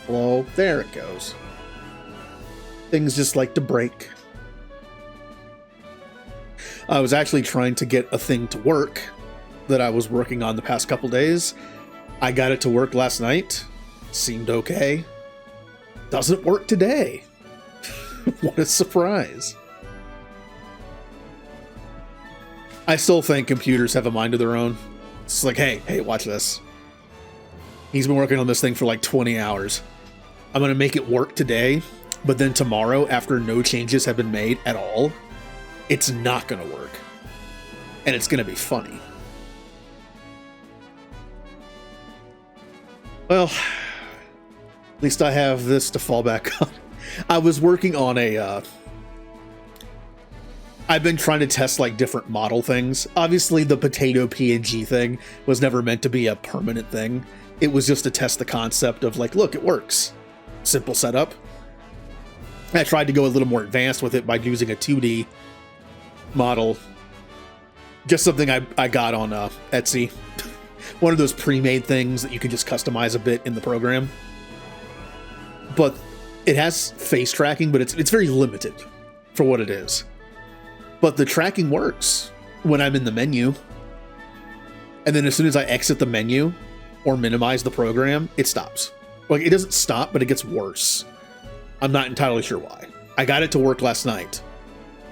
Hello? There it goes. Things just like to break. I was actually trying to get a thing to work that I was working on the past couple days. I got it to work last night. Seemed okay. Doesn't work today. What a surprise. I still think computers have a mind of their own. It's like, hey, watch this. He's been working on this thing for like 20 hours. I'm going to make it work today, but then tomorrow, after no changes have been made at all, it's not going to work. And it's going to be funny. Well, at least I have this to fall back on. I was working on I've been trying to test like different model things. Obviously the potato PNG thing was never meant to be a permanent thing. It was just to test the concept of like, look, it works. Simple setup. I tried to go a little more advanced with it by using a 2D model. Just something I got on Etsy. One of those pre-made things that you can just customize a bit in the program. But it has face tracking, but it's very limited for what it is. But the tracking works when I'm in the menu. And then as soon as I exit the menu or minimize the program, it stops. Like, it doesn't stop, but it gets worse. I'm not entirely sure why. I got it to work last night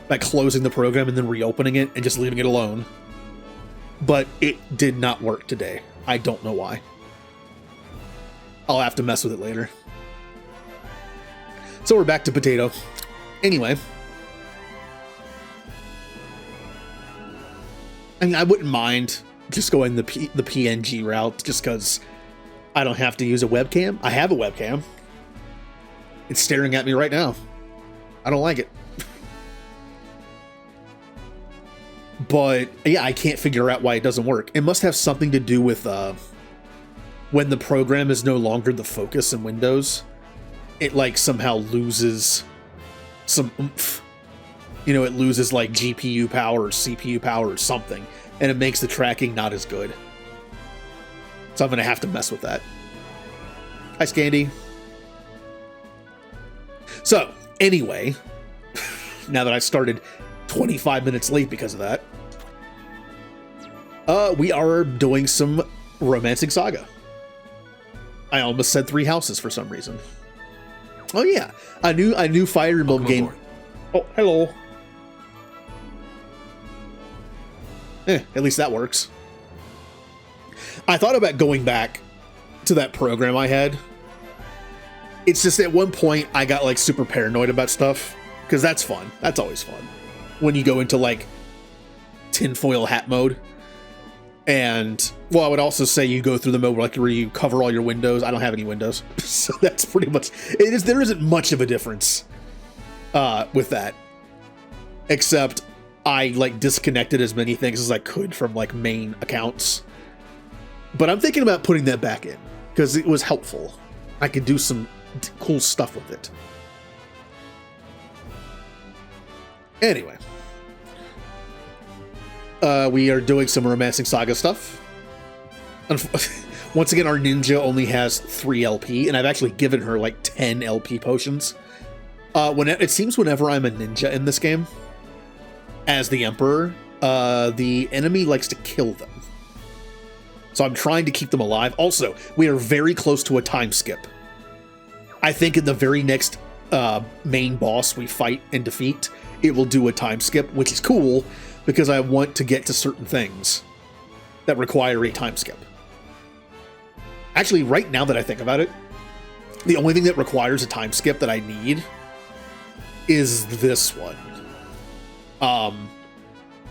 by closing the program and then reopening it and just leaving it alone. But it did not work today. I don't know why. I'll have to mess with it later. So we're back to potato. Anyway. I mean, I wouldn't mind just going the PNG route just because I don't have to use a webcam. I have a webcam. It's staring at me right now. I don't like it. But yeah, I can't figure out why it doesn't work. It must have something to do with when the program is no longer the focus in Windows. It like somehow loses some oomph. You know, it loses like GPU power or CPU power or something, and it makes the tracking not as good. So I'm going to have to mess with that. Hi, Scandy. So, anyway, now that I started 25 minutes late because of that, we are doing some Romancing Saga. I almost said 3 houses for some reason. Oh yeah, a new Fire Emblem game. Oh, hello. At least that works. I thought about going back to that program I had. It's just at one point I got like super paranoid about stuff, because that's fun. That's always fun when you go into like tinfoil hat mode. And well, I would also say you go through the mode where you cover all your windows. I don't have any windows, so that's pretty much it. There isn't much of a difference with that, except I like disconnected as many things as I could from like main accounts. But I'm thinking about putting that back in because it was helpful. I could do some cool stuff with it. Anyway. We are doing some Romancing Saga stuff. Once again, our ninja only has 3 LP, and I've actually given her like 10 LP potions. It seems whenever I'm a ninja in this game, as the Emperor, the enemy likes to kill them. So I'm trying to keep them alive. Also, we are very close to a time skip. I think in the very next main boss we fight and defeat, it will do a time skip, which is cool, because I want to get to certain things that require a time skip. Actually, right now that I think about it, the only thing that requires a time skip that I need is this one.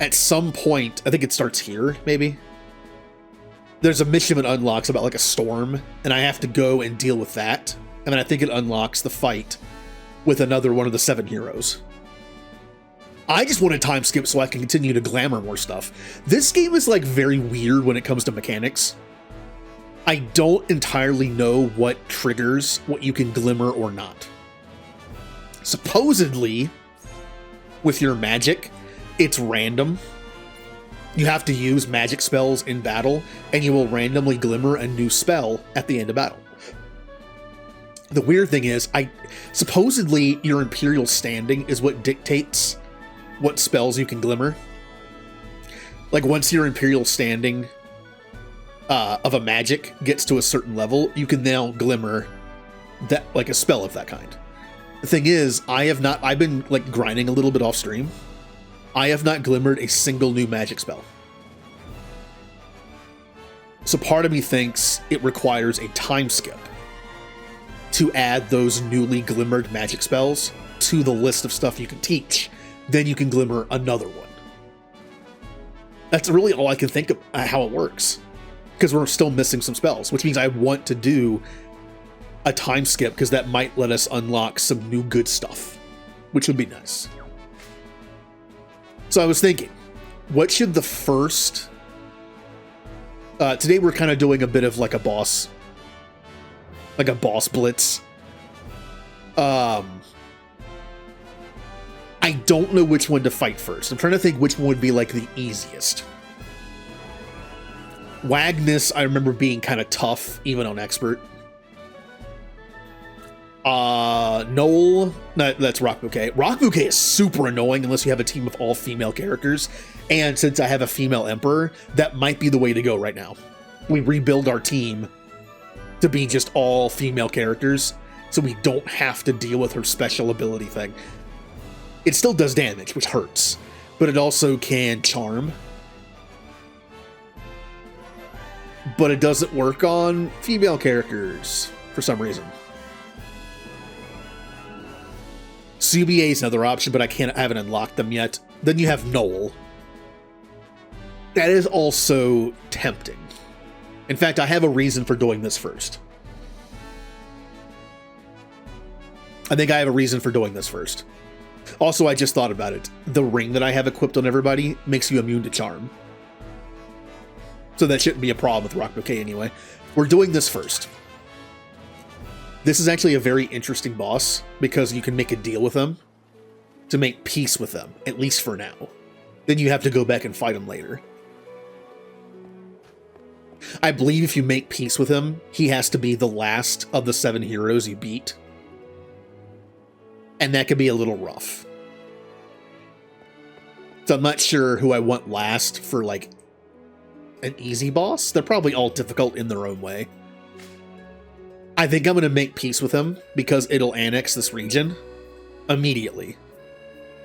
At some point, I think it starts here, maybe. There's a mission that unlocks about like a storm, and I have to go and deal with that. And then I think it unlocks the fight with another one of the 7 heroes. I just want a time skip so I can continue to glamour more stuff. This game is like very weird when it comes to mechanics. I don't entirely know what triggers what you can glimmer or not. Supposedly, with your magic, it's random. You have to use magic spells in battle, and you will randomly glimmer a new spell at the end of battle. The weird thing is, supposedly your Imperial standing is what dictates what spells you can glimmer. Like, once your Imperial standing of a magic gets to a certain level, you can now glimmer that, like, a spell of that kind. The thing is, I've been, like, grinding a little bit off stream. I have not glimmered a single new magic spell. So part of me thinks it requires a time skip to add those newly glimmered magic spells to the list of stuff you can teach. Then you can glimmer another one. That's really all I can think of how it works. Because we're still missing some spells, which means I want to do a time skip because that might let us unlock some new good stuff, which would be nice. So I was thinking, what should the first... today we're kind of doing a bit of like a boss blitz. I don't know which one to fight first. I'm trying to think which one would be like the easiest. Wagnus, I remember being kind of tough, even on expert. Noel, no, that's Rock Bouquet. Rock Bouquet is super annoying unless you have a team of all female characters. And since I have a female emperor, that might be the way to go right now. We rebuild our team to be just all female characters, so we don't have to deal with her special ability thing. It still does damage, which hurts, but it also can charm. But it doesn't work on female characters for some reason. CBA is another option, but I haven't unlocked them yet. Then you have Noel. That is also tempting. In fact, I have a reason for doing this first. I think I have a reason for doing this first. Also, I just thought about it. The ring that I have equipped on everybody makes you immune to charm. So that shouldn't be a problem with Rock Bouquet anyway. We're doing this first. This is actually a very interesting boss because you can make a deal with them to make peace with them, at least for now. Then you have to go back and fight him later. I believe if you make peace with him, he has to be the last of the 7 heroes you beat. And that could be a little rough. So I'm not sure who I want last for, like, an easy boss. They're probably all difficult in their own way. I think I'm going to make peace with him because it'll annex this region immediately.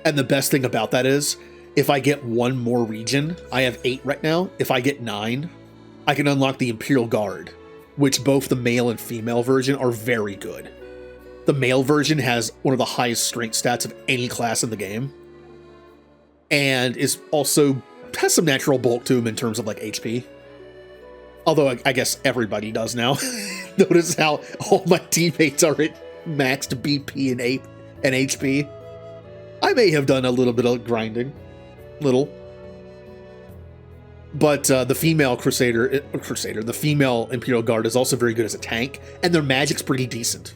And the best thing about that is, if I get one more region, I have 8 right now. If I get 9, I can unlock the Imperial Guard, which both the male and female version are very good. The male version has one of the highest strength stats of any class in the game. And is also has some natural bulk to him in terms of like HP. Although I guess everybody does now. Notice how all my teammates are at maxed BP and HP. I may have done a little bit of grinding. Little. But the female the female Imperial Guard is also very good as a tank, and their magic's pretty decent.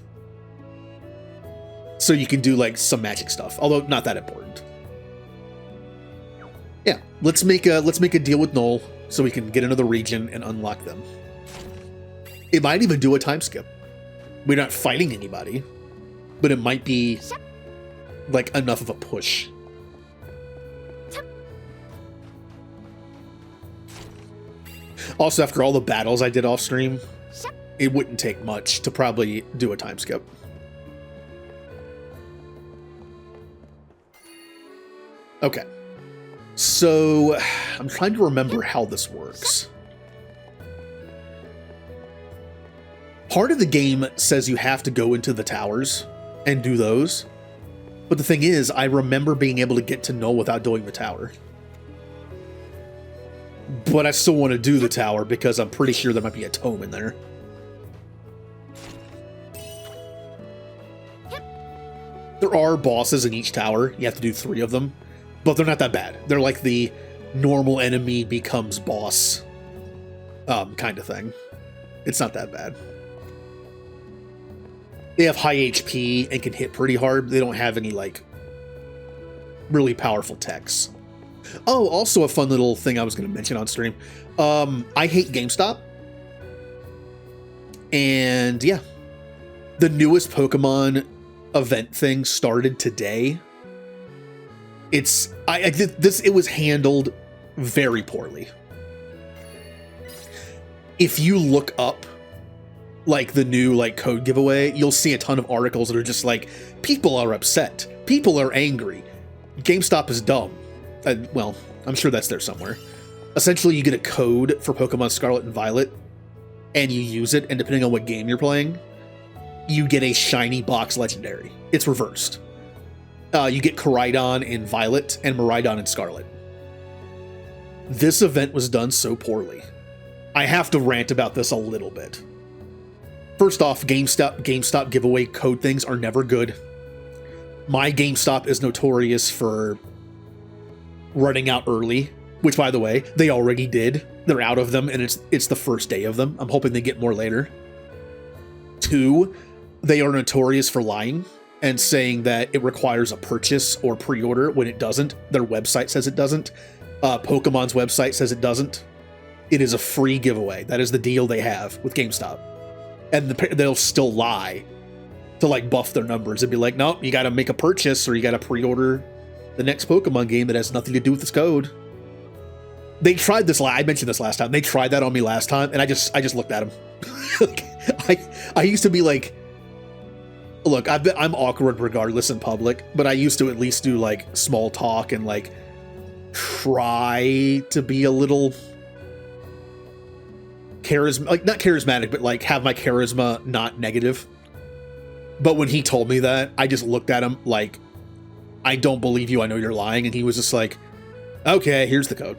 So you can do like some magic stuff, although not that important. Yeah, let's make a deal with Noel so we can get into the region and unlock them. It might even do a time skip. We're not fighting anybody, but it might be like enough of a push. Also, after all the battles I did off stream, it wouldn't take much to probably do a time skip. Okay. So, I'm trying to remember how this works. Part of the game says you have to go into the towers and do those. But the thing is, I remember being able to get to Null without doing the tower. But I still want to do the tower because I'm pretty sure there might be a tome in there. There are bosses in each tower. You have to do 3 of them. But they're not that bad. They're like the normal enemy becomes boss kind of thing. It's not that bad. They have high HP and can hit pretty hard. They don't have any, like, really powerful techs. Oh, also a fun little thing I was going to mention on stream. I hate GameStop. And, yeah. The newest Pokemon event thing started today. It was handled very poorly. If you look up like the new like code giveaway, you'll see a ton of articles that are just like, people are upset, people are angry, GameStop is dumb. Well, I'm sure that's there somewhere. Essentially, you get a code for Pokemon Scarlet and Violet, and you use it, and depending on what game you're playing, you get a shiny box legendary. It's reversed. You get Koraidon in Violet and Miraidon in Scarlet. This event was done so poorly. I have to rant about this a little bit. First off, GameStop giveaway code things are never good. My GameStop is notorious for running out early, which, by the way, they already did. They're out of them, and it's the first day of them. I'm hoping they get more later. 2, they are notorious for lying and saying that it requires a purchase or pre-order when it doesn't. Their website says it doesn't. Pokemon's website says it doesn't. It is a free giveaway. That is the deal they have with GameStop. And they'll still lie to like buff their numbers and be like, nope, you got to make a purchase or you got to pre-order the next Pokemon game that has nothing to do with this code. They tried this. I mentioned this last time. They tried that on me last time, and I just looked at them. I used to be like, look, I'm awkward regardless in public, but I used to at least do like small talk and like try to be a little charisma, like not charismatic, but like have my charisma not negative. But when he told me that, I just looked at him like, I don't believe you. I know you're lying. And he was just like, okay, here's the code.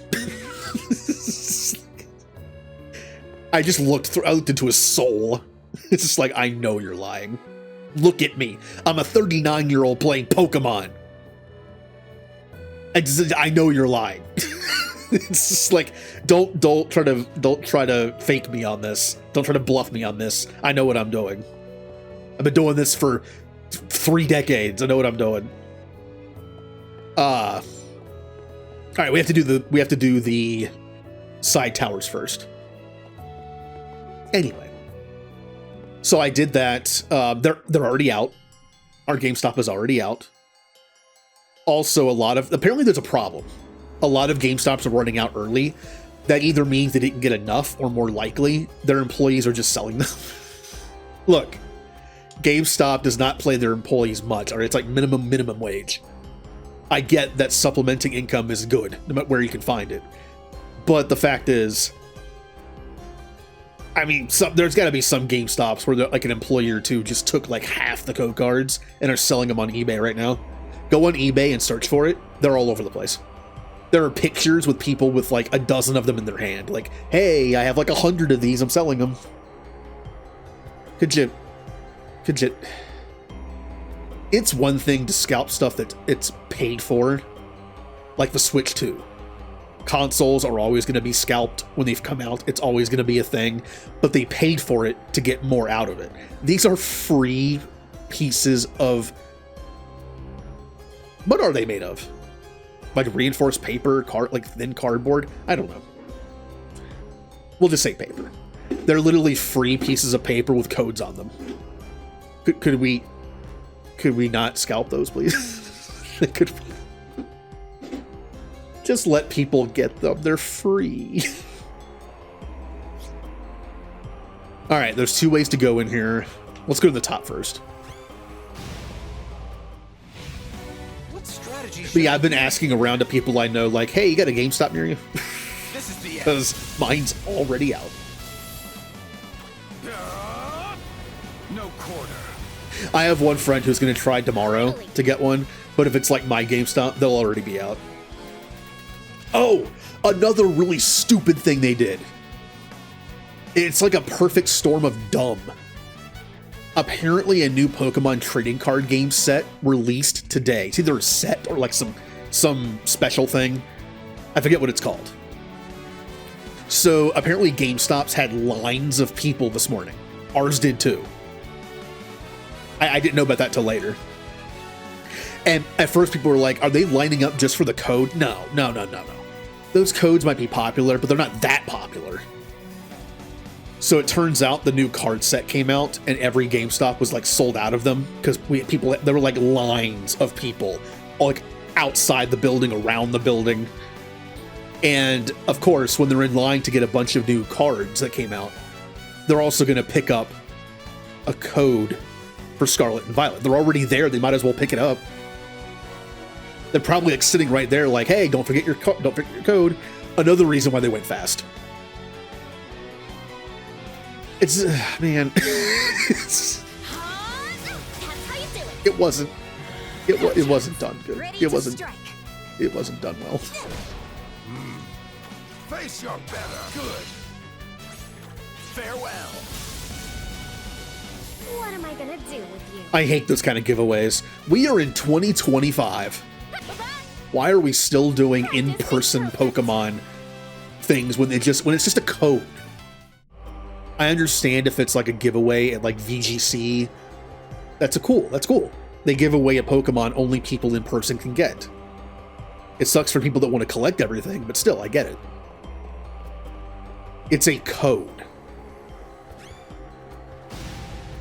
I just I looked into his soul. It's just like, I know you're lying. Look at me. I'm a 39-year-old playing Pokemon. I know you're lying. It's just like, don't try to fake me on this. Don't try to bluff me on this. I know what I'm doing. I've been doing this for 3 decades. I know what I'm doing. All right, we have to do the side towers first. Anyway, so I did that. They're already out. Our GameStop is already out. Also, apparently there's a problem. A lot of GameStops are running out early. That either means they didn't get enough, or more likely, their employees are just selling them. Look, GameStop does not pay their employees much, or it's like minimum wage. I get that supplementing income is good, no matter where you can find it. But the fact is, I mean, there's got to be some GameStops where like an employee or two just took like half the code cards and are selling them on eBay right now. Go on eBay and search for it. They're all over the place. There are pictures with people with like a dozen of them in their hand. Like, hey, I have like 100 of these. I'm selling them. Could you? It's one thing to scalp stuff that it's paid for, like the Switch 2. Consoles are always going to be scalped when they've come out. It's always going to be a thing, but they paid for it to get more out of it. These are free pieces of... What are they made of? Like reinforced paper, like thin cardboard? I don't know. We'll just say paper. They're literally free pieces of paper with codes on them. Could we not scalp those, please? Could just let people get them. They're free. All right, there's 2 ways to go in here. Let's go to the top first. What strategy? But yeah, I've been asking around to people I know, like, hey, you got a GameStop near you? This is the end. Because mine's already out. No quarter. I have one friend who's going to try tomorrow to get one, but if it's like my GameStop, they'll already be out. Oh, another really stupid thing they did. It's like a perfect storm of dumb. Apparently a new Pokemon trading card game set released today. It's either a set or like some special thing. I forget what it's called. So apparently GameStops had lines of people this morning. Ours did too. I didn't know about that till later. And at first people were like, are they lining up just for the code? No. Those codes might be popular, but they're not that popular. So it turns out the new card set came out, and every GameStop was like sold out of them because there were like lines of people like outside the building, around the building. And of course, when they're in line to get a bunch of new cards that came out, they're also going to pick up a code for Scarlet and Violet. They're already there. They might as well pick it up. They're probably like sitting right there like, hey, don't forget your code. Another reason why they went fast. It's, man. It wasn't done good. It wasn't done well. Face your better. Good. Farewell. What am I gonna do with you? I hate those kind of giveaways. We are in 2025. Why are we still doing in-person Pokemon things when it's just a code? I understand if it's like a giveaway at like VGC. That's cool. They give away a Pokemon only people in person can get. It sucks for people that want to collect everything, but still, I get it. It's a code.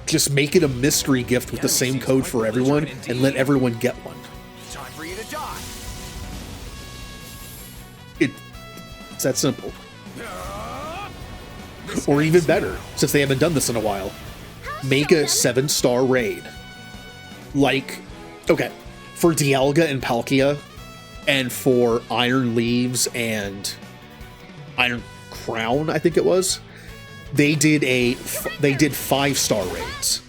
Just make it a mystery gift with the same code for everyone and let everyone get one. Time for you to die. It's that simple. Or even better, since they haven't done this in a while, make a 7-star raid. Like, okay, for Dialga and Palkia, and for Iron Leaves and Iron Crown, I think it was, they did 5-star raids.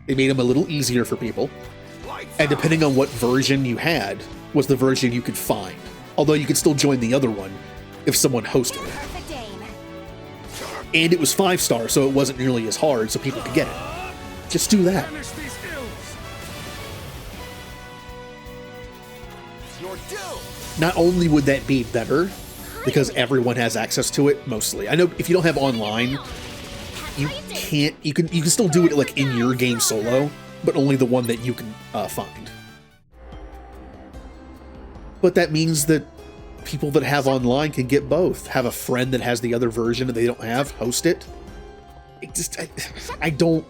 They made them a little easier for people, and depending on what version you had, was the version you could find. Although you could still join the other one if someone hosted it. And it was 5-star, so it wasn't nearly as hard, so people could get it. Just do that. Not only would that be better, because everyone has access to it, mostly. I know if you don't have online, you can still do it like in your game solo, but only the one that you can find. But that means that people that have online can get both. Have a friend that has the other version that they don't have, host it. I don't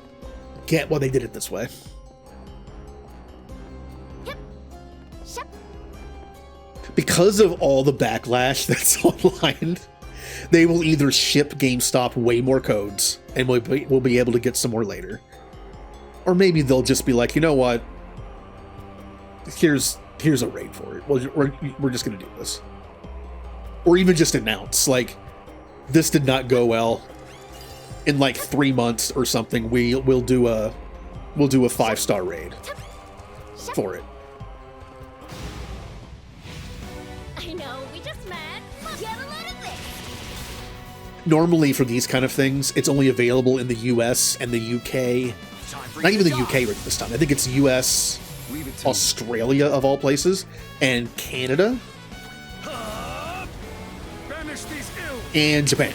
get why they did it this way. Because of all the backlash that's online, they will either ship GameStop way more codes, and we'll be able to get some more later. Or maybe they'll just be like, you know what? Here's a raid for it. We're just going to do this. Or even just announce, like, this did not go well. In like 3 months or something, we'll do a 5-star raid for it. I know, we just met. Get a load of this. Normally for these kind of things, it's only available in the US and the UK. Not even the UK right this time. I think it's US, Australia of all places, and Canada, and Japan.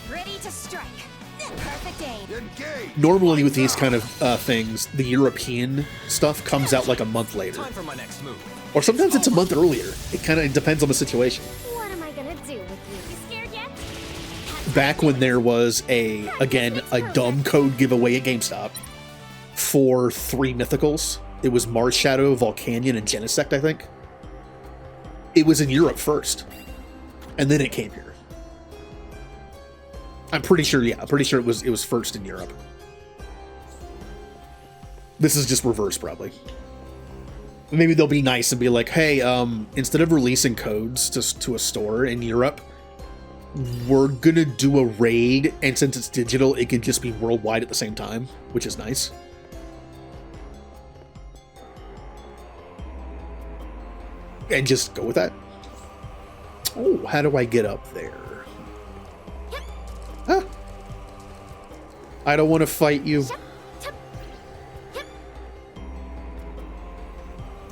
Ready to strike. Perfect aim. Normally with these kind of things, the European stuff comes out like a month later. Time for my next move. Or sometimes it's a month earlier. It kind of depends on the situation. What am I gonna do with you? You scared yet? Back when there was a dumb code giveaway at GameStop for 3 mythicals, it was Marshadow, Volcanion, and Genesect, I think. It was in Europe first, and then it came here. I'm pretty sure it was first in Europe. This is just reverse, probably. Maybe they'll be nice and be like, hey, instead of releasing codes to a store in Europe, we're gonna do a raid, and since it's digital, it can just be worldwide at the same time, which is nice. And just go with that. Oh, how do I get up there? Huh? I don't want to fight you.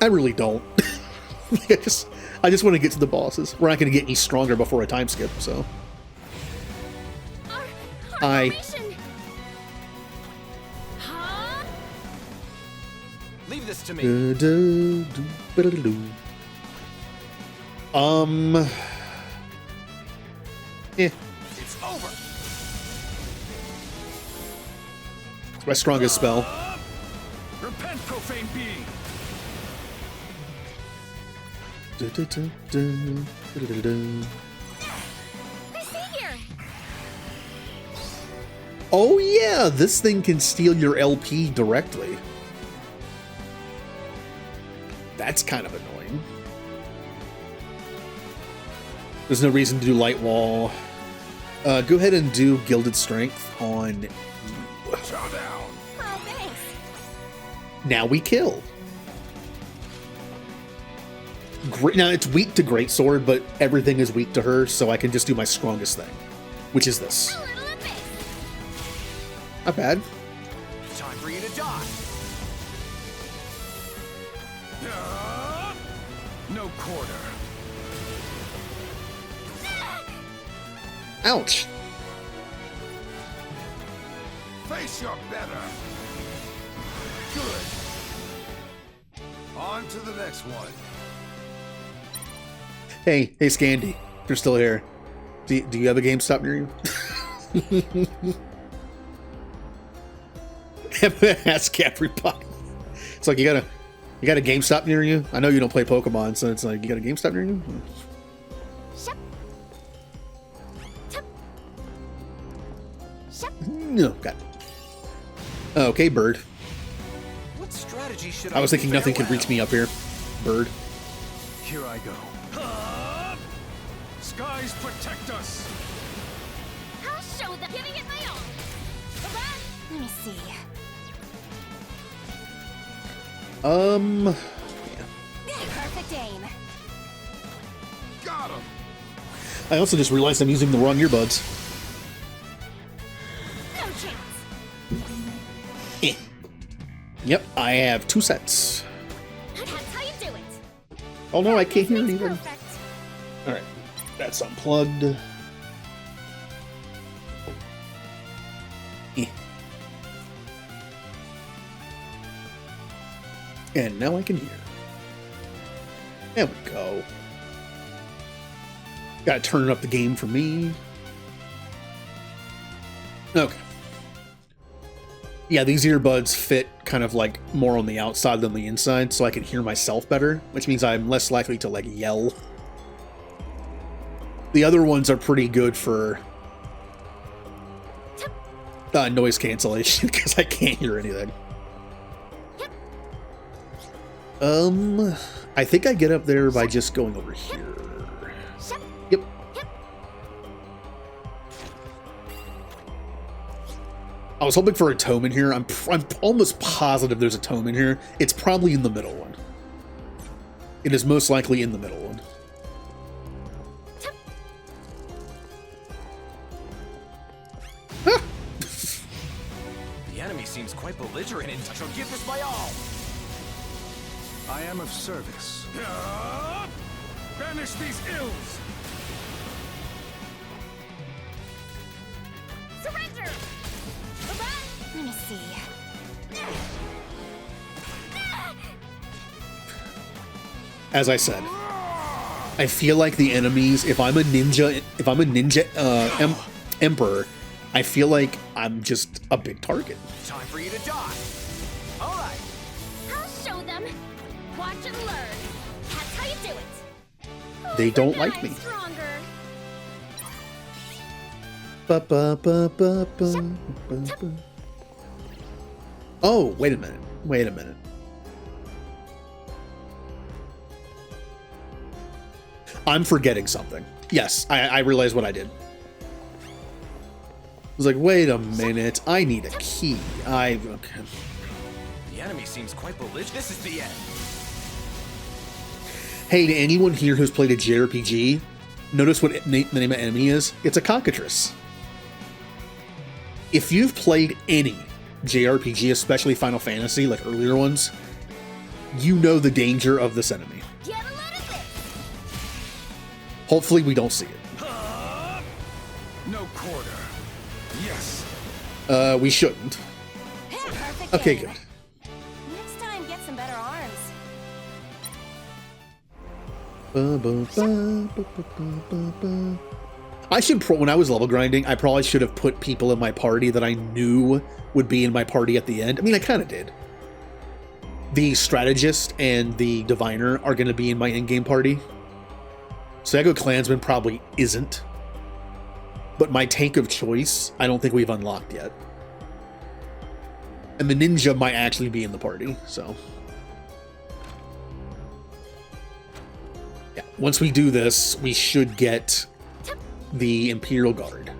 I really don't. I just want to get to the bosses. We're not going to get any stronger before a time skip, so. Leave this to me. Yeah. It's over. My strongest spell. Repent, profane being. I see here. Oh yeah, this thing can steal your LP directly. That's kind of annoying. There's no reason to do Light Wall. Go ahead and do Gilded Strength on you. Chow down. Oh, thanks. Now we kill. Great. Now it's weak to Greatsword, but everything is weak to her, so I can just do my strongest thing, which is this. A little of this. Not bad. Time for you to die. No quarter. Ouch. Face your better. Good. On to the next one. Hey, Scandy, if you're still here. Do you have a GameStop near you? Ask everybody. It's like you got a GameStop near you. I know you don't play Pokemon, so it's like you got a GameStop near you. Shep. Tup. Shep. No, got it. Okay, bird. What strategy should I was thinking nothing could farewell? reach me up here. Bird. Here I go. Skies protect us. I'll show them. Giving it my all. Bye-bye. Let me see. Perfect aim. Got him. I also just realized I'm using the wrong earbuds. No chance. Eh. Yep, I have 2 sets. That's how you do it. Oh no, I can't hear Makes anything. perfect. Alright, that's unplugged. Eh. And now I can hear. There we go. Gotta turn up the game for me. Okay. Yeah, these earbuds fit kind of like more on the outside than the inside, so I can hear myself better, which means I'm less likely to like yell. The other ones are pretty good for noise cancellation because I can't hear anything. I think I get up there by just going over here. Yep. I was hoping for a tome in here. I'm almost positive there's a tome in here. It's probably in the middle one. It is most likely in the middle one. The enemy seems quite belligerent and I shall give this my all. I am of service. Banish these ills. Surrender. Bye-bye. Let me see. As I said, I feel like the enemies, if I'm a ninja emperor, I feel like I'm just a big target. Time for you to die. All right. I'll show them. Watch and learn. That's how you do it. They Who's don't the like guy me. Stronger? Ba, ba, ba, ba, ba, ba, ba. Oh, wait a minute. Wait a minute. I'm forgetting something. Yes, I realized what I did. I was like, wait a minute. I need a key. Okay. The enemy seems quite belligerent. This is the end. Hey, to anyone here who's played a JRPG, notice what the name of enemy is? It's a cockatrice. If you've played any JRPG, especially Final Fantasy, like earlier ones, you know the danger of this enemy. Get a load of this. Hopefully we don't see it. No quarter. Yes. We shouldn't. Perfect Okay, aim. good. Next time, get some better arms. I should when I was level grinding, I probably should have put people in my party that I knew would be in my party at the end. I mean, I kind of did. The strategist and the diviner are going to be in my in-game party. Sago Clansman probably isn't. But my tank of choice, I don't think we've unlocked yet. And the ninja might actually be in the party, so. Yeah, once we do this, we should get the Imperial Guard.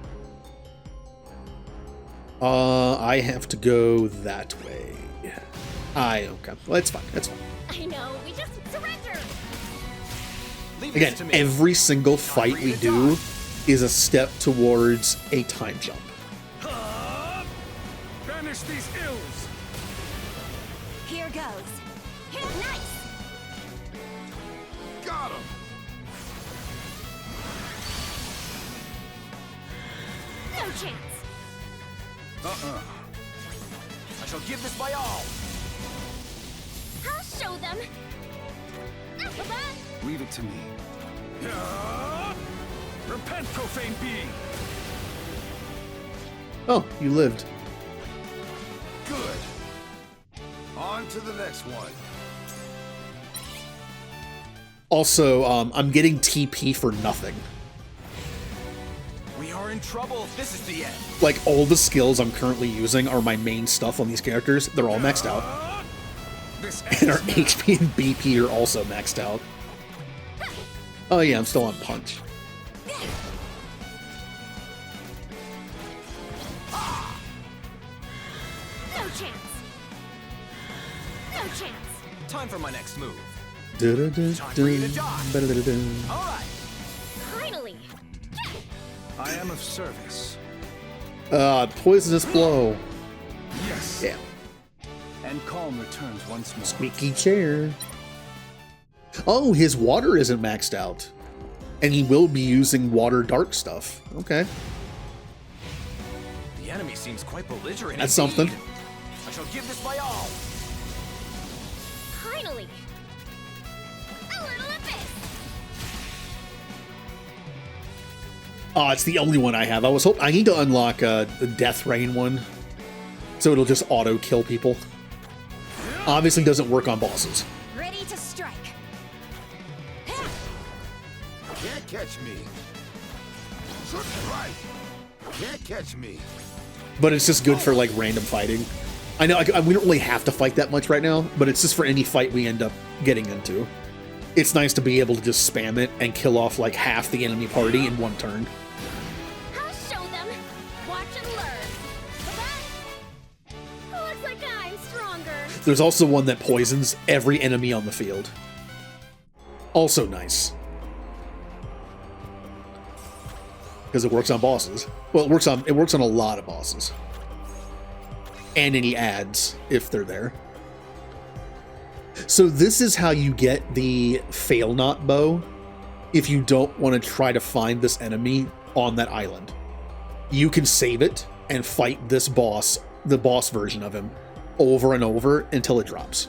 I have to go that way. Okay. Well, that's fine. That's fine. I know, we just surrender. Again, every single fight we do is a step towards a time jump. Banish these ills. Here goes. Nice. Got him. No chance. I shall give this my all. I'll show them. Leave it to me. Repent, profane being. Oh, you lived. Good. On to the next one. Also, I'm getting TP for nothing. We are in trouble if this is the end. Like, all the skills I'm currently using are my main stuff on these characters. They're all maxed out. And our HP and BP are also maxed out. Oh yeah, I'm still on punch. No chance. No chance. Time for my next move. Dun-dun-dun-dun. All right. Finally. I am of service. Poisonous blow. Yes. Yeah. And calm returns once more. Squeaky chair. Oh, his water isn't maxed out. And he will be using water dark stuff. Okay. The enemy seems quite belligerent. That's indeed. something. I shall give this my all. Finally. A little of this. Oh, it's the only one I have. I need to unlock the Death Rain one. So it'll just auto kill people. Obviously doesn't work on bosses. Ready to strike. Can't catch me. Right. Can't catch me. But it's just good for like random fighting. I know we don't really have to fight that much right now, but it's just for any fight we end up getting into. It's nice to be able to just spam it and kill off like half the enemy party in one turn. I'll show them. Watch and learn. Looks like I'm stronger. There's also one that poisons every enemy on the field. Also nice. Because it works on bosses. Well, it works on a lot of bosses. And any ads, if they're there. So this is how you get the Fail Not bow if you don't want to try to find this enemy on that island. You can save it and fight this boss, the boss version of him, over and over until it drops.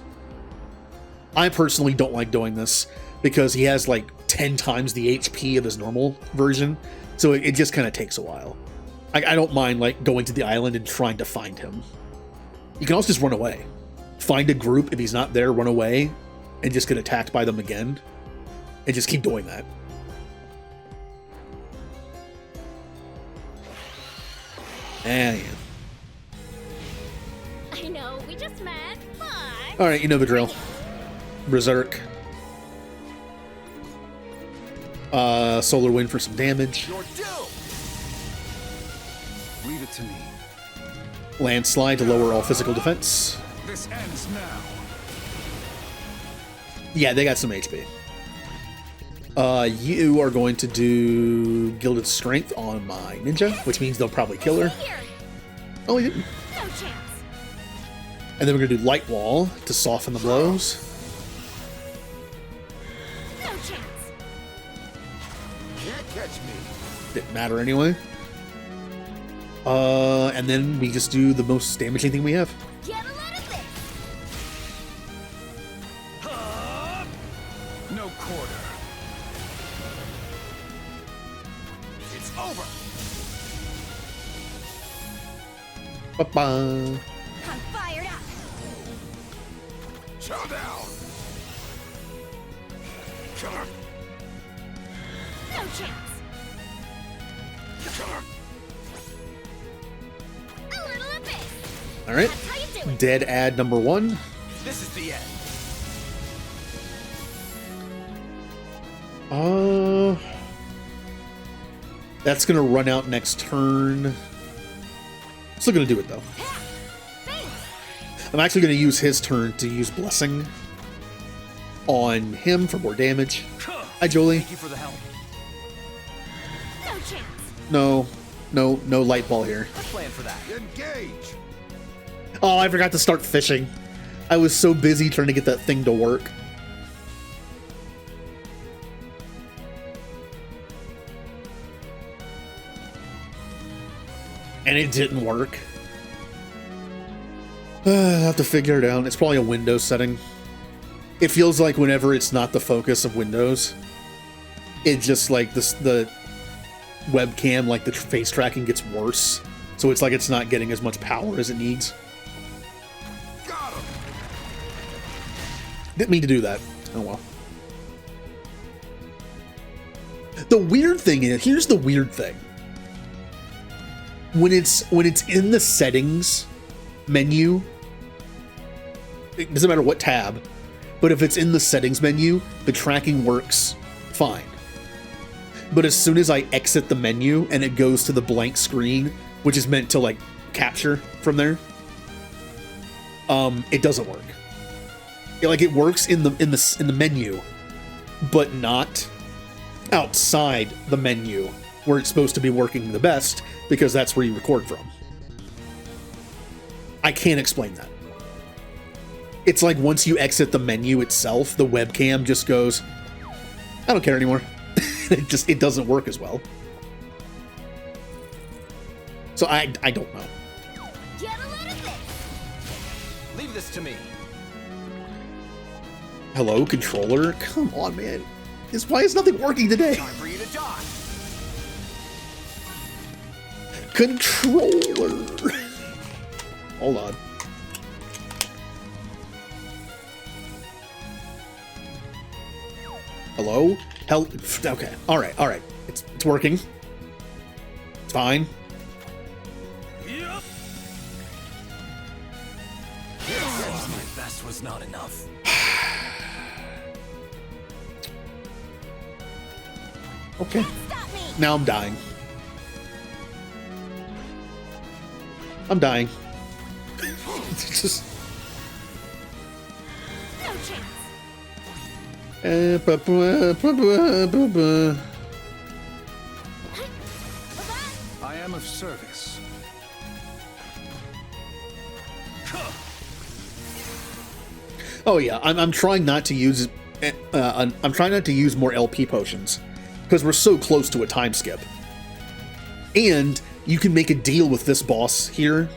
I personally don't like doing this because he has like 10 times the HP of his normal version, so it just kind of takes a while. I don't mind like going to the island and trying to find him. You can also just run away. Find a group, if he's not there, run away, and just get attacked by them again. And just keep doing that. And yeah. I know, we just met, but... Alright, you know the drill. Berserk. Solar Wind for some damage. Your due. Leave it to me. Landslide to lower all physical defense. This ends now. Yeah, they got some HP. You are going to do Gilded Strength on my ninja, which means they'll probably kill her. Here. Oh, he didn't. No chance. And then we're going to do Light Wall to soften the blows. No chance. Can't catch me. Didn't matter anyway. And then we just do the most damaging thing we have. Get a load of this. No quarter. It's over. Ba-ba. I'm fired up. Chow down. Killer. No chance. Killer. A little abyss. All right. That's how you do it. Dead ad number 1. This is the end. That's gonna run out next turn. Still gonna do it though. Thanks. I'm actually gonna use his turn to use Blessing on him for more damage. Hi, Jolie. Thank you for the help. No chance. No light ball here. Let's plan for that. Engage. Oh, I forgot to start fishing. I was so busy trying to get that thing to work. And it didn't work. I have to figure it out. It's probably a Windows setting. It feels like whenever it's not the focus of Windows, it just like the webcam, like the face tracking gets worse. So it's like it's not getting as much power as it needs. Got him. Didn't mean to do that. Oh well. The weird thing is, here's the weird thing. When it's in the settings menu, it doesn't matter what tab, but if it's in the settings menu, the tracking works fine. But as soon as I exit the menu and it goes to the blank screen, which is meant to like capture from there, it doesn't work. It works in the menu, but not outside the menu where it's supposed to be working the best, because that's where you record from. I can't explain that. It's like once you exit the menu itself, the webcam just goes, I don't care anymore. It doesn't work as well. So I don't know. Get a load of this. Leave this to me. Hello, controller? Come on, man. Why is nothing working today? Time for you to die. Controller. Hold on. Hello? Hell. Okay. All right. It's working. It's fine. Yep. My best was not enough. Okay. Stop me. Now I'm dying. I'm dying. It's just. No chance. I am of service. Oh yeah, I'm trying not to use. I'm trying not to use more LP potions because we're so close to a time skip. And you can make a deal with this boss here,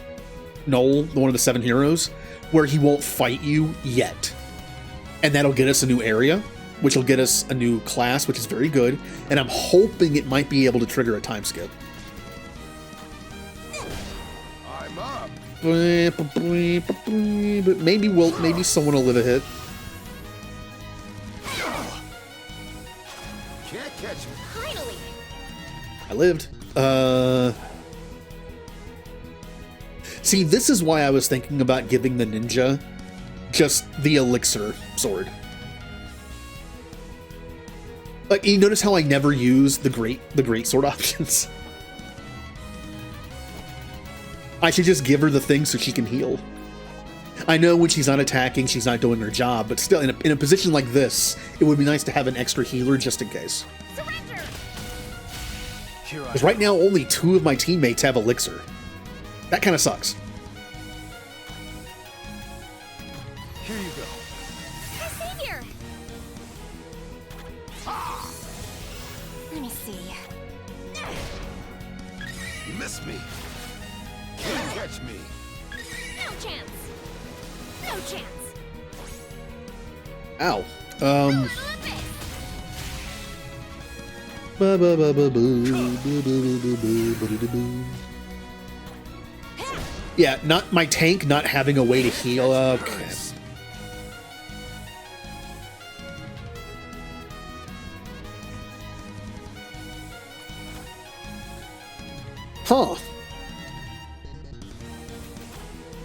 Noel, one of the 7 heroes, where he won't fight you yet. And that'll get us a new area, which will get us a new class, which is very good. And I'm hoping it might be able to trigger a time skip. I'm up. But maybe someone will live a hit. Can't catch me. Finally. I lived. See, this is why I was thinking about giving the ninja just the elixir sword. Like, you notice how I never use the great sword options? I should just give her the thing so she can heal. I know when she's not attacking, she's not doing her job, but still, in a position like this, it would be nice to have an extra healer just in case. Surrender. Because right now, only 2 of my teammates have elixir. That kind of sucks. Here you go. My savior. Let me see. You missed me. Can't catch me. No chance. No chance. Ow. Yeah, not my tank not having a way to heal. Okay. Huh.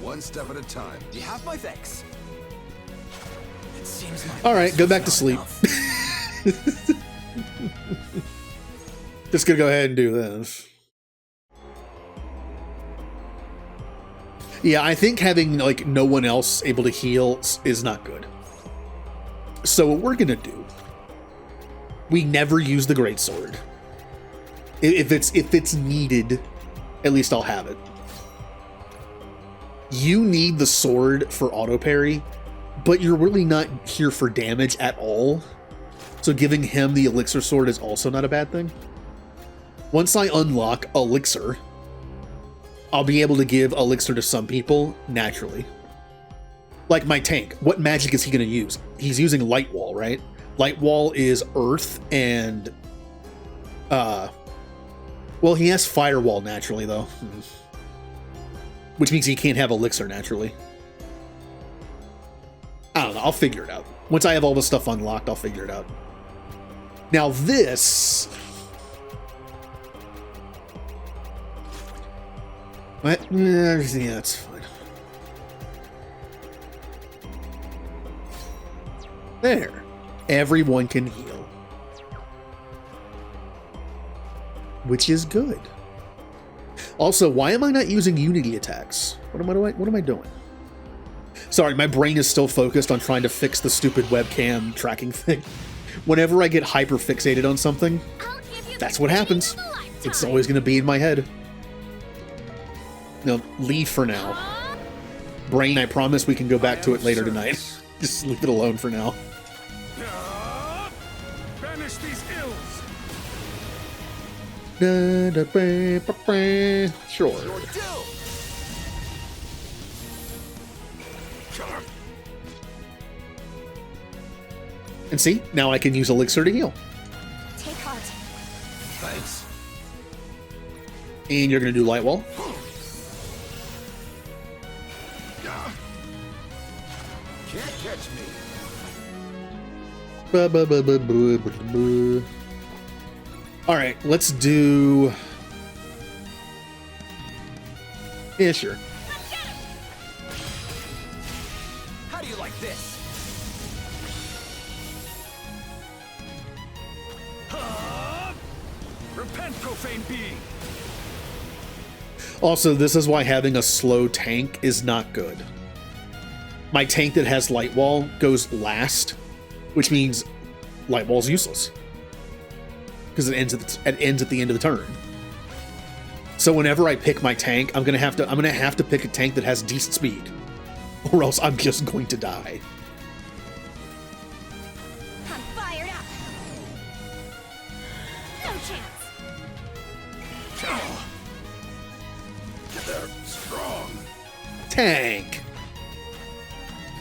One step at a time. You have my thanks. It seems my All right, best go was back to not sleep. enough. Just gonna go ahead and do this. Yeah, I think having like no one else able to heal is not good. So what we're gonna do, we never use the greatsword. If it's needed, at least I'll have it. You need the sword for auto parry, but you're really not here for damage at all. So giving him the elixir sword is also not a bad thing. Once I unlock elixir, I'll be able to give elixir to some people naturally. Like my tank, what magic is he going to use? He's using light wall, right? Light wall is earth and well, he has firewall naturally though. Which means he can't have elixir naturally. I don't know, I'll figure it out. Once I have all the stuff unlocked, I'll figure it out. Now this... What? Yeah, that's fine. There. Everyone can heal. Which is good. Also, why am I not using unity attacks? What am I doing? Sorry, my brain is still focused on trying to fix the stupid webcam tracking thing. Whenever I get hyper fixated on something, that's what happens. It's always going to be in my head. No, leave for now. Brain, I promise we can go back to it later tonight. Just leave it alone for now. Banish these ills. Sure. And see, now I can use elixir to heal. Take heart. Thanks. And you're going to do light wall. Can't catch me. All right, let's do... Yeah, sure. How do you like this? Repent, profane being. Also, this is why having a slow tank is not good. My tank that has light wall goes last, which means light wall's useless because it ends at the end of the turn. So whenever I pick my tank, I'm gonna have to pick a tank that has decent speed, or else I'm just going to die. I'm fired up. No chance. They're strong. Tank.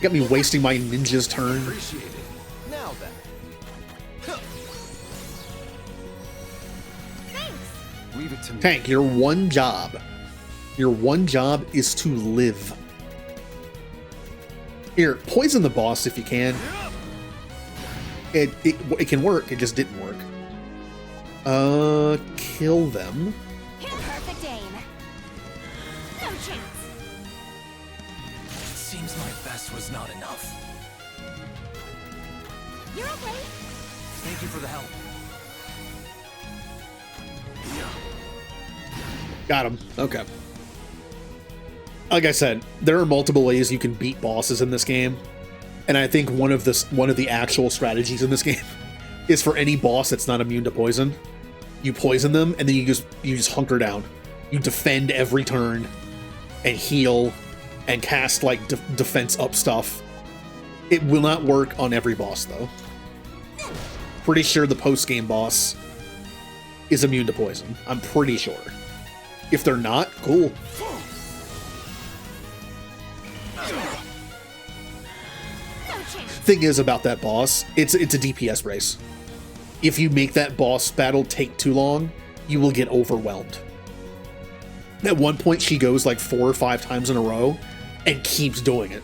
Got me wasting my ninja's turn. Appreciate it. Now then. Thanks. Leave it to me. Tank, your one job is to live. Here, poison the boss if you can. It can work, it just didn't work. Kill them. Perfect aim. No chance. It seems my best was not enough. You're okay. Thank you for the help. Got him. Okay. Like I said, there are multiple ways you can beat bosses in this game, and I think one of the actual strategies in this game is for any boss that's not immune to poison, you poison them, and then you just hunker down. You defend every turn, and heal, and cast like defense up stuff. It will not work on every boss though. Pretty sure the post-game boss is immune to poison. I'm pretty sure. If they're not, cool. No chance. Thing is about that boss, it's a DPS race. if you make that boss battle take too long, you will get overwhelmed. At one point, she goes like 4 or 5 times in a row and keeps doing it.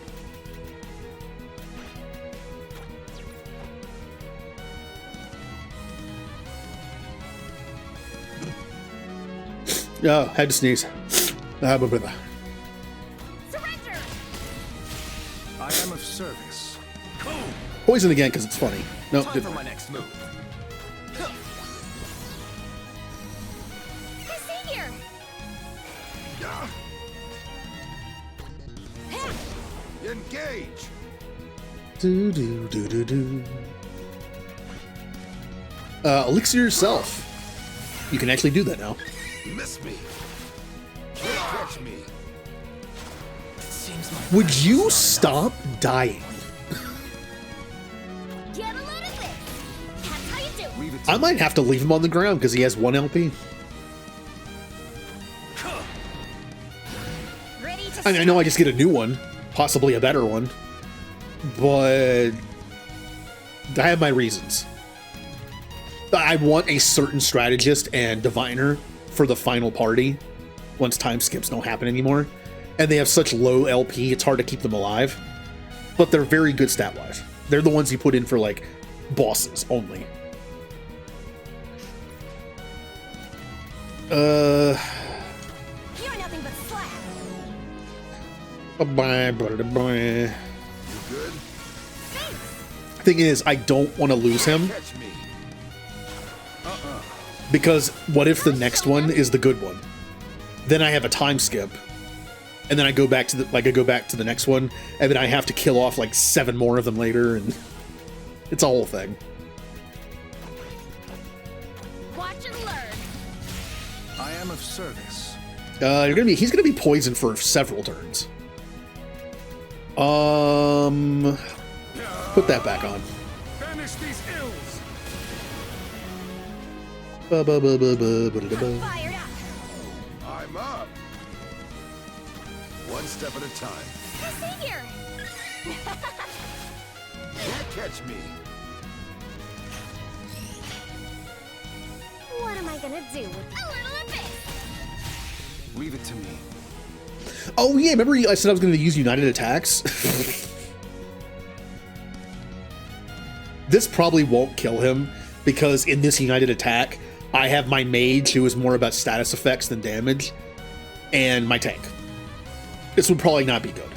Oh, had to sneeze. Surrender! I am of service. Poison again because it's funny. No, Time for my next move. I see here! Engage. do do do do do. Elixir yourself. You can actually do that now. Miss me. Can't catch me. Seems like Would you stop dying? Get a load of this! That's how you do! leave it to I might have to leave him on the ground because he has 1 LP. Ready to I mean, I know I just get a new one, possibly a better one, but I have my reasons. I want a certain strategist and diviner for the final party once time skips don't happen anymore. And they have such low LP, it's hard to keep them alive. But they're very good stat-wise. They're the ones you put in for, like, bosses only. You're nothing but slack! You good? Thing is, I don't want to lose him, Catch me. because what if the next one is the good one? Then I have a time skip, and then I go back to the next one, and then I have to kill off like 7 more of them later, and it's a whole thing. Watch and learn! I am of service. He's gonna be poisoned for several turns. Put that back on. Banish these ills. Fired up! I'm up. One step at a time. I see here! Can't catch me. What am I gonna do with a little of this? Leave it to me. Oh yeah, remember I said I was gonna use United Attacks? This probably won't kill him, because in this United Attack, I have my mage, who is more about status effects than damage, and my tank. This would probably not be good.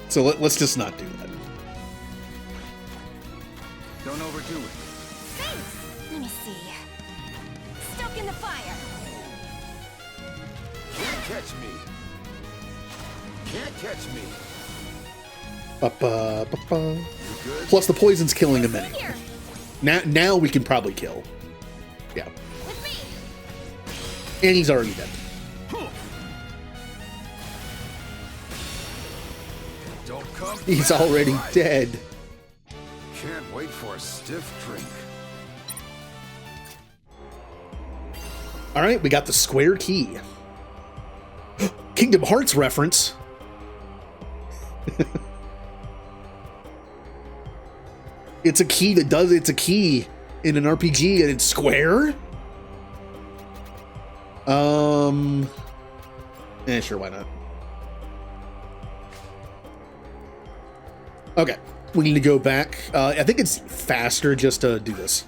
So let's just not do that. Don't overdo it. Thanks! Let me see. Stoke in the fire! Can't catch me. Can't catch me. Ba-ba-ba-ba. You good? Plus the poison's killing him See anyway. here! Now we can probably kill. Yeah. With me! And he's already dead. Don't come. He's back. already Right. dead. Can't wait for a stiff drink. Alright, we got the square key. Kingdom Hearts reference. It's a key that does, it's a key in an RPG and it's square? Sure, why not? Okay, we need to go back. I think it's faster just to do this.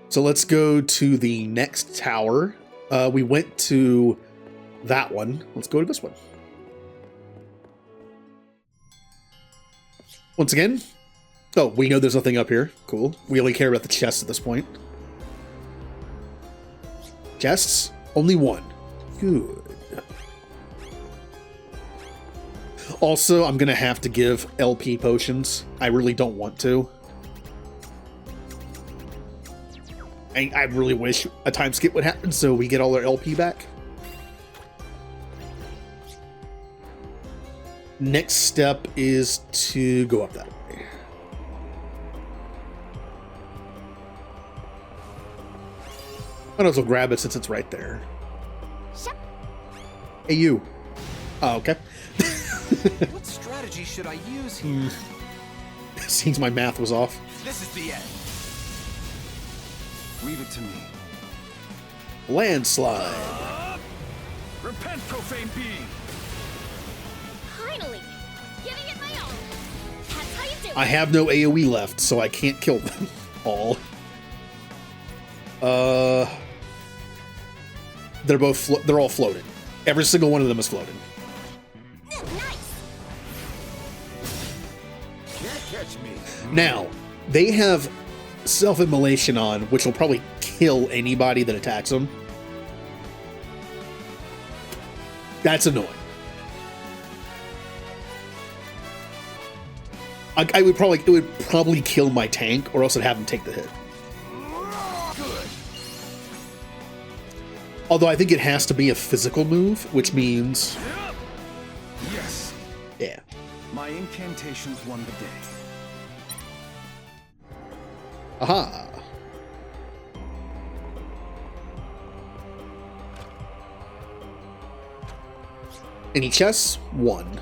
So let's go to the next tower. We went to that one. Let's go to this one. Once again. Oh, we know there's nothing up here. Cool. We only care about the chests at this point. Chests? Only one. Good. Also, I'm going to have to give LP potions. I really don't want to. I really wish a time skip would happen so we get all our LP back. Next step is to go up that way. Might as well grab it since it's right there. Shut Hey, you. Oh, okay. What strategy should I use here? Seems my math was off. This is the end. Leave it to me. Landslide. Repent, profane being. Finally! Giving it my all! That's how you do it! I have no AoE left, so I can't kill them all. They're all floating. Every single one of them is floating. Nice! Can't catch me. Now, they have self-immolation on, which will probably kill anybody that attacks them. That's annoying. It would probably kill my tank, or else I'd have him take the hit. Good. Although I think it has to be a physical move, which means... Yes. Yeah. My incantations won the day. Aha. Any chests? 1.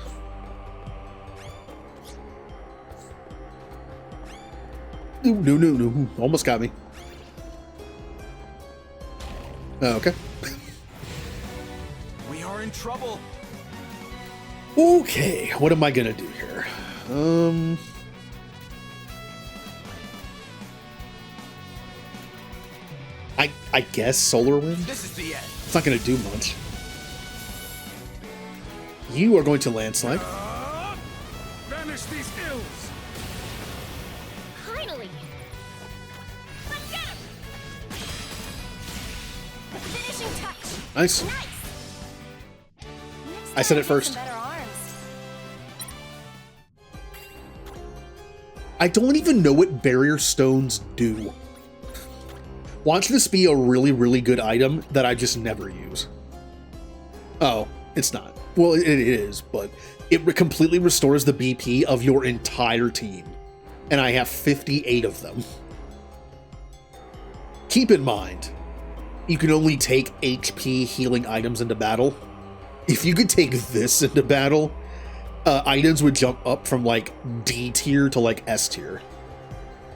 Ooh, no. Almost got me. Oh, okay. We are in trouble. Okay, what am I gonna do here? I guess Solar Wind? This is the end. It's not gonna do much. You are going to landslide. Banish these ills. Finally! Let's get him! Finishing touch! Nice. Nice! I said it first. Better arms. I don't even know what barrier stones do. Watch this be a really, really good item that I just never use. Oh, it's not. Well, it is, but it completely restores the BP of your entire team. And I have 58 of them. Keep in mind, you can only take HP healing items into battle. If you could take this into battle, items would jump up from like D tier to like S tier.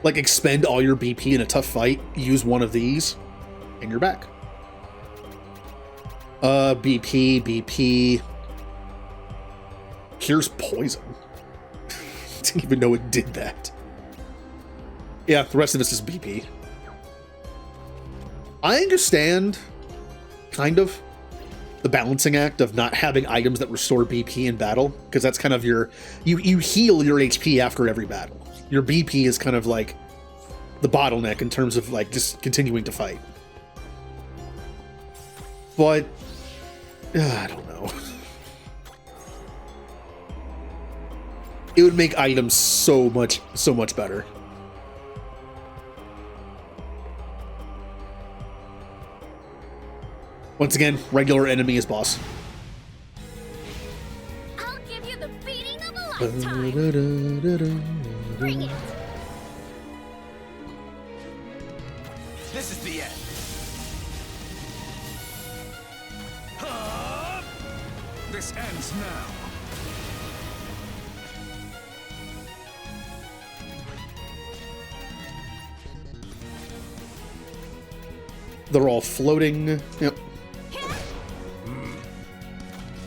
Like expend all your BP in a tough fight, use one of these, and you're back. BP. Cures poison. Didn't even know it did that. Yeah, the rest of this is BP. I understand, kind of, the balancing act of not having items that restore BP in battle, because that's kind of you heal your HP after every battle. Your BP is kind of like the bottleneck in terms of like just continuing to fight. But I don't know. It would make items so much better. Once again, regular enemy is boss. I'll give you the beating of a lifetime! Bring it! This is the end. This ends now. They're all floating. Yep.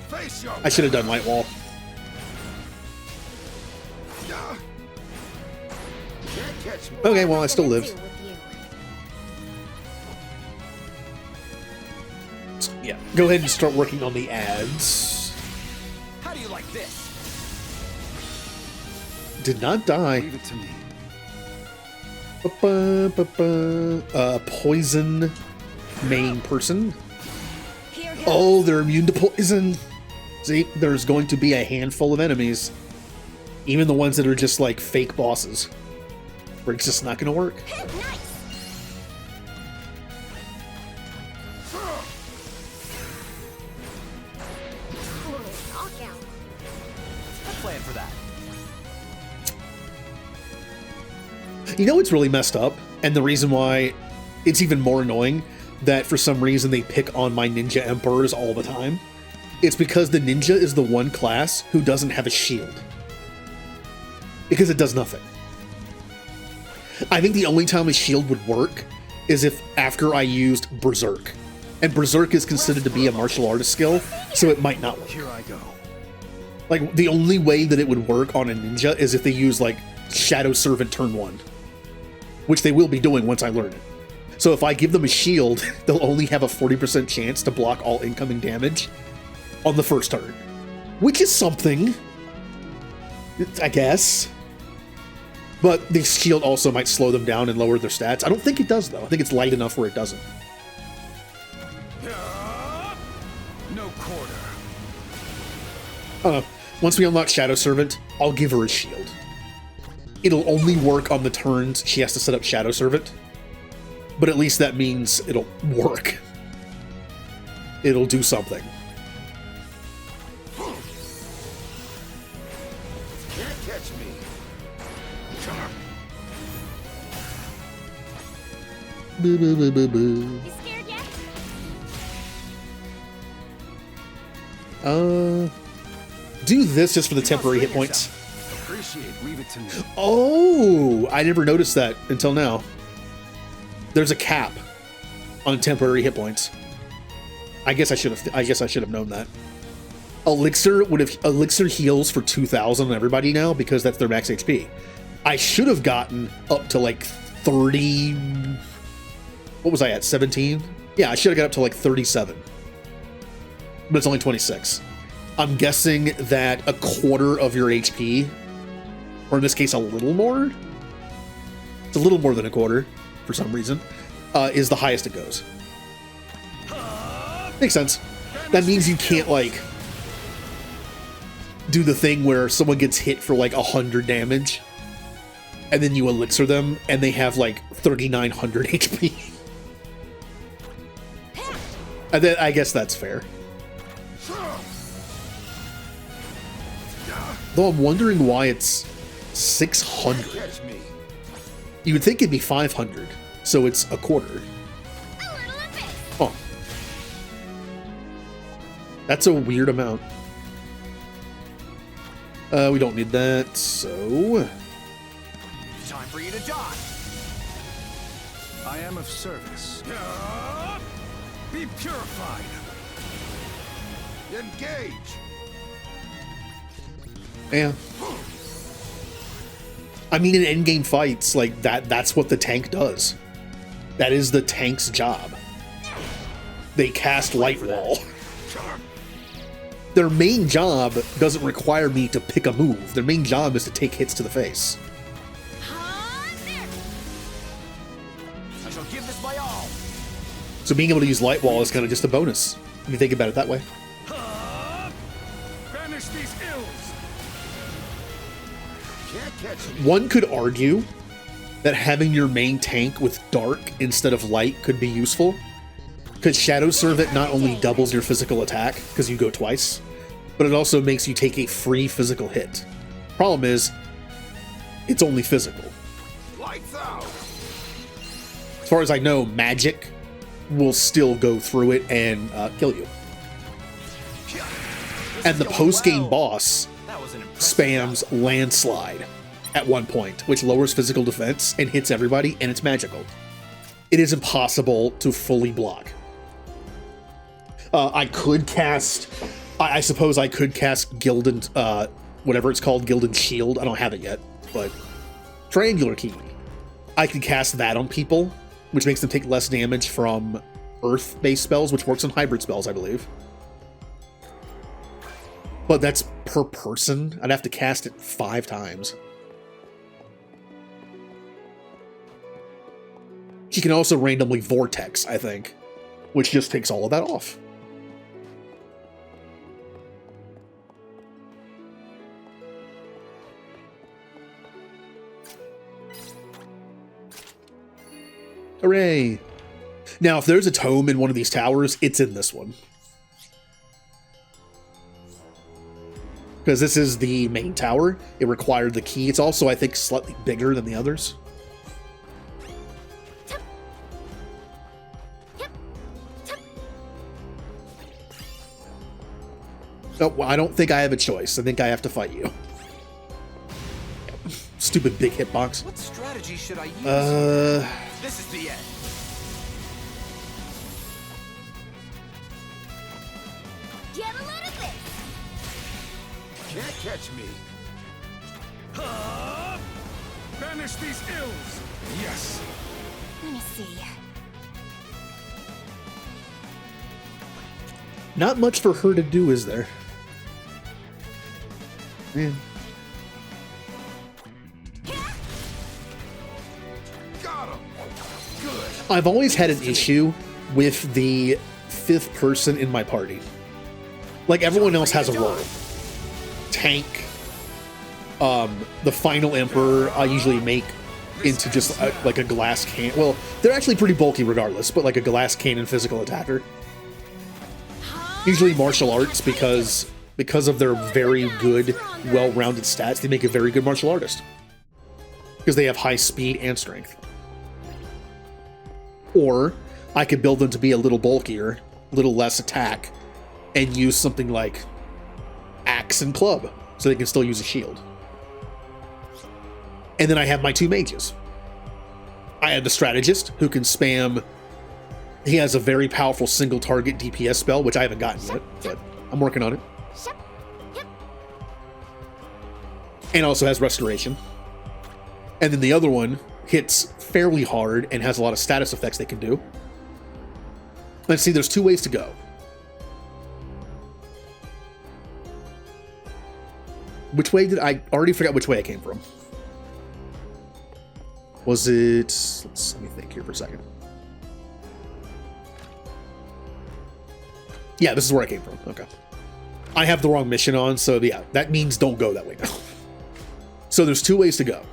Face your I should have done light wall. Can't catch me. Okay, well, I still live. With you. Yeah, go ahead and start working on the ads. How do you like this? Did not die. Leave it to me. Poison main person. Here goes. Oh, they're immune to poison. See, there's going to be a handful of enemies. Even the ones that are just like fake bosses. Where it's just not going to work. Nice! Knockout. A plan for that. You know what's really messed up? And the reason why it's even more annoying that for some reason they pick on my ninja emperors all the time It's because the ninja is the one class who doesn't have a shield. Because it does nothing. I think the only time a shield would work is if after I used Berserk. And Berserk is considered to be a martial artist skill, so it might not work. Here I go. Like, the only way that it would work on a ninja is if they use, like, Shadow Servant turn 1. Which they will be doing once I learn it. So if I give them a shield, they'll only have a 40% chance to block all incoming damage on the first turn. Which is something, I guess. But the shield also might slow them down and lower their stats. I don't think it does, though. I think it's light enough where it doesn't. No quarter. Once we unlock Shadow Servant, I'll give her a shield. It'll only work on the turns she has to set up Shadow Servant. But at least that means it'll work. It'll do something. Can't catch me. Boo, boo, boo, boo, boo. You scared yet? Do this just for the temporary hit points. Appreciate. Leave it to me. Oh, I never noticed that until now. There's a cap on temporary hit points. I guess I should have known that. Elixir heals for 2,000 on everybody now because that's their max HP. I should have gotten up to like 30. What was I at? 17? Yeah, I should have got up to like 37. But it's only 26. I'm guessing that a quarter of your HP, or in this case a little more, it's a little more than a quarter for some reason, is the highest it goes. Makes sense. That means you can't like do the thing where someone gets hit for like 100 damage and then you elixir them and they have like 3,900 HP. And then I guess that's fair. Though I'm wondering why it's 600. Catch me. You would think it'd be 500, so it's a quarter. A little of this. Oh. That's a weird amount. We don't need that, so... Time for you to die. I am of service. Be purified. Engage. Yeah. I mean, in endgame fights, like, that's what the tank does. That is the tank's job. They cast Light Wall. Their main job doesn't require me to pick a move. Their main job is to take hits to the face. There. I shall give this my all. So being able to use Light Wall is kind of just a bonus, if you think about it that way. Banish these ills. Can't catch me. One could argue that having your main tank with Dark instead of Light could be useful, because Shadow Servant not only doubles your physical attack, because you go twice, but it also makes you take a free physical hit. Problem is, it's only physical. Lights out. As far as I know, magic will still go through it and kill you. And the post-game boss That was an impressive spams Landslide at one point, which lowers physical defense and hits everybody, and it's magical. It is impossible to fully block. I could cast... I suppose I could cast Gildan... whatever it's called, Gildan Shield. I don't have it yet, but... Triangular Key. I could cast that on people, which makes them take less damage from Earth-based spells, which works on hybrid spells, I believe. But that's per person. I'd have to cast it 5 times. She can also randomly Vortex, I think, which just takes all of that off. Hooray! Now, if there's a tome in one of these towers, it's in this one. Because this is the main tower. It required the key. It's also, I think, slightly bigger than the others. Oh, well, I don't think I have a choice. I think I have to fight you. Stupid big hitbox. What strategy should I use? This is the end. Get a load of this! Can't catch me. Banish these ills. Yes. Let me see. Not much for her to do, is there? Man. Got him. Good. I've always had an issue with the 5th person in my party. Like, everyone else has a role. Tank. The final Emperor I usually make into just like a glass cannon. Well, they're actually pretty bulky regardless, but like a glass cannon physical attacker. Usually martial arts because of their very good, well-rounded stats, they make a very good martial artist. Because they have high speed and strength. Or I could build them to be a little bulkier, a little less attack, and use something like axe and club, so they can still use a shield. And then I have my 2 mages. I have the strategist who can spam. He has a very powerful single target DPS spell, which I haven't gotten yet, but I'm working on it. And also has restoration. And then the other one hits fairly hard and has a lot of status effects they can do. Let's see, there's 2 ways to go. Which way did I already forgot which way I came from? Was it... let me think here for a second. Yeah, this is where I came from. Okay. I have the wrong mission on, so yeah, that means don't go that way now. So there's 2 ways to go.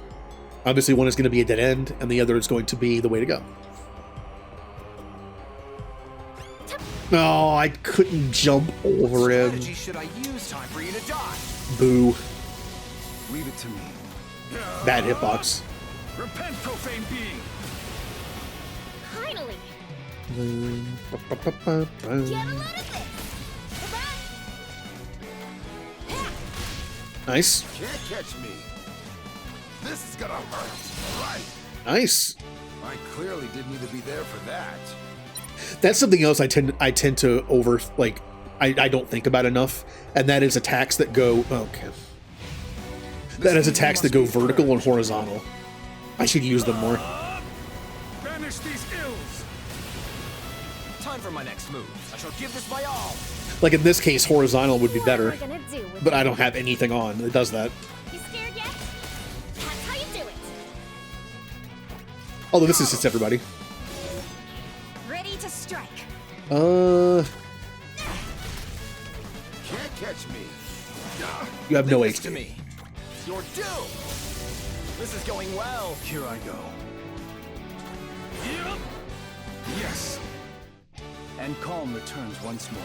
Obviously, one is going to be a dead end, and the other is going to be the way to go. No, I couldn't jump over him. What strategy should I use? Time for you to die. Boo. Leave it to me. Bad hitbox. Repent, profane being. Finally! Get a load of this! Nice. Can't catch me. This is gonna hurt. Right. Nice. I clearly didn't need to be there for that. That's something else I tend to over, like, I don't think about enough, and that is attacks that go, okay. That is attacks that go vertical and horizontal. I should use them more. Banish these ills. Time for my next move. I shall give this my all. Like in this case, horizontal would be What am better, I gonna do with but I you? don't have anything on that does that. You scared yet? That's how you do it. Although this is just everybody. Ready to strike. Uh, Can't catch me. you have no Leave this to HP. me. You're due. This is going well. Here I go. Yep. Yes. And calm returns once more.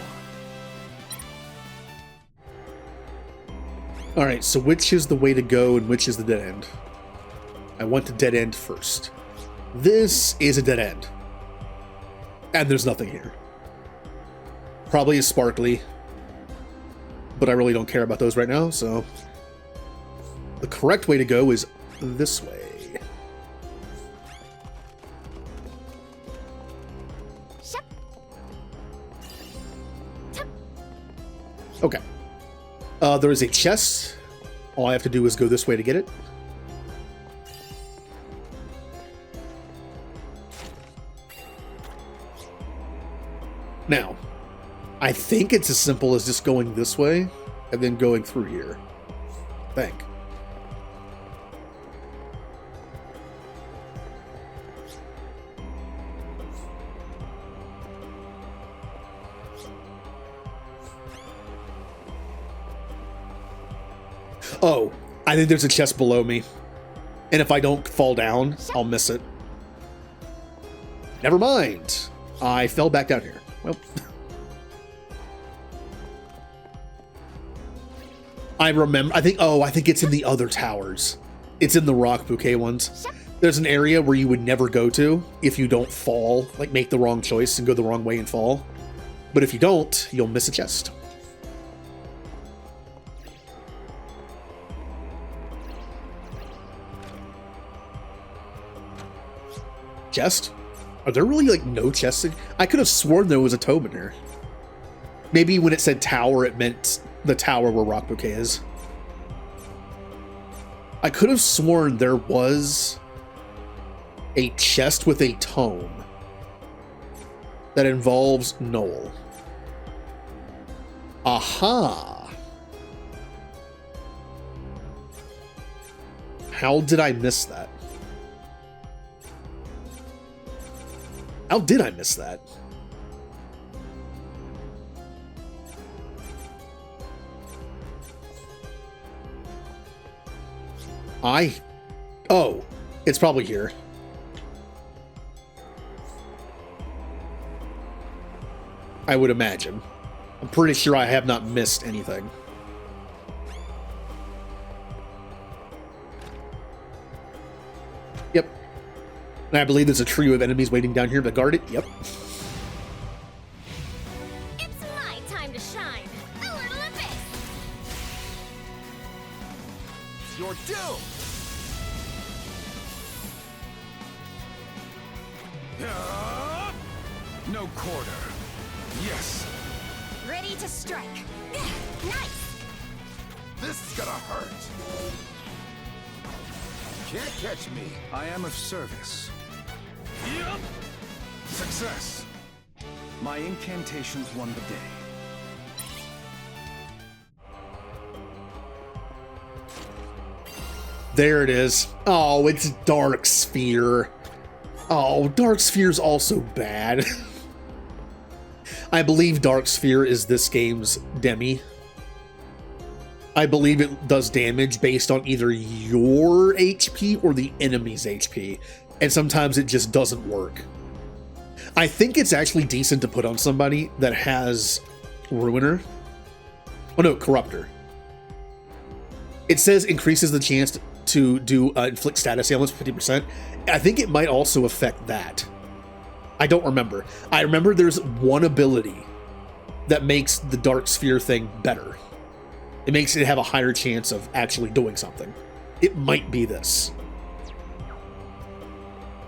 All right, so which is the way to go and which is the dead end? I want the dead end first. This is a dead end. And there's nothing here. Probably a sparkly, but I really don't care about those right now, so the correct way to go is this way. Shut. Okay. There is a chest. All I have to do is go this way to get it. Now, I think it's as simple as just going this way and then going through here. I think. Oh, I think there's a chest below me. And if I don't fall down, I'll miss it. Never mind. I fell back down here. Well, I remember. I think it's in the other towers. It's in the rock bouquet ones. There's an area where you would never go to if you don't fall, like make the wrong choice and go the wrong way and fall. But if you don't, you'll miss a chest. Chest? Are there really, like, no chests? I could have sworn there was a tome in here. Maybe when it said tower, it meant the tower where Rock Bouquet is. I could have sworn there was a chest with a tome that involves Noel. Aha! How did I miss that? How did I miss that? Oh, it's probably here. I would imagine. I'm pretty sure I have not missed anything. Yep. And I believe there's a trio of enemies waiting down here to guard it. Yep. It's my time to shine. A little of this. You're doomed! No quarter. Yes. Ready to strike. Nice. This is gonna hurt. Can't catch me. I am of service. Yup. Success. My incantations won the day. There it is. Oh, it's Dark Sphere. Oh, Dark Sphere's also bad. I believe Dark Sphere is this game's Demi. I believe it does damage based on either your HP or the enemy's HP, and sometimes it just doesn't work. I think it's actually decent to put on somebody that has Ruiner. Oh no, Corruptor. It says increases the chance to do inflict status ailments 50%. I think it might also affect that. I don't remember. I remember there's one ability that makes the Dark Sphere thing better. It makes it have a higher chance of actually doing something. It might be this.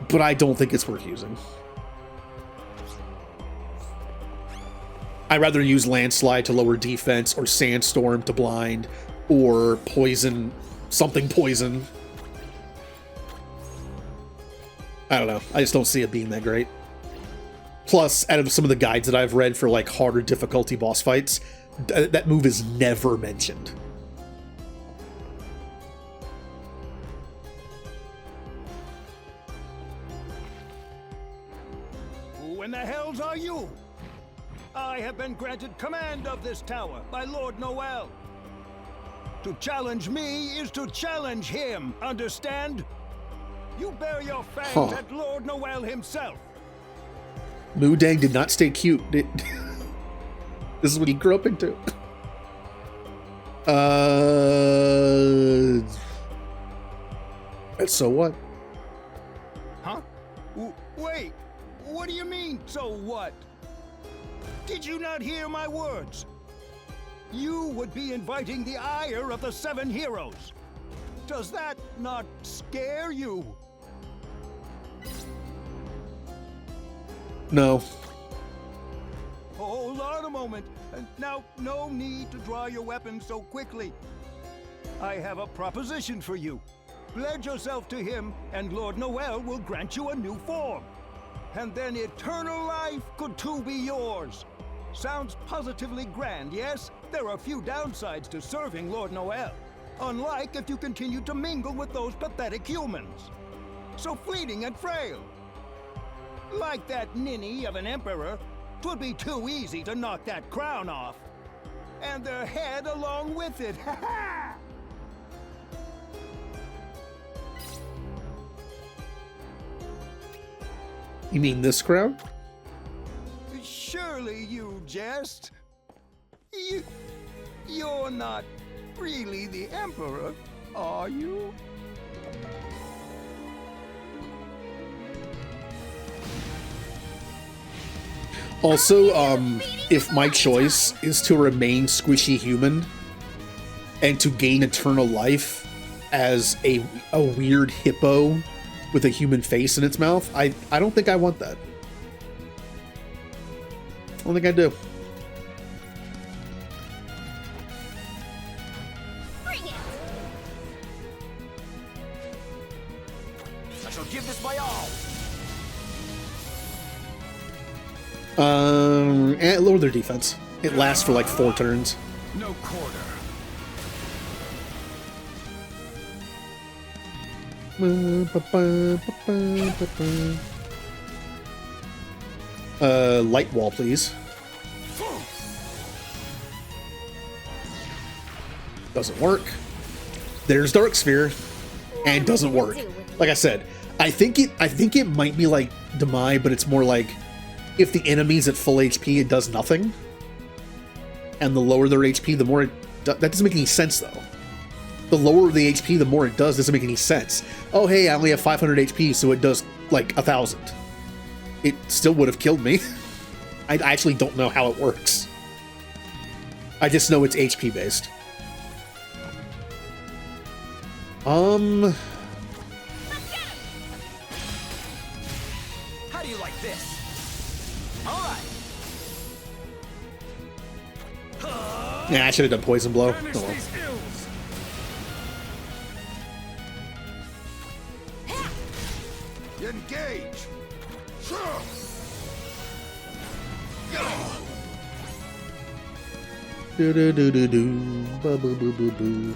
But I don't think it's worth using. I'd rather use Landslide to lower defense, or Sandstorm to blind, or Poison, something poison. I don't know. I just don't see it being that great. Plus, out of some of the guides that I've read for like harder difficulty boss fights, that move is never mentioned. Who in the hells are you? I have been granted command of this tower by Lord Noel. To challenge me is to challenge him, understand? You bear your fangs at Lord Noel himself. Moodang did not stay cute. This is what he grew up into. So what? Huh? Wait, what do you mean, so what? Did you not hear my words? You would be inviting the ire of the 7 heroes. Does that not scare you? No. Hold on a moment. Now, no need to draw your weapons so quickly. I have a proposition for you. Pledge yourself to him, and Lord Noel will grant you a new form. And then eternal life could too be yours. Sounds positively grand, yes? There are few downsides to serving Lord Noel. Unlike if you continue to mingle with those pathetic humans. So fleeting and frail. Like that ninny of an emperor, 'twould be too easy to knock that crown off. And their head along with it, ha ha! You mean this crown? Surely you jest. You're not really the emperor, are you? Also, if my choice is to remain squishy human and to gain eternal life as a weird hippo with a human face in its mouth. I don't think I want that. I don't think I do. Bring it! I shall give this my all. Lower their defense. It lasts for like 4 turns. No quarter. Light wall, please. Doesn't work. There's Dark Sphere, and doesn't work. Like I said, I think it might be like Demai, but it's more like if the enemy's at full HP, it does nothing, and the lower their HP, the more it that doesn't make any sense though. The lower the HP, the more it does. Doesn't make any sense. Oh, hey, I only have 500 HP, so it does like 1,000. It still would have killed me. I actually don't know how it works. I just know it's HP based. How do you like this? All right. Yeah, I should have done poison blow. Banish Oh, well. these ills. Engage! Sure. Do do do do do. Boo boo boo boo boo.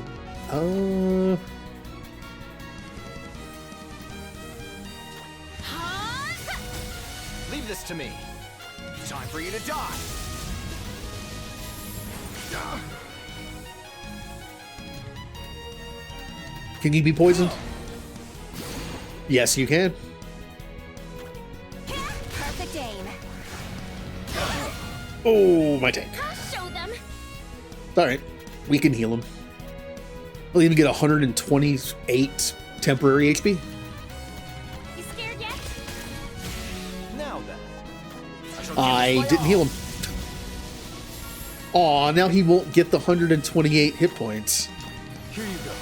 Leave this to me. Time for you to die. Can you be poisoned? Yes, you can. Perfect aim. Oh, my tank. I'll show them. All right, we can heal him. We'll even get 128 temporary HP. You scared yet? Now then. shall give I this my didn't all. heal him. Aw, now he won't get the 128 hit points. Here you go.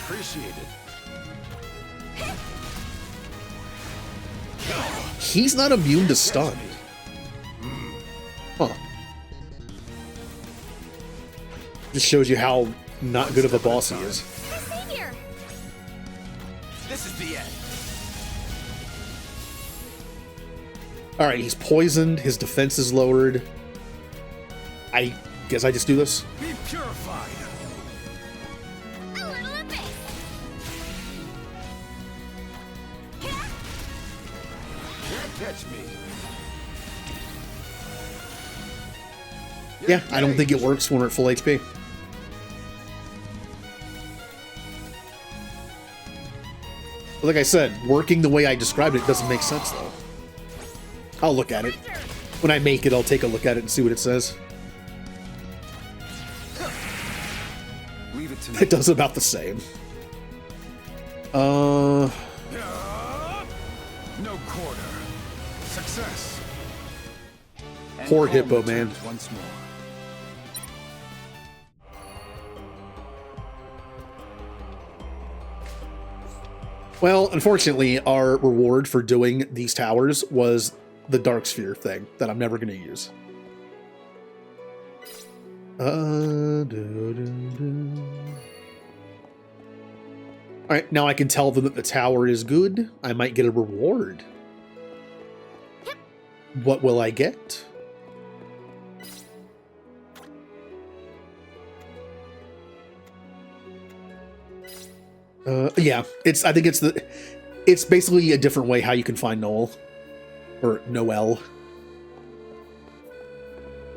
Appreciate it. He's not immune to stun. Huh. Just shows you how not good of a boss he is. The savior. This is the end. Alright, he's poisoned, his defense is lowered. I guess I just do this. Be purified. A little of this. Can't catch me. Yeah, I don't think it works when we're at full HP. But like I said, working the way I described it doesn't make sense though. I'll look at it. When I make it, I'll take a look at it and see what it says. Leave it to me. It does about the same. No quarter. Success. Poor And Hippo, calm man. returns once more. Well, unfortunately, our reward for doing these towers was the Dark Sphere thing that I'm never going to use. Alright, now I can tell them that the tower is good. I might get a reward. What will I get? Yeah, I think it's basically a different way how you can find Noel. Or Noel.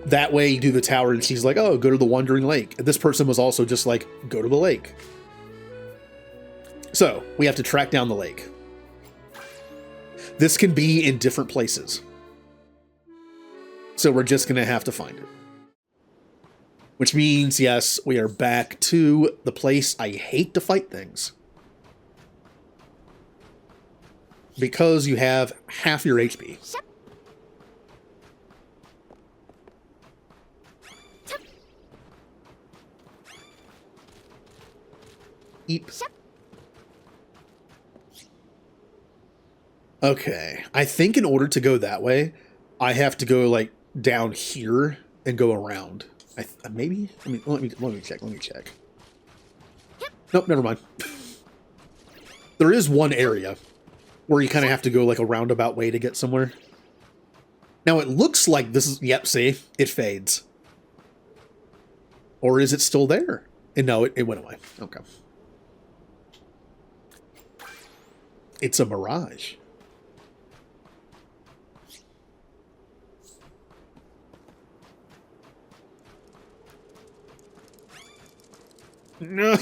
That way you do the tower and she's like, oh, go to the Wandering Lake. This person was also just like, go to the lake. So, we have to track down the lake. This can be in different places. So we're just going to have to find it. Which means, yes, we are back to the place I hate to fight things. Because you have half your HP. Eep. Okay, I think in order to go that way, I have to go like down here and go around. Maybe. I mean, let me check. Let me check. Nope, never mind. There is one area where you kind of have to go like a roundabout way to get somewhere. Now it looks like this is. Yep, see, it fades. Or is it still there? And no, it went away. Okay. It's a mirage. No.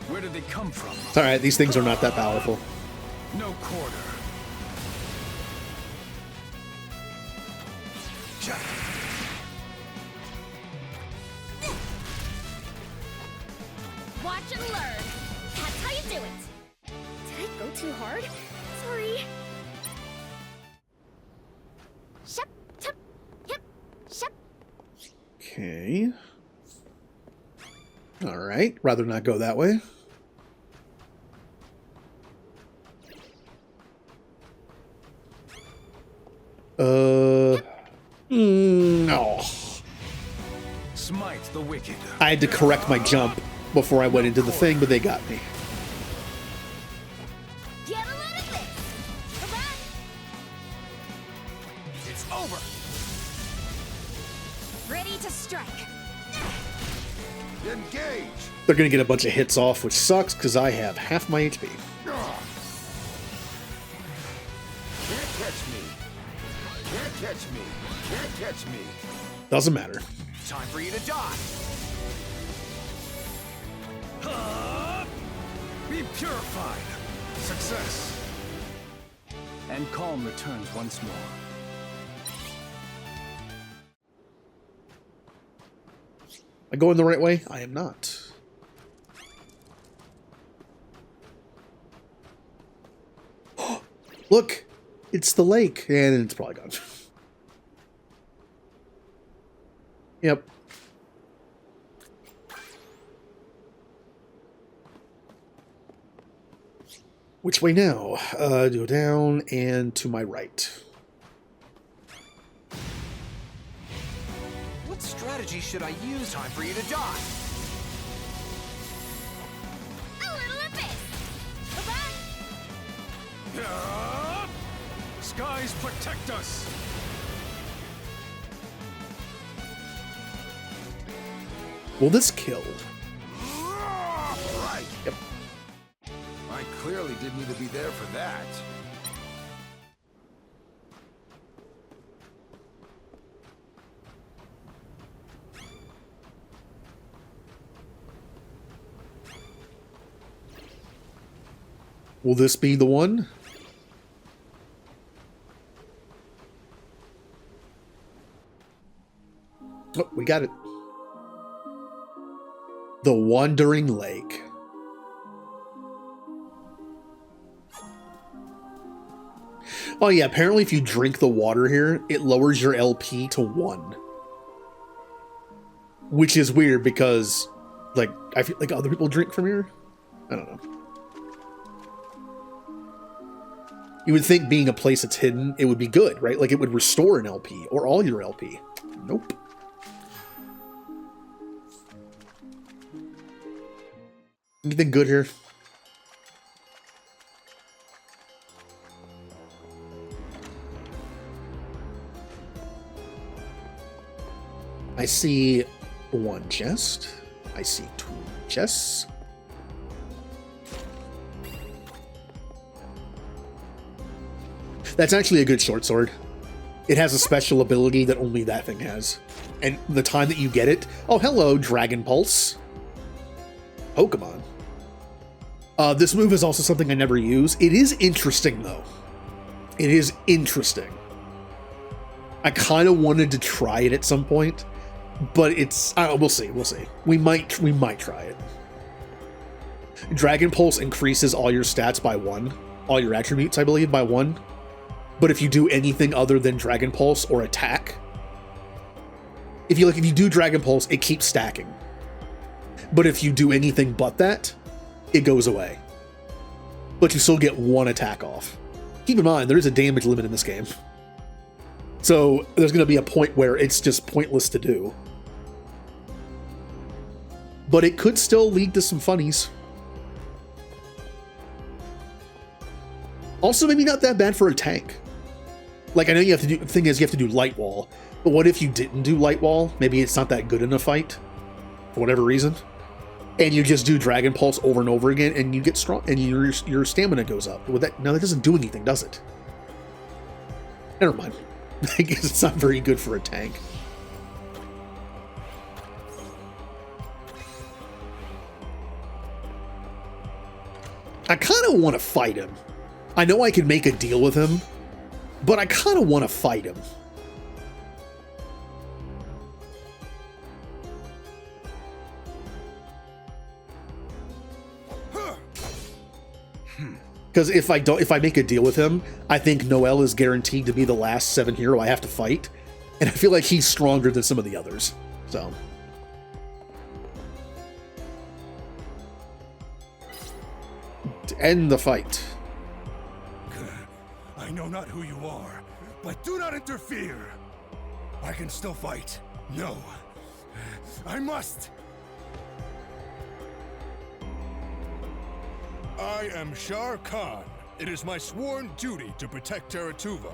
Where did they come from? It's all right. These things are not that powerful. No quarter. Watch and learn. That's how you do it. Did I go too hard? Sorry. Shep, tup, yep, shep. Okay. All right. Rather not go that way. No. Smite the wicked. I had to correct my jump before I went into the thing, but they got me. Get a load of this. Come back. It's over. Ready to strike. Engage! They're gonna get a bunch of hits off, which sucks because I have half my HP. Can't catch me. Can't catch me. Can't catch me. Doesn't matter. Time for you to die. Be purified. Success. And calm returns once more. Am I going the right way? I am not. Look! It's the lake. And it's probably gone. Yep. Which way now? Go down and to my right. What strategy should I use? Time for you to die. A little of this. Come back. Skies protect us. Will this kill? Right. Yep. I clearly didn't need to be there for that. Will this be the one? Oh, we got it. The Wandering Lake. Oh yeah, apparently if you drink the water here, it lowers your LP to 1. Which is weird because, like, I feel like other people drink from here. I don't know. You would think being a place that's hidden, it would be good, right? Like it would restore an LP or all your LP. Nope. Anything good here? I see 1 chest. I see 2 chests. That's actually a good short sword. It has a special ability that only that thing has. And the time that you get it... Oh, hello, Dragon Pulse. Pokemon. This move is also something I never use. It is interesting, though. It is interesting. I kind of wanted to try it at some point, but it's... we'll see, we'll see. We might try it. Dragon Pulse increases all your stats by 1. All your attributes, I believe, by 1. But if you do anything other than Dragon Pulse or attack... If you do Dragon Pulse, it keeps stacking. But if you do anything but that, it goes away. but you still get one attack off. Keep in mind, there is a damage limit in this game. So there's going to be a point where it's just pointless to do. But it could still lead to some funnies. Also, maybe not that bad for a tank. Like, I know you have to do, the thing is you have to do light wall, but what if you didn't do light wall? Maybe it's not that good in a fight, for whatever reason. And you just do Dragon Pulse over and over again, and you get strong, and your stamina goes up. Well, that doesn't do anything, does it? Never mind. I guess it's not very good for a tank. I kind of want to fight him. I know I can make a deal with him, but I kind of want to fight him. Because if I make a deal with him, I think Noel is guaranteed to be the last 7 hero I have to fight, and I feel like he's stronger than some of the others. So to end the fight. I know not who you are, but do not interfere. I can still fight. No, I must. I am Shar Khan. It is my sworn duty to protect Terra Tuva.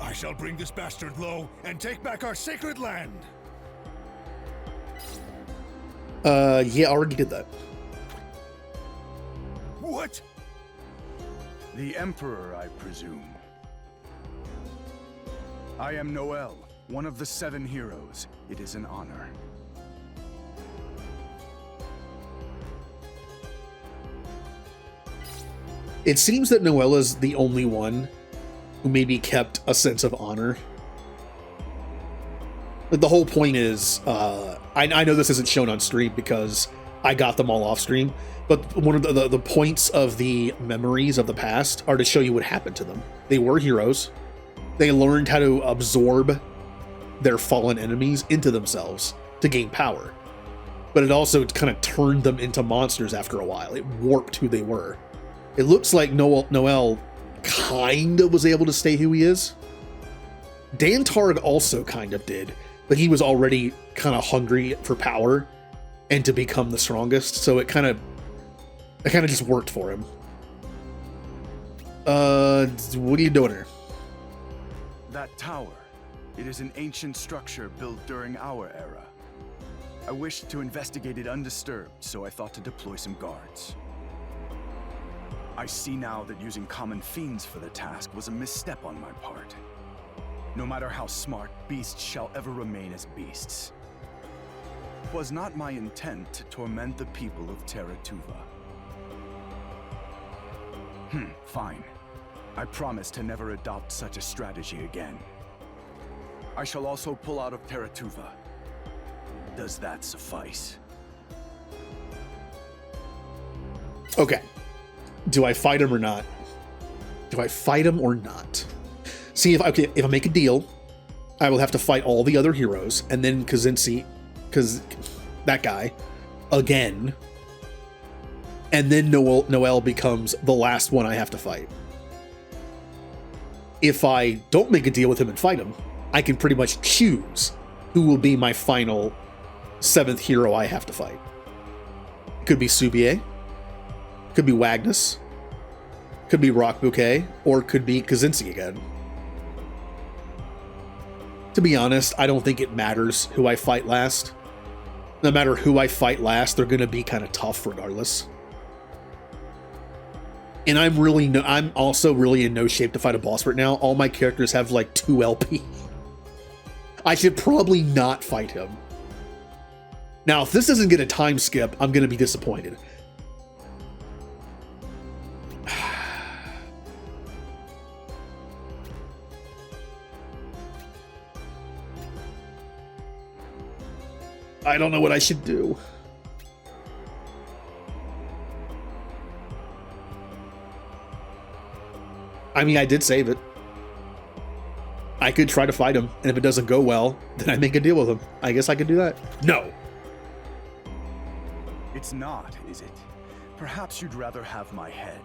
I shall bring this bastard low and take back our sacred land. Yeah, I already did that. What? The Emperor, I presume. I am Noel, one of the 7 heroes. It is an honor. It seems that Noella's the only one who maybe kept a sense of honor. Like, the whole point is, I know this isn't shown on stream because I got them all off stream, but one of the points of the memories of the past are to show you what happened to them. They were heroes. They learned how to absorb their fallen enemies into themselves to gain power. But it also kind of turned them into monsters after a while. It warped who they were. It looks like Noel kind of was able to stay who he is. Dan Targ also kind of did, but he was already kind of hungry for power and to become the strongest, so it kind of just worked for him. What are you doing here? That tower. It is an ancient structure built during our era. I wished to investigate it undisturbed, so I thought to deploy some guards. I see now that using common fiends for the task was a misstep on my part. No matter how smart, beasts shall ever remain as beasts. 'Twas not my intent to torment the people of Terra Tuva. Fine. I promise to never adopt such a strategy again. I shall also pull out of Terra Tuva. Does that suffice? Okay. Do I fight him or not? Do I fight him or not? See, if I make a deal, I will have to fight all the other heroes, and then Kazinci, that guy, again, and then Noel becomes the last one I have to fight. If I don't make a deal with him and fight him, I can pretty much choose who will be my final 7th hero I have to fight. Could be Subier. Could be Wagnus, could be Rock Bouquet, or could be Kazinci again. To be honest, I don't think it matters who I fight last. No matter who I fight last, they're going to be kind of tough regardless. And I'm also really in no shape to fight a boss right now. All my characters have like 2 LP. I should probably not fight him. Now, if this doesn't get a time skip, I'm going to be disappointed. I don't know what I should do. I mean, I did save it. I could try to fight him, and if it doesn't go well, then I make a deal with him. I guess I could do that. No. It's not, is it? Perhaps you'd rather have my head.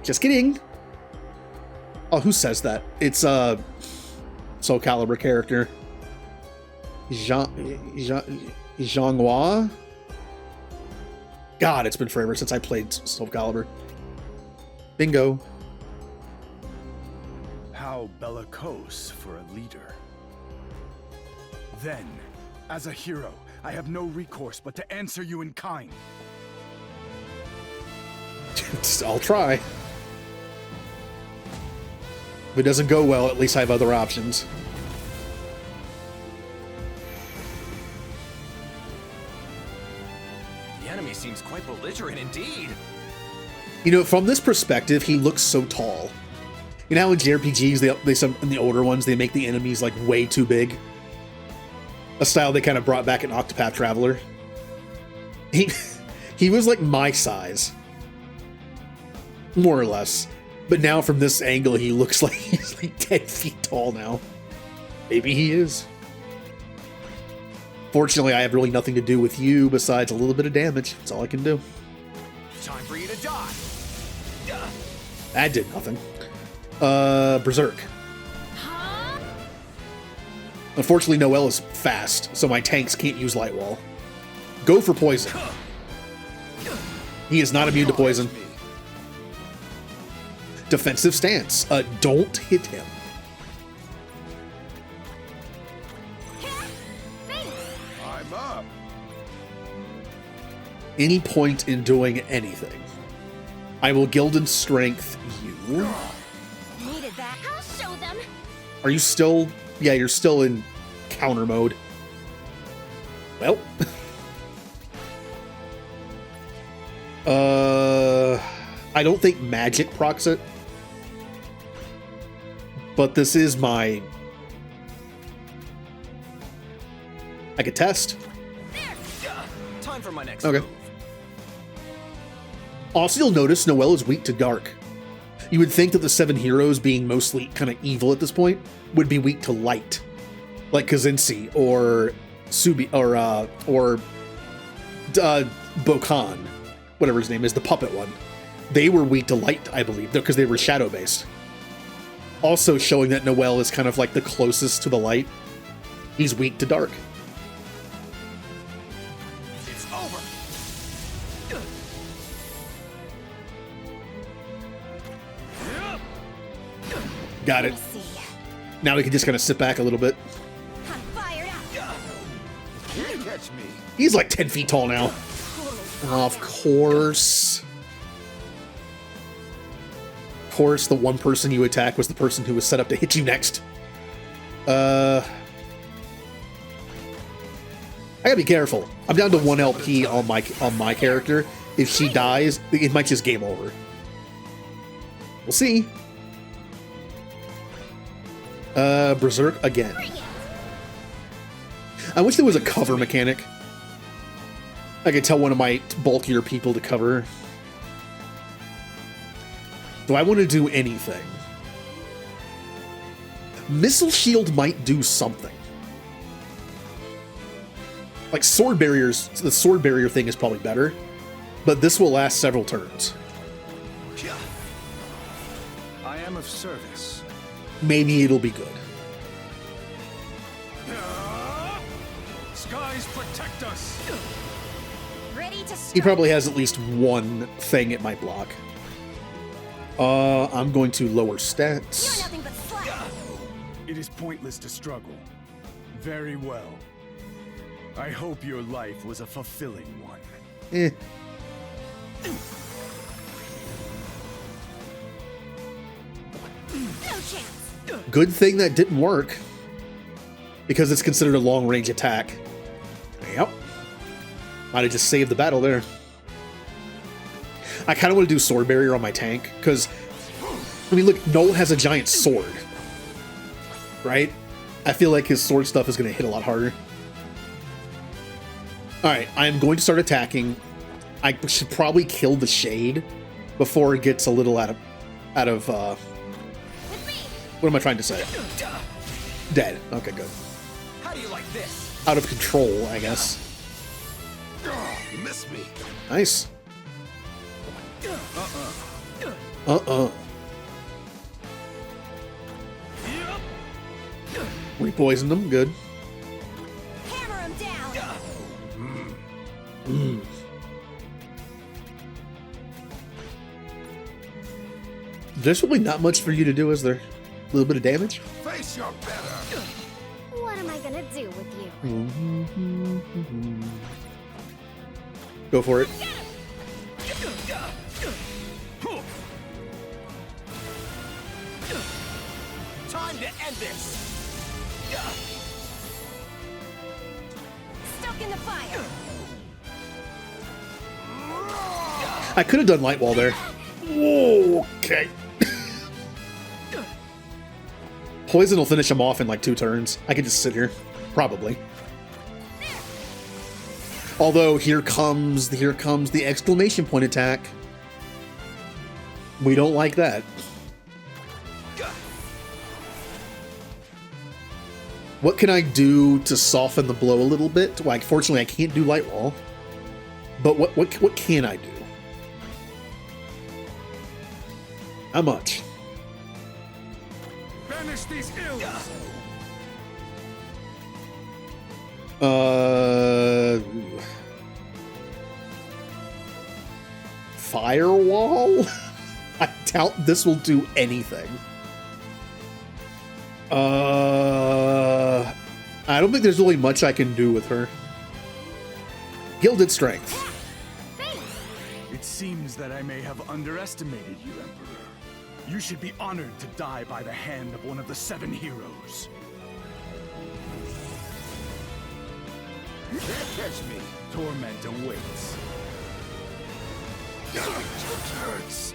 Just kidding. Oh, who says that? It's Soul Calibur character. Zhanghua? God, it's been forever since I played Soul Calibur. Bingo. How bellicose for a leader. Then, as a hero, I have no recourse but to answer you in kind. I'll try. If it doesn't go well, at least I have other options. The enemy seems quite belligerent indeed. You know, from this perspective, he looks so tall. You know how in JRPGs, they some in the older ones, they make the enemies like way too big? A style they kind of brought back in Octopath Traveler. He was like my size. More or less. But now from this angle, he looks like he's like 10 feet tall now. Maybe he is. Fortunately, I have really nothing to do with you besides a little bit of damage. That's all I can do. Time for you to die. That did nothing. Berserk. Huh? Unfortunately, Noelle is fast, so my tanks can't use Light Wall. Go for poison. He is not immune to poison. Defensive stance. Don't hit him. I'm up. Any point in doing anything. I will Gildan Strength you. Needed that. I'll show them. Are you still... Yeah, you're still in counter mode. Well. I don't think magic procs it. But this is my... I could test. Time for my next Okay. move. Also, you'll notice Noelle is weak to dark. You would think that the 7 heroes, being mostly kind of evil at this point, would be weak to light. Like Kazinsi or Subi or Bokan, whatever his name is, the puppet one. They were weak to light, I believe, because they were shadow-based. Also showing that Noelle is kind of like the closest to the light. He's weak to dark. It's over. Got it. Let's see. Now we can just kind of sit back a little bit. I'm fired up. Can't catch me. He's like 10 feet tall now. Of course. Of course, the one person you attack was the person who was set up to hit you next. I gotta be careful. I'm down to 1 LP on my character. If she dies, it might just game over. We'll see. Berserk again. Bring it. I wish there was a cover mechanic. I could tell one of my bulkier people to cover. Do I want to do anything? Missile Shield might do something. Like sword barriers, the sword barrier thing is probably better, but this will last several turns. I am of service. Maybe it'll be good. Skies protect us. Ready to He strike. probably has at least one thing it might block. I'm going to lower You're stats. nothing but slack. It is pointless to struggle. Very well. I hope your life was a fulfilling one. Eh. No chance. Good thing that didn't work. Because it's considered a long-range attack. Yep. Might have just saved the battle there. I kind of want to do sword barrier on my tank, because, I mean, look, Noel has a giant sword. Right? I feel like his sword stuff is going to hit a lot harder. Alright, I'm going to start attacking. I should probably kill the Shade before it gets a little out of With me. what am I trying to say? Dead. Okay, good. How do you like this? out of control, I guess. You missed me. Nice. Uh-uh. Repoisoned them, good. Hammer him down. There's really not much for you to do, is there? A little bit of damage? Face your better. What am I gonna do with you? Go for it. Time to end this. Stuck in the fire. I could have done light wall there. Whoa, okay. Poison will finish him off in like 2 turns. I could just sit here, probably. Although here comes the exclamation point attack. We don't like that. What can I do to soften the blow a little bit? Like, fortunately, I can't do light wall. But what can I do? How much? Banish these ills. Firewall? I doubt this will do anything. I don't think there's really much I can do with her. Gilded Strength. It seems that I may have underestimated you, Emperor. You should be honored to die by the hand of one of the 7 heroes. You can't catch me. Torment awaits. It hurts.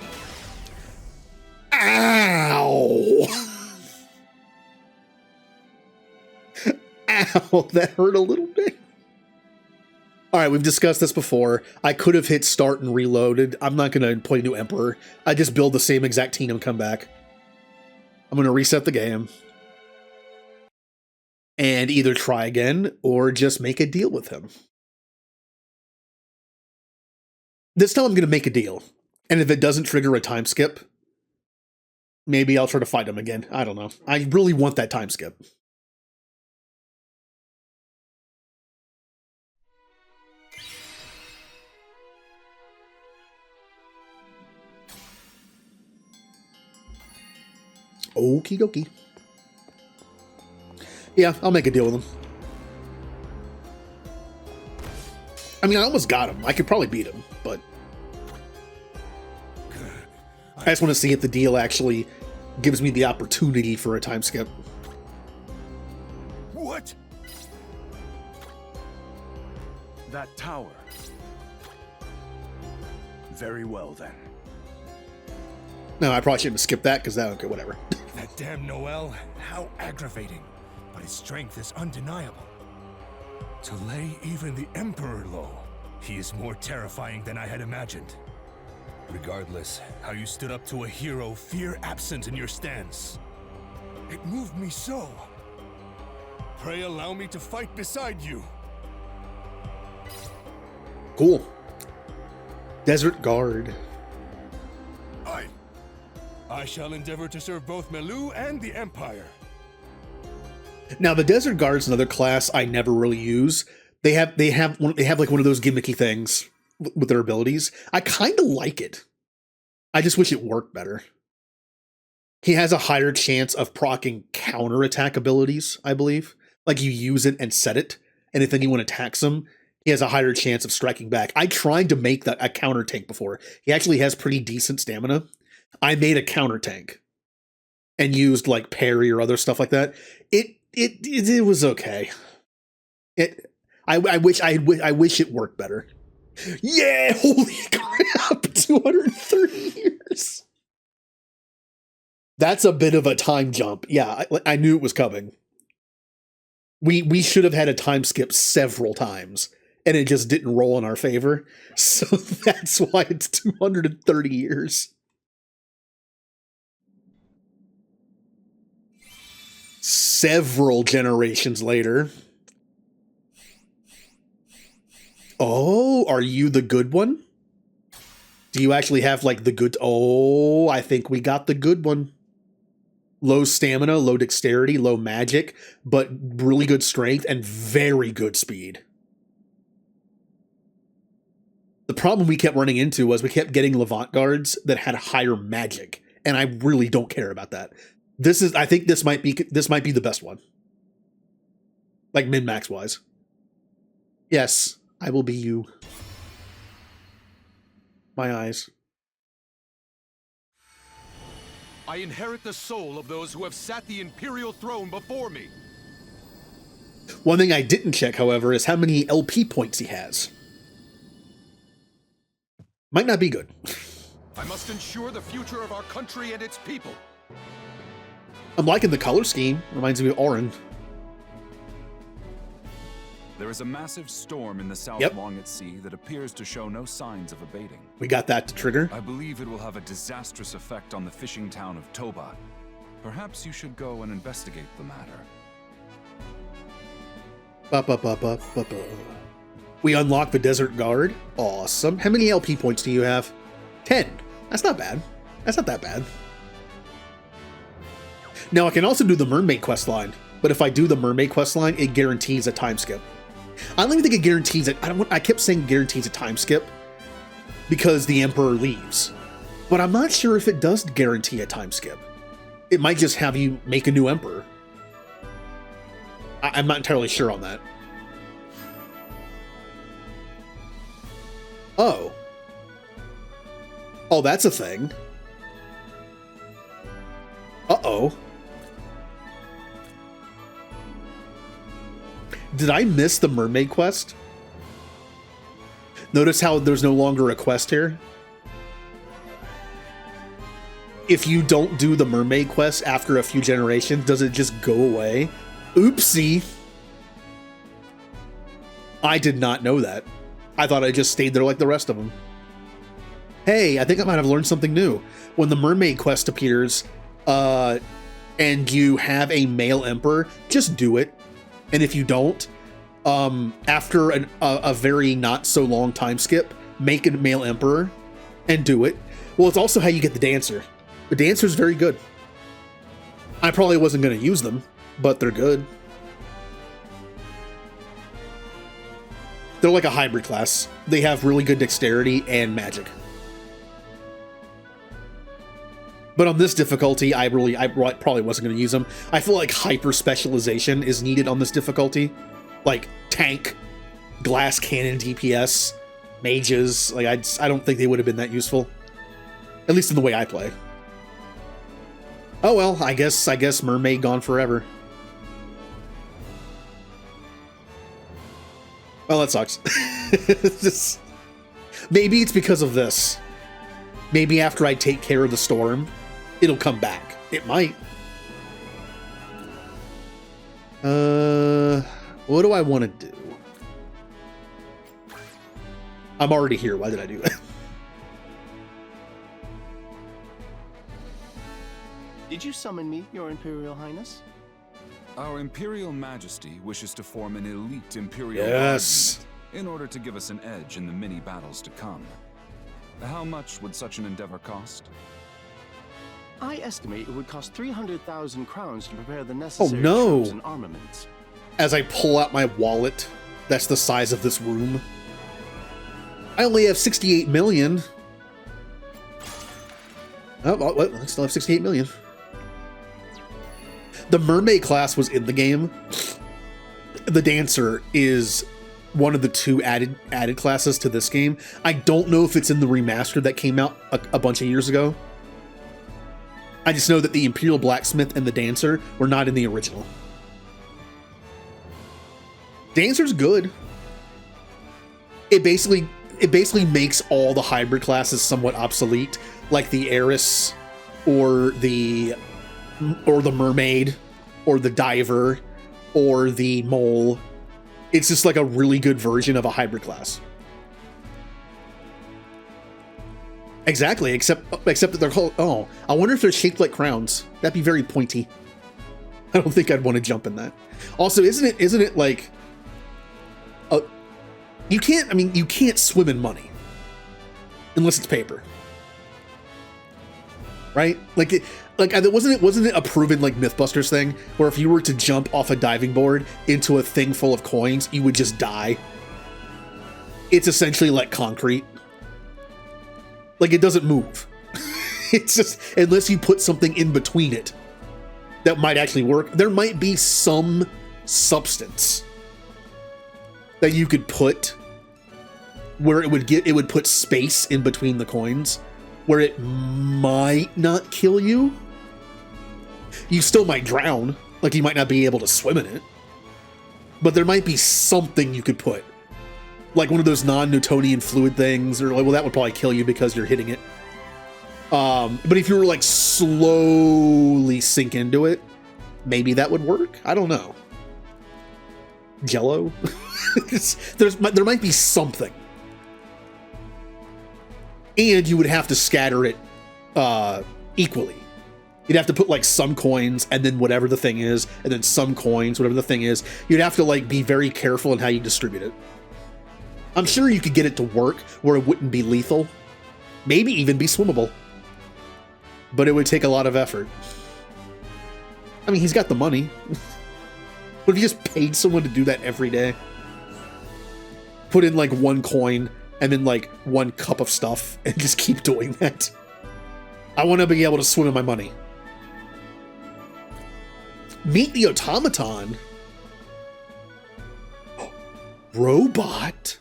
Ow! Ow, that hurt a little bit. Alright, we've discussed this before. I could have hit start and reloaded. I'm not going to play new Emperor. I just build the same exact team and come back. I'm going to reset the game. And either try again, or just make a deal with him. This time I'm going to make a deal. And if it doesn't trigger a time skip, maybe I'll try to fight him again. I don't know. I really want that time skip. Okie dokie. Yeah, I'll make a deal with him. I mean, I almost got him. I could probably beat him, but I just want to see if the deal actually gives me the opportunity for a time skip. What? That tower. Very well, then. No, I probably shouldn't have skipped that, because that, okay, whatever. That damn Noel, how aggravating. But his strength is undeniable. To lay even the Emperor low, he is more terrifying than I had imagined. Regardless, how you stood up to a hero, fear absent in your stance. It moved me so. Pray allow me to fight beside you. Cool. Desert Guard. I shall endeavor to serve both Melu and the Empire. Now, the Desert Guard's another class I never really use. They have like one of those gimmicky things with their abilities. I kind of like it. I just wish it worked better. He has a higher chance of proccing counterattack abilities, I believe. Like, you use it and set it, and if anyone attacks him, he has a higher chance of striking back. I tried to make that a counter tank before. He actually has pretty decent stamina. I made a counter tank and used like parry or other stuff like that. It was okay. I wish it worked better. Yeah, holy crap! 230 years. That's a bit of a time jump. Yeah, I knew it was coming. We should have had a time skip several times, and it just didn't roll in our favor. So that's why it's 230 years. Several generations later. Oh, are you the good one? Do you actually have like the good? Oh, I think we got the good one. Low stamina, low dexterity, low magic, but really good strength and very good speed. The problem we kept running into was we kept getting Levant guards that had higher magic, and I really don't care about that. I think this might be the best one. Like min-max wise. Yes, I will be you. My eyes. I inherit the soul of those who have sat the Imperial throne before me. One thing I didn't check, however, is how many LP points he has. Might not be good. I must ensure the future of our country and its people. I'm liking the color scheme. Reminds me of Orin. There is a massive storm in the south long at sea that appears to show no signs of abating. We got that to trigger. I believe it will have a disastrous effect on the fishing town of Toba. Perhaps you should go and investigate the matter. We unlock the Desert Guard. Awesome. How many LP points do you have? 10. That's not bad. That's not that bad. Now, I can also do the Mermaid quest line, but if I do the Mermaid quest line, it guarantees a time skip. I don't even think it guarantees it. I kept saying guarantees a time skip because the Emperor leaves. But I'm not sure if it does guarantee a time skip. It might just have you make a new Emperor. I'm not entirely sure on that. Oh. Oh, that's a thing. Uh-oh. Did I miss the mermaid quest? Notice how there's no longer a quest here? If you don't do the mermaid quest after a few generations, does it just go away? Oopsie. I did not know that. I thought I just stayed there like the rest of them. Hey, I think I might have learned something new. When the mermaid quest appears, and you have a male emperor, just do it. And if you don't, after a very not so long time skip, make a male emperor and do it. Well, it's also how you get the dancer. The dancer's very good. I probably wasn't going to use them, but they're good. They're like a hybrid class. They have really good dexterity and magic. But on this difficulty, I probably wasn't going to use them. I feel like hyper specialization is needed on this difficulty. Like tank, glass cannon DPS, mages. Like I don't think they would have been that useful. At least in the way I play. Oh well, I guess mermaid gone forever. Well, that sucks. Maybe it's because of this. Maybe after I take care of the storm, it'll come back. It might. What do I want to do? I'm already here. Why did I do that? Did you summon me, Your Imperial Highness? Our Imperial Majesty wishes to form an elite Imperial Yes. Guard unit in order to give us an edge in the many battles to come. How much would such an endeavor cost? I estimate it would cost 300,000 crowns to prepare the necessary no. troops and armaments. As I pull out my wallet, that's the size of this room. I only have 68 million. Oh, well, I still have 68 million. The mermaid class was in the game. The dancer is one of the two added classes to this game. I don't know if it's in the remaster that came out a bunch of years ago. I just know that the Imperial Blacksmith and the Dancer were not in the original. Dancer's good. It basically makes all the hybrid classes somewhat obsolete, like the Heiress or the Mermaid or the Diver or the Mole. It's just like a really good version of a hybrid class. Exactly, except that they're called... Oh, I wonder if they're shaped like crowns. That'd be very pointy. I don't think I'd want to jump in that. Also, isn't it like... You can't, I mean, you can't swim in money. Unless it's paper. Right? Like, wasn't it a proven, like, Mythbusters thing? Where if you were to jump off a diving board into a thing full of coins, you would just die? It's essentially like concrete. Like, it doesn't move. It's just, unless you put something in between it that might actually work. There might be some substance that you could put where it would put space in between the coins where it might not kill you. You still might drown. Like, you might not be able to swim in it. But there might be something you could put. Like one of those non-Newtonian fluid things, or like, well, that would probably kill you because you're hitting it. But if you were like slowly sink into it, maybe that would work. I don't know. Jello? There might be something. And you would have to scatter it equally. You'd have to put like some coins and then whatever the thing is, and then some coins, whatever the thing is. You'd have to like be very careful in how you distribute it. I'm sure you could get it to work where it wouldn't be lethal. Maybe even be swimmable. But it would take a lot of effort. I mean, he's got the money. What if you just paid someone to do that every day? Put in like one coin and then like one cup of stuff and just keep doing that. I want to be able to swim in my money. Meet the automaton. Robot.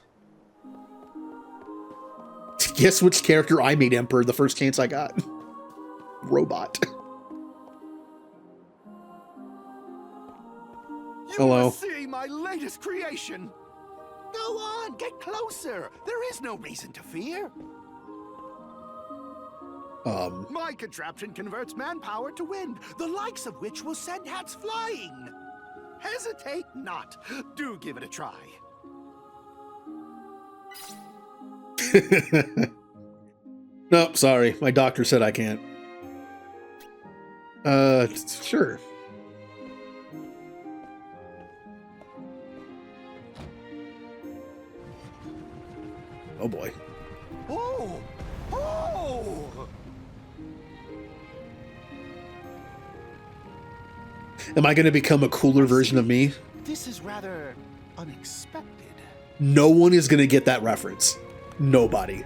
Guess which character I made Emperor the first chance I got. Robot. Hello. You see my latest creation. Go on, get closer. There is no reason to fear. My contraption converts manpower to wind, the likes of which will send hats flying. Hesitate not. Do give it a try. No, sorry. My doctor said I can't. Sure. Oh boy. Oh! Oh! Am I going to become a cooler version of me? This is rather unexpected. No one is going to get that reference. Nobody.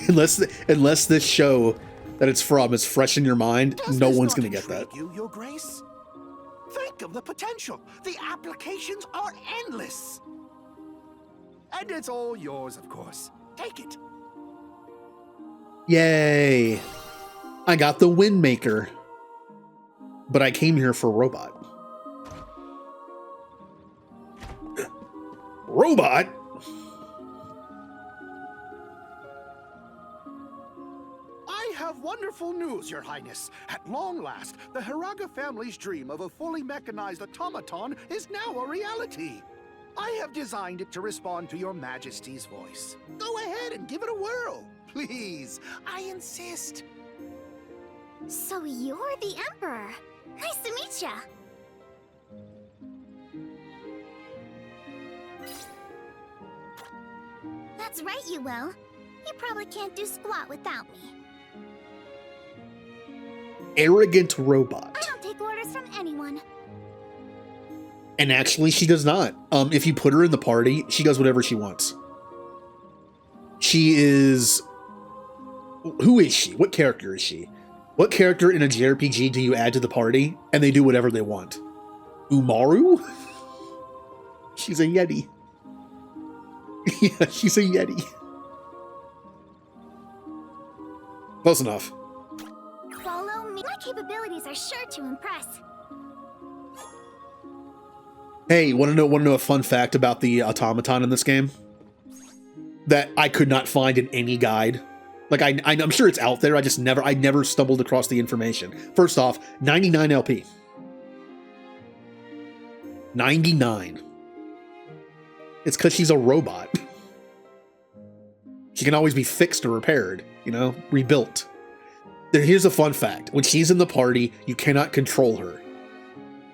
unless this show that it's from is fresh in your mind, no one's going to get that. You, Your Grace? Think of the potential. The applications are endless. And it's all yours, of course. Take it. Yay. I got the Windmaker. But I came here for Robot. Robot? I have wonderful news, Your Highness. At long last, the Hiraga family's dream of a fully mechanized automaton is now a reality. I have designed it to respond to Your Majesty's voice. Go ahead and give it a whirl. Please, I insist. So you're the Emperor. Nice to meet ya. That's right, you will. You probably can't do squat without me. Arrogant robot. I don't take orders from anyone. And actually, she does not. If you put her in the party, she does whatever she wants. She is... Who is she? What character is she? What character in a JRPG do you add to the party, and they do whatever they want? Umaru? She's a Yeti. Yeah, she's a Yeti. Close enough. Follow me. My capabilities are sure to impress. Hey, want to know a fun fact about the automaton in this game? That I could not find in any guide. Like, I'm sure it's out there, I never stumbled across the information. First off, 99 LP. 99. It's because she's a robot. She can always be fixed or repaired, you know, rebuilt. Here's a fun fact. When she's in the party, you cannot control her.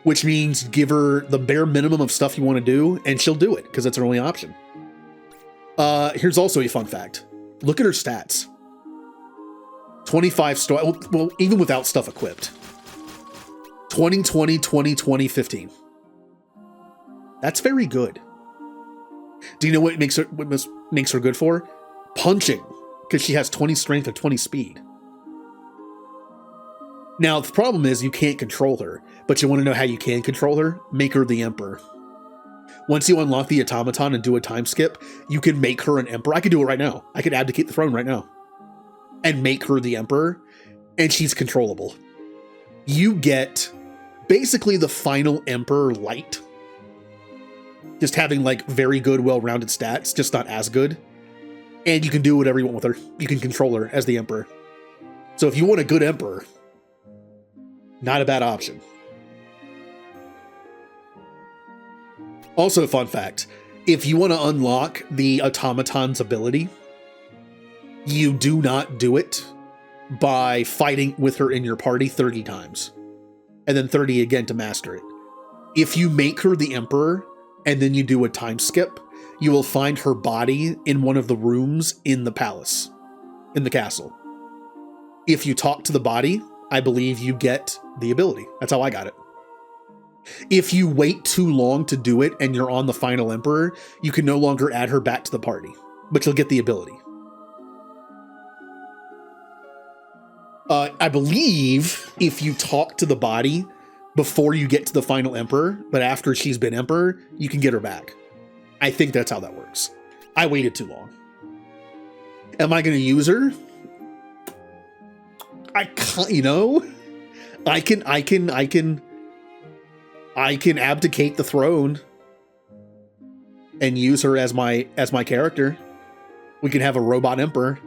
Which means give her the bare minimum of stuff you want to do, and she'll do it, because that's her only option. Here's also a fun fact. Look at her stats. 25 star. Well, even without stuff equipped. 2020, 2020, 15. That's very good. Do you know what makes her good for? Punching, because she has 20 strength and 20 speed. Now, the problem is you can't control her, but you want to know how you can control her? Make her the Emperor. Once you unlock the automaton and do a time skip, you can make her an Emperor. I could do it right now. I could abdicate the throne right now and make her the Emperor, and she's controllable. You get basically the final Emperor light. Just having like very good, well-rounded stats, just not as good. And you can do whatever you want with her. You can control her as the Emperor. So if you want a good Emperor, not a bad option. Also, a fun fact. If you want to unlock the automaton's ability, you do not do it by fighting with her in your party 30 times. And then 30 again to master it. If you make her the Emperor, and then you do a time skip, you will find her body in one of the rooms in the palace, in the castle. If you talk to the body, I believe you get the ability. That's how I got it. If you wait too long to do it and you're on the final Emperor, you can no longer add her back to the party, but you'll get the ability. I believe if you talk to the body before you get to the final Emperor, but after she's been Emperor, you can get her back. I think that's how that works. I waited too long. Am I going to use her? I can't, you know, I can abdicate the throne and use her as my character. We can have a robot Emperor.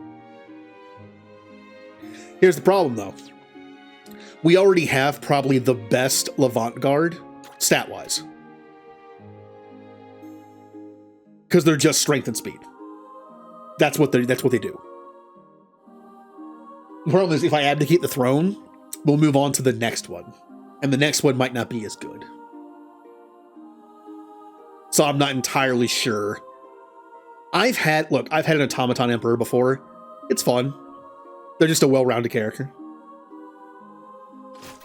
Here's the problem though. We already have probably the best Levant Guard stat-wise. Because they're just strength and speed. That's what they do. The problem is if I abdicate the throne, we'll move on to the next one. And the next one might not be as good. So I'm not entirely sure. I've had an Automaton Emperor before. It's fun. They're just a well-rounded character.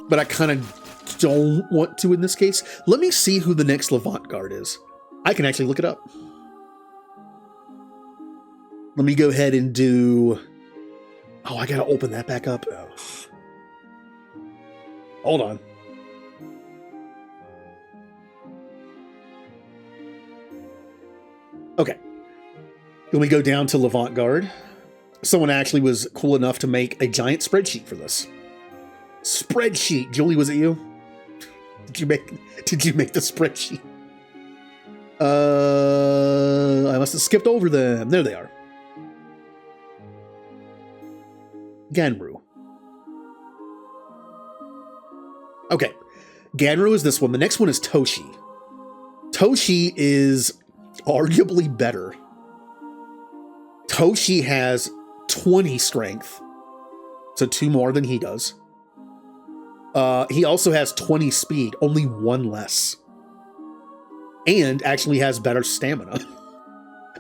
But I kind of don't want to in this case. Let me see who the next Levant Guard is. I can actually look it up. Let me go ahead and do... Oh, I gotta open that back up. Oh. Hold on. Okay. Then we go down to Levant Guard. Someone actually was cool enough to make a giant spreadsheet for this. Spreadsheet. Julie, was it you? Did you make the spreadsheet? I must have skipped over them. There they are. Ganru. Okay. Ganru is this one. The next one is Toshi. Toshi is arguably better. Toshi has 20 strength. So 2 more than he does. He also has 20 speed, only 1 less. And actually has better stamina.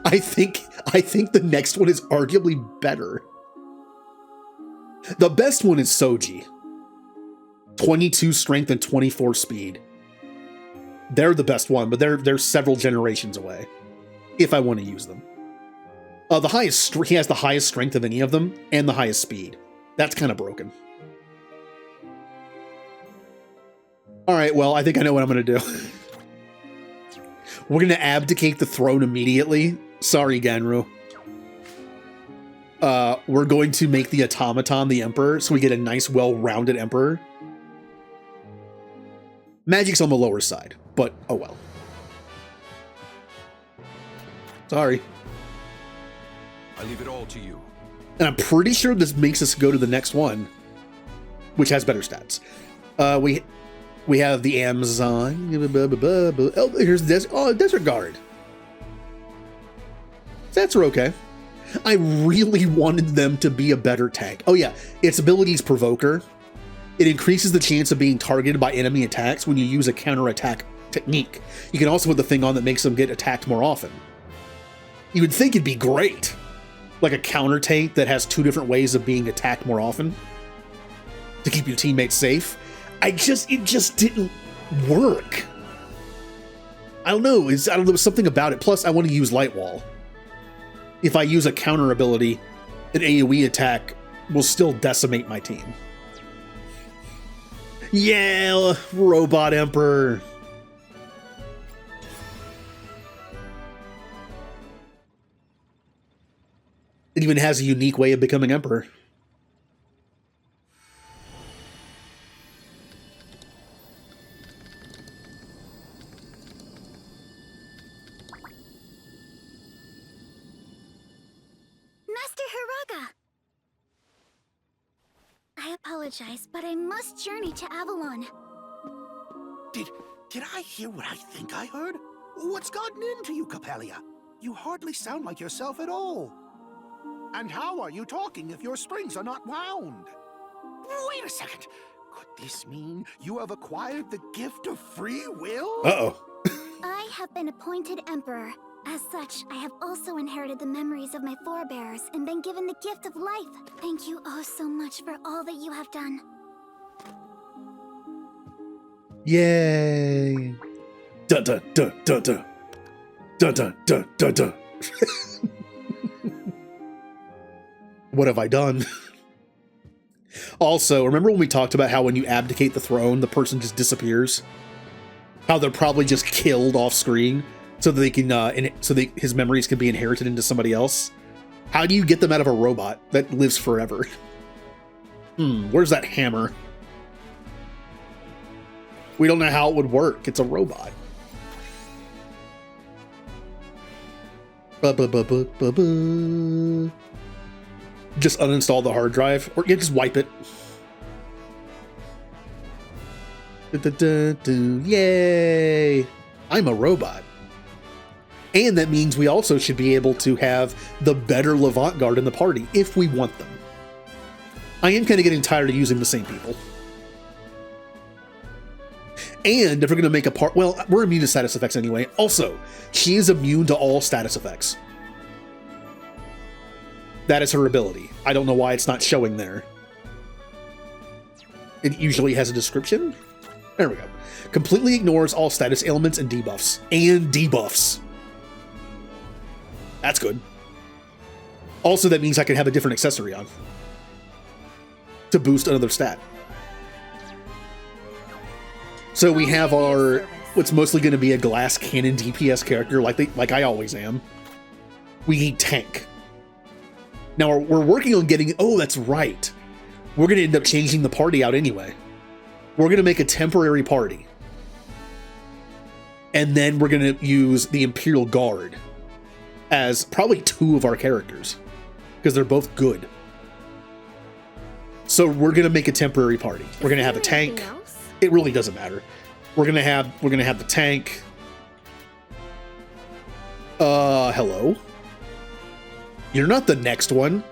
I think the next one is arguably better. The best one is Soji. 22 strength and 24 speed. They're the best one, but they're several generations away. If I want to use them. He has the highest strength of any of them, and the highest speed. That's kind of broken. Alright, well, I think I know what I'm going to do. We're going to abdicate the throne immediately. Sorry, Ganru. We're going to make the automaton the Emperor, so we get a nice, well-rounded Emperor. Magic's on the lower side, but oh well. Sorry. I leave it all to you. And I'm pretty sure this makes us go to the next one, which has better stats. We have the Amazon. Oh, here's the Desert Guard. Stats are okay. I really wanted them to be a better tank. Oh yeah, its ability is Provoker. It increases the chance of being targeted by enemy attacks when you use a counterattack technique. You can also put the thing on that makes them get attacked more often. You would think it'd be great. Like a counter tank that has 2 different ways of being attacked more often to keep your teammates safe. It just didn't work. I don't know. There was something about it. Plus, I want to use Light Wall. If I use a counter ability, an AoE attack will still decimate my team. Yeah, Robot Emperor. It even has a unique way of becoming Emperor. Master Hiraga! I apologize, but I must journey to Avalon. Did I hear what I think I heard? What's gotten into you, Capellia? You hardly sound like yourself at all. And how are you talking if your springs are not wound? Wait a second. Could this mean you have acquired the gift of free will? Uh-oh. I have been appointed Emperor. As such, I have also inherited the memories of my forebears and been given the gift of life. Thank you oh so much for all that you have done. Yay. Dun dun dun dun dun. Dun dun dun dun dun. What have I done? Also, remember when we talked about how when you abdicate the throne, the person just disappears? How they're probably just killed off screen so that they can, his memories can be inherited into somebody else? How do you get them out of a robot that lives forever? Where's that hammer? We don't know how it would work. It's a robot. Just uninstall the hard drive, or just wipe it. Yay! I'm a robot. And that means we also should be able to have the better Levant Guard in the party, if we want them. I am kind of getting tired of using the same people. And if we're going to make a part... Well, we're immune to status effects anyway. Also, she is immune to all status effects. That is her ability. I don't know why it's not showing there. It usually has a description. There we go. Completely ignores all status ailments and debuffs. And debuffs. That's good. Also, that means I can have a different accessory on to boost another stat. So we have our, what's mostly going to be a glass cannon DPS character, like I always am. We need tank. Now we're working on getting, oh, that's right. We're going to end up changing the party out anyway. We're going to make a temporary party. And then we're going to use the Imperial Guard as probably 2 of our characters, because they're both good. So we're going to make a temporary party. We're going to have a tank. It really doesn't matter. We're gonna have the tank. Hello? You're not the next one.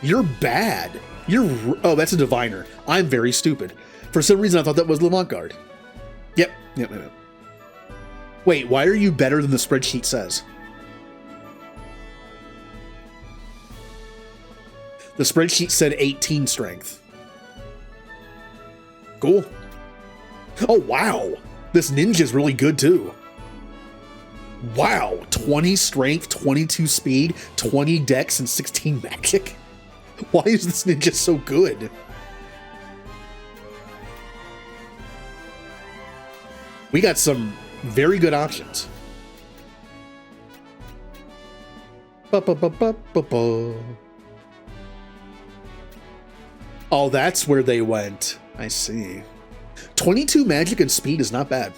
You're bad. Oh, that's a diviner. I'm very stupid. For some reason, I thought that was Levant Guard. Yep. Wait, why are you better than the spreadsheet says? The spreadsheet said 18 strength. Cool. Oh, wow. This ninja's really good, too. Wow. 20 strength, 22 speed, 20 dex, and 16 magic. Why is this ninja so good? We got some very good options. Oh, that's where they went. I see. 22 magic and speed is not bad.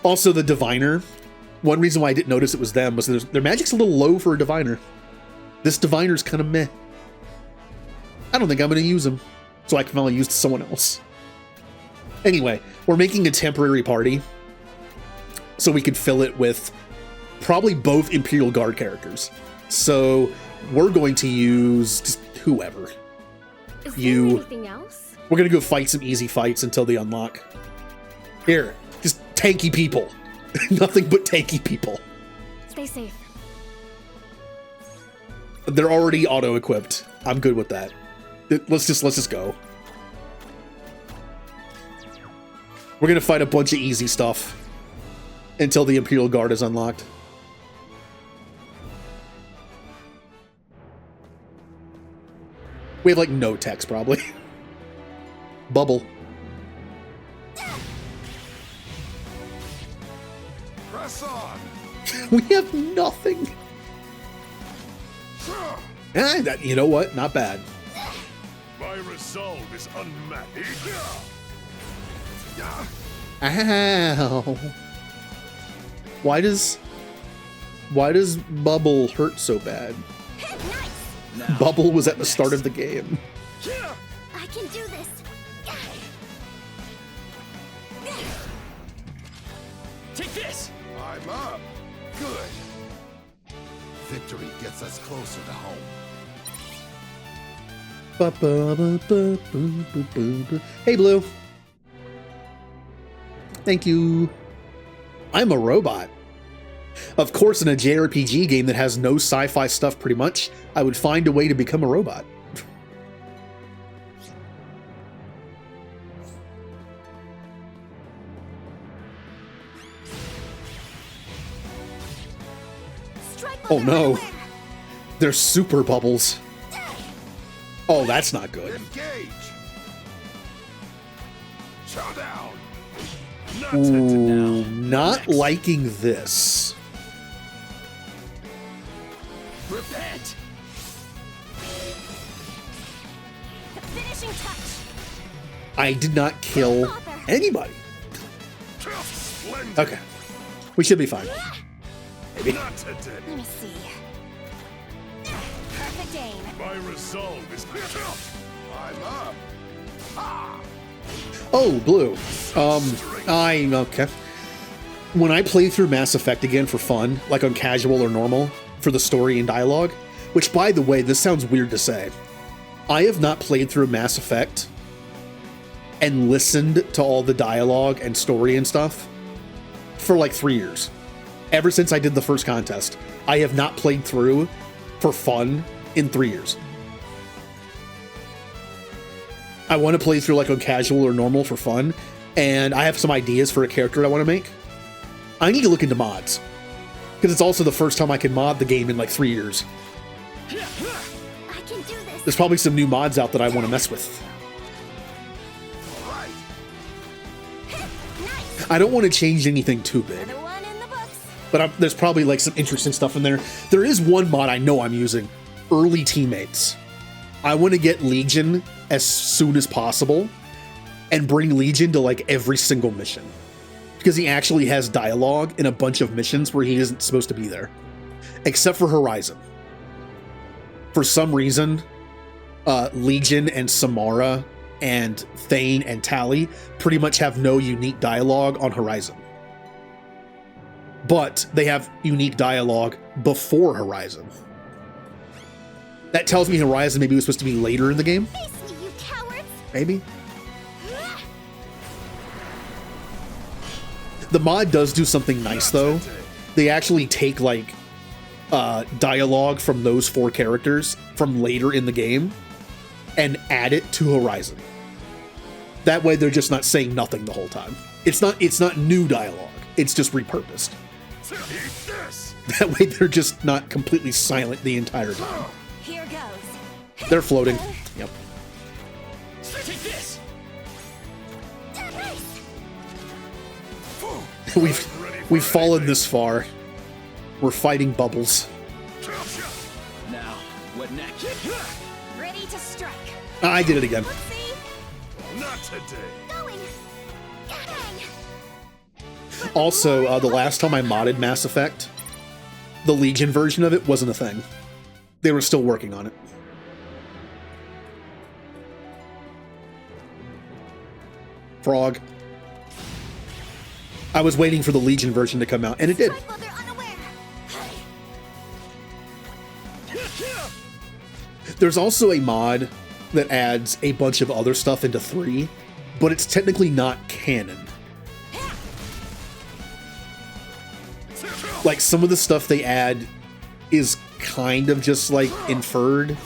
Also, the diviner. One reason why I didn't notice it was them was their magic's a little low for a diviner. This diviner's kind of meh. I don't think I'm going to use him, so I can finally use someone else. Anyway, we're making a temporary party so we can fill it with probably both Imperial Guard characters. So we're going to use just whoever. Is there anything else? We're going to go fight some easy fights until they unlock. Here, just tanky people. Nothing but tanky people. Stay safe. They're already auto-equipped. I'm good with that. Let's just go. We're gonna fight a bunch of easy stuff until the Imperial Guard is unlocked. We have like no text probably. Bubble. Press on. We have nothing. You know what? Not bad. My resolve is unmatched. Ow. Why does Bubble hurt so bad? Nice. Bubble was at the start of the game. I can do this. Take this. I'm up. Good. Victory gets us closer to home. Hey, Blue. Thank you. I'm a robot. Of course, in a JRPG game that has no sci-fi stuff pretty much, I would find a way to become a robot. Oh no. They're super bubbles. Oh, that's not good. Engage. Showdown. Ooh, not liking this. Repent. The finishing touch. I did not kill anybody. Splendid. Okay. We should be fine. Maybe. Not today. Let me see. Perfect aim. My resolve is. I'm up. Oh, Blue. I'm okay. When I play through Mass Effect again for fun, like on casual or normal, for the story and dialogue, which, by the way, this sounds weird to say, I have not played through Mass Effect and listened to all the dialogue and story and stuff for like 3 years. Ever since I did the first contest, I have not played through for fun in 3 years. I want to play through like on casual or normal for fun, and I have some ideas for a character I want to make. I need to look into mods, because it's also the first time I can mod the game in like 3 years. I can do this. There's probably some new mods out that I want to mess with. Nice. I don't want to change anything too big, Another one in the books. but there's probably like some interesting stuff in there. There is one mod I know I'm using, Early Teammates. I want to get Legion as soon as possible and bring Legion to like every single mission, because he actually has dialogue in a bunch of missions where he isn't supposed to be there, except for Horizon. For some reason, Legion and Samara and Thane and Tali pretty much have no unique dialogue on Horizon. But they have unique dialogue before Horizon. That tells me Horizon maybe was supposed to be later in the game. Face me, you cowards. Maybe. The mod does do something nice, though. They actually take, like, dialogue from those 4 characters from later in the game and add it to Horizon. That way they're just not saying nothing the whole time. It's not new dialogue. It's just repurposed. That way they're just not completely silent the entire time. Here goes. They're floating. Yep. Take this. We've fallen this far. We're fighting bubbles. Now, what next? Ready to strike. I did it again. Let's see. Not today. Going. Dang. Also, the last time I modded Mass Effect, the Legion version of it wasn't a thing. They were still working on it. Frog. I was waiting for the Legion version to come out, and it did. Strike while they're unaware. There's also a mod that adds a bunch of other stuff into 3, but it's technically not canon. Like, some of the stuff they add is kind of just, like, inferred.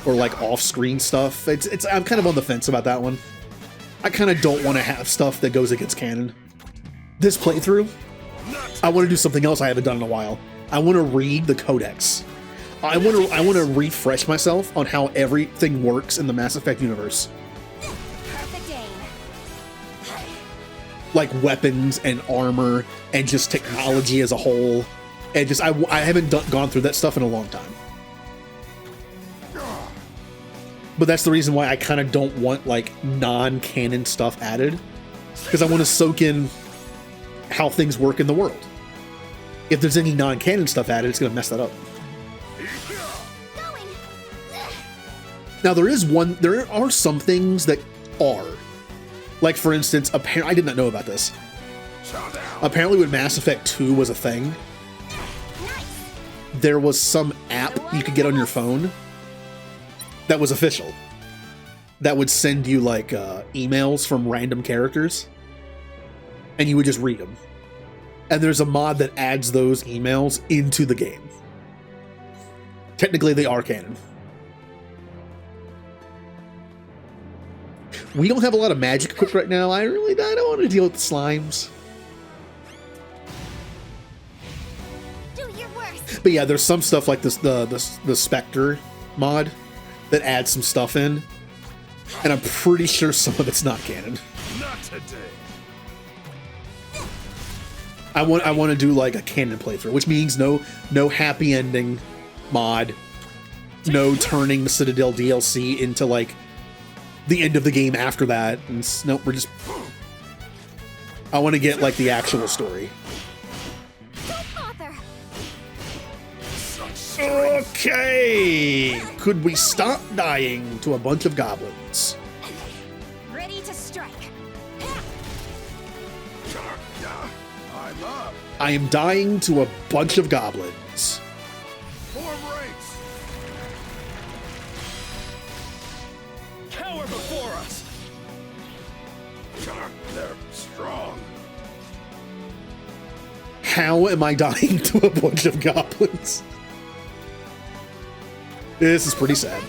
Or, like, off-screen stuff. I'm kind of on the fence about that one. I kind of don't want to have stuff that goes against canon. This playthrough, I want to do something else I haven't done in a while. I want to read the codex. I want to refresh myself on how everything works in the Mass Effect universe. Perfect aim. Like weapons and armor and just technology as a whole. And just I haven't gone through that stuff in a long time. But that's the reason why I kind of don't want like non-canon stuff added, because I want to soak in how things work in the world. If there's any non-canon stuff added, it's going to mess that up. Now there are some things that are. Like for instance, I did not know about this. Apparently when Mass Effect 2 was a thing, there was some app you could get on your phone that was official, that would send you like emails from random characters, and you would just read them. And there's a mod that adds those emails into the game. Technically, they are canon. We don't have a lot of magic equipped right now. I don't want to deal with the slimes. Do your worst. But yeah, there's some stuff like this, the Spectre mod that adds some stuff in, and I'm pretty sure some of it's not canon. Not today. I want to do like a canon playthrough, which means no happy ending mod, no turning the Citadel DLC into like the end of the game after that, and nope, I want to get like the actual story. Okay, could we stop dying to a bunch of goblins? Ready to strike. I'm up. I am dying to a bunch of goblins. Form ranks. Cower before us. They're strong. How am I dying to a bunch of goblins? This is pretty sad.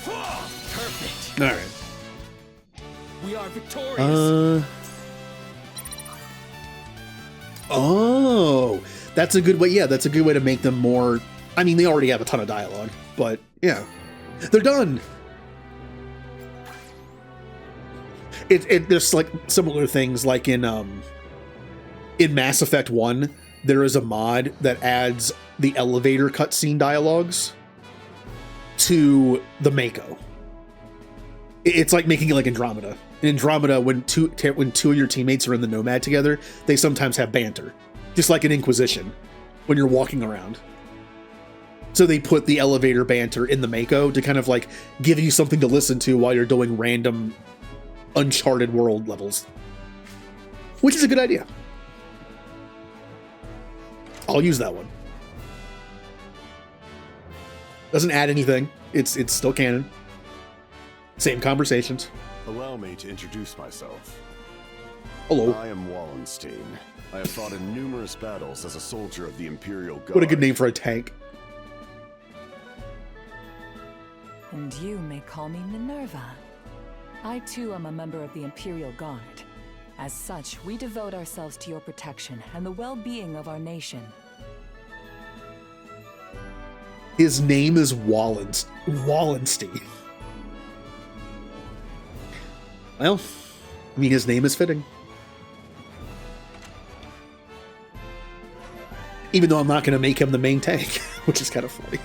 Perfect. All right. We are victorious. Oh, that's a good way. Yeah, that's a good way to make them more. I mean, they already have a ton of dialogue, but yeah, they're done. There's like similar things like in Mass Effect 1, there is a mod that adds the elevator cutscene dialogues to the Mako. It's like making it like Andromeda. In Andromeda, when two of your teammates are in the Nomad together, they sometimes have banter, just like in Inquisition, when you're walking around. So they put the elevator banter in the Mako to kind of like give you something to listen to while you're doing random Uncharted world levels, which is a good idea. I'll use that one. Doesn't add anything. It's still canon. Same conversations. Allow me to introduce myself. Hello. I am Wallenstein. I have fought in numerous battles as a soldier of the Imperial Guard. What a good name for a tank. And you may call me Minerva. I too am a member of the Imperial Guard. As such, we devote ourselves to your protection and the well-being of our nation. His name is Wallenstein. Well, I mean, his name is fitting. Even though I'm not going to make him the main tank, which is kind of funny.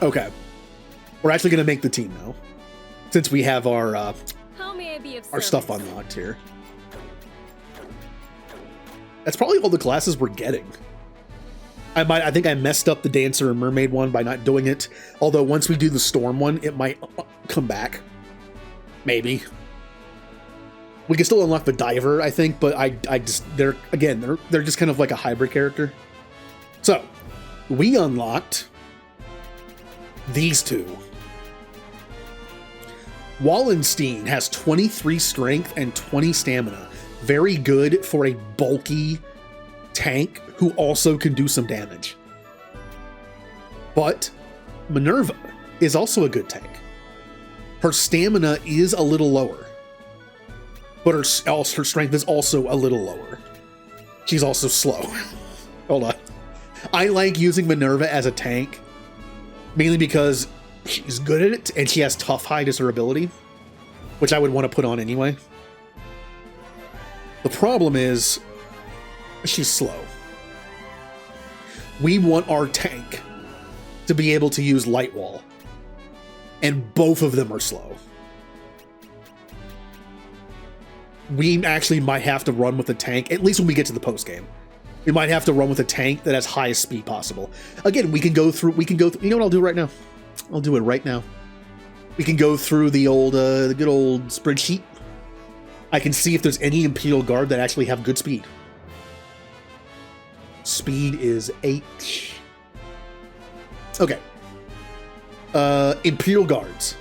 Okay. We're actually going to make the team now, since we have our How may I be of our service? stuff unlocked here. That's probably all the classes we're getting. I think I messed up the Dancer and Mermaid one by not doing it. Although once we do the Storm one, it might come back. Maybe. We can still unlock the Diver, I think, but they're just kind of like a hybrid character. So, we unlocked these two. Wallenstein has 23 strength and 20 stamina. Very good for a bulky tank who also can do some damage. But Minerva is also a good tank. Her stamina is a little lower, but her strength is also a little lower. She's also slow. Hold on. I like using Minerva as a tank, mainly because she's good at it and she has tough hide as her ability, which I would want to put on anyway. The problem is she's slow. We want our tank to be able to use Light Wall, and both of them are slow. We actually might have to run with a tank, at least when we get to the post game. We might have to run with a tank that has highest speed possible. Again, we can go through, you know what I'll do right now? I'll do it right now. We can go through the good old spreadsheet. I can see if there's any Imperial Guard that actually have good speed. Speed is 8. Okay. Imperial Guards.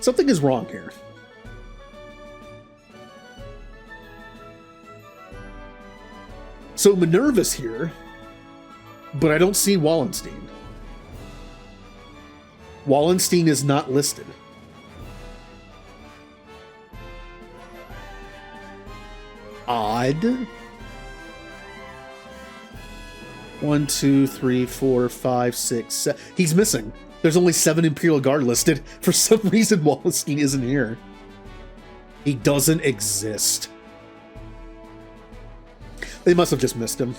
Something is wrong here. So Minerva's here, but I don't see Wallenstein. Wallenstein is not listed. Odd. 1, 2, 3, 4, 5, 6, 7. He's missing. There's only 7 Imperial Guard listed. For some reason, Wallenstein isn't here. He doesn't exist. They must have just missed him.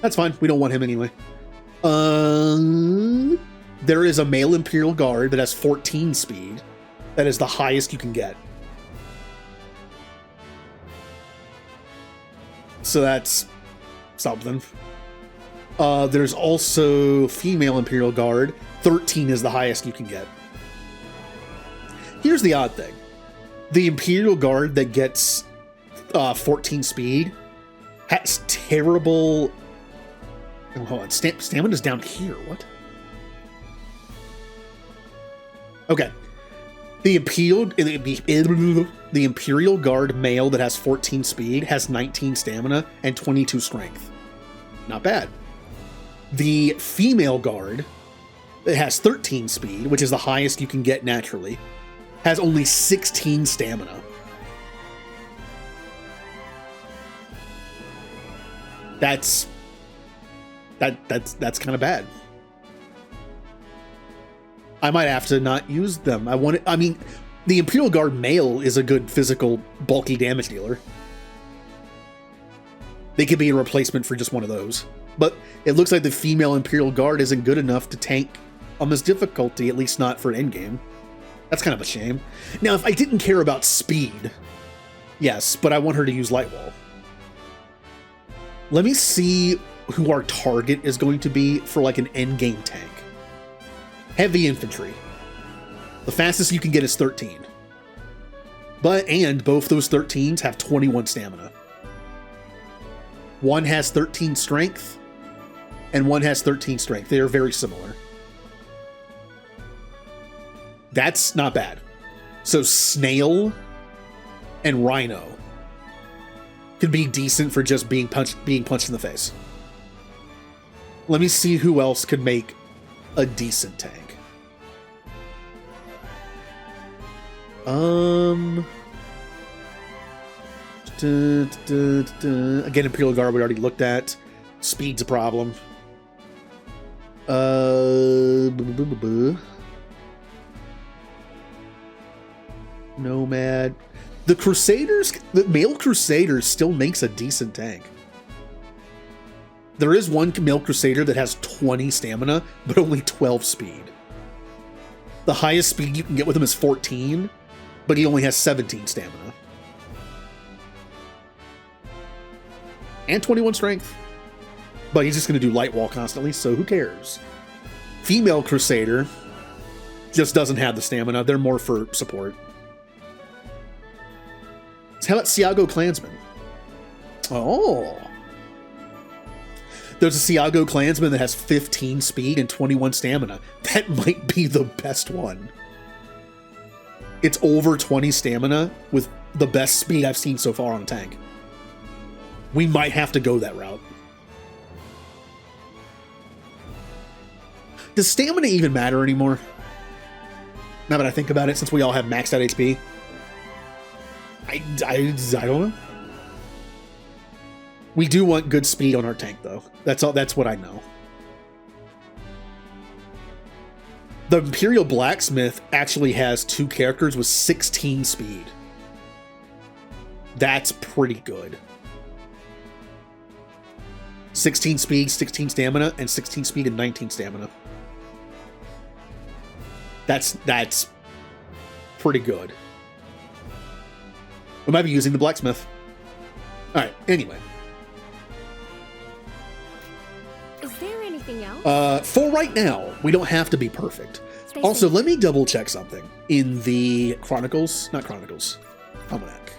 That's fine. We don't want him anyway. There is a male Imperial Guard that has 14 speed. That is the highest you can get. So that's something. There's also female Imperial Guard. 13 is the highest you can get. Here's the odd thing. The Imperial Guard that gets 14 speed has terrible... Oh, hold on. Stamina's down here. What? Okay. The Imperial Guard male that has 14 speed has 19 stamina and 22 strength. Not bad. The female guard that has 13 speed, which is the highest you can get naturally, has only 16 stamina. That's kind of bad. I might have to not use them. I mean, the Imperial Guard male is a good physical, bulky damage dealer. They could be a replacement for just one of those. But it looks like the female Imperial Guard isn't good enough to tank this difficulty, at least not for an endgame. That's kind of a shame. Now, if I didn't care about speed, yes, but I want her to use Light Wall. Let me see who our target is going to be for like an endgame tank. Heavy infantry. The fastest you can get is 13. And both those 13s have 21 stamina. One has 13 strength, and one has 13 strength. They are very similar. That's not bad. So Snail and Rhino could be decent for just being punched in the face. Let me see who else could make a decent tank. Again, Imperial Guard we already looked at. Speed's a problem. Nomad. The Crusaders, the male Crusader still makes a decent tank. There is one male Crusader that has 20 stamina, but only 12 speed. The highest speed you can get with him is 14, but he only has 17 stamina. And 21 strength. But he's just going to do Light Wall constantly, so who cares? Female Crusader just doesn't have the stamina. They're more for support. So how about Siago Clansman? Oh. There's a Siago Clansman that has 15 speed and 21 stamina. That might be the best one. It's over 20 stamina with the best speed I've seen so far on a tank. We might have to go that route. Does stamina even matter anymore? Now that I think about it, since we all have maxed out HP. I don't know. We do want good speed on our tank, though. That's what I know. The Imperial Blacksmith actually has 2 characters with 16 speed. That's pretty good. 16 speed, 16 stamina, and 16 speed and 19 stamina. That's pretty good. We might be using the Blacksmith. Alright, anyway. Is there anything else? For right now, we don't have to be perfect. Also, let me double check something. In the Chronicles, not Chronicles, Almanac.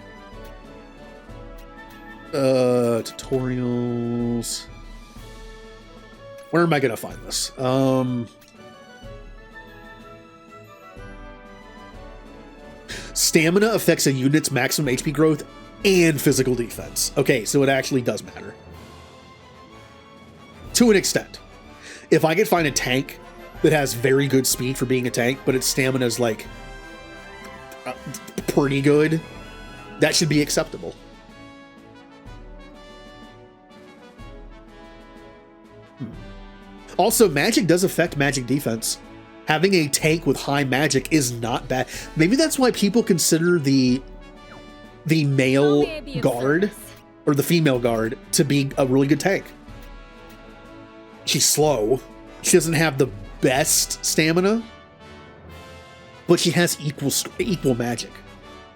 Tutorials. Where am I gonna find this? Stamina affects a unit's maximum HP growth and physical defense. Okay, so it actually does matter. To an extent. If I could find a tank that has very good speed for being a tank, but its stamina is like pretty good, that should be acceptable. Also, magic does affect magic defense. Having a tank with high magic is not bad. Maybe that's why people consider the male guard or the female guard to be a really good tank. She's slow. She doesn't have the best stamina, but she has equal magic,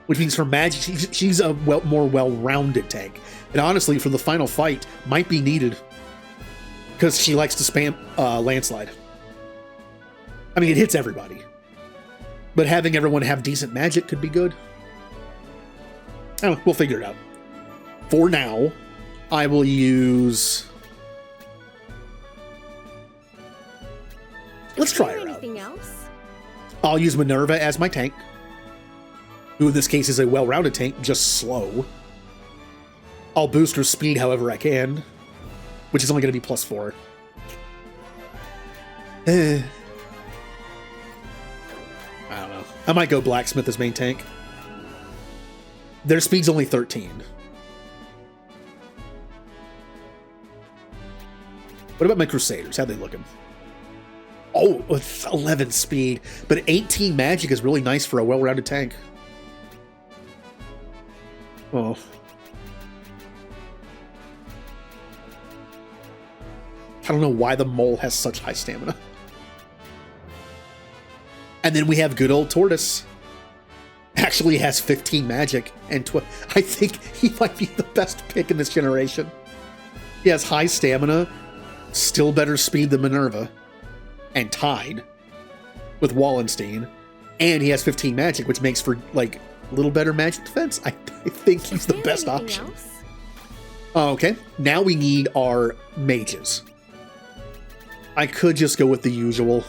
which means for magic, she's a more well-rounded tank. And honestly, for the final fight, might be needed because she likes to spam landslide. I mean, it hits everybody, but having everyone have decent magic could be good. Oh, we'll figure it out. For now, I will use... Let's try her out. I'll use Minerva as my tank, who in this case is a well-rounded tank, just slow. I'll boost her speed however I can, which is only going to be +4. I don't know. I might go Blacksmith as main tank. Their speed's only 13. What about my Crusaders? How they looking? Oh, with 11 speed, but 18 magic is really nice for a well-rounded tank. Oh. I don't know why the mole has such high stamina. And then we have good old Tortoise. Actually has 15 magic and I think he might be the best pick in this generation. He has high stamina, still better speed than Minerva, and tied with Wallenstein, and he has 15 magic, which makes for like a little better magic defense. I think he's the best option. Okay, now we need our mages. I could just go with the usual.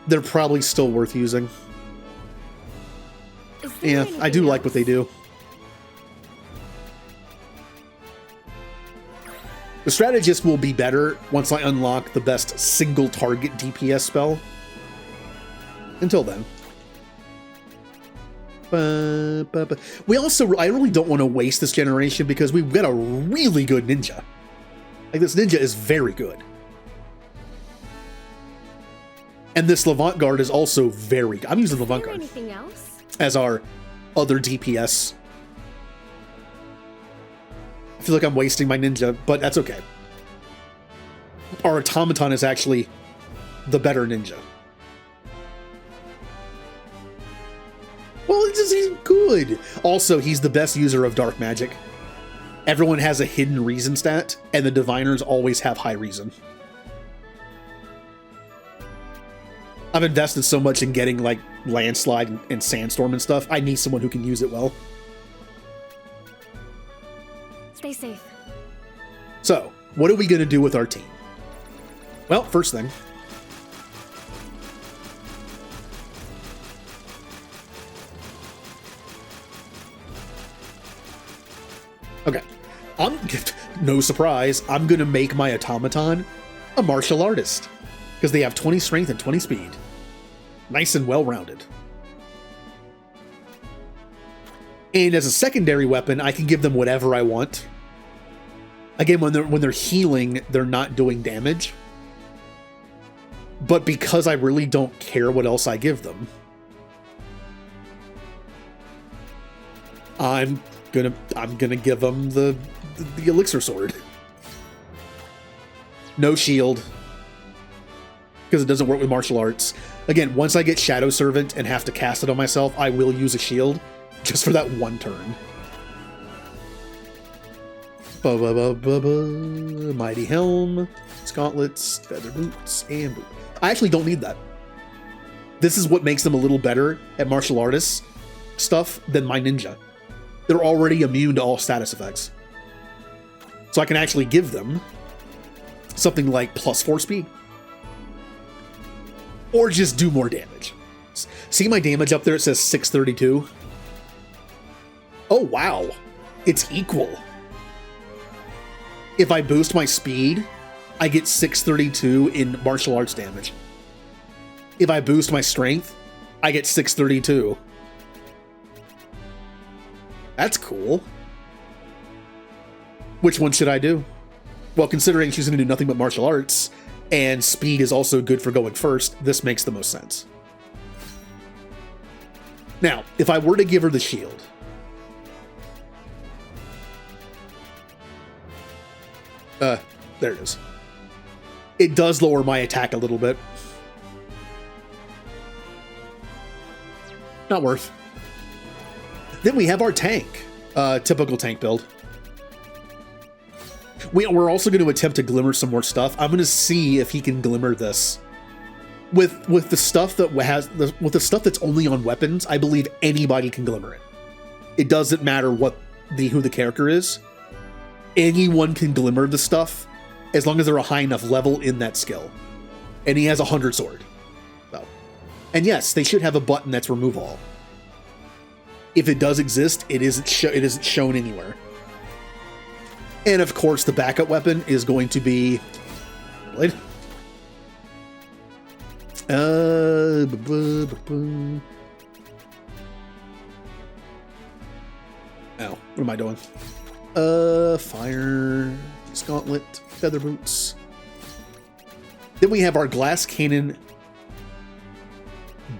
They're probably still worth using. Yeah, I do like what they do. The strategist will be better once I unlock the best single target DPS spell. Until then. We also, I really don't want to waste this generation because we've got a really good ninja. Like, this ninja is very good. And this Levant Guard is also very good. I'm using Levant Guard as our other DPS. I feel like I'm wasting my ninja, but that's okay. Our automaton is actually the better ninja. Well, he's good. Also, he's the best user of dark magic. Everyone has a hidden reason stat, and the diviners always have high reason. I've invested so much in getting like landslide and sandstorm and stuff. I need someone who can use it well. Stay safe. So, what are we going to do with our team? Well, first thing. Okay. No surprise, I'm going to make my automaton a martial artist. Because they have 20 strength and 20 speed. Nice and well-rounded. And as a secondary weapon, I can give them whatever I want. Again, when they're healing, they're not doing damage. But because I really don't care what else I give them, I'm gonna give them the elixir sword. No shield, because it doesn't work with martial arts. Again, once I get Shadow Servant and have to cast it on myself, I will use a shield just for that one turn. Mighty Helm, Gauntlets, Feather Boots, and Boot. I actually don't need that. This is what makes them a little better at martial artists stuff than my ninja. They're already immune to all status effects. So I can actually give them something like +4 speed. Or just do more damage. See my damage up there? It says 632. Oh, wow. It's equal. If I boost my speed, I get 632 in martial arts damage. If I boost my strength, I get 632. That's cool. Which one should I do? Well, considering she's going to do nothing but martial arts, and speed is also good for going first, this makes the most sense. Now, if I were to give her the shield, there it is. It does lower my attack a little bit. Not worth. Then we have our tank. Typical tank build. We're also going to attempt to glimmer some more stuff. I'm going to see if he can glimmer this. With the stuff that with the stuff that's only on weapons, I believe anybody can glimmer it. It doesn't matter who the character is. Anyone can glimmer the stuff as long as they're a high enough level in that skill. And he has 100 sword. So. And yes, they should have a button that's remove all. If it does exist, it isn't shown anywhere. And of course, the backup weapon is going to be blade. Oh, what am I doing? Fire, Gauntlet, Feather Boots. Then we have our glass cannon,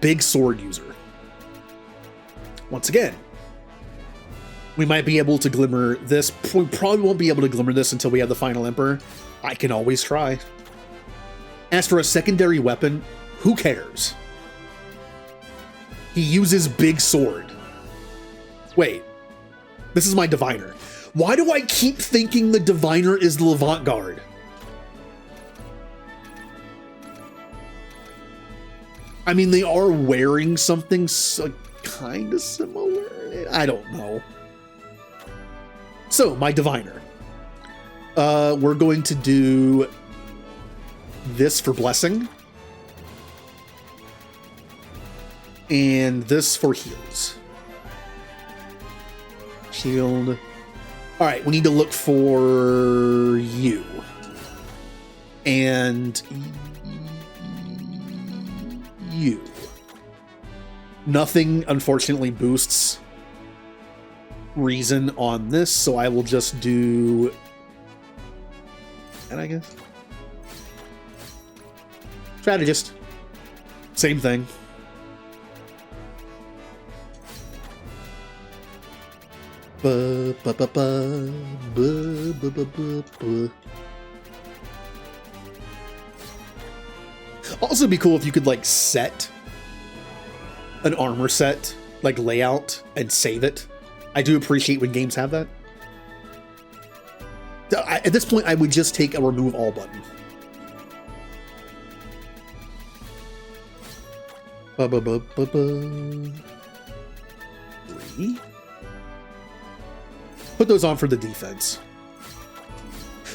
big sword user. Once again, we might be able to glimmer this. We probably won't be able to glimmer this until we have the final Emperor. I can always try. As for a secondary weapon, who cares? He uses big sword. Wait, this is my Diviner. Why do I keep thinking the Diviner is the Levant Guard? I mean, they are wearing something kind of similar. I don't know. So, my Diviner. We're going to do this for Blessing. And this for heals. Shield. Alright, we need to look for you. And you. Nothing, unfortunately, boosts reason on this, so I will just do... And I guess... Strategist. Same thing. Also be cool if you could like set an armor set, like layout, and save it. I do appreciate when games have that. At this point, I would just take a remove all button. 3. Put those on for the defense.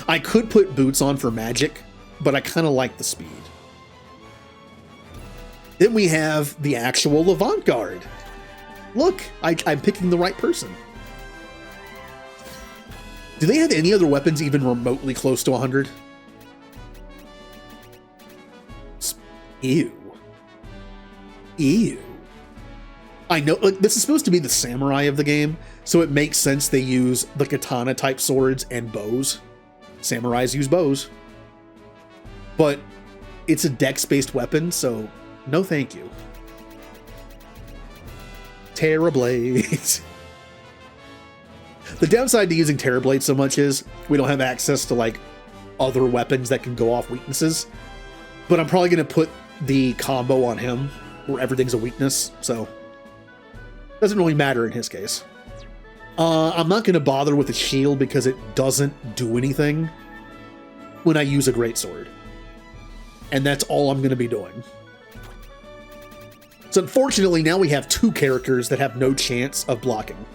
I could put boots on for magic, but I kind of like the speed. Then we have the actual avant-garde. Look, I'm picking the right person. Do they have any other weapons even remotely close to 100? Ew. Ew. I know, like, this is supposed to be the samurai of the game, so it makes sense they use the katana type swords and bows. Samurais use bows. But it's a dex-based weapon, so no thank you. Terrorblade. The downside to using Terrorblade so much is we don't have access to, like, other weapons that can go off weaknesses. But I'm probably going to put the combo on him where everything's a weakness, so doesn't really matter in his case. I'm not going to bother with the shield because it doesn't do anything when I use a greatsword. And that's all I'm going to be doing. So unfortunately, now we have 2 characters that have no chance of blocking.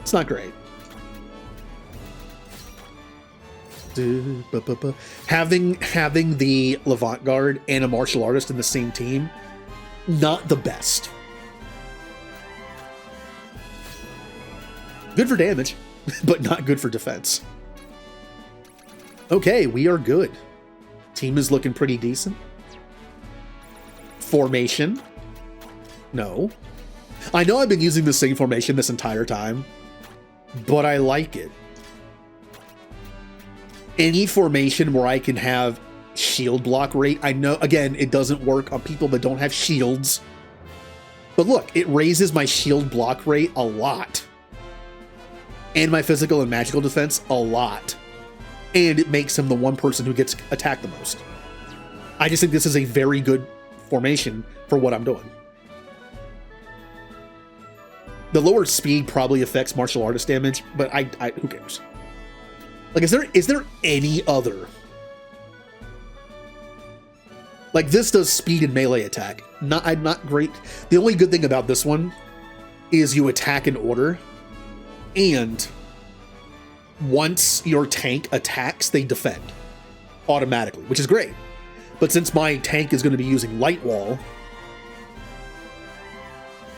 It's not great. Having the avant-garde and a martial artist in the same team, not the best. Good for damage, but not good for defense. Okay, we are good. Team is looking pretty decent. Formation. No. I know I've been using the same formation this entire time, but I like it. Any formation where I can have shield block rate, I know, again, it doesn't work on people that don't have shields. But look, it raises my shield block rate a lot. And my physical and magical defense a lot. And it makes him the one person who gets attacked the most. I just think this is a very good formation for what I'm doing. The lower speed probably affects martial artist damage, but I who cares? Like, is there any other? Like, this does speed and melee attack. Not great. The only good thing about this one is you attack in order, and once your tank attacks, they defend automatically, which is great. But since my tank is going to be using light wall, it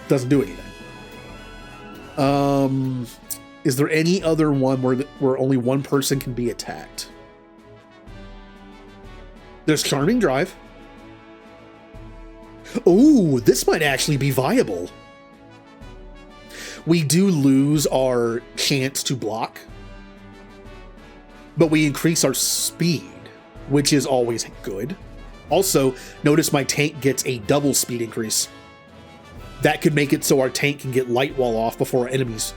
doesn't do anything. Is there any other one where only one person can be attacked? There's Charming Drive. Ooh, this might actually be viable. We do lose our chance to block, but we increase our speed, which is always good. Also, notice my tank gets a double speed increase. That could make it so our tank can get light wall off before our enemies.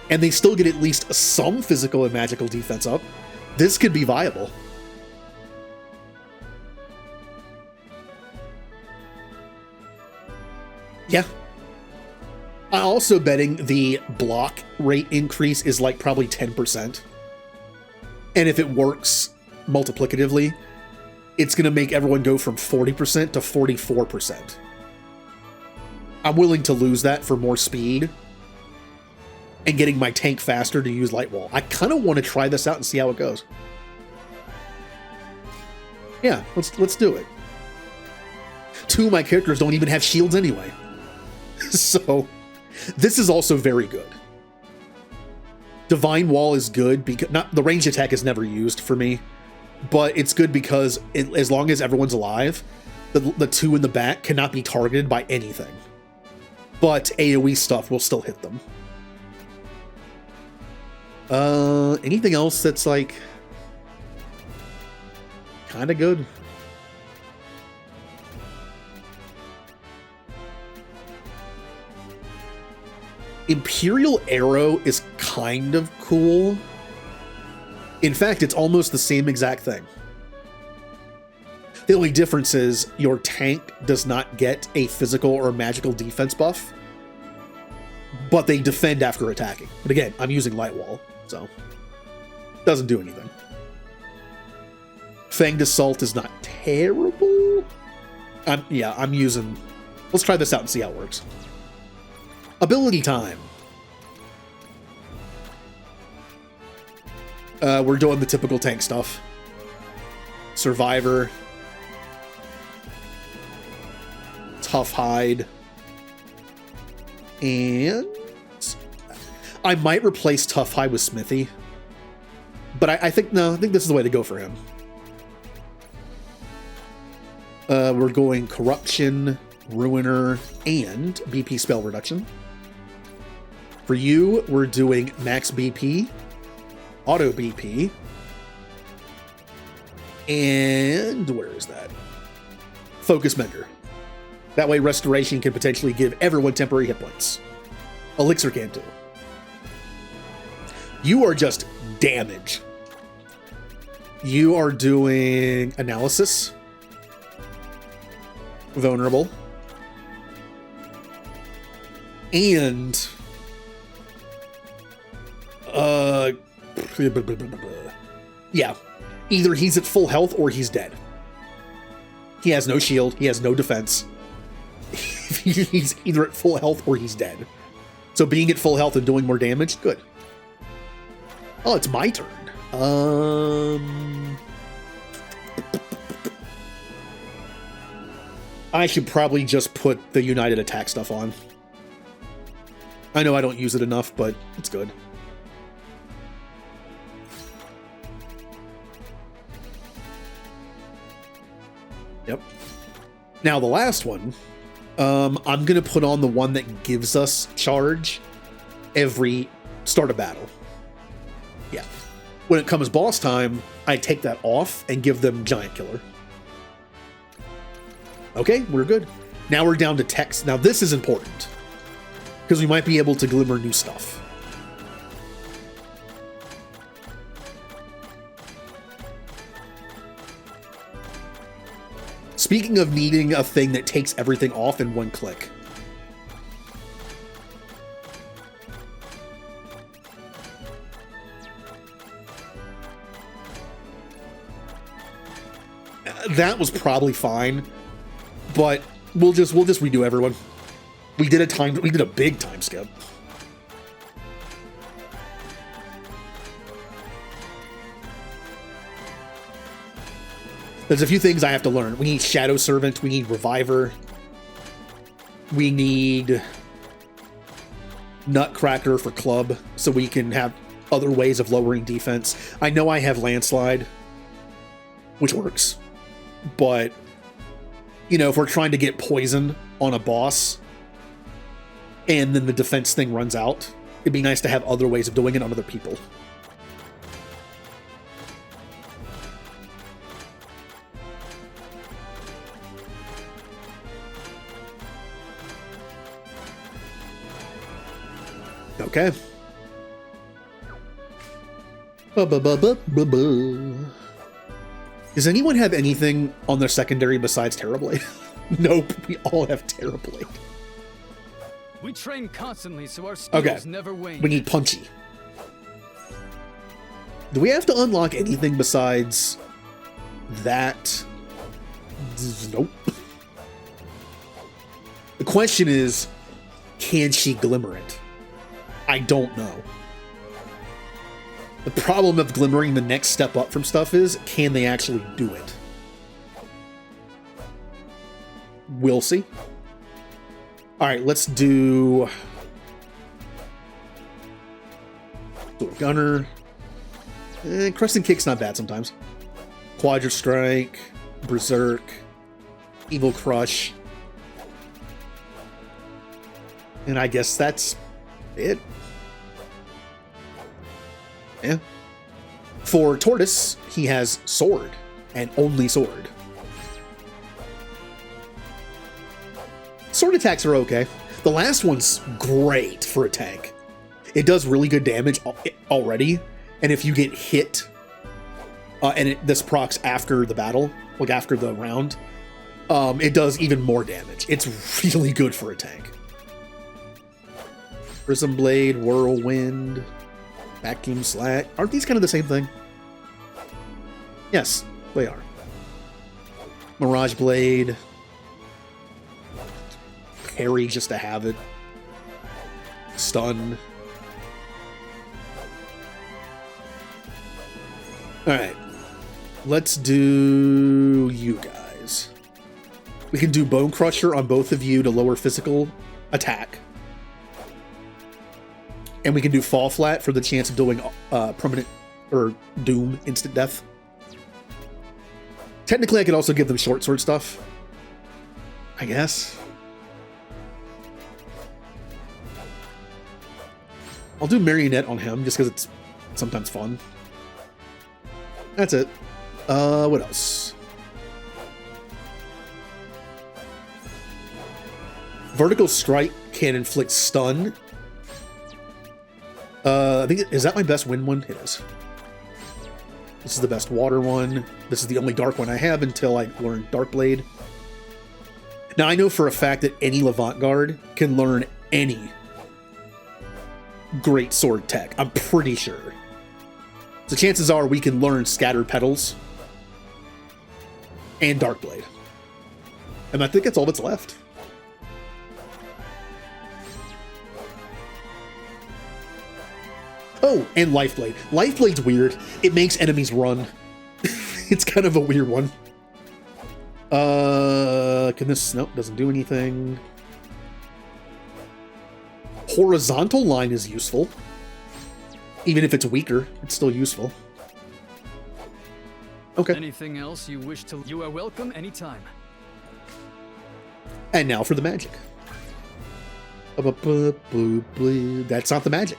And they still get at least some physical and magical defense up. This could be viable. Yeah. I'm also betting the block rate increase is like probably 10%. And if it works multiplicatively, it's going to make everyone go from 40% to 44%. I'm willing to lose that for more speed and getting my tank faster to use light wall. I kind of want to try this out and see how it goes. Yeah, let's do it. 2 of my characters don't even have shields anyway. So, this is also very good. Divine Wall is good because the ranged attack is never used for me, but it's good because as long as everyone's alive, the 2 in the back cannot be targeted by anything. But AoE stuff will still hit them. Anything else that's like kind of good? Imperial Arrow is kind of cool. In fact, it's almost the same exact thing. The only difference is your tank does not get a physical or magical defense buff, but they defend after attacking. But again, I'm using light wall, so it doesn't do anything. Fanged Assault is not terrible. I'm using... Let's try this out and see how it works. Ability time. We're doing the typical tank stuff. Survivor. Tough Hide. And I might replace Tough Hide with Smithy. But I think this is the way to go for him. We're going Corruption, Ruiner, and BP spell reduction. For you, we're doing Max BP, Auto BP, and where is that? Focus Mender. That way Restoration can potentially give everyone temporary hit points. Elixir can too. You are just damage. You are doing Analysis. Vulnerable. And yeah, either he's at full health or he's dead. He has no shield, he has no defense. He's either at full health or he's dead. So being at full health and doing more damage, good. Oh, it's my turn. I should probably just put the United Attack stuff on. I know I don't use it enough, but it's good. Yep. Now the last one, I'm gonna put on the one that gives us charge every start of battle. Yeah. When it comes boss time, I take that off and give them Giant Killer. Okay, we're good. Now we're down to text. Now this is important, because we might be able to glimmer new stuff. Speaking of needing a thing that takes everything off in one click. That was probably fine, but we'll just redo everyone. We did a big time skip. There's a few things I have to learn. We need Shadow Servant, we need Reviver, we need Nutcracker for club, so we can have other ways of lowering defense. I know I have Landslide, which works, but you know, if we're trying to get poison on a boss and then the defense thing runs out, it'd be nice to have other ways of doing it on other people. Okay. Does anyone have anything on their secondary besides Terrorblade? Nope, we all have Terrorblade. We train constantly, so our skills never wane. We need Punchy. Do we have to unlock anything besides that? Nope. The question is, can she glimmer it? I don't know. The problem of glimmering the next step up from stuff is, can they actually do it? We'll see. Alright, let's do... Gunner. Crescent Kick's not bad sometimes. Quadra Strike, Berserk, Evil Crush. And I guess that's it. Yeah. For Tortoise, he has Sword, and only Sword. Sword attacks are okay. The last one's great for a tank. It does really good damage already, and if you get hit, and this procs after the battle, like after the round, it does even more damage. It's really good for a tank. Prism Blade, Whirlwind, Vacuum Slack. Aren't these kind of the same thing? Yes. they are. Mirage Blade. Parry just to have it. Stun. Alright. Let's do you guys. We can do Bone Crusher on both of you to lower physical attack. And we can do Fall Flat for the chance of doing permanent or Doom instant death. Technically, I could also give them short sword stuff. I guess. I'll do Marionette on him just because it's sometimes fun. That's it. What else? Vertical Strike can inflict stun. I think, is that my best wind one? It is. This is the best water one. This is the only dark one I have until I learn Dark Blade. Now I know for a fact that any Levant Guard can learn any great sword tech. I'm pretty sure. So chances are we can learn Scattered Petals and Dark Blade. And I think that's all that's left. Oh, and Lifeblade. Lifeblade's weird. It makes enemies run. It's kind of a weird one. Can this... Nope, doesn't do anything. Horizontal Line is useful. Even if it's weaker, it's still useful. Okay. Anything else you wish to... You are welcome anytime. And now for the magic. That's not the magic.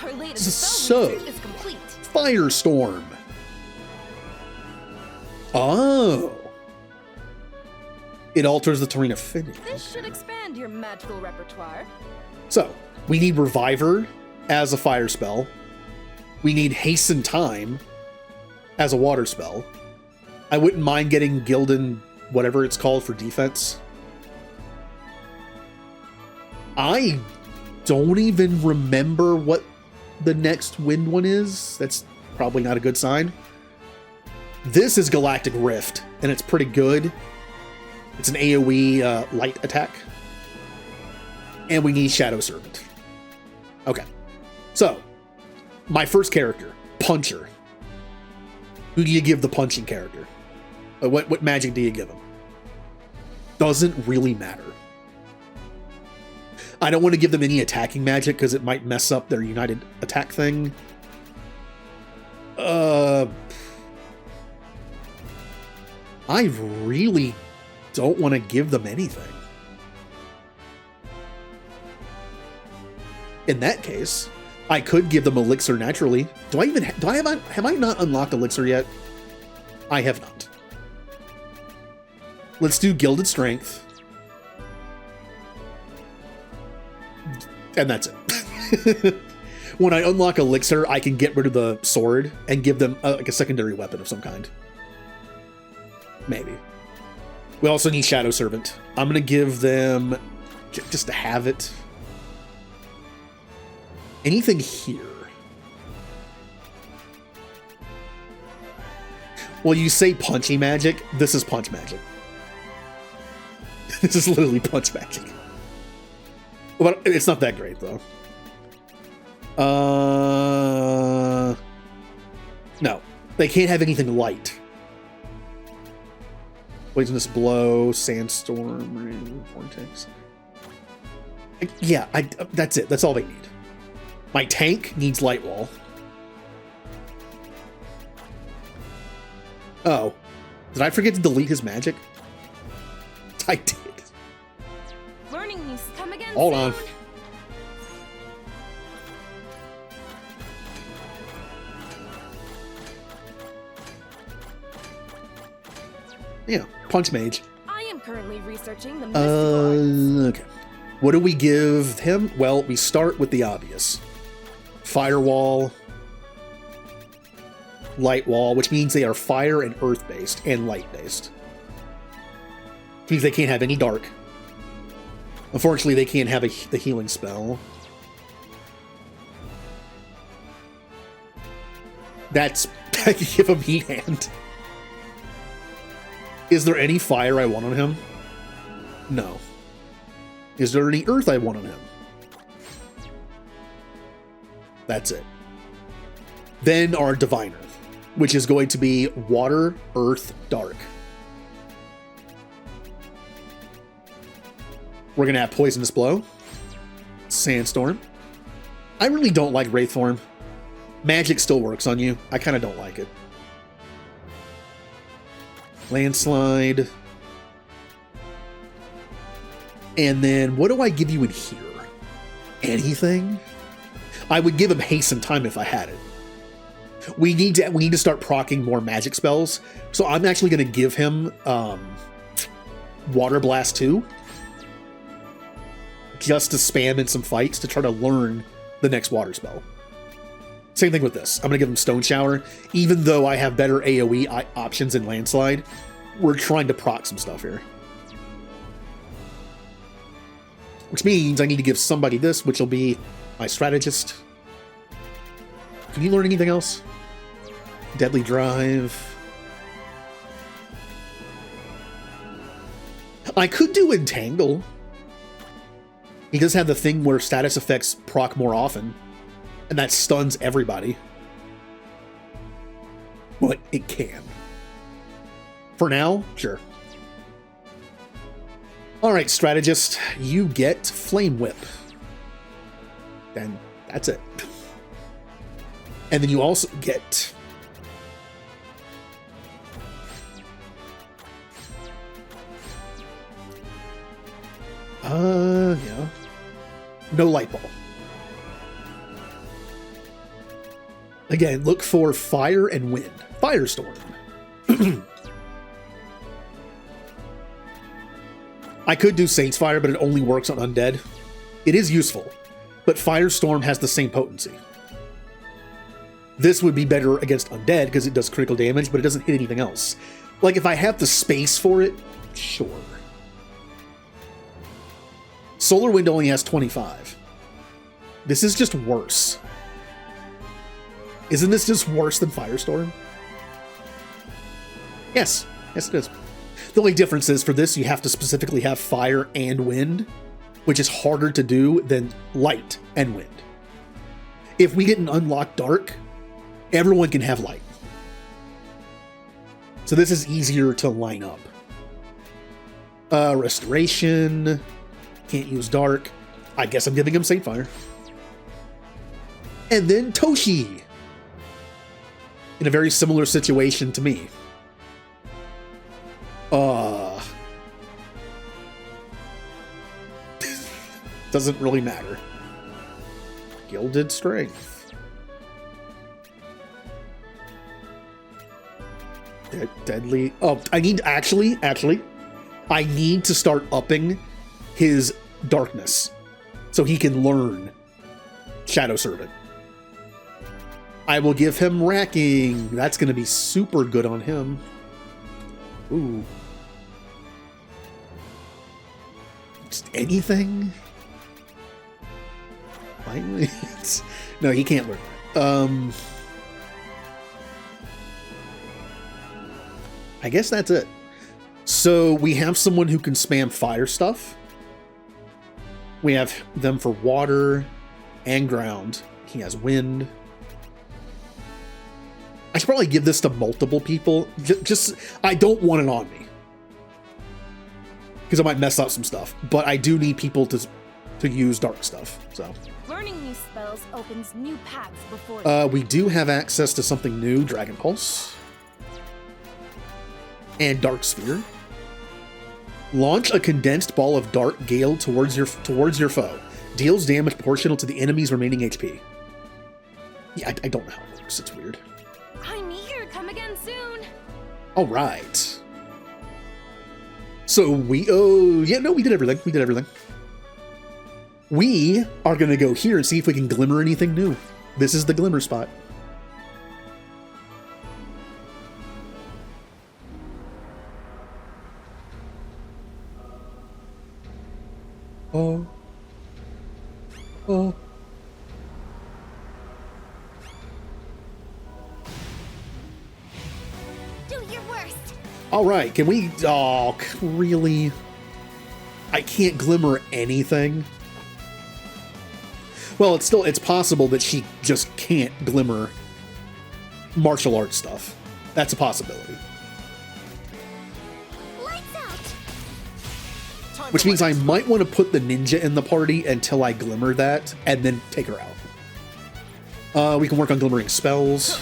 Our latest So, is complete. Firestorm. Oh. It alters the terrain affinity. This should expand your magical repertoire. So, we need Reviver as a fire spell. We need Hasten Time as a water spell. I wouldn't mind getting Gildan, whatever it's called, for defense. I don't even remember what the next wind one is. That's probably not a good sign. This is Galactic Rift, and it's pretty good. It's an AoE light attack. And we need Shadow Servant. Okay. So, my first character, Puncher. Who do you give the punching character? What magic do you give him? Doesn't really matter. I don't want to give them any attacking magic because it might mess up their united attack thing. I really don't want to give them anything. In that case, I could give them Elixir naturally. Have I not unlocked Elixir yet? I have not. Let's do Gilded Strength. And that's it. When I unlock Elixir, I can get rid of the sword and give them like a secondary weapon of some kind. Maybe. We also need Shadow Servant. I'm going to give them, just to have it, anything here. Well, you say punchy magic. This is punch magic. This is literally punch magic. But it's not that great, though. No. They can't have anything light. Poisonous Blow, Sandstorm, Rain, Vortex. Yeah, that's it. That's all they need. My tank needs Light Wall. Oh. Did I forget to delete his magic? I did. Learning news come again. Hold soon. on. Yeah, Punch Mage. I am currently researching the mystical arts. Okay. What do we give him? Well, we start with the obvious. Firewall, Light Wall, which means they are fire and earth based and light based. Which means they can't have any dark. Unfortunately, they can't have the healing spell. That's I can give him Heat Hand. Is there any fire I want on him? No. Is there any earth I want on him? That's it. Then our Diviner, which is going to be water, earth, dark. We're going to have Poisonous Blow, Sandstorm. I really don't like Wraithform. Magic still works on you. I kind of don't like it. Landslide. And then what do I give you in here? Anything? I would give him Hasten Time if I had it. We need to start proccing more magic spells. So I'm actually going to give him Water Blast 2. Just to spam in some fights to try to learn the next water spell. Same thing with this. I'm going to give him Stone Shower. Even though I have better AoE options in Landslide, we're trying to proc some stuff here. Which means I need to give somebody this, which will be my Strategist. Can you learn anything else? Deadly Drive. I could do Entangle. He does have the thing where status effects proc more often, and that stuns everybody. But it can. For now, sure. Alright, Strategist, you get Flame Whip. And that's it. And then you also get... yeah. No Light Ball. Again, look for Fire and Wind. Firestorm. I could do Saint's Fire, but it only works on undead. It is useful, but Firestorm has the same potency. This would be better against undead because it does critical damage, but it doesn't hit anything else. Like, if I have the space for it, sure. Solar Wind only has 25. This is just worse. Isn't this just worse than Firestorm? Yes. Yes, it is. The only difference is for this, you have to specifically have fire and wind, which is harder to do than light and wind. If we get an unlocked dark, everyone can have light. So this is easier to line up. Restoration. Can't use dark. I guess I'm giving him Saint Fire. And then Toshi. In a very similar situation to me. Doesn't really matter. Gilded Strength. Deadly. Oh, I need actually, I need to start upping his darkness so he can learn Shadow Servant. I will give him Racking. That's going to be super good on him. Ooh. Just anything? Finally? No, he can't learn that. I guess that's it. So we have someone who can spam fire stuff. We have them for water and ground. He has wind. I should probably give this to multiple people. Just I don't want it on me. Because I might mess up some stuff. But I do need people to use dark stuff. So learning new spells opens new paths before we do have access to something new, Dragon Pulse. And Dark Sphere. Launch a condensed ball of dark gale towards your foe. Deals damage proportional to the enemy's remaining HP. Yeah, I don't know how it works. It's weird. I'm eager. Come again soon. All right. So we did everything. We did everything. We are going to go here and see if we can glimmer anything new. This is the glimmer spot. Oh. All right, can we... Oh, really? I can't glimmer anything? Well, it's possible that she just can't glimmer martial arts stuff. That's a possibility. Which means I might want to put the ninja in the party until I glimmer that, and then take her out. We can work on glimmering spells.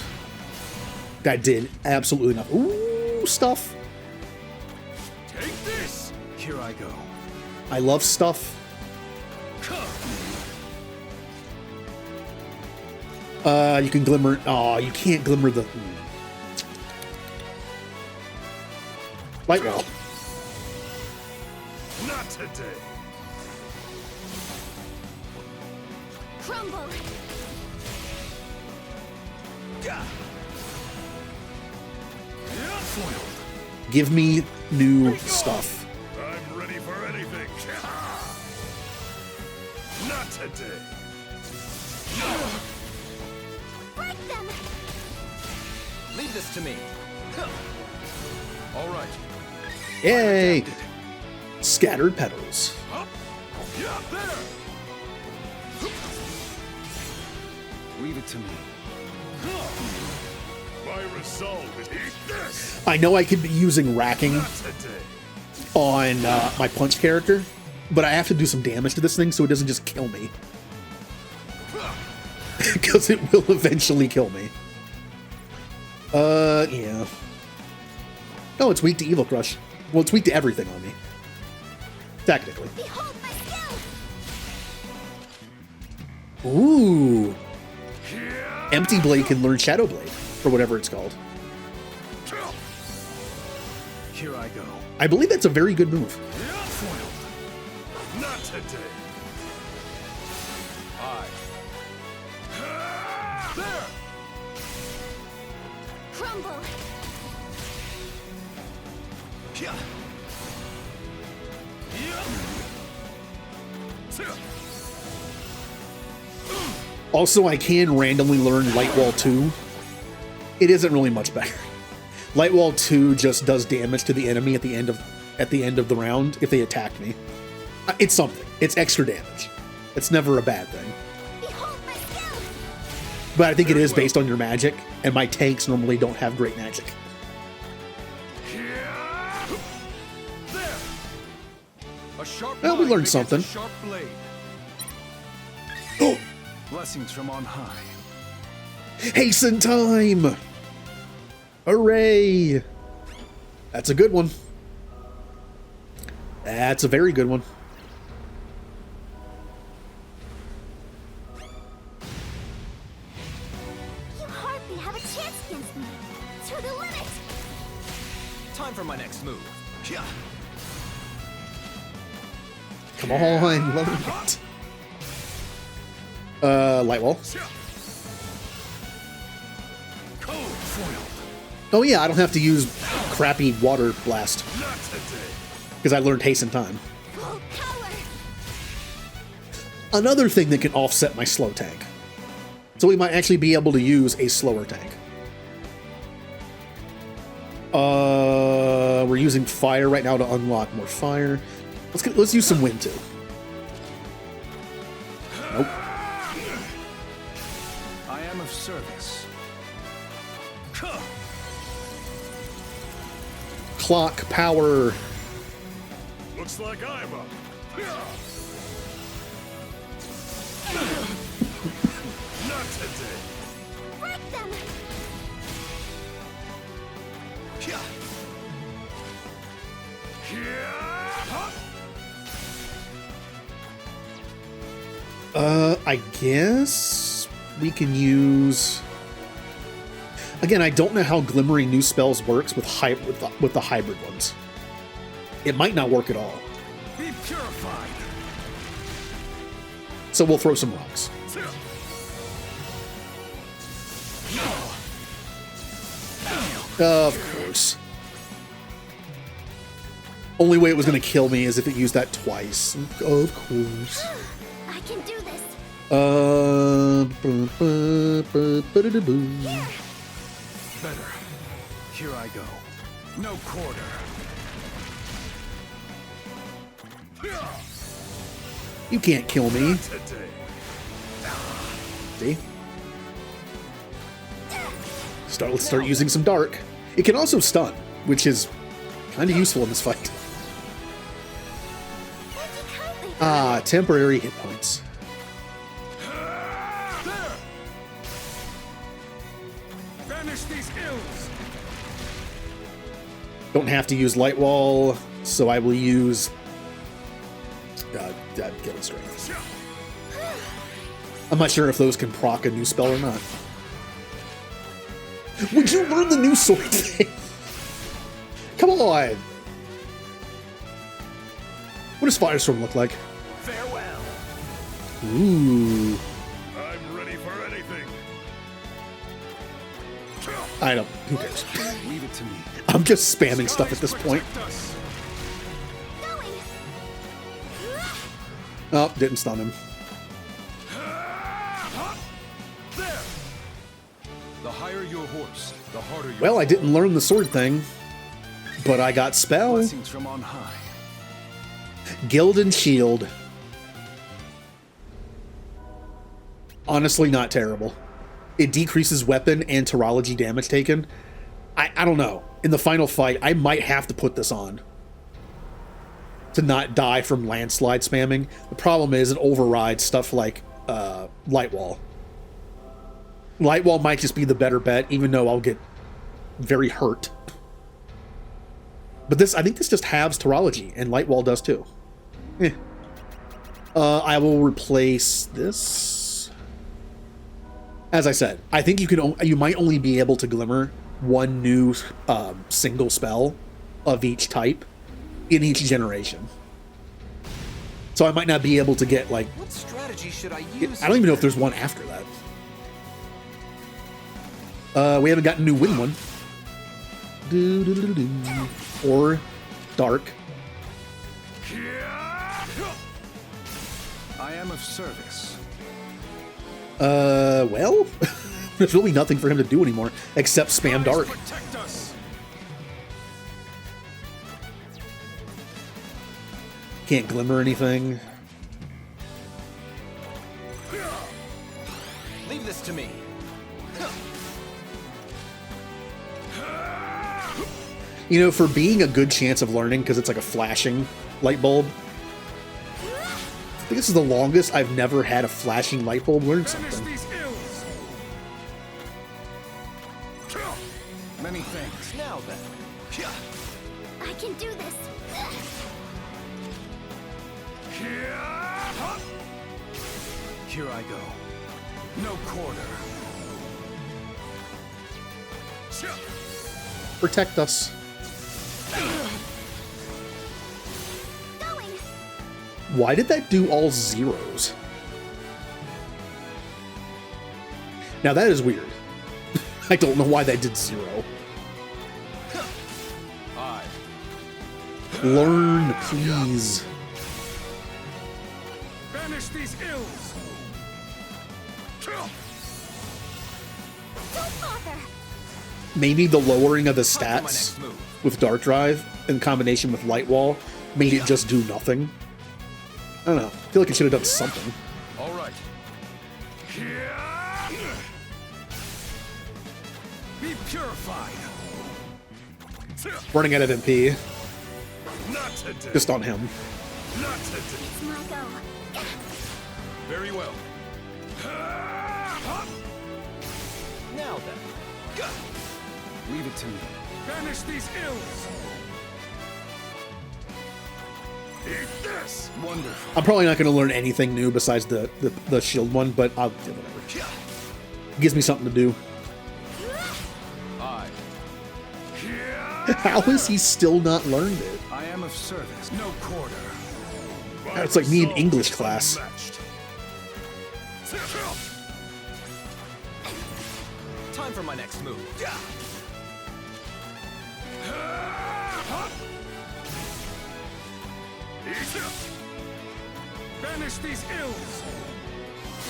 That did absolutely nothing. Ooh, stuff. Take this! Here I go. I love stuff. You can glimmer... Oh, you can't glimmer the... Light wall. Not today. Crumble. Give me new stuff. I'm ready for anything. Not today. Break them. Leave this to me. All right. Yay! Scattered petals. Yeah, there. Leave it to me. My resolve is eat this. I know I could be using racking Not today. on my punch character, but I have to do some damage to this thing so it doesn't just kill me. Because it will eventually kill me. Yeah. Oh, it's weak to Evil Crush. Well, it's weak to everything on me. Technically. Behold my skill. Ooh. Empty Blade can learn Shadow Blade, or whatever it's called. Here I go. I believe that's a very good move. Not today. There! Crumble. Also, I can randomly learn Light Wall 2. It isn't really much better. Light Wall 2 just does damage to the enemy at the end of the round if they attack me. It's something. It's extra damage. It's never a bad thing. Behold my skill. But I think it is based on your magic, and my tanks normally don't have great magic. There! A sharp Well, we line learned begets something. a sharp blade. Oh! Blessings from on high. Hasten time! Hooray! That's a good one. That's a very good one. You hardly have a chance against me. To the limit. Time for my next move. Yeah. Come on, learn it. Light Wall. Oh yeah, I don't have to use crappy Water Blast. Because I learned Hasten Time. Full power. Another thing that can offset my slow tank. So we might actually be able to use a slower tank. We're using fire right now to unlock more fire. Let's use some wind too. Nope. I am of service. Clock power. Looks like I'm up. Not today. Break them. I guess we can use... Again, I don't know how glimmering new spells works with the hybrid ones. It might not work at all. Be purified. So we'll throw some rocks. Of course. Only way it was going to kill me is if it used that twice. Of course. I can do this. Better. Here I go. No quarter. You can't kill me. See? Let's start using some dark. It can also stun, which is kind of useful in this fight. Temporary hit points. Banish these ills. Don't have to use Light Wall, so I will use Gilded Strength. I'm not sure if those can proc a new spell or not. Would you learn the new sword thing? Come on! What does Firestorm look like? Farewell. Ooh. I'm ready for anything. I don't. Who cares? Leave it to me. I'm just spamming stuff at this point. Oh, didn't stun him. There. The higher your horse, the harder your Well, I didn't learn the sword thing, but I got spell. blessings from on high. Gilded Shield. Honestly, not terrible. It decreases weapon and Terology damage taken. I don't know. In the final fight, I might have to put this on to not die from landslide spamming. The problem is it overrides stuff like Light Wall. Light Wall might just be the better bet, even though I'll get very hurt. But this, I think this just halves Terology, and Light Wall does too. I will replace this. As I said, I think you might only be able to glimmer one new single spell of each type in each generation. So I might not be able to get like. What strategy should I use? I don't even know if there's one after that. We haven't gotten a new wind one. Or dark. I am of service. Well, there's really nothing for him to do anymore except spam dark. Protect us. Can't glimmer anything. Leave this to me. You know, for being a good chance of learning, because it's like a flashing light bulb, I think this is the longest I've never had a flashing light bulb learn something. Many thanks. Now then. I can do this. Here I go. No quarter. Protect us. Going. Why did that do all zeros? Now that is weird. I don't know why that did 0. Learn, please. Banish these ills. Don't bother. Maybe the lowering of the stats with Dark Drive in combination with Light Wall made it just do nothing. I don't know. I feel like it should have done something. All right. Be purified. Running out of MP. Not today. Just on him. Not today. It's my go. Very well. Now then. Leave it to me. Banish these ills. Eat this. Wonderful. I'm probably not going to learn anything new besides the shield one, but I'll do whatever. It gives me something to do. How has he still not learned it? I am of service. No quarter. It's like me in English class. Time for my next move. Banish these ills.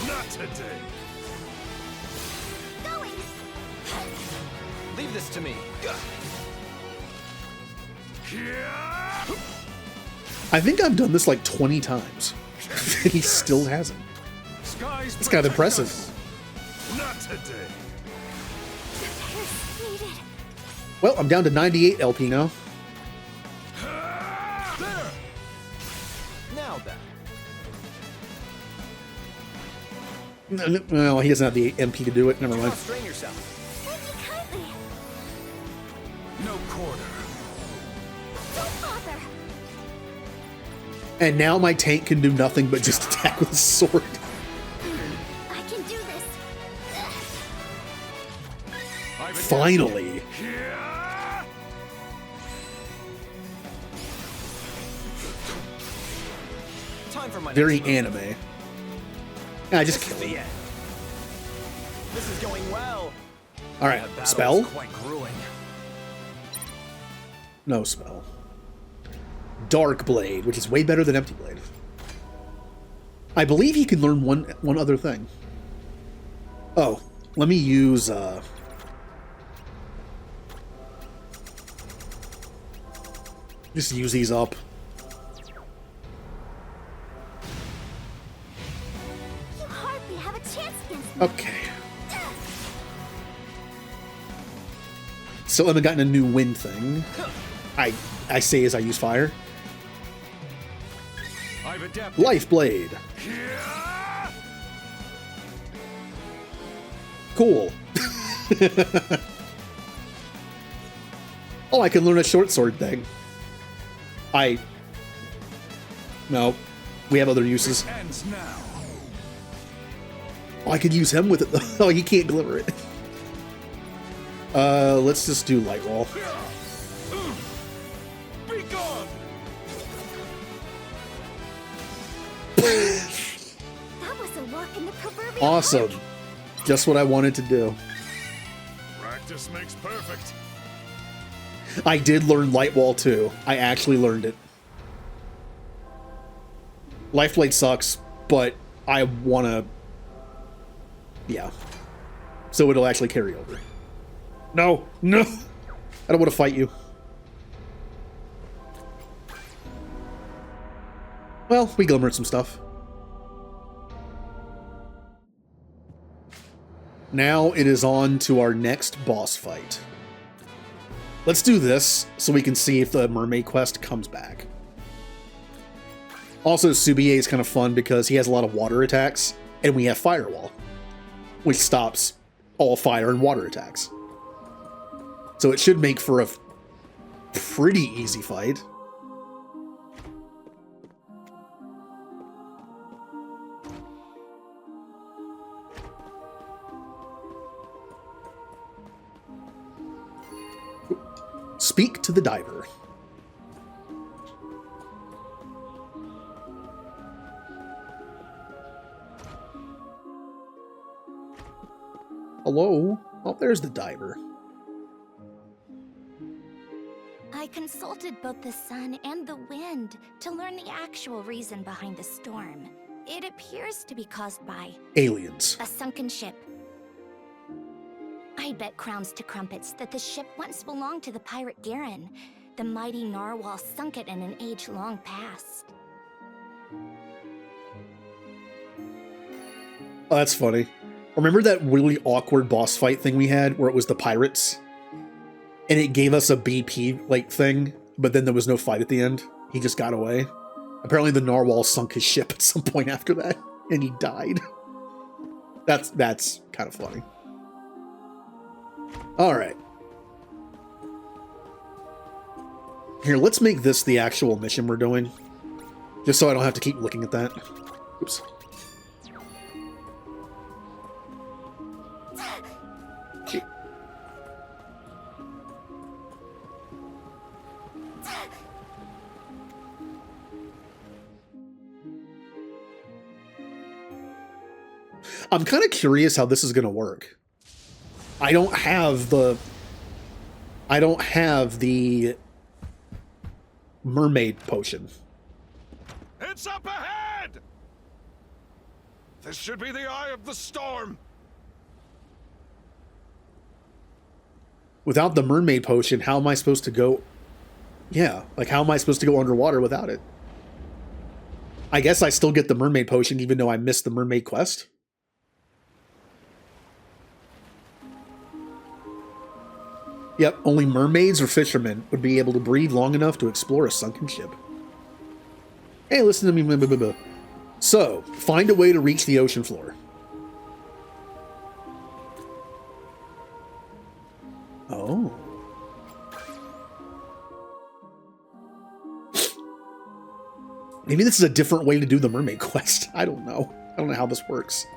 Not today. Going. Leave this to me. I think I've done this like 20 times. He still hasn't. It's kind of impressive. Not today. Well, I'm down to 98 LP now. There. Now then. Well, he doesn't have the MP to do it. Never mind. Strain yourself. No quarter. Don't bother. And now my tank can do nothing but just attack with a sword. I can do this. Finally. Time for my Very next move. anime. I just This is killed the him. end. This is going well. Alright, That battle spell? was quite grueling. No spell. Dark Blade, which is way better than Empty Blade. I believe he can learn one other thing. Oh, let me use just use these up. You hardly have a chance against me. Okay. Still haven't gotten a new wind thing. I say as I use fire. I've adapted. Life Blade. Cool. Oh, I can learn a short sword thing. No. We have other uses. Ends now. Oh, I could use him with it though. Oh, he can't glimmer it. Let's just do light roll. Be gone. That was a walk in the proverbial Awesome. park. Just what I wanted to do. Practice makes perfect. I did learn light wall too. I actually learned it. Life Blade sucks, but I wanna... Yeah. So it'll actually carry over. No! No! I don't want to fight you. Well, we glimmered some stuff. Now it is on to our next boss fight. Let's do this so we can see if the mermaid quest comes back. Also, Subier is kind of fun because he has a lot of water attacks, and we have Firewall, which stops all fire and water attacks. So it should make for a pretty easy fight. Speak to the diver. Hello? Oh, there's the diver. I consulted both the sun and the wind to learn the actual reason behind the storm. It appears to be caused by Aliens. a sunken ship. I bet crowns to crumpets that the ship once belonged to the pirate Garen. The mighty narwhal sunk it in an age long past. Oh, that's funny. Remember that really awkward boss fight thing we had where it was the pirates? And it gave us a BP like thing, but then there was no fight at the end. He just got away. Apparently the narwhal sunk his ship at some point after that, and he died. That's kind of funny. Alright. Here, let's make this the actual mission we're doing. Just so I don't have to keep looking at that. Oops. I'm kind of curious how this is going to work. I don't have the mermaid potion. It's up ahead! This should be the eye of the storm. Without the mermaid potion, how am I supposed to go? Yeah, like how am I supposed to go underwater without it? I guess I still get the mermaid potion even though I missed the mermaid quest. Yep, only mermaids or fishermen would be able to breathe long enough to explore a sunken ship. Hey, listen to me. Blah, blah, blah. So, find a way to reach the ocean floor. Oh. Maybe this is a different way to do the mermaid quest. I don't know. I don't know how this works.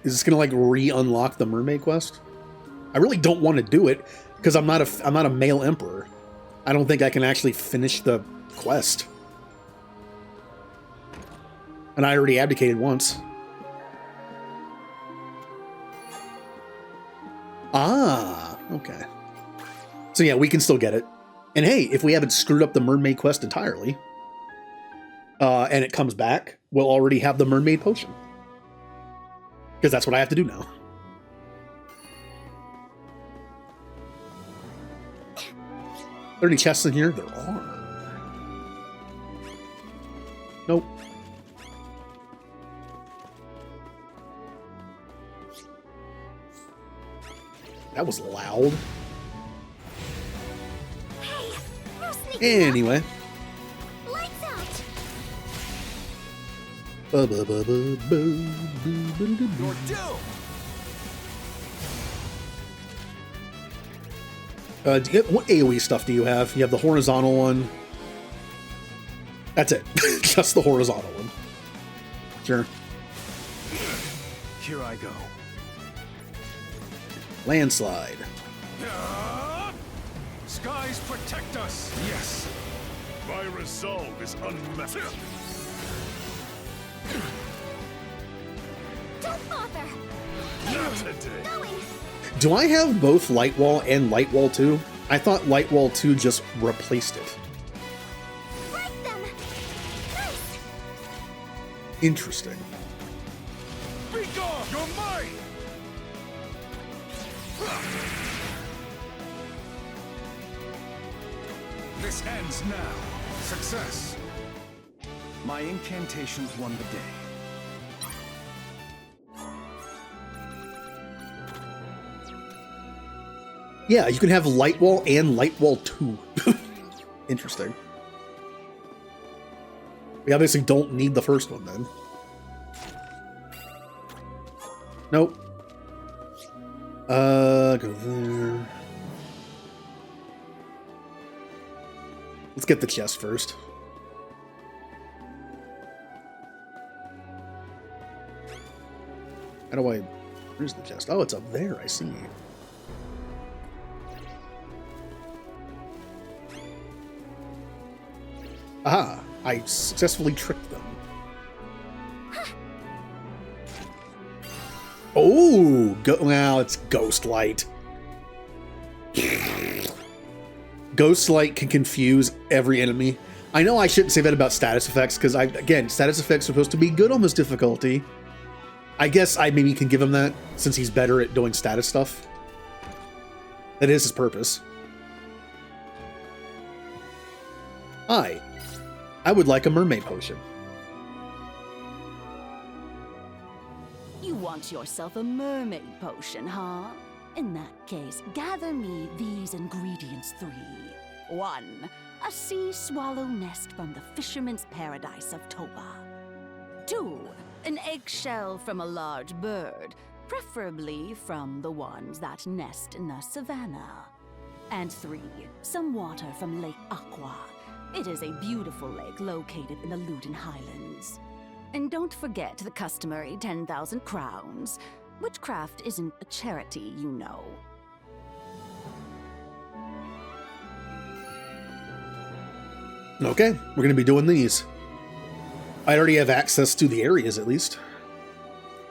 Is this gonna like re-unlock the mermaid quest? I really don't want to do it because I'm not a male emperor. I don't think I can actually finish the quest. And I already abdicated once. Ah, okay. So yeah, we can still get it. And hey, if we haven't screwed up the mermaid quest entirely, and it comes back, we'll already have the mermaid potion. Because that's what I have to do now. Are there any chests in here? There are. Nope. That was loud. Hey, no sneaking Anyway. up. Lights out. You're due. What AoE stuff do you have? You have the horizontal one. That's it. Just the horizontal one. Sure. Here I go. Landslide. Skies protect us! Yes! My resolve is unlimited. Don't bother. Not today. Going. Do I have both Light Wall and Light Wall 2? I thought Light Wall 2 just replaced it. Break them. Nice. Interesting. Be gone! You're mine! This ends now. Success. My incantations won the day. Yeah, you can have Light Wall and Light Wall 2. Interesting. We obviously don't need the first one then. Nope. Go there. Let's get the chest first. How do I... Where's the chest? Oh, it's up there, I see. Aha! I successfully tricked them. Oh! Now it's Ghost Light. Ghost Light can confuse every enemy. I know I shouldn't say that about status effects, because, again, status effects are supposed to be good on this difficulty. I guess I maybe can give him that, since he's better at doing status stuff. That is his purpose. Hi. I would like a mermaid potion. You want yourself a mermaid potion, huh? In that case, gather me these ingredients 3. 1. A sea swallow nest from the fisherman's paradise of Toba. 2. An eggshell from a large bird, preferably from the ones that nest in the savannah. And 3. Some water from Lake Aqua. It is a beautiful lake located in the Luden Highlands. And don't forget the customary 10,000 crowns. Witchcraft isn't a charity, you know. Okay, we're going to be doing these. I already have access to the areas, at least.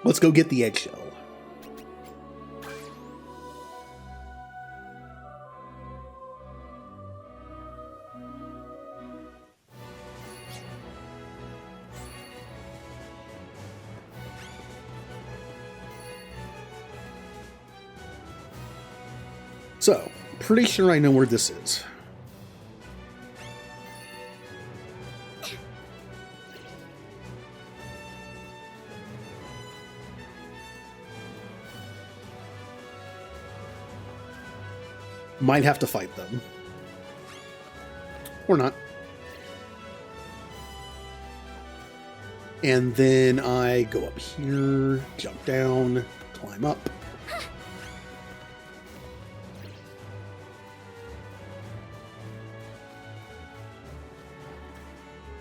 Let's go get the eggshell. So, pretty sure I know where this is. Might have to fight them. Or not. And then I go up here, jump down, climb up.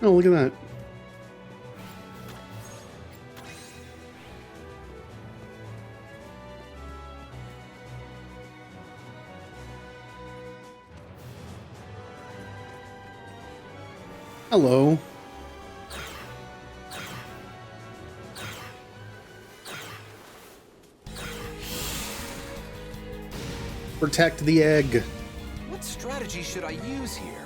Oh, look at that. Hello. Protect the egg. What strategy should I use here?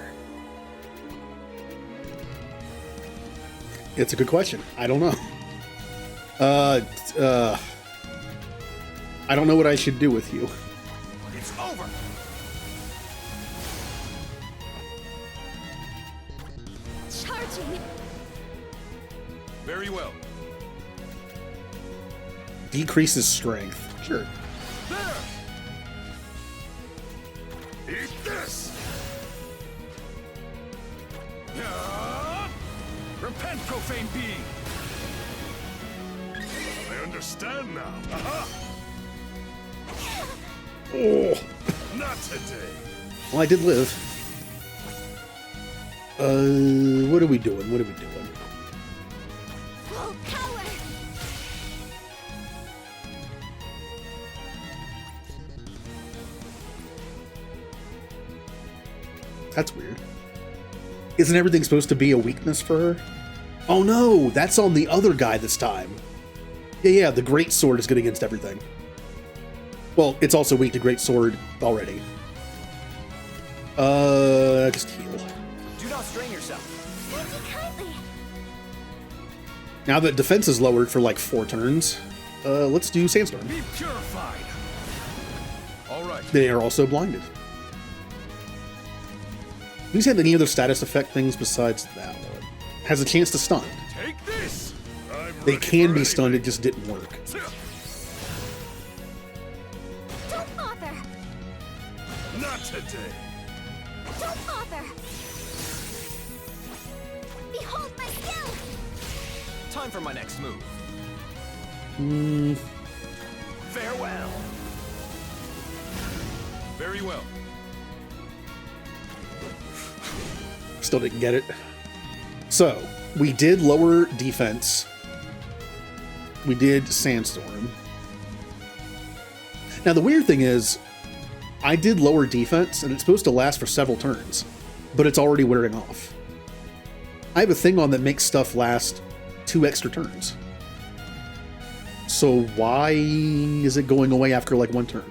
It's a good question. I don't know. I don't know what I should do with you. It's over. Charging. Very well. Decreases strength. Sure. There. Eat this. Repent, profane being. I understand now. Aha. Oh. Not today. Well, I did live. What are we doing? What are we doing? Full power. That's weird. Isn't everything supposed to be a weakness for her? Oh no, that's on the other guy this time. Yeah, the Great Sword is good against everything. Well, it's also weak to Great Sword already. Just heal. Do not strain yourself. Thank you kindly. Now that defense is lowered for like 4 turns, let's do Sandstorm. Be purified. All right. They are also blinded. These have any other status effect things besides that one? Has a chance to stun. Take this. They can be stunned, it just didn't work. Don't bother. Not today. Don't bother. Behold my skill. Time for my next move. Hmm. Farewell. Very well. Still didn't get it. So, we did lower defense. We did Sandstorm. Now, the weird thing is, I did lower defense, and it's supposed to last for several turns, but it's already wearing off. I have a thing on that makes stuff last 2 extra turns. So why is it going away after like 1 turn?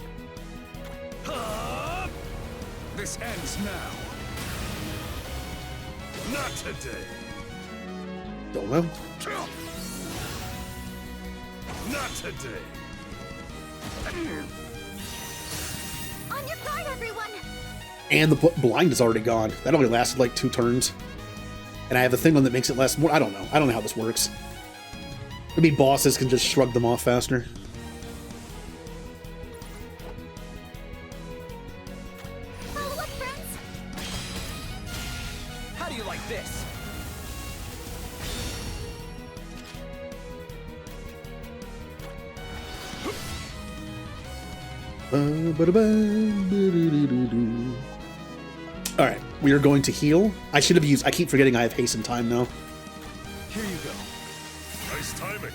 This ends now. Not today. Don't know. Not today. On your guard, everyone. And the blind is already gone. That only lasted like 2 turns. And I have a thing on that makes it last more. I don't know. I don't know how this works. Maybe bosses can just shrug them off faster. Follow up, friends. How do you like this? Alright, we are going to heal. I should have used... I keep forgetting I have hasten time now. Here you go. Nice timing.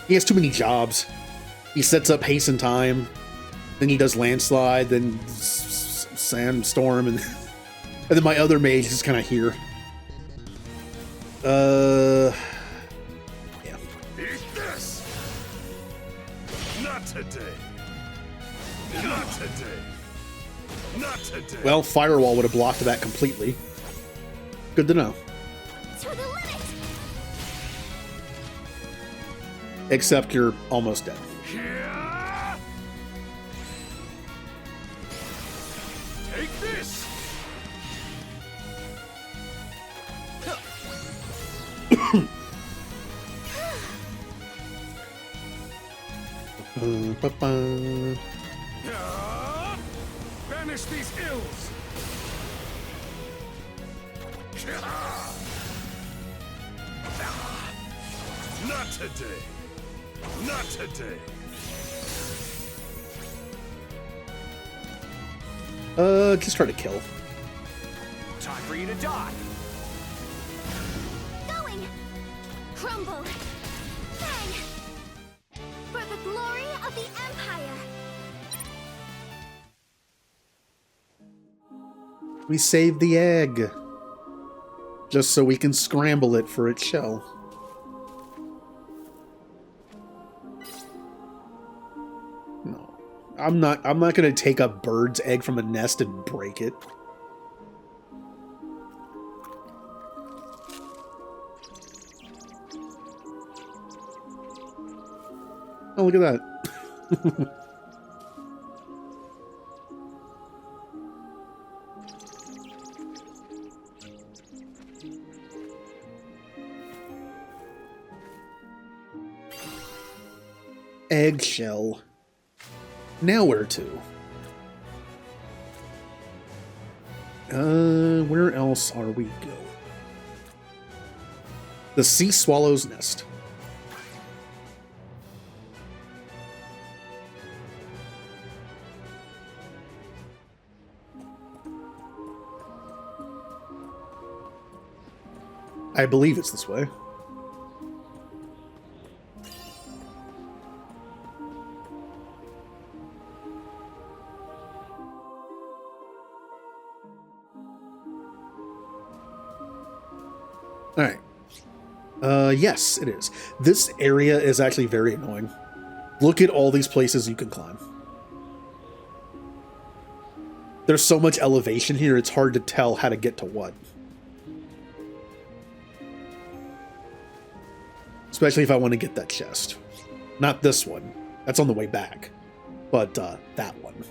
He has too many jobs. He sets up hasten time, then he does landslide, then sandstorm, and then my other mage is kind of here. Yeah. Eat this. Not today. Not today. Not today. Well, Firewall would have blocked that completely. Good to know. To the limit. Except you're almost dead. Banish these ills! Not today! Not today! Just try to kill. Time for you to die! Going! Crumble! Bang! For the glory of the Empire! We saved the egg. Just so we can scramble it for its shell. No. I'm not gonna take a bird's egg from a nest and break it. Oh, look at that. Eggshell. Now where to? Where else are we going? The sea swallow's nest. I believe it's this way. Alright. Yes, it is. This area is actually very annoying. Look at all these places you can climb. There's so much elevation here, it's hard to tell how to get to what. Especially if I want to get that chest. Not this one. That's on the way back. But, that one.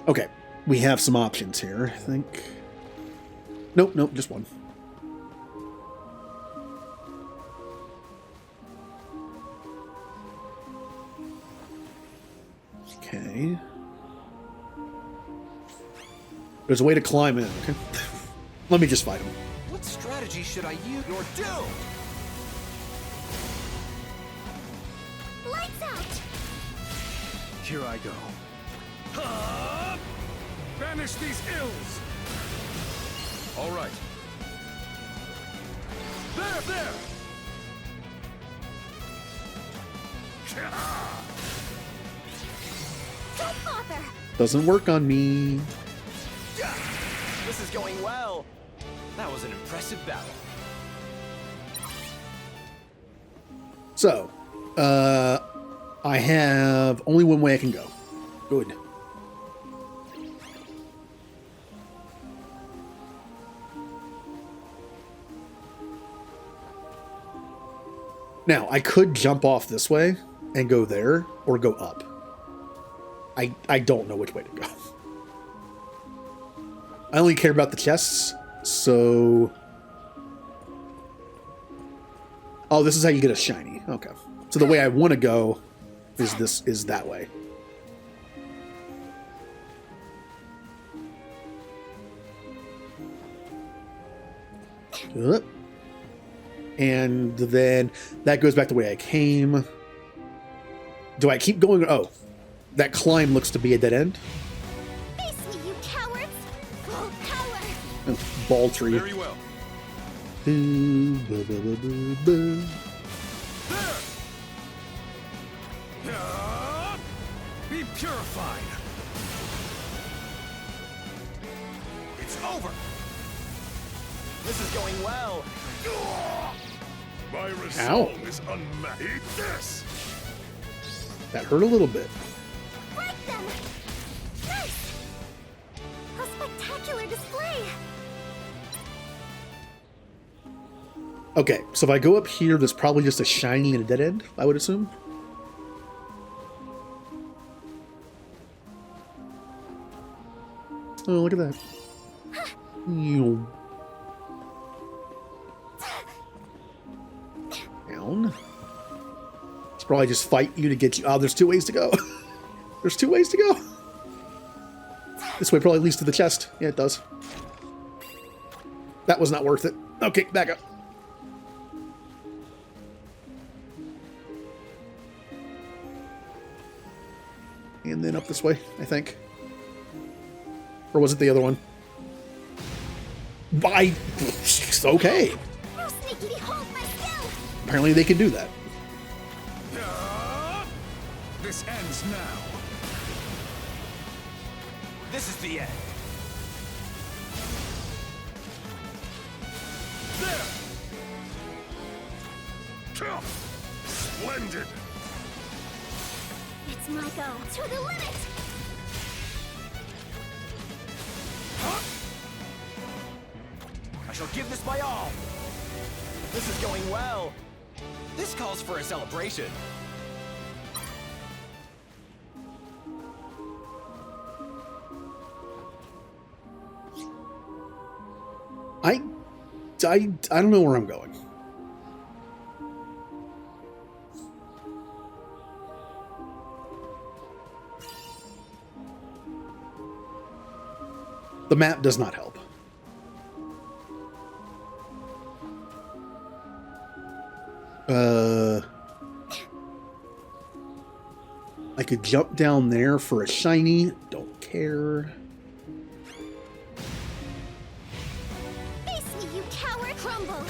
Okay, we have some options here, I think. Nope, nope, just one. Okay. There's a way to climb in, okay? Let me just fight him. What strategy should I use or do? Lights out! Here I go. Banish these ills! All right. There, there! Don't bother! Doesn't work on me. This is going well. That was an impressive battle. So, I have only one way I can go. Good. Now, I could jump off this way and go there, or go up. I don't know which way to go. I only care about the chests, so... Oh, this is how you get a shiny. Okay. So the way I want to go is that way. And then that goes back the way I came. Do I keep going? Oh, that climb looks to be a dead end. Face me, you cowards! Full power! Oh, ball tree. Very well. Be purified. It's over. This is going well. My Ow. resolve is unmatched. Eat this. That hurt a little bit. Break them! Nice! A spectacular display! Okay, so if I go up here, there's probably just a shiny and a dead end, I would assume. Oh, look at that. Down. It's probably just fight you to get you. Oh, there's 2 ways to go. There's 2 ways to go. This way probably leads to the chest. Yeah, it does. That was not worth it. Okay, back up. And then up this way, I think. Or was it the other one? Okay. Apparently they can do that. This ends now. This is the end. There. Splendid. It's my go to the limit. I shall give this my all. This is going well. This calls for a celebration. I don't know where I'm going. The map does not help. I could jump down there for a shiny. Don't care. Face me, you coward! Crumble!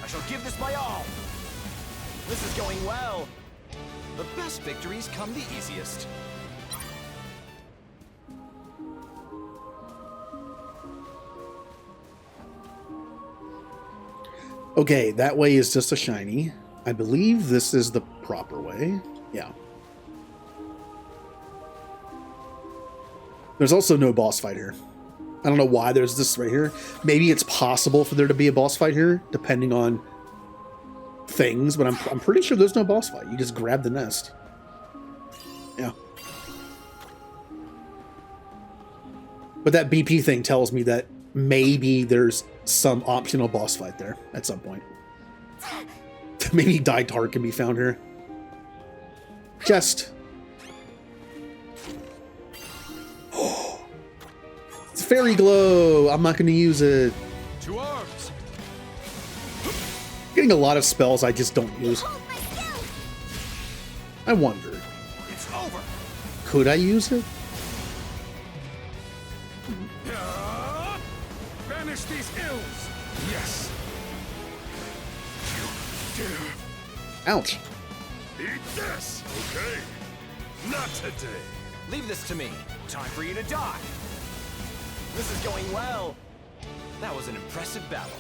I shall give this my all. This is going well. The best victories come the easiest. Okay, that way is just a shiny. I believe this is the proper way. Yeah. There's also no boss fight here. I don't know why there's this right here. Maybe it's possible for there to be a boss fight here, depending on things, but I'm pretty sure there's no boss fight. You just grab the nest. Yeah. But that BP thing tells me that maybe there's some optional boss fight there at some point. Maybe Dyed Heart can be found here. Chest. It's Fairy Glow. I'm not going to use it. To arms. Getting a lot of spells I just don't use. I wonder. It's over. Could I use it? Banish these ills. Yes. You dare. Ouch. Eat this. Okay. Not today. Leave this to me. Time for you to die. This is going well. That was an impressive battle.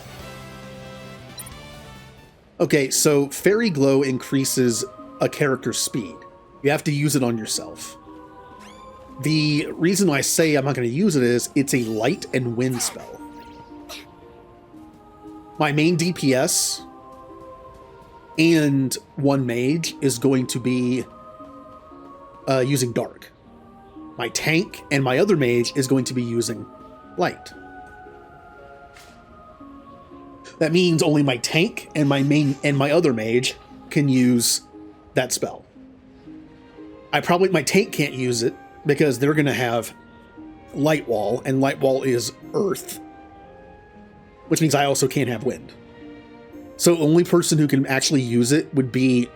Okay, so Fairy Glow increases a character's speed. You have to use it on yourself. The reason why I say I'm not going to use it is it's a light and wind spell. My main DPS and one mage is going to be using dark. My tank and my other mage is going to be using light. That means only my tank and my other mage can use that spell. My tank can't use it because they're going to have light wall, and light wall is earth, which means I also can't have wind. So only person who can actually use it would be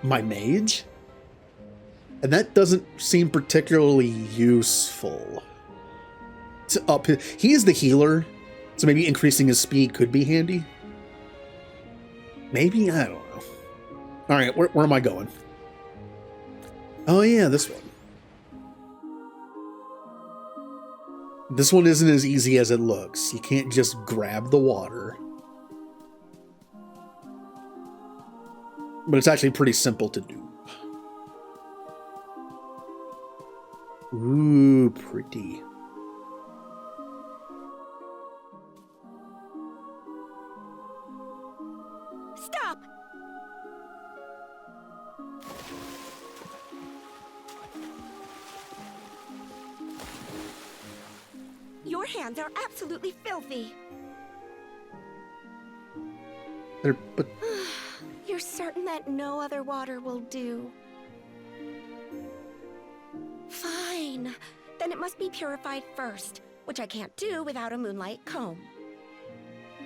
my mage, and that doesn't seem particularly useful. He is the healer, so maybe increasing his speed could be handy. Maybe? I don't know. All right, where am I going? Oh yeah, this one. This one isn't as easy as it looks. You can't just grab the water. But it's actually pretty simple to do. Ooh, pretty. hands are absolutely filthy. But You're certain that no other water will do? Fine. Then it must be purified first, which I can't do without a moonlight comb.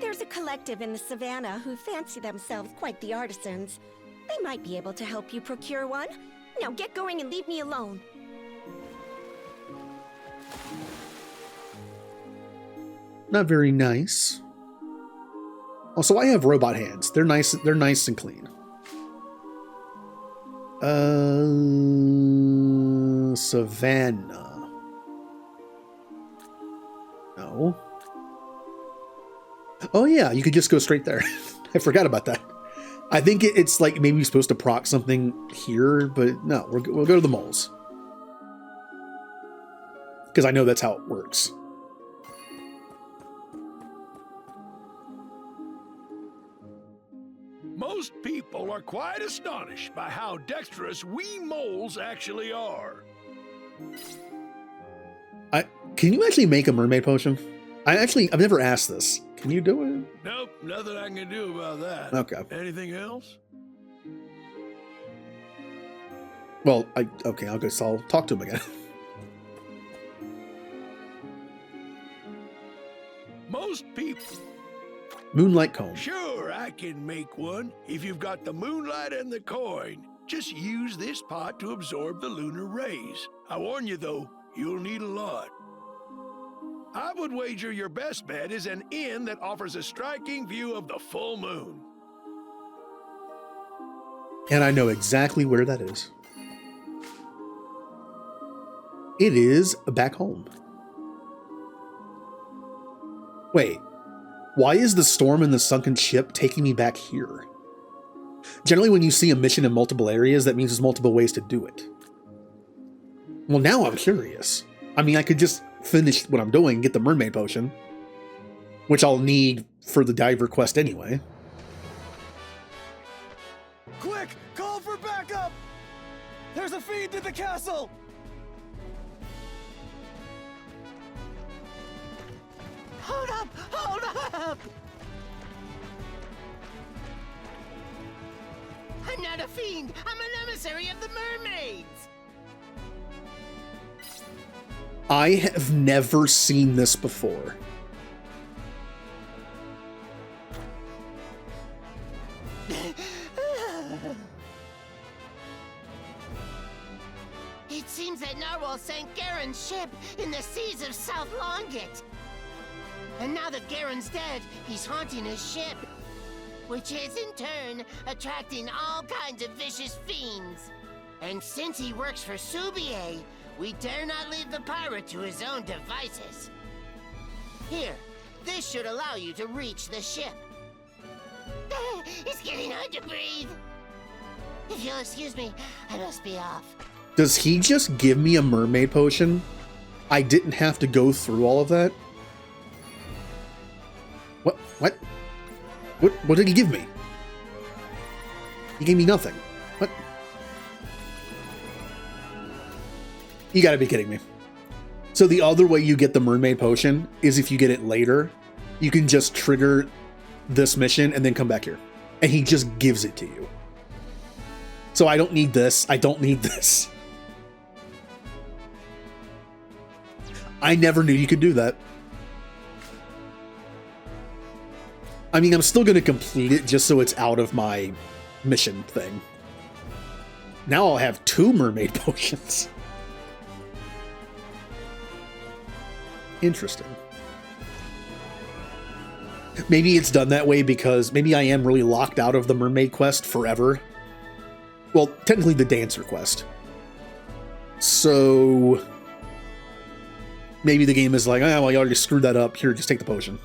There's a collective in the savannah who fancy themselves quite the artisans. They might be able to help you procure one. Now get going and leave me alone. not very nice. Also, I have robot hands. They're nice and clean. Savannah. No. Oh yeah, you could just go straight there. I forgot about that. I think it's like maybe you're supposed to proc something here, but no, we'll go to the moles. Because I know that's how it works. Most people are quite astonished by how dexterous we moles actually are. Can you actually make a mermaid potion? I've never asked this. Can you do it? Nope, nothing I can do about that. Okay. Anything else? Well, I'll guess I'll talk to him again. Most people... Moonlight comb. Sure, I can make one. If you've got the moonlight and the coin, just use this pot to absorb the lunar rays. I warn you though, you'll need a lot. I would wager your best bet is an inn that offers a striking view of the full moon. And I know exactly where that is. It is back home. Wait, why is the storm in the sunken ship taking me back here? Generally, when you see a mission in multiple areas, that means there's multiple ways to do it. Well, now I'm curious. I mean, I could just finish what I'm doing and get the mermaid potion, which I'll need for the diver quest anyway. Quick, call for backup! There's a feed to the castle! Hold up! Hold up! I'm not a fiend! I'm an emissary of the mermaids! I have never seen this before. It seems that Narwhal sank Garen's ship in the seas of South Longit. And now that Garen's dead, he's haunting his ship, which is in turn attracting all kinds of vicious fiends. And since he works for Subier, we dare not leave the pirate to his own devices. Here, this should allow you to reach the ship. It's getting hard to breathe. If you'll excuse me, I must be off. Does he just give me a mermaid potion? I didn't have to go through all of that? What did he give me? He gave me nothing. What? You gotta be kidding me. So the other way you get the mermaid potion is if you get it later, you can just trigger this mission and then come back here. And he just gives it to you. So I don't need this. I don't need this. I never knew you could do that. I mean, I'm still going to complete it just so it's out of my mission thing. Now I'll have 2 mermaid potions. Interesting. Maybe it's done that way because maybe I am really locked out of the mermaid quest forever. Well, technically the dancer quest. So maybe the game is like, oh, well, you already screwed that up. Here, just take the potion.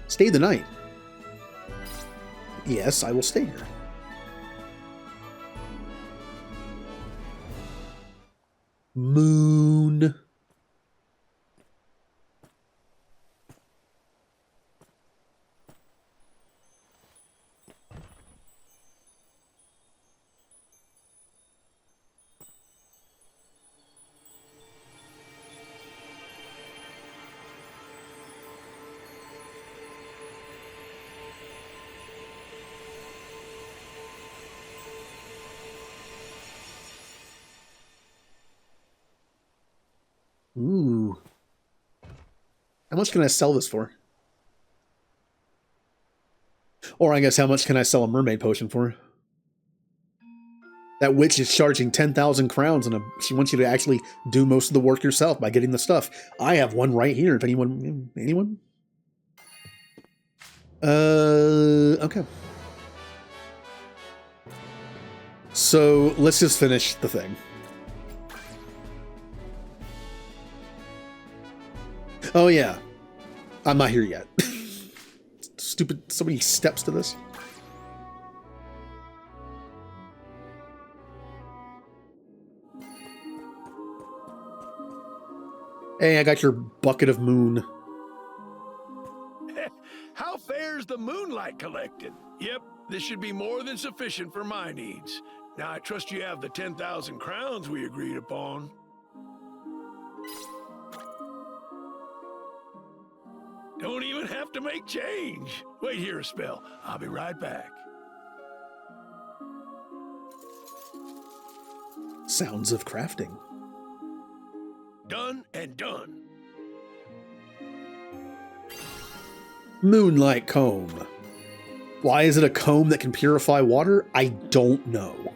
Stay the night. Yes, I will stay here. Moon. Ooh. How much can I sell this for? Or I guess how much can I sell a mermaid potion for? That witch is charging 10,000 crowns and she wants you to actually do most of the work yourself by getting the stuff. I have one right here if anyone... Anyone? Okay. So let's just finish the thing. Oh yeah. I'm not here yet. Stupid, so many steps to this. Hey, I got your bucket of moon. How fares the moonlight collected? Yep, this should be more than sufficient for my needs. Now I trust you have the 10,000 crowns we agreed upon. Don't even have to make change. Wait here a spell. I'll be right back. Sounds of crafting. Done and done. Moonlight comb. Why is it a comb that can purify water? I don't know.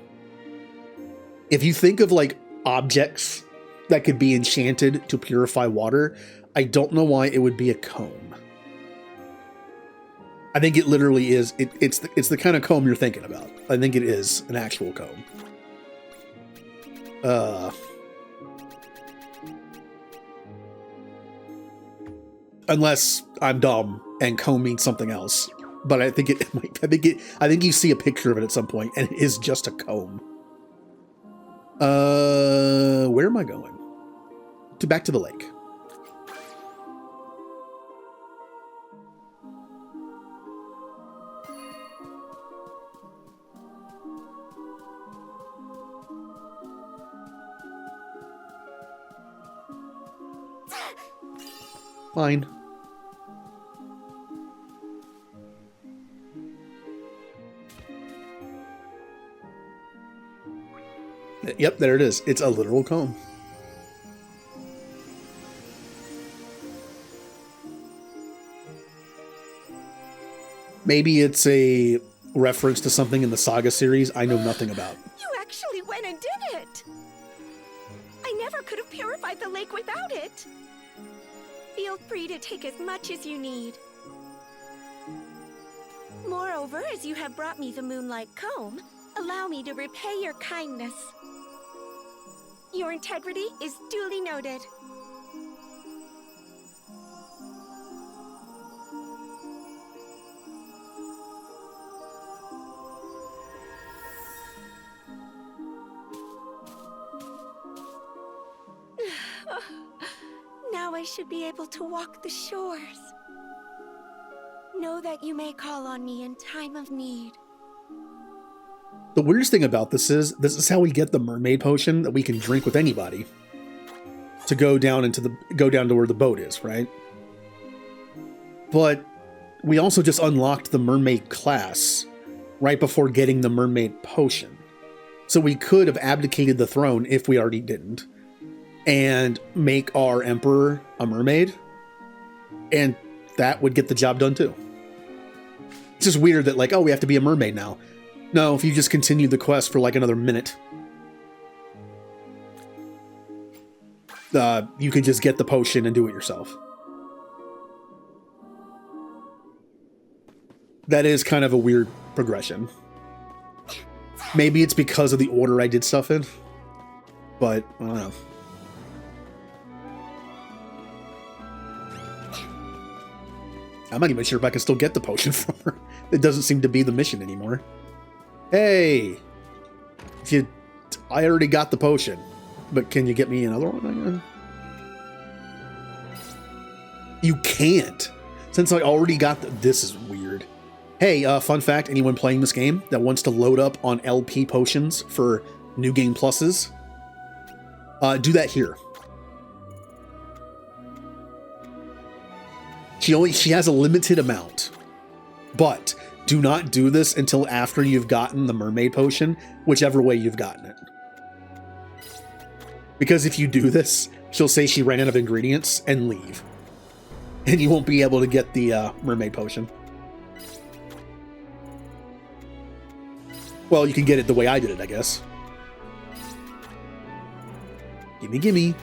If you think of like objects that could be enchanted to purify water, I don't know why it would be a comb. I think it literally is. It's the kind of comb you're thinking about. I think it is an actual comb. Unless I'm dumb and comb means something else, but I think I think you see a picture of it at some point, and it is just a comb. Where am I going? Back to the lake. Fine. Yep, there it is. It's a literal comb. Maybe it's a reference to something in the Saga series I know nothing about. You actually went and did it! I never could have purified the lake without it! Feel free to take as much as you need. Moreover, as you have brought me the moonlight comb, allow me to repay your kindness. Your integrity is duly noted. Now I should be able to walk the shores. Know that you may call on me in time of need. The weirdest thing about this is how we get the mermaid potion that we can drink with anybody to go down to where the boat is, right? But we also just unlocked the mermaid class right before getting the mermaid potion. So we could have abdicated the throne if we already didn't and make our emperor a mermaid, and that would get the job done too. It's just weird that like, oh, we have to be a mermaid now. No, if you just continue the quest for like another minute, you can just get the potion and do it yourself. That is kind of a weird progression. Maybe it's because of the order I did stuff in, but I don't know. I'm not even sure if I can still get the potion from her. It doesn't seem to be the mission anymore. Hey! I already got the potion, but can you get me another one again? You can't! Since I already got this is weird. Hey, fun fact, anyone playing this game that wants to load up on LP potions for New Game Pluses, do that here. She has a limited amount, but do not do this until after you've gotten the mermaid potion, whichever way you've gotten it. Because if you do this, she'll say she ran out of ingredients and leave. And you won't be able to get the mermaid potion. Well, you can get it the way I did it, I guess. Gimme, gimme.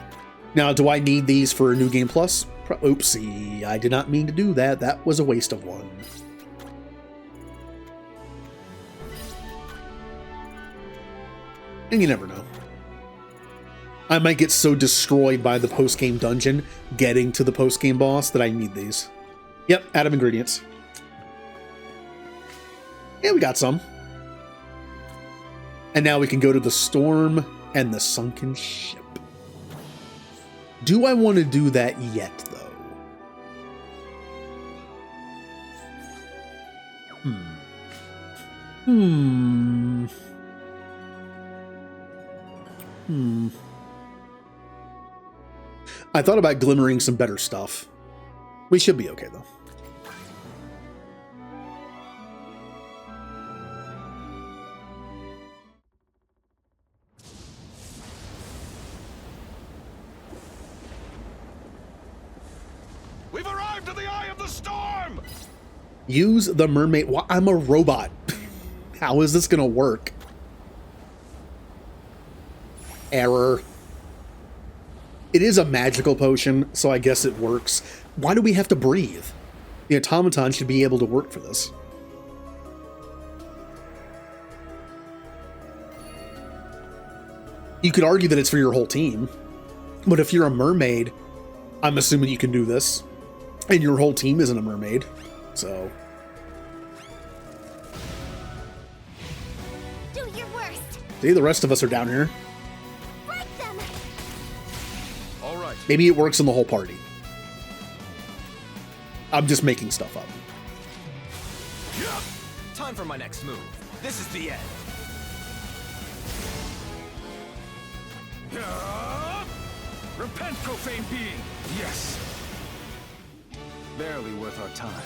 Now, do I need these for New Game Plus? Oopsie, I did not mean to do that. That was a waste of one. And you never know. I might get so destroyed by the post-game dungeon getting to the post-game boss that I need these. Yep, add of ingredients. Yeah, we got some. And now we can go to the storm and the sunken ship. Do I want to do that yet, though? I thought about glimmering some better stuff. We should be okay, though. We've arrived at the eye of the storm! Use the mermaid. Well, I'm a robot. How is this going to work? Error. It is a magical potion, so I guess it works. Why do we have to breathe? The automaton should be able to work for this. You could argue that it's for your whole team, but if you're a mermaid, I'm assuming you can do this, and your whole team isn't a mermaid, so... Do your worst. See, the rest of us are down here. Break them. All right. Maybe it works in the whole party. I'm just making stuff up. Time for my next move. This is the end. Repent, profane being! Yes! Barely worth our time.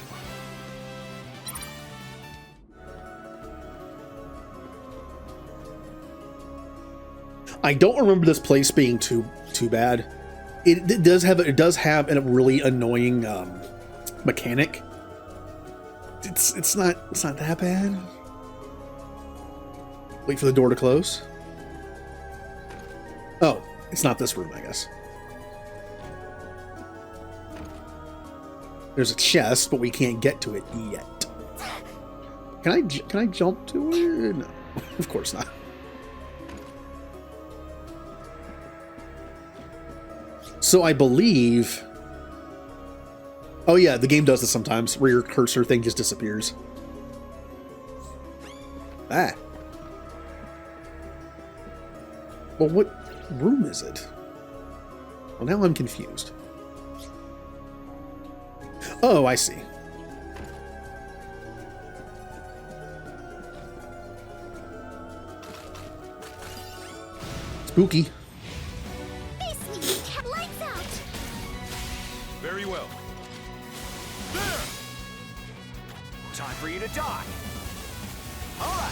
I don't remember this place being too bad. It does have a really annoying mechanic. It's not that bad. Wait for the door to close. Oh, it's not this room, I guess. There's a chest, but we can't get to it yet. Can I jump to it? No, of course not. So I believe... Oh yeah, the game does this sometimes, where your cursor thing just disappears. Ah. Well, what room is it? Well, now I'm confused. Oh, I see. Spooky. Very well. There! Time for you to die. All right.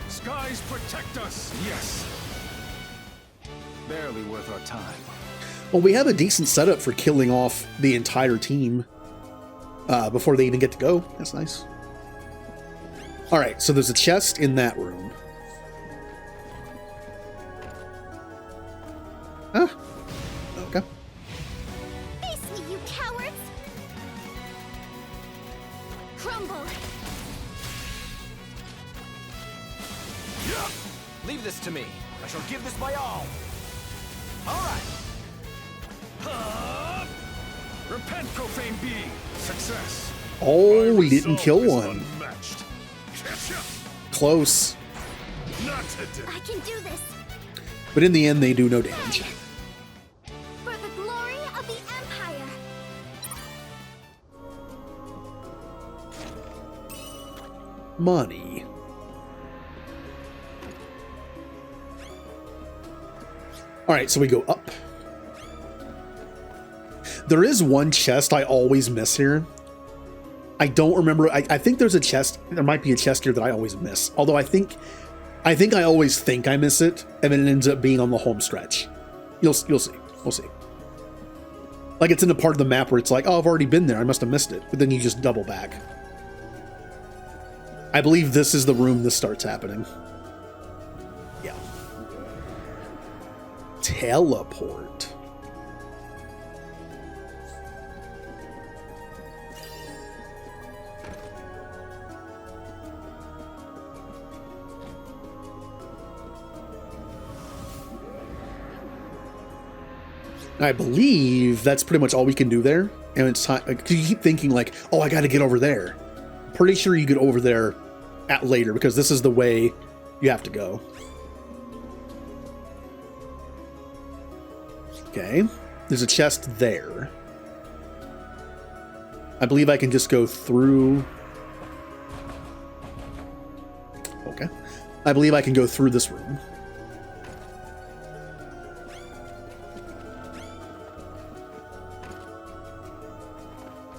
Skies protect us! Yes! Barely worth our time. Well, we have a decent setup for killing off the entire team before they even get to go. That's nice. All right, so there's a chest in that room. Huh? Okay. Face me, you cowards! Crumble! Leave this to me. I shall give this my all. All right. Repent, profane being! Success! Oh, we didn't kill one. Close. I can do this! But in the end, they do no damage. For the glory of the Empire! Money. Alright, so we go up. There is one chest I always miss here. I don't remember. I think there's a chest. There might be a chest here that I always miss. Although I think I think I always think I miss it, and then it ends up being on the home stretch. You'll see. We'll see. Like it's in the part of the map where it's like, oh, I've already been there. I must have missed it. But then you just double back. I believe this is the room this starts happening. Yeah. Teleport. I believe that's pretty much all we can do there. And it's time, because you keep thinking like, oh, I got to get over there. Pretty sure you get over there at later, because this is the way you have to go. Okay. There's a chest there. I believe I can just go through. Okay. I believe I can go through this room.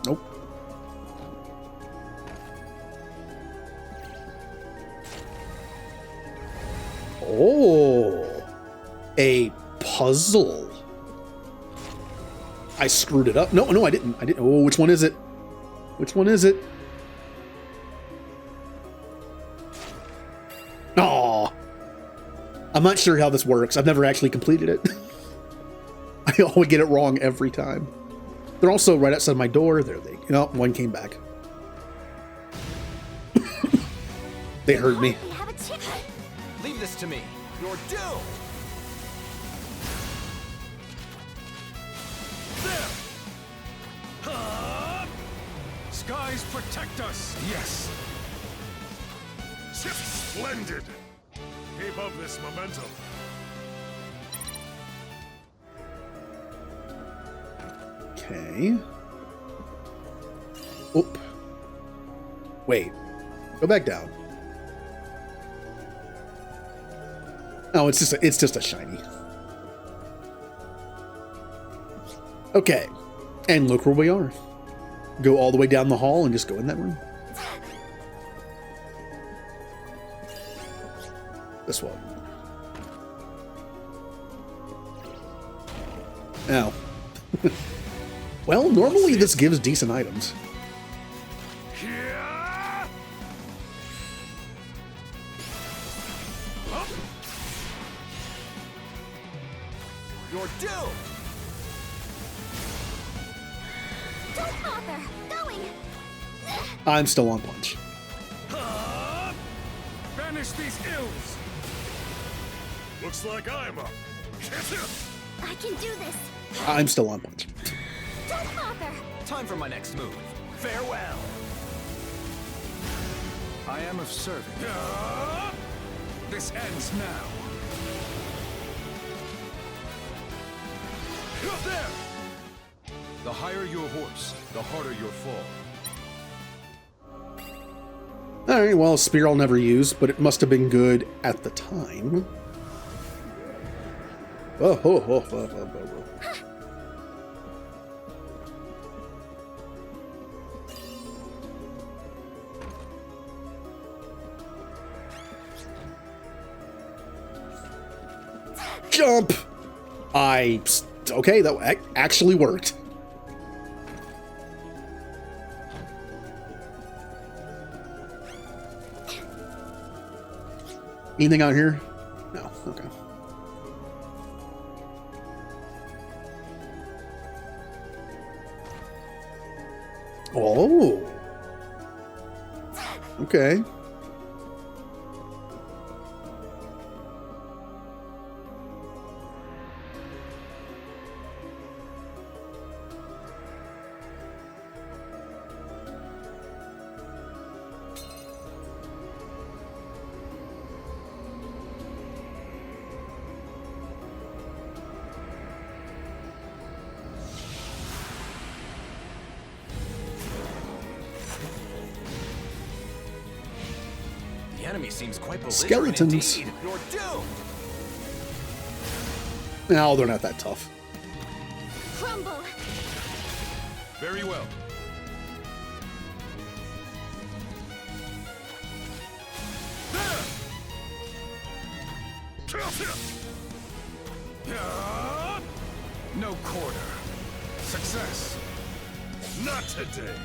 Nope. Oh, a puzzle. I screwed it up. No, I didn't. Oh, which one is it? Which one is it? Oh, I'm not sure how this works. I've never actually completed it. I always get it wrong every time. They're also right outside my door. There they, one came back. They heard me. Leave this to me. You're doomed. There. Skies protect us. Yes. Splendid. Keep up this momentum. Okay. Oop. Wait. Go back down. Oh, it's just a shiny. Okay. And look where we are. Go all the way down the hall and just go in that room. This one. Ow. Well, normally this gives decent items. You're doomed. Don't bother. Going. I'm still on punch. Banish these ills. Looks like I'm up. I can do this. I'm still on punch. Don't bother. Time for my next move. Farewell. I am of service. This ends now. There! The higher your horse, the harder your fall. Alright, well, spear I'll never use, but it must have been good at the time. Jump! Okay, that actually worked. Anything out here? No, okay. Oh. Okay. The enemy seems quite belligerent. Skeletons. Indeed. You're doomed. No, they're not that tough. Crumble. Very well. No quarter. Success. Not today.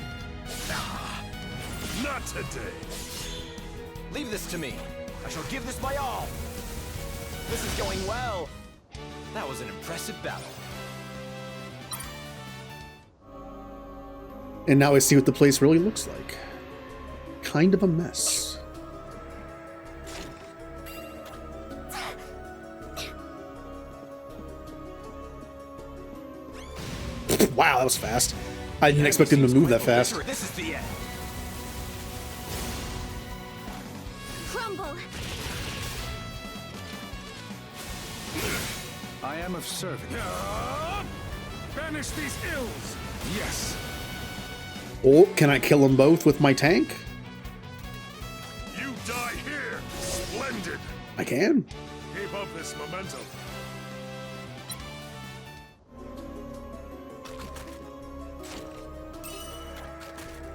Not today. Leave this to me. I shall give this my all. This is going well. That was an impressive battle. And now I see what the place really looks like. Kind of a mess. Wow, that was fast. I didn't expect him to move that fast. This is the end. Crumble. I am of service. Banish these ills. Yes. Oh, can I kill them both with my tank? You die here. Splendid. I can. Keep up this momentum.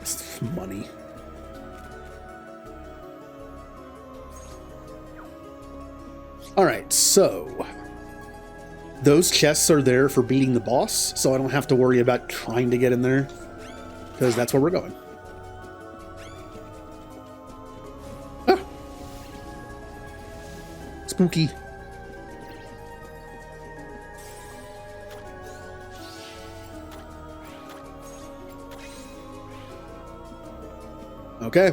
It's money. Alright, so those chests are there for beating the boss, so I don't have to worry about trying to get in there, because that's where we're going. Ah. Spooky. Okay.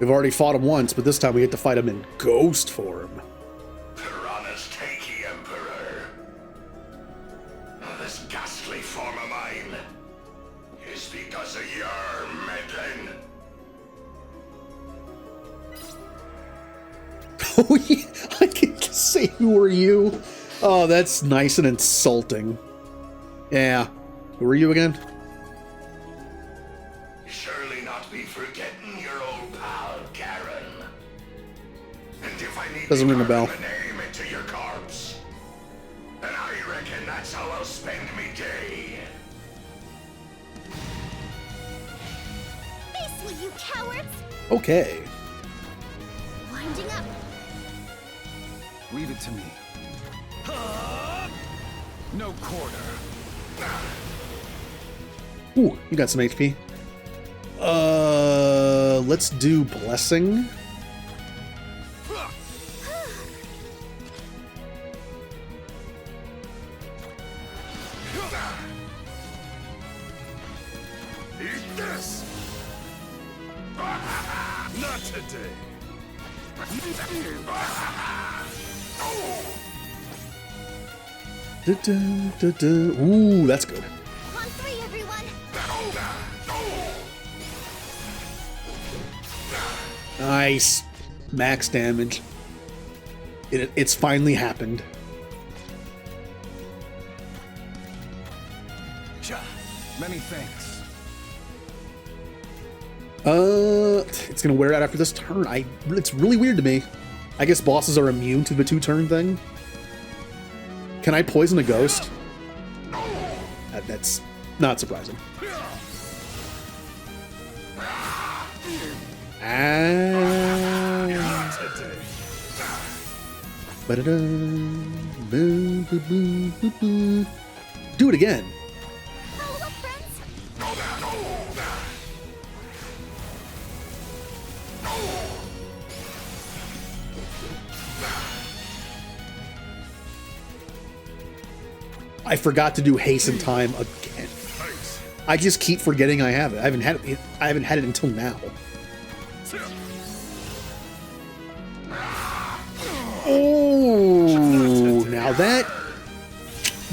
We've already fought him once, but this time we get to fight him in ghost form. Piranha's takey, Emperor. This ghastly form of mine is because of your meddling. Oh, yeah, I can just say, who are you? Oh, that's nice and insulting. Yeah. Who are you again? Surely not be forgetting your old pal, Garen. And if I need Doesn't ring a bell. to name into your corpse, then I reckon that's how I'll spend me day. Face me, you cowards! Okay. Winding up. Leave it to me. No quarter. Ooh, you got some HP. Let's do Blessing. Eat this. Not today. Ooh, that's good. On three, everyone! Nice. Max damage. It's finally happened. Many thanks. It's gonna wear out after this turn. It's really weird to me. I guess bosses are immune to the 2-turn thing. Can I poison a ghost? That's not surprising. Do it again. I forgot to do hasten time again. I just keep forgetting I have it. I haven't had it until now. Oh, now that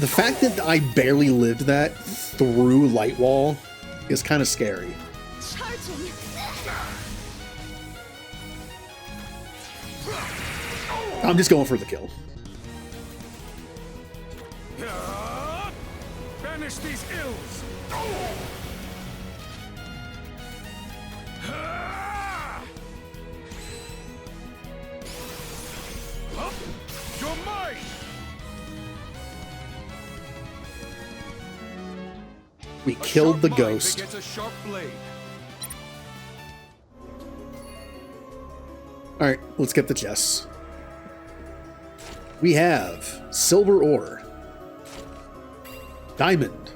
the fact that I barely lived that through Light Wall is kind of scary. Charging. I'm just going for the kill. Banish these ills. Your might. We killed the ghost. Gets a sharp blade. All right, let's get the chests. We have silver ore, diamond,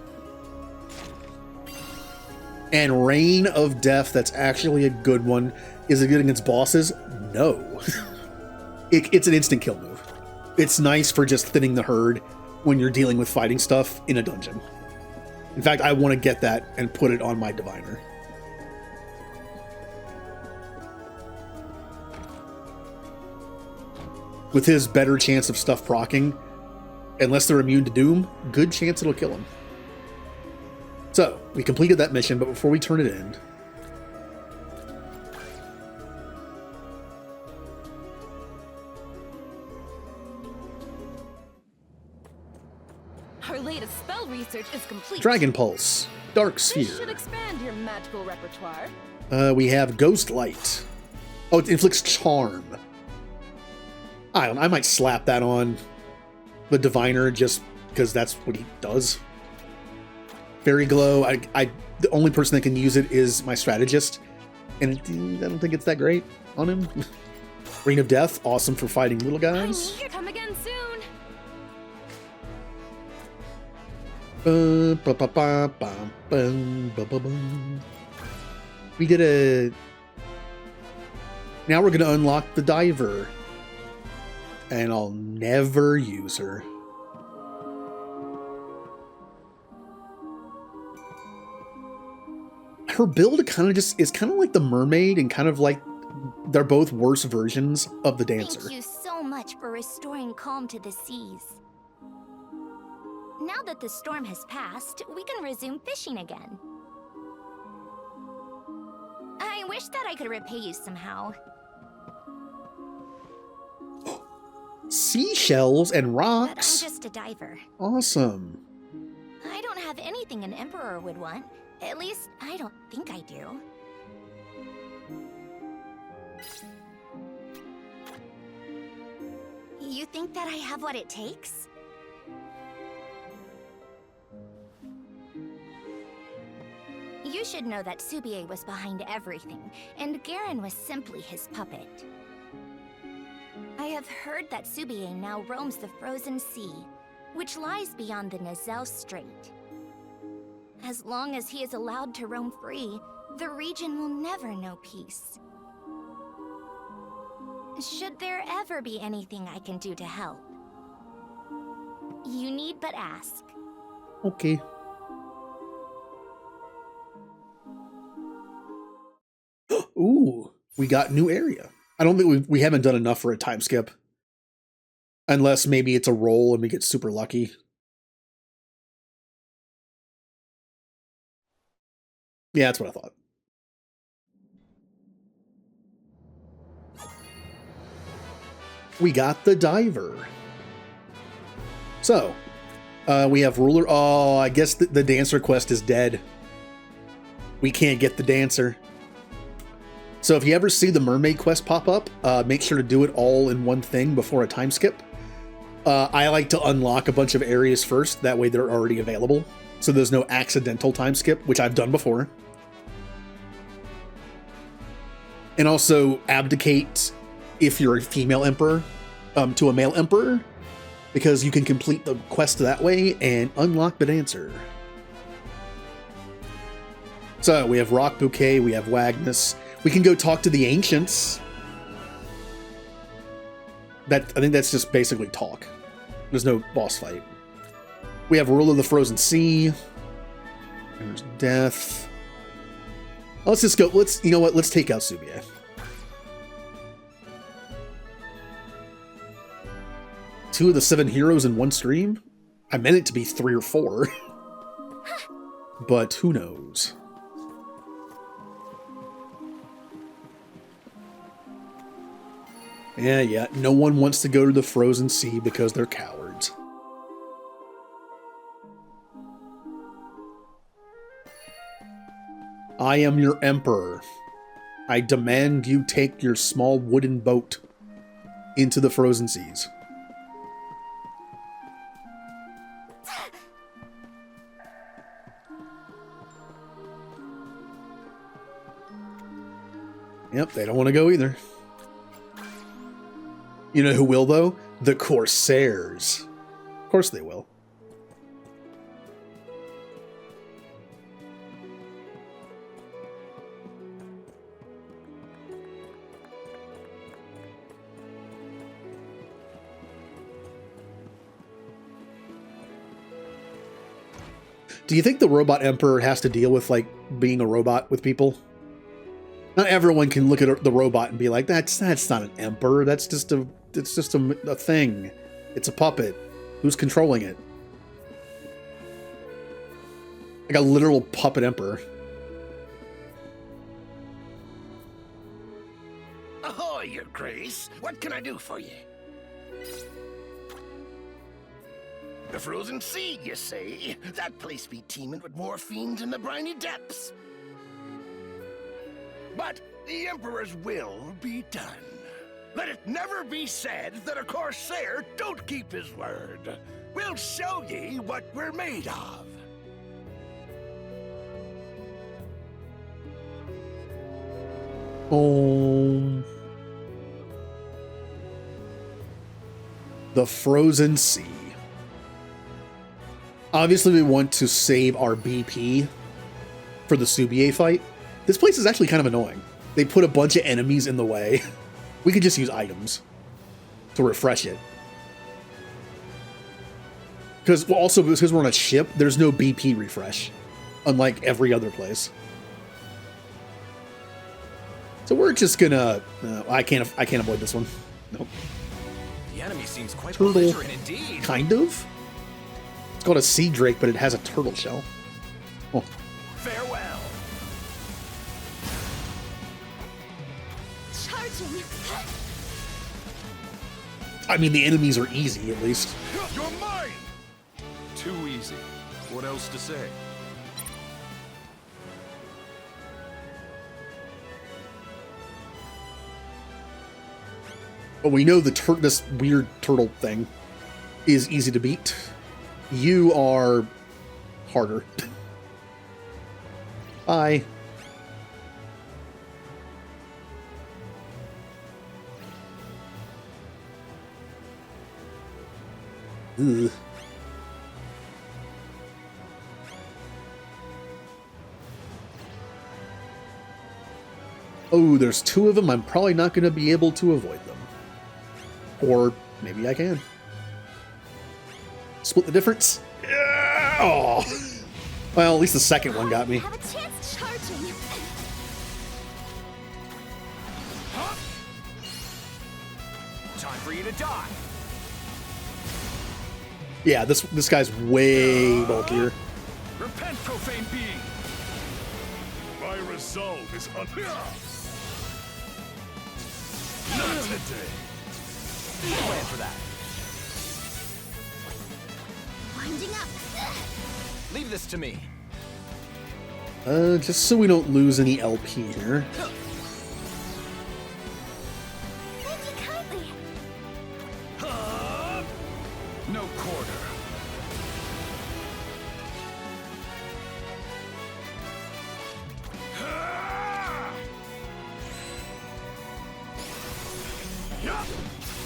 and Rain of Death. That's actually a good one. Is it good against bosses? No. It's an instant kill move. It's nice for just thinning the herd when you're dealing with fighting stuff in a dungeon. In fact, I want to get that and put it on my diviner. With his better chance of stuff proccing, unless they're immune to doom, good chance it'll kill him. So, we completed that mission, but before we turn it in, Our latest spell research is complete. Dragon Pulse, Dark This Sphere. should expand your magical repertoire. We have Ghost Light. Oh, it inflicts Charm. I don't know, I might slap that on the diviner just because that's what he does. Fairy Glow, the only person that can use it is my strategist, and I don't think it's that great on him. Rain of Death, awesome for fighting little guys. I need to come again soon. We did a... Now we're going to unlock the diver. And I'll never use her. Her build kind of just is kind of like the mermaid, and kind of like they're both worse versions of the dancer. Thank you so much for restoring calm to the seas. Now that the storm has passed, we can resume fishing again. I wish that I could repay you somehow. Seashells and But I'm rocks. just a diver. Awesome. I don't have anything an emperor would want. At least, I don't think I do. You think that I have what it takes? You should know that Subie was behind everything, and Garen was simply his puppet. I have heard that Subie now roams the frozen sea, which lies beyond the Nazel Strait. As long as he is allowed to roam free, the region will never know peace. Should there ever be anything I can do to help, you need but ask. Okay. Ooh, we got new area. I don't think we haven't done enough for a time skip. Unless maybe it's a roll and we get super lucky. Yeah, that's what I thought. We got the diver. So, we have ruler. Oh, I guess the dancer quest is dead. We can't get the dancer. So if you ever see the mermaid quest pop up, make sure to do it all in one thing before a time skip. I like to unlock a bunch of areas first, that way they're already available. So there's no accidental time skip, which I've done before. And also abdicate if you're a female emperor to a male emperor, because you can complete the quest that way and unlock the dancer. So we have Rock Bouquet, we have Wagnus. We can go talk to the ancients. I think that's just basically talk. There's no boss fight. We have Rule of the Frozen Sea. There's Death. Let's just go. You know what? Let's take out Subie. Two of the 7 heroes in one stream? I meant it to be 3 or 4. But who knows? Yeah, no one wants to go to the frozen sea because they're cowards. I am your emperor. I demand you take your small wooden boat into the frozen seas. Yep, they don't want to go either. You know who will, though? The Corsairs. Of course they will. Do you think the Robot Emperor has to deal with, like, being a robot with people? Not everyone can look at the robot and be like, that's not an emperor. It's just a thing. It's a puppet. Who's controlling it? Like a literal puppet emperor. Ahoy, Your Grace. What can I do for you? The frozen sea, you say? That place be teeming with more fiends in the briny depths. But the Emperor's will be done. Let it never be said that a Corsair don't keep his word. We'll show ye what we're made of. The frozen sea. Obviously, we want to save our BP for the Subier fight. This place is actually kind of annoying. They put a bunch of enemies in the way. We could just use items to refresh it. Because we're on a ship, there's no BP refresh, unlike every other place. So we're just gonna. I can't avoid this one. Nope. The enemy seems quite Turtle. belligerent indeed. Kind of. It's called a sea drake, but it has a turtle shell. Oh. Farewell. Charging. I mean, the enemies are easy, at least. You're mine! Too easy. What else to say? But we know this weird turtle thing is easy to beat. You are harder. Bye. Ugh. Oh, there's two of them. I'm probably not going to be able to avoid them. Or maybe I can. Split the difference? Yeah! Oh. Well, at least the second one got me. Have a chance charging. Time for you to die. Yeah, this guy's way bulkier. Repent, profane being. My resolve is not today. Plan for that. Winding up. Leave this to me. Just so we don't lose any LP here. Thank you kindly. No quarter.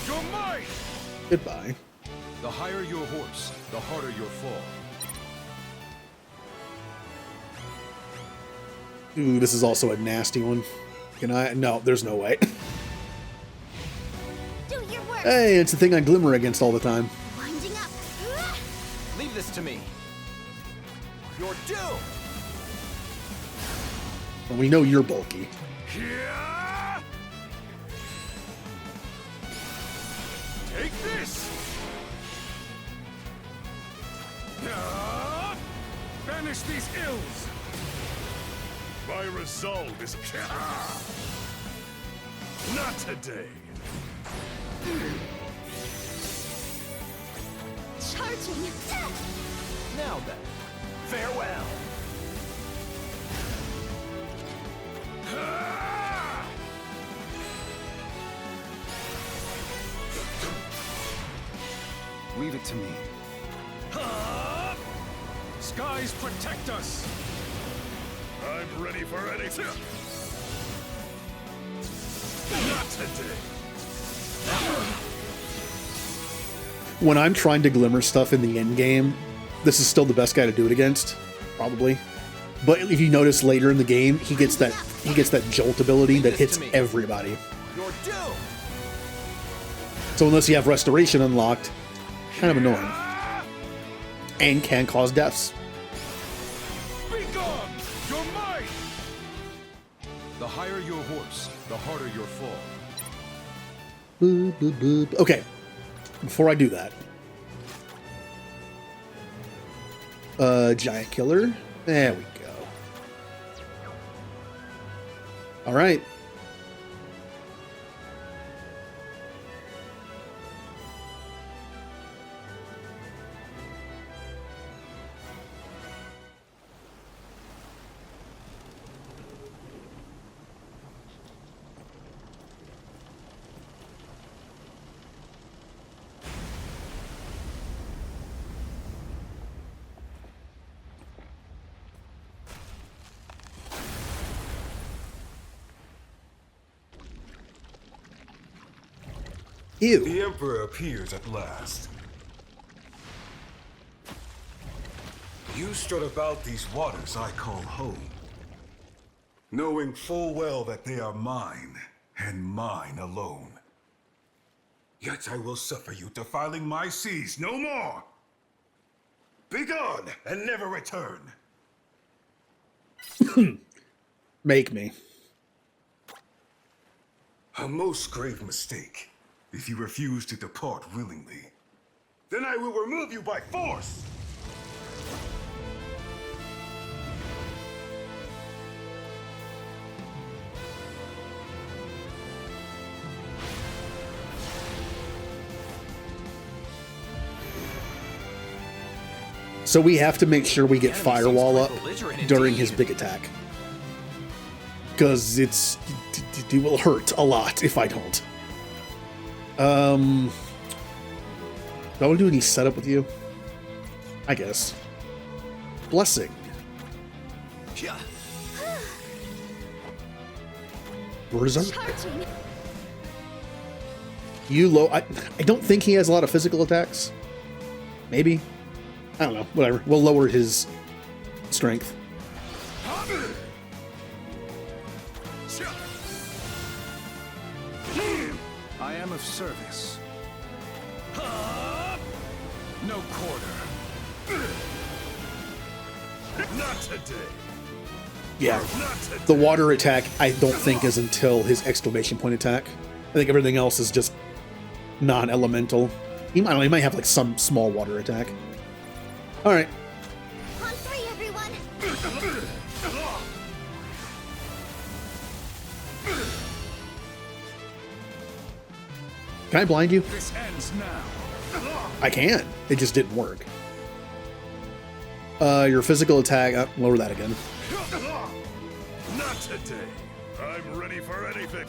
You're mine! Goodbye. The higher your horse, the harder your fall. Ooh, this is also a nasty one. Can I? No, there's no way. Do your work. Hey, it's the thing I glimmer against all the time. Winding up. Leave this to me. You're doomed. Well, we know you're bulky. Take this! Banish these ills! My resolve is not today. Charging. Now then, farewell. Leave it to me. Skies protect us! I'm ready for anything! Not today! when I'm trying to glimmer stuff in the end game, this is still the best guy to do it against, probably. But if you notice later in the game, he gets that jolt ability that hits everybody. You're due. So unless you have restoration unlocked, kind of annoying. And can cause deaths. Be gone! You're mine! The higher your horse, the harder your fall. Boop, boop, boop. Okay, before I do that. Giant killer. There we go. All right. Ew. The Emperor appears at last. You strut about these waters I call home, knowing full well that they are mine, and mine alone. Yet I will suffer you defiling my seas no more! Begone, and never return! Make me. A most grave mistake. If you refuse to depart willingly, then I will remove you by force! So we have to make sure we get Firewall up during his big attack. Because it will hurt a lot if I don't. Do I want to do any setup with you? I guess. Blessing. Berserk. You low. I don't think he has a lot of physical attacks. Maybe. I don't know. Whatever. We'll lower his strength. I am of service. No quarter. Not today. Yeah. The water attack, I don't think, is until his exclamation point attack. I think everything else is just non-elemental. He might have like some small water attack. All right. On three, everyone. Can I blind you? This ends now. I can. It just didn't work. Your physical attack. Lower that again. Not today. I'm ready for anything.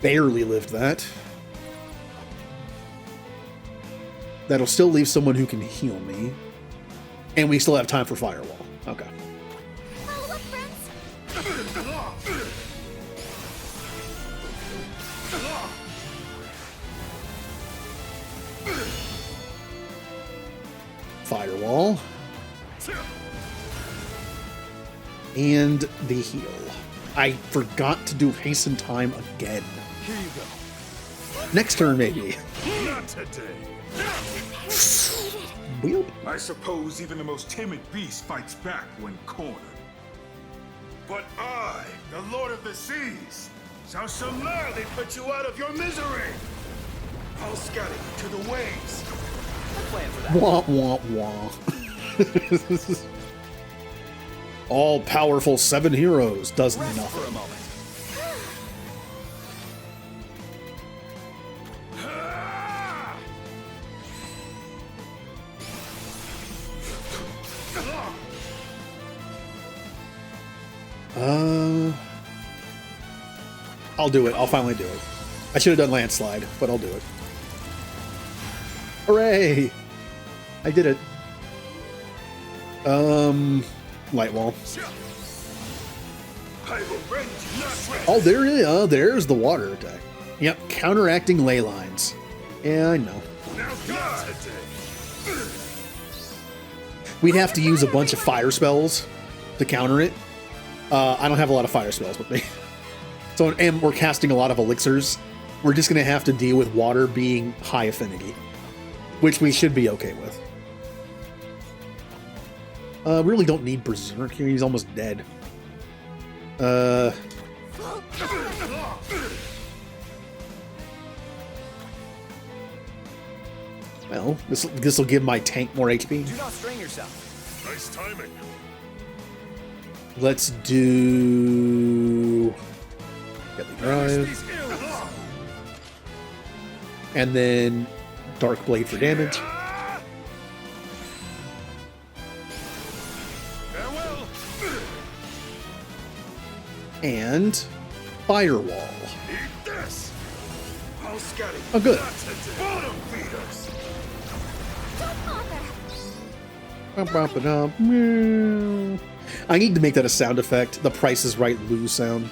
Barely lived that. That'll still leave someone who can heal me. And we still have time for Firewall. Okay. Follow up, friends. Firewall. And the heal. I forgot to do Hasten Time again. Here you go. Next turn, maybe. Not today. Weird. I suppose even the most timid beast fights back when cornered. But I, the Lord of the Seas, shall summarily put you out of your misery! I'll scatter you to the waves! Plan for that. Wah, wah, wah. All-powerful 7 heroes does Rest nothing. for a moment. I'll do it. I'll finally do it. I should have done Landslide, but I'll do it. Hooray! I did it. Light Wall. I will rend you not rest. Oh, there it is. There's the water attack. Yep, counteracting ley lines. Yeah, I know. Now God. We'd have to use a bunch of fire spells to counter it. I don't have a lot of fire spells with me. So, and we're casting a lot of elixirs. We're just going to have to deal with water being high affinity, which we should be okay with. Really don't need Berserk here. He's almost dead. Well, this will give my tank more HP. Do not strain yourself. Nice timing. Let's do Deadly Drive. And then Dark Blade for damage. Farewell. And Firewall. Eat this. Oh, good. Bottom feeders. I need to make that a sound effect. The Price is Right lose sound.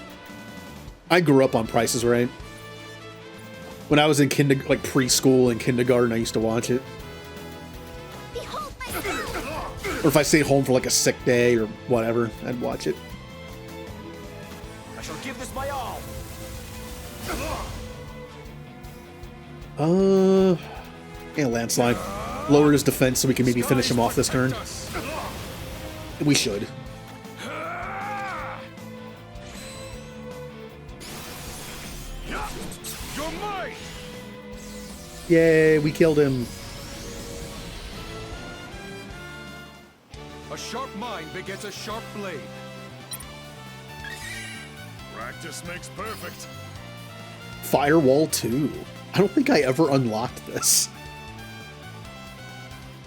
I grew up on Price is Right. When I was in preschool and kindergarten, I used to watch it. Or if I stayed home for like a sick day or whatever, I'd watch it. I shall give this my all. Yeah, Landslide. Lower his defense so we can maybe finish him off this turn. We should. You're mine. Yay, we killed him. A sharp mind begets a sharp blade. Practice makes perfect. Firewall 2. I don't think I ever unlocked this.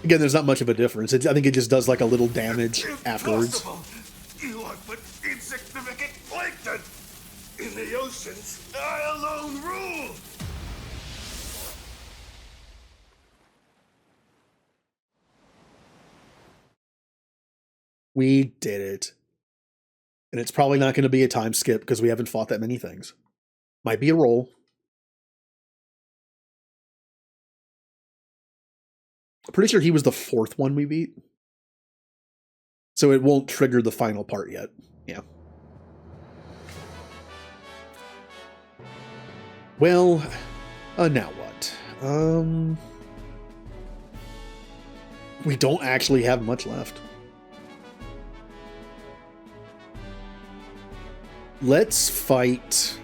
Again, there's not much of a difference. I think it just does like a little damage afterwards. You are but insignificant plankton. In the oceans, I alone rule. We did it. And it's probably not going to be a time skip because we haven't fought that many things. Might be a roll. I'm pretty sure he was the 4th one we beat. So it won't trigger the final part yet. Yeah. Well, now what? We don't actually have much left. Let's fight.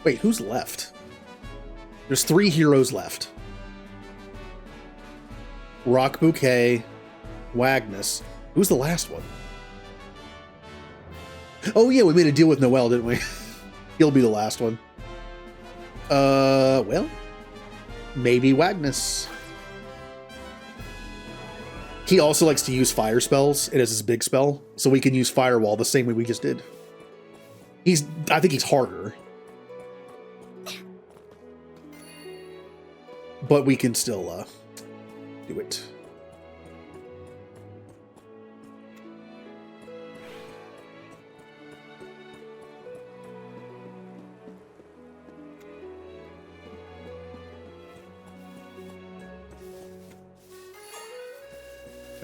Wait, who's left? There's 3 heroes left. Rock Bouquet, Wagnus. Who's the last one? Oh yeah, we made a deal with Noel, didn't we? He'll be the last one. Well, maybe Wagnus. He also likes to use fire spells. It is his big spell, so we can use Firewall the same way we just did. I think he's harder. But we can still do it.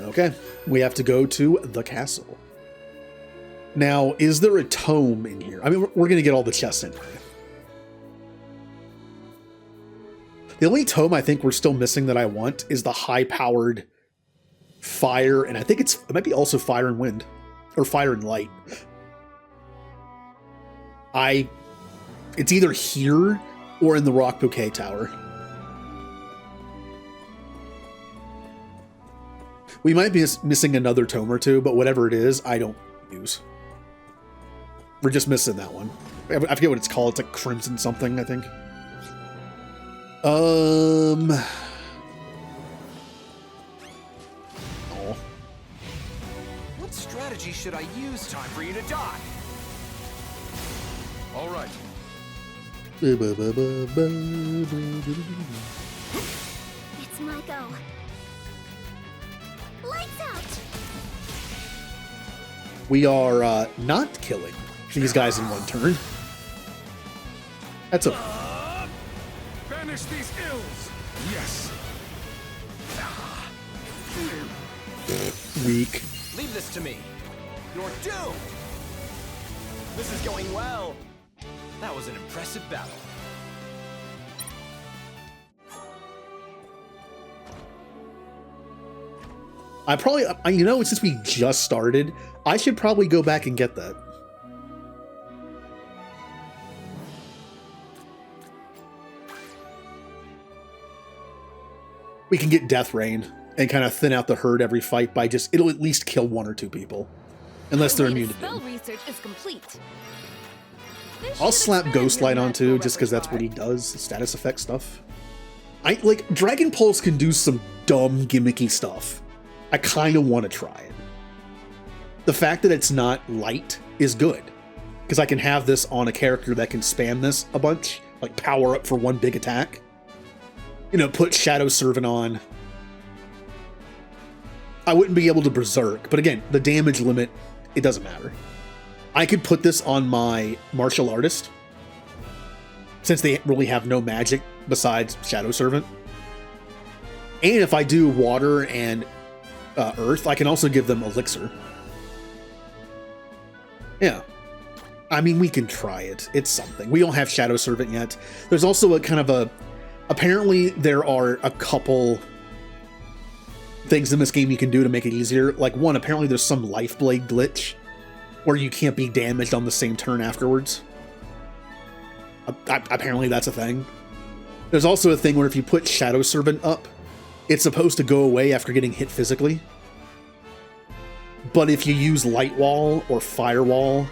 Okay, we have to go to the castle. Now, is there a tome in here? I mean, we're going to get all the chests anyway. The only tome I think we're still missing that I want is the high-powered fire, and I think it might be also fire and wind, or fire and light. It's either here or in the Rock Bouquet Tower. We might be missing another tome or two, but whatever it is, I don't use. We're just missing that one. I forget what it's called. It's like Crimson something, I think. Oh. What strategy should I use? Time for you to die. All right. It's my go. Lights out! We are not killing these guys in one turn. That's a... Banish these ills! Yes! Weak. Leave this to me. You're doomed! This is going well. That was an impressive battle. I probably, you know, since we just started, I should probably go back and get that. We can get Death Rain and kind of thin out the herd every fight by just, it'll at least kill 1 or 2 people. Unless they're immune to spell doom. research is complete. I'll slap Ghostlight on too, just because that's what he does, status effect stuff. Like, Dragon Pulse can do some dumb, gimmicky stuff. I kind of want to try it. The fact that it's not light is good, because I can have this on a character that can spam this a bunch, like power up for 1 big attack. You know, put Shadow Servant on. I wouldn't be able to Berserk, but again, the damage limit, it doesn't matter. I could put this on my Martial Artist, since they really have no magic besides Shadow Servant. And if I do Water and Earth, I can also give them Elixir. Yeah. I mean, we can try it. It's something. We don't have Shadow Servant yet. There's also a kind of a... Apparently, there are a couple things in this game you can do to make it easier. Like, one, apparently there's some Life Blade glitch where you can't be damaged on the same turn afterwards. Apparently that's a thing. There's also a thing where if you put Shadow Servant up, it's supposed to go away after getting hit physically. But if you use Light Wall or Firewall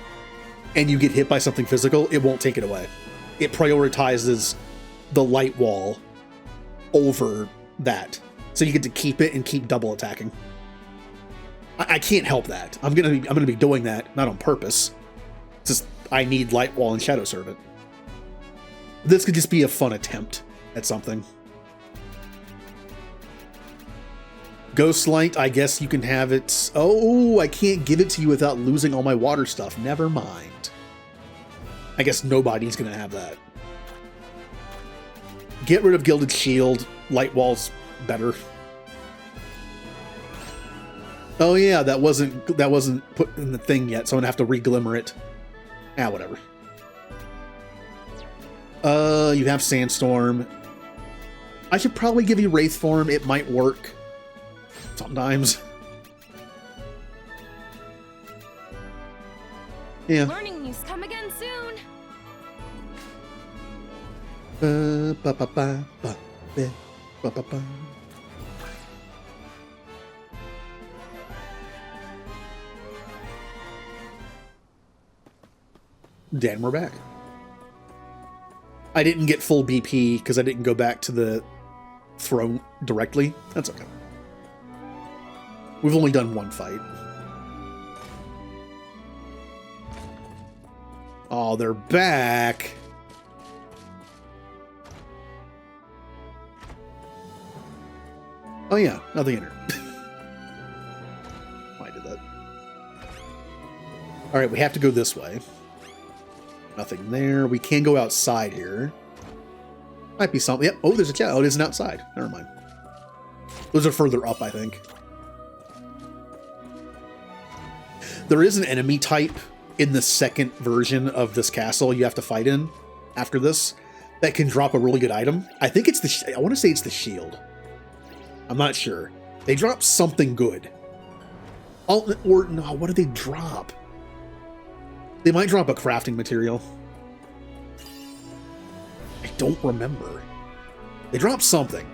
and you get hit by something physical, it won't take it away. It prioritizes the Light Wall over that. So you get to keep it and keep double attacking. I can't help that. I'm gonna be doing that, not on purpose. It's just I need Light Wall and Shadow Servant. This could just be a fun attempt at something. Ghostlight, I guess you can have it. Oh, I can't give it to you without losing all my water stuff. Never mind. I guess nobody's gonna have that. Get rid of Gilded Shield. Light Wall's better. Oh yeah, that wasn't put in the thing yet, so I'm gonna have to re-glimmer it. Ah, whatever. You have Sandstorm. I should probably give you Wraith Form. It might work. Sometimes. Yeah. Learning news come again soon. Dan, we're back. I didn't get full BP because I didn't go back to the throne directly. That's okay. We've only done 1 fight. Oh, they're back. Oh yeah, nothing in here. Why did that? All right, we have to go this way. Nothing there. We can go outside here. Might be something. Yep. Oh, there's a cow. Oh, it isn't outside. Never mind. Those are further up, I think. There is an enemy type in the second version of this castle you have to fight in after this that can drop a really good item. I think it's the... I want to say it's the shield. I'm not sure. They drop something good. Oh, or no, what do they drop? They might drop a crafting material. I don't remember. They drop something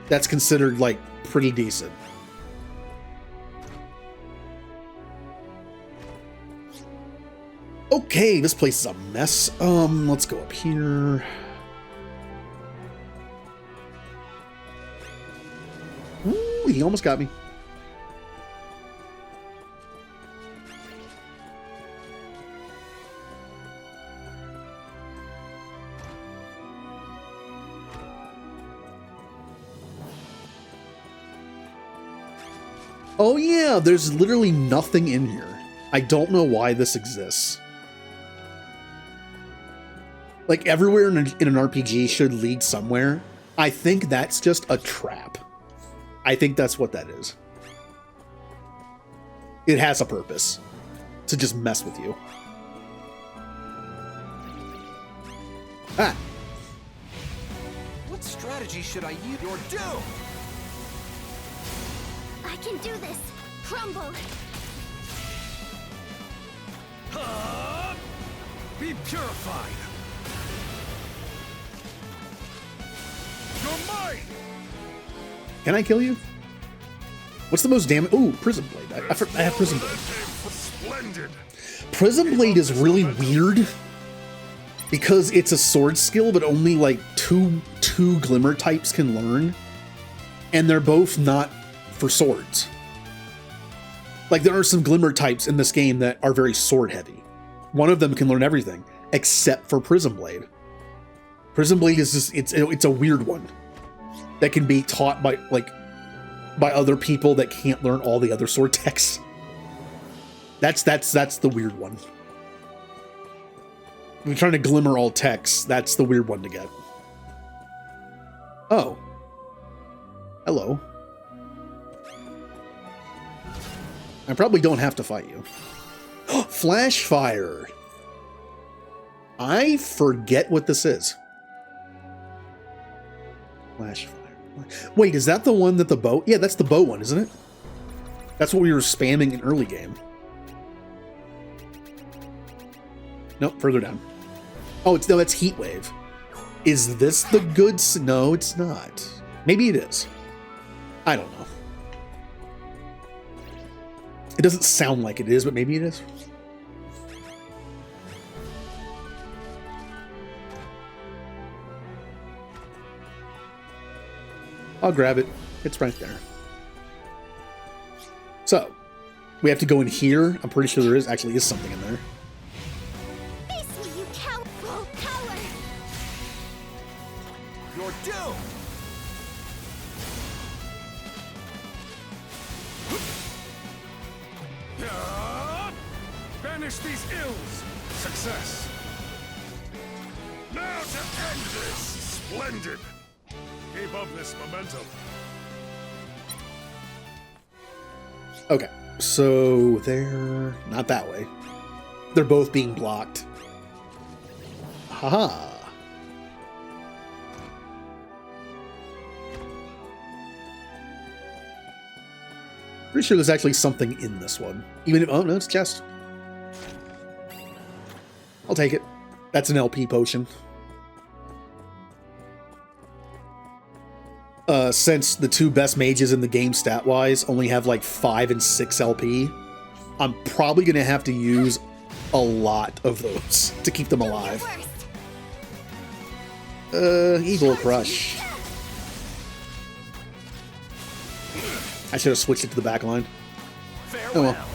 that's considered, like, pretty decent. Okay, this place is a mess. Let's go up here. Ooh, he almost got me. Oh yeah, there's literally nothing in here. I don't know why this exists. Like, everywhere in an RPG should lead somewhere. I think that's just a trap. I think that's what that is. It has a purpose. To just mess with you. Ah. What strategy should I use? You're doomed! I can do this. Crumble. Be purified. You're mine. Can I kill you? What's the most damage? Ooh, Prism Blade. I have Prism Blade. Splendid. Prism Blade is really weird because it's a sword skill, but only like two Glimmer types can learn, and they're both not for swords. Like, there are some Glimmer types in this game that are very sword heavy. One of them can learn everything except for Prism Blade. Prism Blade is just it's a weird one that can be taught by other people that can't learn all the other sword techs. That's the weird one. If you're trying to glimmer all techs, that's the weird one to get. Oh. Hello. I probably don't have to fight you. Flash fire. I forget what this is. Flash fire. Wait, is that the one that the bow? Yeah, that's the bow one, isn't it? That's what we were spamming in early game. Nope, further down. Oh, that's Heat Wave. Is this the good? No, it's not. Maybe it is. I don't know. It doesn't sound like it is, but maybe it is. I'll grab it. It's right there. So, we have to go in here. I'm pretty sure there actually is something in there. Face me, you coward! Full power! You're doomed! Banish these ills. Success. Now to end this. Splendid. Keep up this momentum. Okay, so they're not that way. They're both being blocked. Haha. Pretty sure there's actually something in this one. Even if, oh no, it's chest. I'll take it. That's an LP potion. Since the two best mages in the game stat-wise only have like 5 and 6 LP, I'm probably going to have to use a lot of those to keep them alive. Evil Crush. I should have switched it to the back line. Oh well.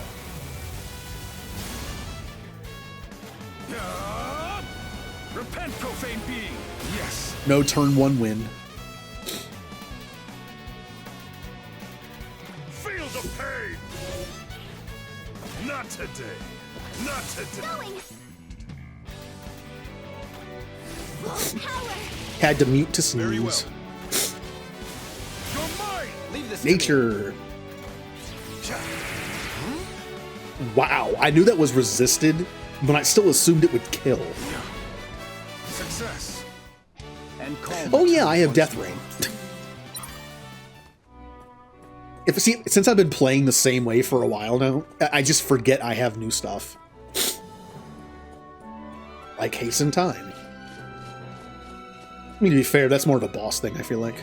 Repent, profane being. Yes. No turn 1 win. Feel the pain. Not today. Not today. Had to mute to sneeze. Nature. Wow, I knew that was resisted, but I still assumed it would kill. Success. And oh yeah, I have Death Ring. Since I've been playing the same way for a while now, I just forget I have new stuff. Like Hasten Time. I mean, to be fair, that's more of a boss thing, I feel like.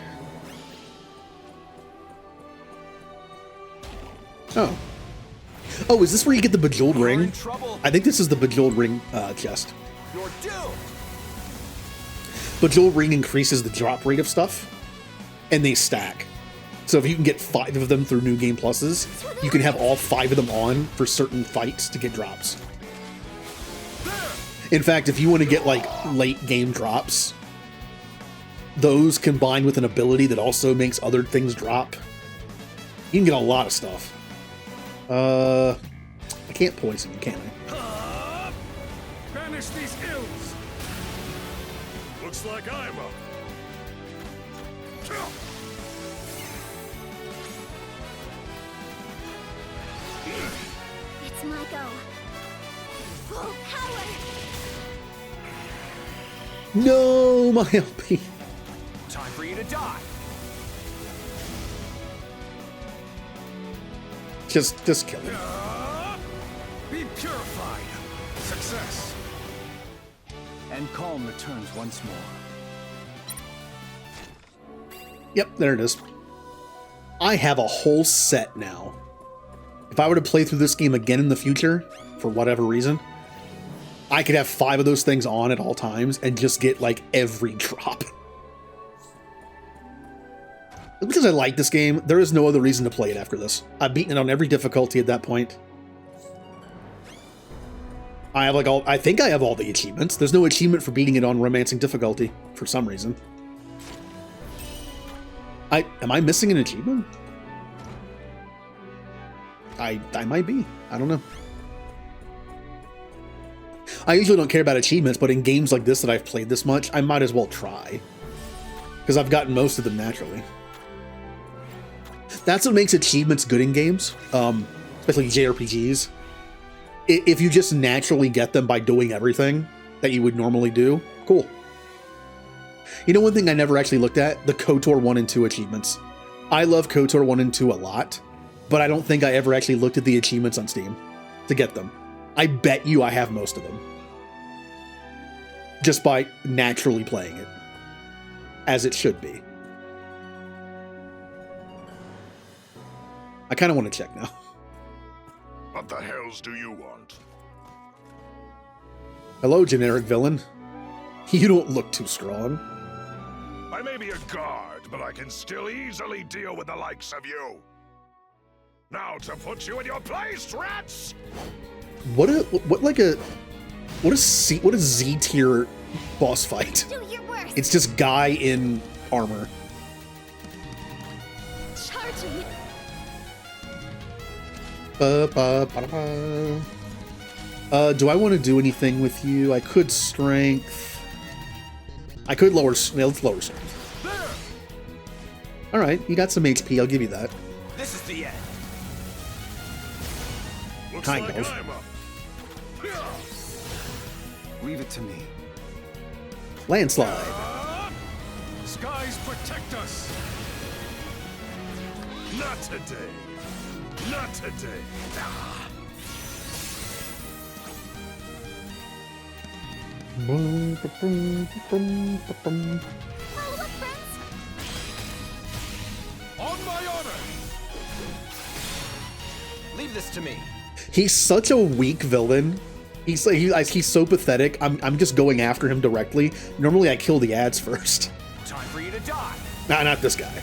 Oh. Oh, is this where you get the Bejeweled Ring? I think this is the Bejeweled Ring chest. You're doomed. Bejeweled Ring increases the drop rate of stuff, and they stack. So if you can get 5 of them through New Game Pluses, you can have all 5 of them on for certain fights to get drops. In fact, if you want to get like late game drops, those combined with an ability that also makes other things drop, you can get a lot of stuff. I can't poison you, can I? Banish these ills. Looks like I'm up. It's my go. Full power! No, my LP. Time for you to die. Just kill him. Be purified. Success. And calm returns once more. Yep, there it is. I have a whole set now. If I were to play through this game again in the future, for whatever reason, I could have 5 of those things on at all times and just get, like, every drop. Because I like this game, there is no other reason to play it after this. I've beaten it on every difficulty at that point. I have, like, I think I have all the achievements. There's no achievement for beating it on Romancing difficulty, for some reason. Am I missing an achievement? I might be. I don't know. I usually don't care about achievements, but in games like this that I've played this much, I might as well try. Because I've gotten most of them naturally. That's what makes achievements good in games, especially JRPGs. If you just naturally get them by doing everything that you would normally do, cool. You know one thing I never actually looked at? The KOTOR 1 and 2 achievements. I love KOTOR 1 and 2 a lot, but I don't think I ever actually looked at the achievements on Steam to get them. I bet you I have most of them. Just by naturally playing it. As it should be. I kind of want to check now. What the hells do you want? Hello, generic villain. You don't look too strong. I may be a guard, but I can still easily deal with the likes of you. Now to put you in your place, rats! What a Z tier boss fight. Do your worst. It's just guy in armor. Charging. Do I want to do anything with you? I could strength. I could lower. Let's lower strength. All right, you got some HP. I'll give you that. This is the end. Looks Kind like of. I'm up. Leave it to me. Landslide. Skies protect us. Not today. Not today. On my honor. Leave this to me. He's such a weak villain. He's so pathetic. I'm just going after him directly. Normally I kill the ads first. Time for you to die. Nah, not this guy.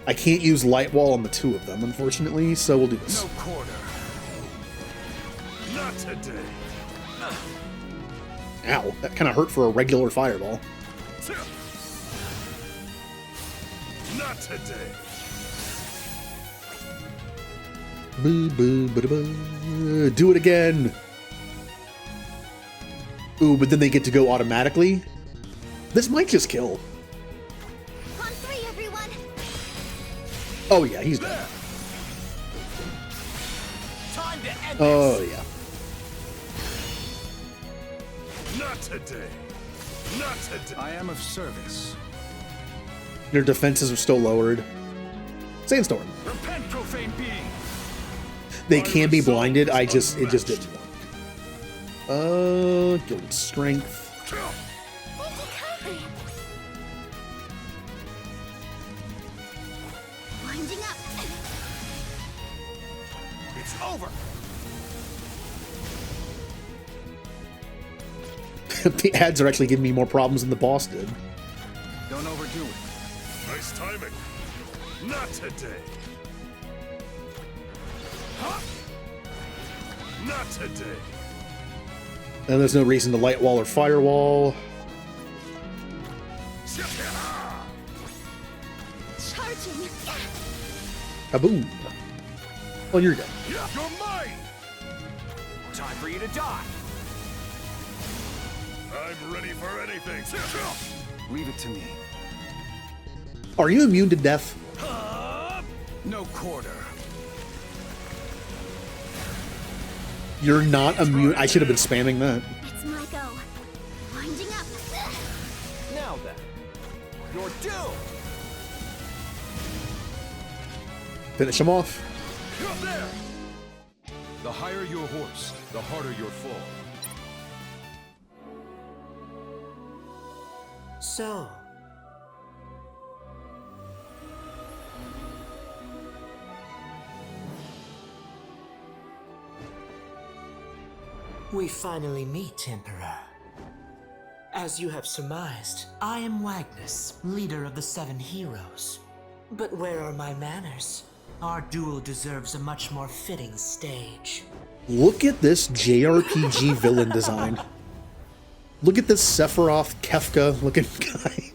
I can't use light wall on the 2 of them, unfortunately, so we'll do this. No quarter. Not today. Ow, that kind of hurt for a regular fireball. Not today. Do it again. Ooh, but then they get to go automatically. This might just kill. On 3, everyone. Oh yeah, he's dead. Time to end Oh this. yeah. Not today. Not today. I am of service. Their defenses are still lowered. Sandstorm. Repent, profane being. They can be blinded. It just didn't work. Guild strength. Winding up. It's over. The ads are actually giving me more problems than the boss did. Don't overdo it. Nice timing. Not today. Not today. And there's no reason to light wall or firewall. Charging. marching. Kaboom. Well, you're dead. You're mine! Time for you to die. I'm ready for anything. Leave it to me. Are you immune to death? No quarter. You're not immune. I should have been spamming that. It's my go. Winding up. Now then, you're doomed. Finish him off. Up there! The higher your horse, the harder your fall. So, we finally meet, Emperor. As you have surmised, I am Wagnus, leader of the 7 heroes. But where are my manners? Our duel deserves a much more fitting stage. Look at this JRPG villain design. Look at this Sephiroth Kefka looking guy.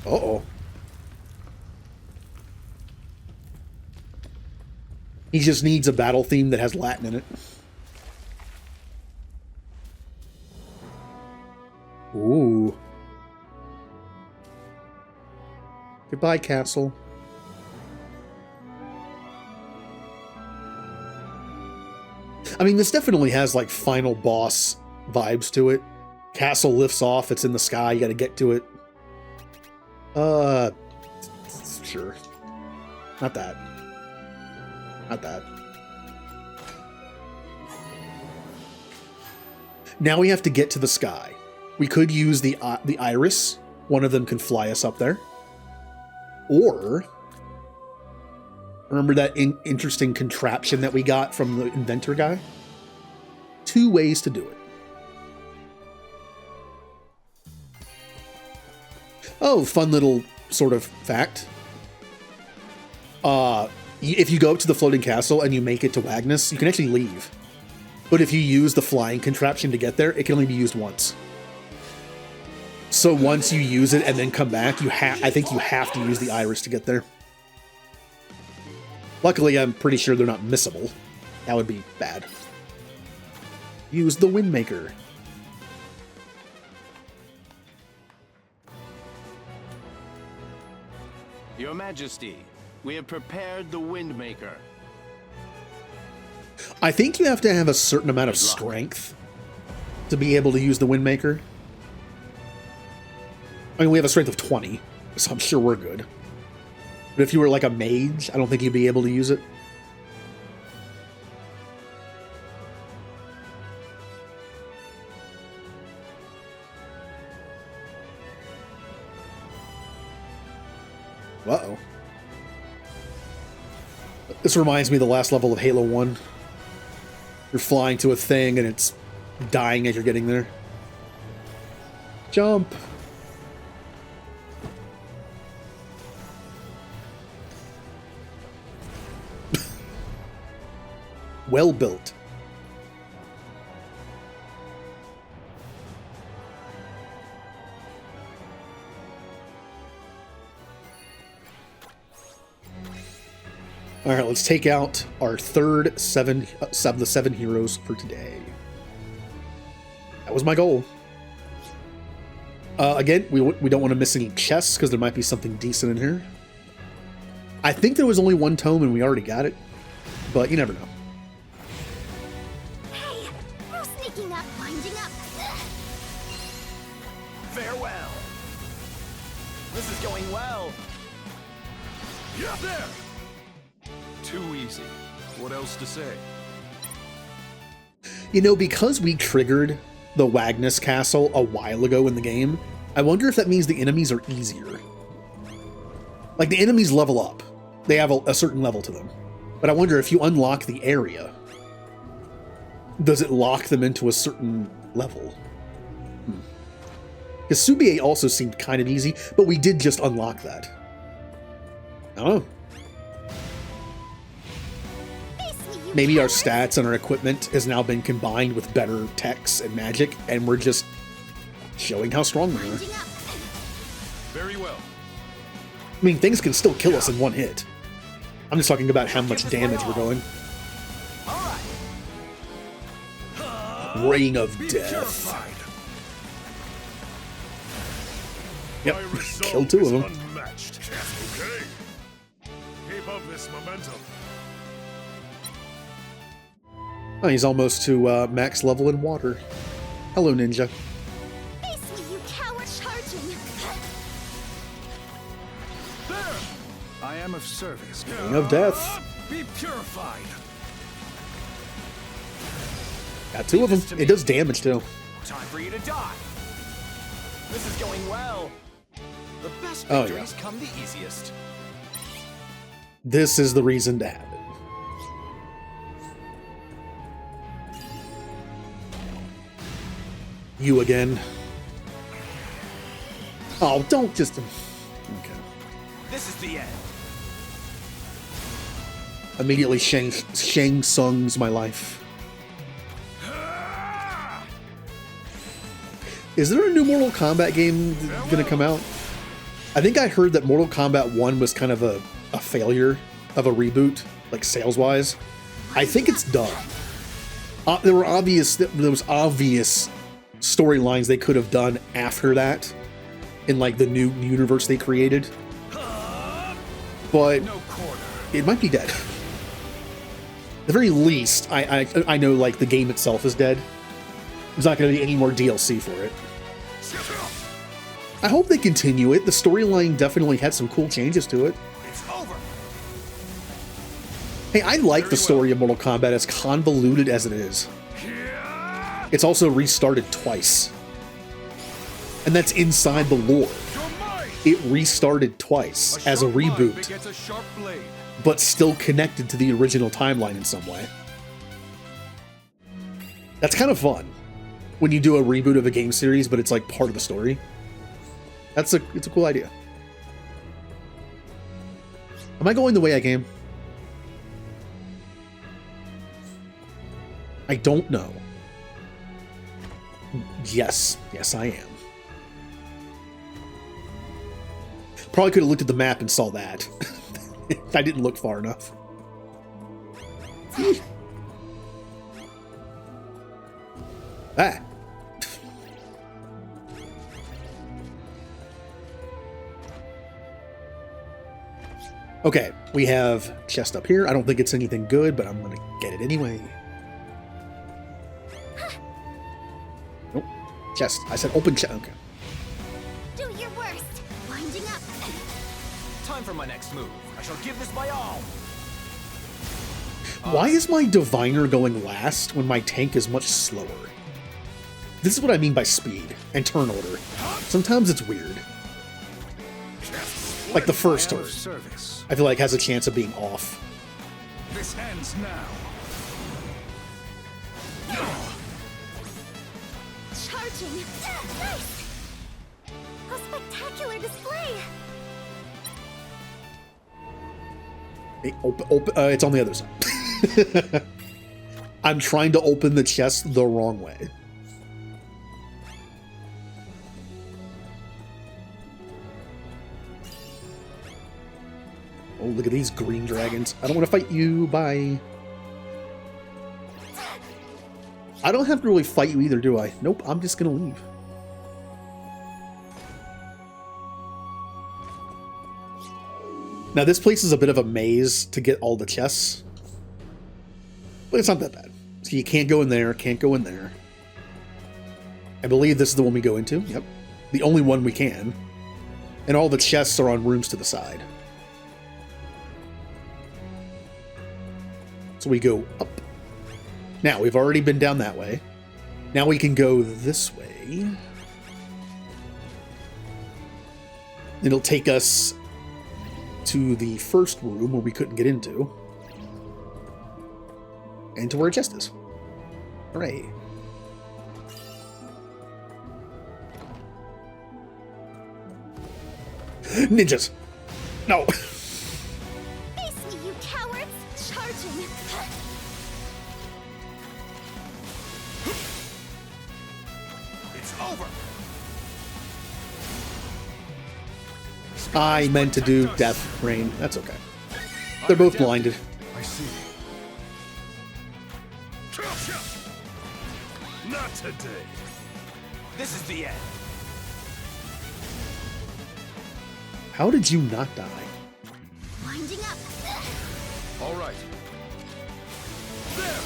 Uh-oh. He just needs a battle theme that has Latin in it. Ooh. Goodbye, castle. I mean, this definitely has, like, final boss vibes to it. Castle lifts off, it's in the sky, you gotta get to it. Sure. Not that. Not that. Now we have to get to the sky. We could use the iris. One of them can fly us up there. Or, remember that interesting contraption that we got from the inventor guy? 2 ways to do it. Oh, fun little sort of fact. If you go up to the floating castle and you make it to Wagnus, you can actually leave. But if you use the flying contraption to get there, it can only be used once. So once you use it and then come back, I think you have to use the iris to get there. Luckily, I'm pretty sure they're not missable. That would be bad. Use the Windmaker. Your Majesty, we have prepared the Windmaker. I think you have to have a certain amount of strength to be able to use the Windmaker. I mean, we have a strength of 20, so I'm sure we're good. But if you were like a mage, I don't think you'd be able to use it. Uh-oh. This reminds me of the last level of Halo 1. You're flying to a thing and it's dying as you're getting there. Jump! Well built. All right, let's take out our third the 7 heroes for today. That was my goal. Again, we don't want to miss any chests because there might be something decent in here. I think there was only 1 tome and we already got it, but you never know. Hey, no sneaking up, winding up. Farewell. This is going well. Yeah, there! Too easy. What else to say? You know, because we triggered the Wagnus Castle a while ago in the game, I wonder if that means the enemies are easier. Like, the enemies level up. They have a certain level to them. But I wonder if you unlock the area, does it lock them into a certain level? Because Subier also seemed kind of easy, but we did just unlock that. I don't know. maybe our stats and our equipment has now been combined with better techs and magic, and we're just showing how strong we are. Very well. I mean, things can still kill us in one hit. I'm just talking about how much damage we're doing. Ring of Death. Yep, killed two of them. Okay. Keep up this momentum. Oh, he's almost to max level in water. Hello, ninja. Face me, you coward, charging! There! I am of service. Ring of Death. Be purified. Got two of them. It does damage too. Time for you to die. This is going well. The best Oh, victories come the easiest. This is the reason to have it. You again. Oh, don't just... Okay. This is the end. Immediately Shang Tsung's my life. Is there a new Mortal Kombat game gonna come out? I think I heard that Mortal Kombat 1 was kind of a failure of a reboot, like sales-wise. I think it's done. There was obvious storylines they could have done after that in like the new universe they created. But it might be dead. At the very least, I know like the game itself is dead. There's not going to be any more DLC for it. I hope they continue it. The storyline definitely had some cool changes to it. It's over. Hey, I like the story of Mortal Kombat, as convoluted as it is. It's also restarted twice. And that's inside the lore. It restarted twice as a reboot, but still connected to the original timeline in some way. That's kind of fun when you do a reboot of a game series, but it's like part of the story. It's a cool idea. Am I going the way I came? I don't know. Yes, I am. Probably could have looked at the map and saw that. I didn't look far enough. Ah. Okay, we have chest up here. I don't think it's anything good, but I'm gonna get it anyway. Nope. Chest. I said open chest. Okay. Do your worst. Winding up. Time for my next move. I shall give this my all. Why is my diviner going last when my tank is much slower? This is what I mean by speed and turn order. Sometimes it's weird. Like the first turn, I feel like has a chance of being off. This ends now. Charging. Nice. A spectacular display. Hey, it's on the other side. I'm trying to open the chest the wrong way. Oh, look at these green dragons. I don't want to fight you. Bye. I don't have to really fight you either, do I? Nope, I'm just going to leave. Now, this place is a bit of a maze to get all the chests. But it's not that bad. So you can't go in there, can't go in there. I believe this is the one we go into. Yep. The only one we can. And all the chests are on rooms to the side. So we go up. Now, we've already been down that way. Now we can go this way. It'll take us to the first room where we couldn't get into. And to where a chest is. Hooray. Ninjas! No! Face me, you cowards! Charging! over. I meant to do Death Rain. That's okay. They're both blinded. I see. Not today. This is the end. How did you not die? Winding up. All right. There.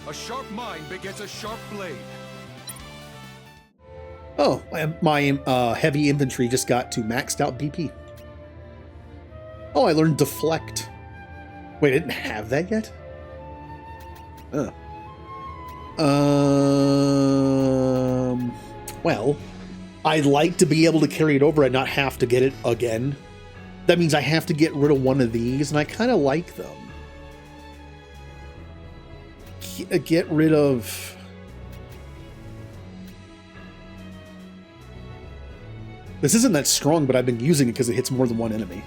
A sharp mind begets a sharp blade. Oh, my heavy infantry just got to maxed out BP. Oh, I learned Deflect. Wait, I didn't have that yet? Well, I'd like to be able to carry it over and not have to get it again. That means I have to get rid of one of these, and I kind of like them. Get rid of... This isn't that strong, but I've been using it because it hits more than one enemy.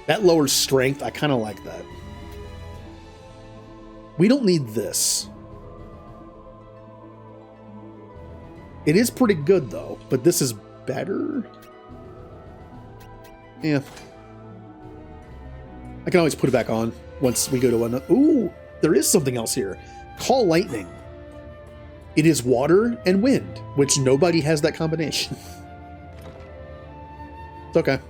That lowers strength. I kind of like that. We don't need this. It is pretty good, though, but this is better? Yeah. I can always put it back on once we go to another... Ooh, there is something else here. Call Lightning. It is water and wind, which nobody has that combination. It's okay.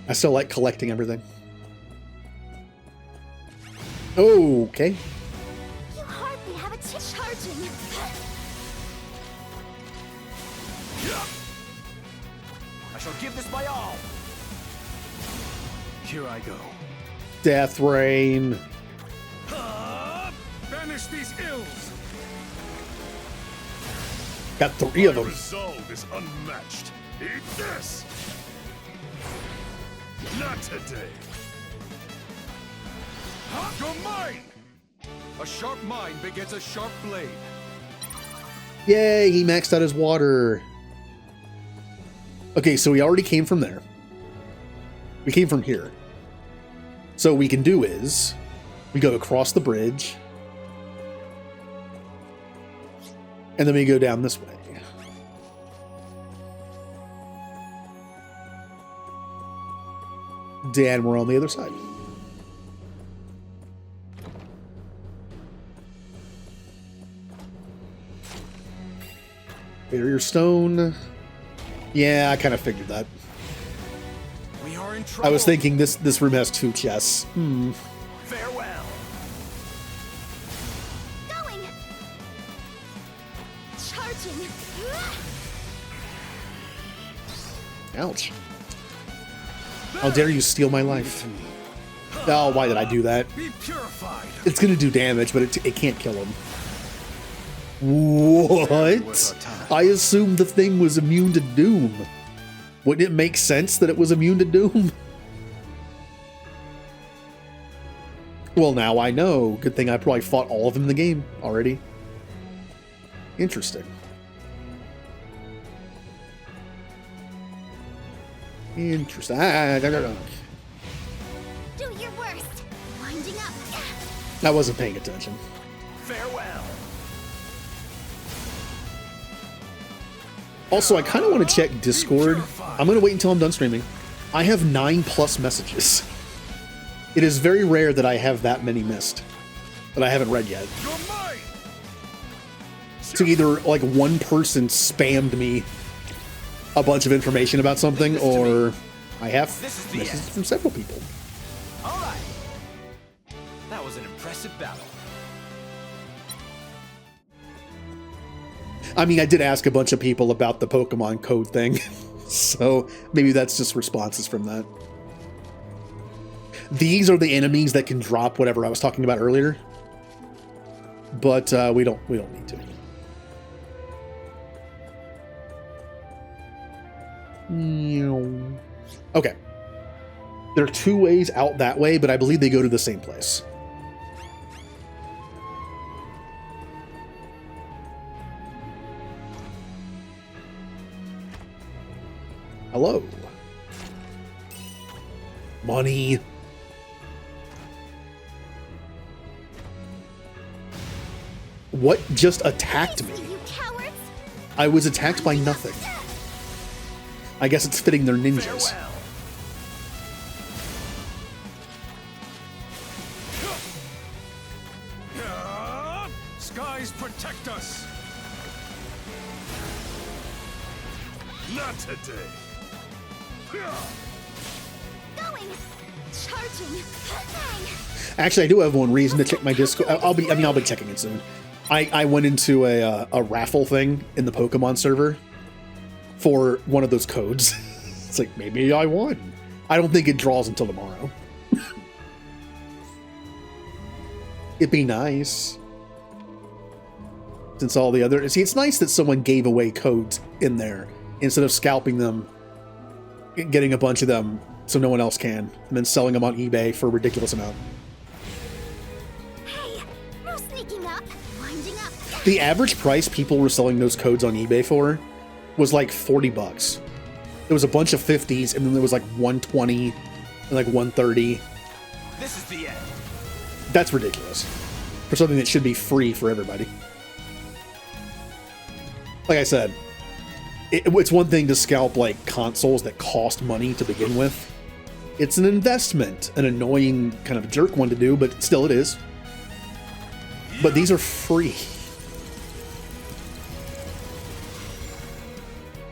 I still like collecting everything. Okay. You hardly have a charging. I shall give this my all. Here I go. Death Rain. Banish these ills. Got 3 of them. Resolve is unmatched. Eat this. Not today. You're mine! A sharp mind begets a sharp blade. Yay, he maxed out his water. Okay, so we already came from there. We came from here. So what we can do is we go across the bridge. And then we go down this way. Dan, we're on the other side. Barrier stone. Yeah, I kind of figured that. We are in trouble. I was thinking this room has 2 chests. Farewell. Going. Charging. Ouch. How dare you steal my life? Oh, why did I do that? Be purified. It's gonna do damage, but it can't kill him. What? I assumed the thing was immune to Doom. Wouldn't it make sense that it was immune to Doom? Well, now I know. Good thing I probably fought all of them in the game already. Interesting. Interesting. Do your worst. Winding up. I wasn't paying attention. Farewell. Also, I kind of want to check Discord. I'm going to wait until I'm done streaming. I have 9+ messages. It is very rare that I have that many missed that I haven't read yet. So either like one person spammed me a bunch of information about something, or I have messages from several people. All right. That was an impressive battle. I mean, I did ask a bunch of people about the Pokemon code thing, so maybe that's just responses from that. These are the enemies that can drop whatever I was talking about earlier, but we don't need to. Okay. There are 2 ways out that way, but I believe they go to the same place. Hello. What just attacked me? You cowards! I was attacked by nothing. I guess it's fitting their ninjas. Farewell. Skies protect us! Not today! Going! Charging! Bang! Actually, I do have one reason to check my Discord. I'll be checking it soon. I went into a raffle thing in the Pokemon server for one of those codes. It's like, maybe I won. I don't think it draws until tomorrow. It'd be nice. Since all the other... See, it's nice that someone gave away codes in there instead of scalping them, getting a bunch of them so no one else can, and then selling them on eBay for a ridiculous amount. Hey, no sneaking up, winding up. The average price people were selling those codes on eBay for was like $40. There was a bunch of 50s, and then there was like 120 and like 130. This is the end. That's ridiculous for something that should be free for everybody. Like I said, it's one thing to scalp like consoles that cost money to begin with. It's an investment, an annoying kind of jerk one to do, but still it is. But these are free.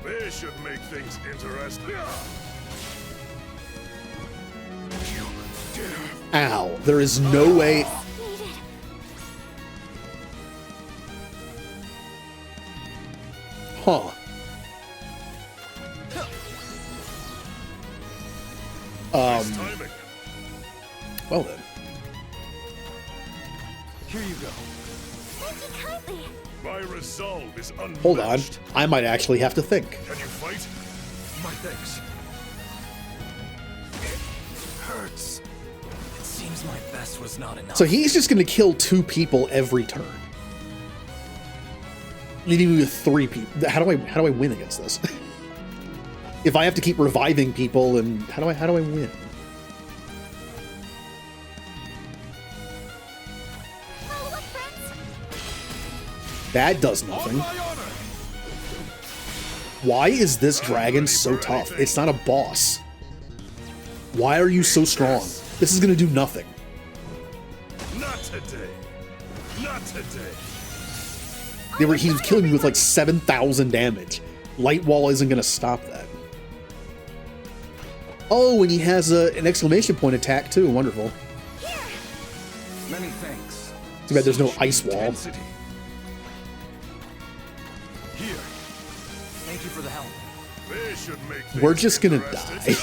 This should make things interesting. Ow, there is no way... Huh. Well then. Here you go. Thank you kindly. My resolve is unmatched. Hold on. I might actually have to think. Can you fight? My thanks. It hurts. It seems my best was not enough. So he's just going to kill 2 people every turn. Leaving me with 3 people. How do I win against this? If I have to keep reviving people, and how do I win? That does nothing. Why is this dragon so tough? It's not a boss. Why are you so strong? This is gonna do nothing. Not today. Not today. He was killing me with like 7,000 damage. Light Wall isn't gonna stop that. Oh, and he has an exclamation point attack too. Wonderful. Many thanks. Too bad there's no ice wall. Here. Thank you for the help. This should make We're just gonna die.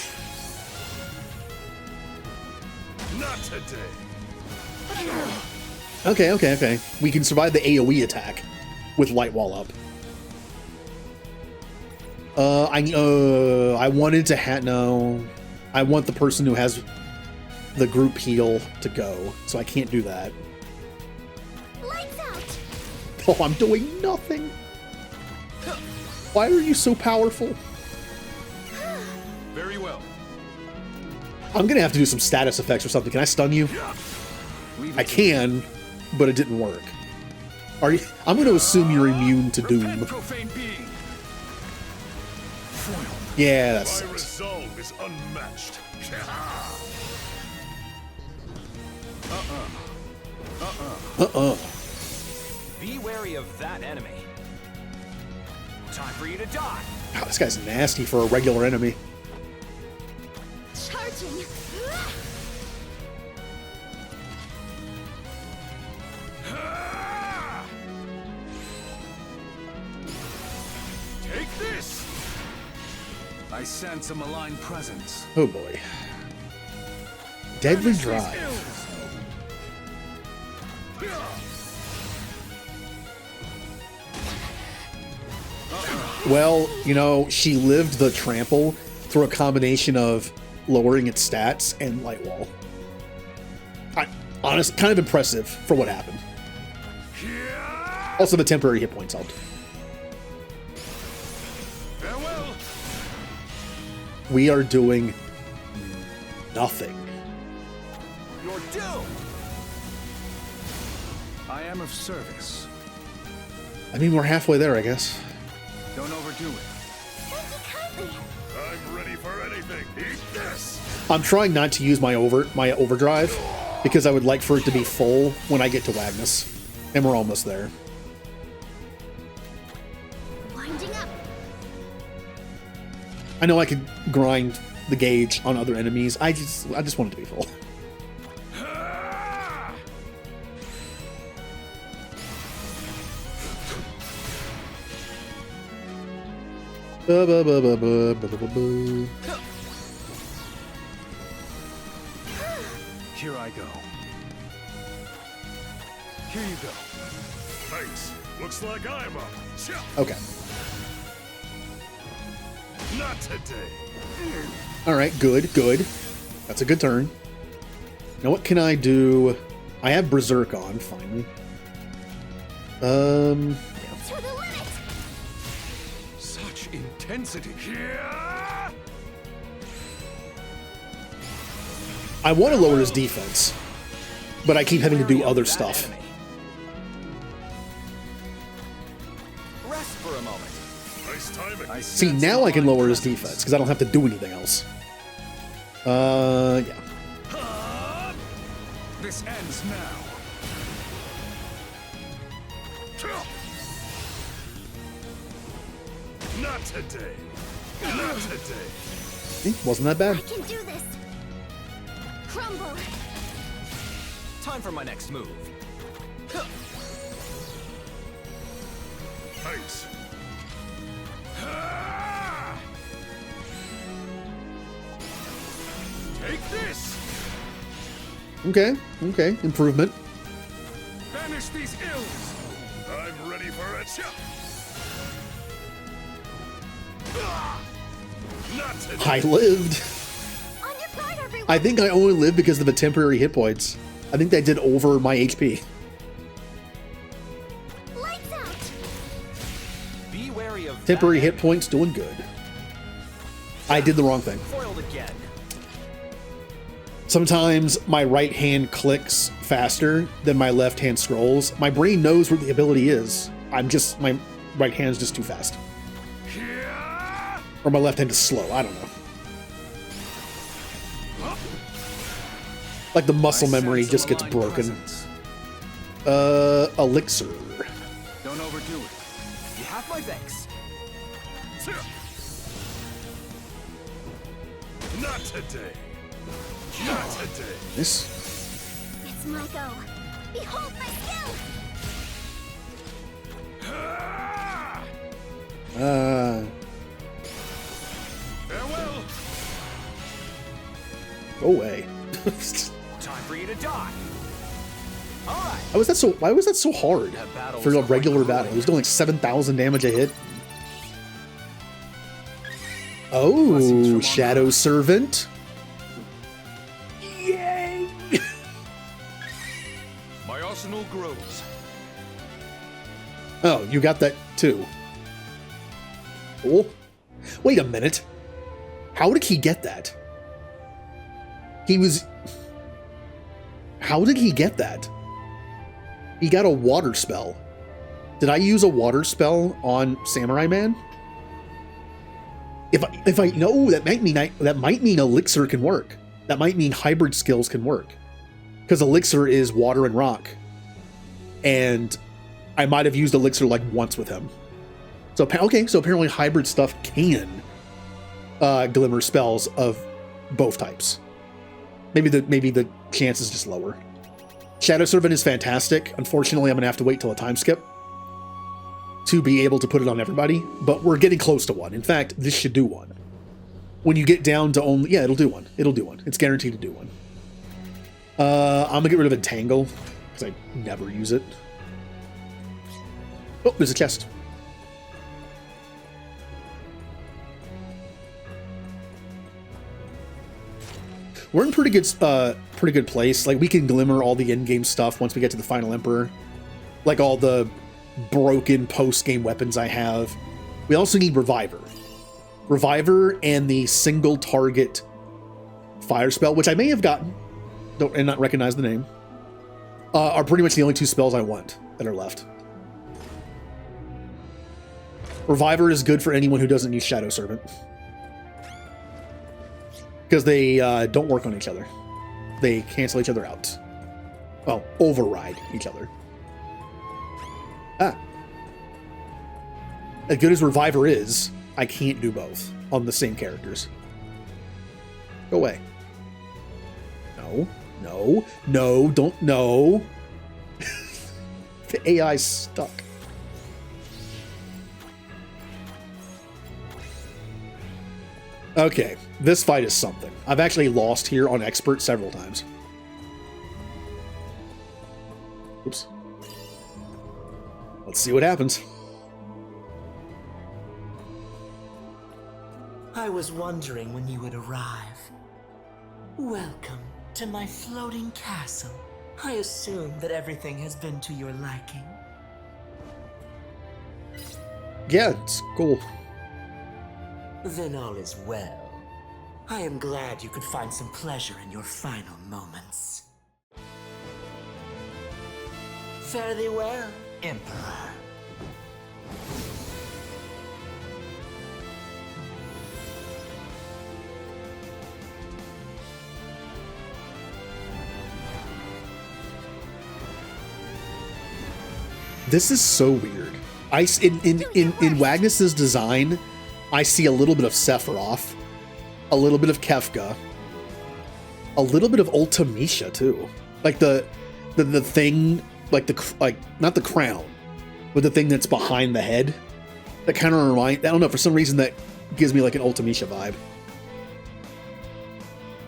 Not today. Okay. We can survive the AoE attack with Light Wall up. I wanted to no. I want the person who has the group heal to go, so I can't do that. Lights out. Oh, I'm doing nothing. Why are you so powerful? Very well. I'm gonna have to do some status effects or something. Can I stun you? I can, but it didn't work. Are you? I'm gonna assume you're immune to Doom. Profane being. Yeah, My that's. resolve is unmatched. Be wary of that enemy. Time for you to die. Wow, this guy's nasty for a regular enemy. Charging. Take this. I sense a malign presence. Oh boy. Deadly Drive. Well, you know, she lived the trample through a combination of lowering its stats and Light Wall. Honestly, kind of impressive for what happened. Also, the temporary hit points helped. Farewell. We are doing nothing. You're doomed. I am of service. I mean, we're halfway there, I guess. Don't overdo it. I'm ready for anything. Eat this! I'm trying not to use my overdrive because I would like for it to be full when I get to Wagnus. And we're almost there. Winding up. I know I could grind the gauge on other enemies. I just want it to be full. Here I go. Here you go. Thanks. Looks like I'm up. Okay. Not today. All right, good, good. That's a good turn. Now what can I do? I have Berserk on, finally. To the limit. Such intensity. I want to lower his defense, but I keep having to do other stuff. Rest for a moment. Nice timing. See, now I can lower his defense because I don't have to do anything else. Yeah. This ends now. Not today. Not today. Wasn't that bad. I can do this. Crumble. Time for my next move. Thanks. Take this. Okay, okay, improvement. Banish these ills. I'm ready for it. Not today. I lived. On your guard, everyone. I think I only lived because of the temporary hit points. I think that did over my HP. Lights out. Be wary of Temporary hit points doing good. I did the wrong thing. Foiled again. Sometimes my right hand clicks faster than my left hand scrolls. My brain knows where the ability is. My right hand's just too fast. Or my left hand is slow, I don't know. Like the muscle memory just gets broken. Elixir. Don't overdo it. You have my thanks. Not today. Not today. This. It's my go. Behold my skill. Farewell. Go away. Time for you to die. All right. Why was that so hard for a regular battle? It was doing like 7,000 damage a hit. Oh, Shadow Servant. Yay! My arsenal grows. Oh, you got that too. Cool. Wait a minute. How did he get that? How did he get that? He got a water spell. Did I use a water spell on Samurai Man? If I know, that might mean Elixir can work. That might mean hybrid skills can work. Because Elixir is water and rock. And I might have used Elixir like once with him. So apparently hybrid stuff can glimmer spells of both types. Maybe the chance is just lower. Shadow Servant is fantastic. Unfortunately, I'm gonna have to wait till a time skip to be able to put it on everybody, but we're getting close to one. In fact, this should do one. When you get down to only, yeah, it'll do one. It'll do one. It's guaranteed to do one. I'm gonna get rid of Entangle because I never use it. Oh, there's a chest. We're in pretty good place. Like, we can glimmer all the in-game stuff once we get to the Final Emperor. Like all the broken post-game weapons I have. We also need Reviver. Reviver and the single target fire spell, which I may have gotten and not recognize the name, are pretty much the only two spells I want that are left. Reviver is good for anyone who doesn't use Shadow Servant. Because they don't work on each other. They cancel each other out. Well, override each other. Ah. As good as Reviver is, I can't do both on the same characters. Go away. No. No. No. Don't. No. The AI's stuck. Okay. This fight is something. I've actually lost here on Expert several times. Oops. Let's see what happens. I was wondering when you would arrive. Welcome to my floating castle. I assume that everything has been to your liking. Yeah, it's cool. Then all is well. I am glad you could find some pleasure in your final moments. Fare thee well, Emperor. This is so weird. In Wagnus's design, I see a little bit of Sephiroth, a little bit of Kefka, a little bit of Ultimecia too. Like the thing, like not the crown, but the thing that's behind the head. That kind of I don't know, for some reason that gives me like an Ultimecia vibe.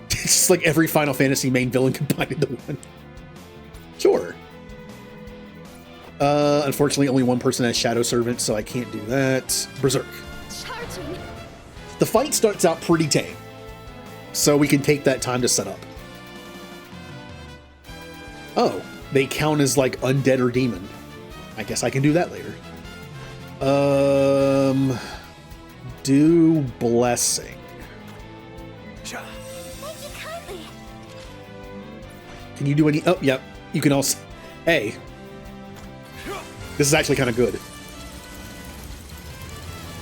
It's just like every Final Fantasy main villain combined into one. Sure. Unfortunately, only one person has Shadow Servant, so I can't do that. Berserk. Charging. The fight starts out pretty tame, so we can take that time to set up. Oh, they count as like undead or demon. I guess I can do that later. Do blessing. Thank you kindly. Can you do any? Oh, yep. You can also. Hey. This is actually kind of good.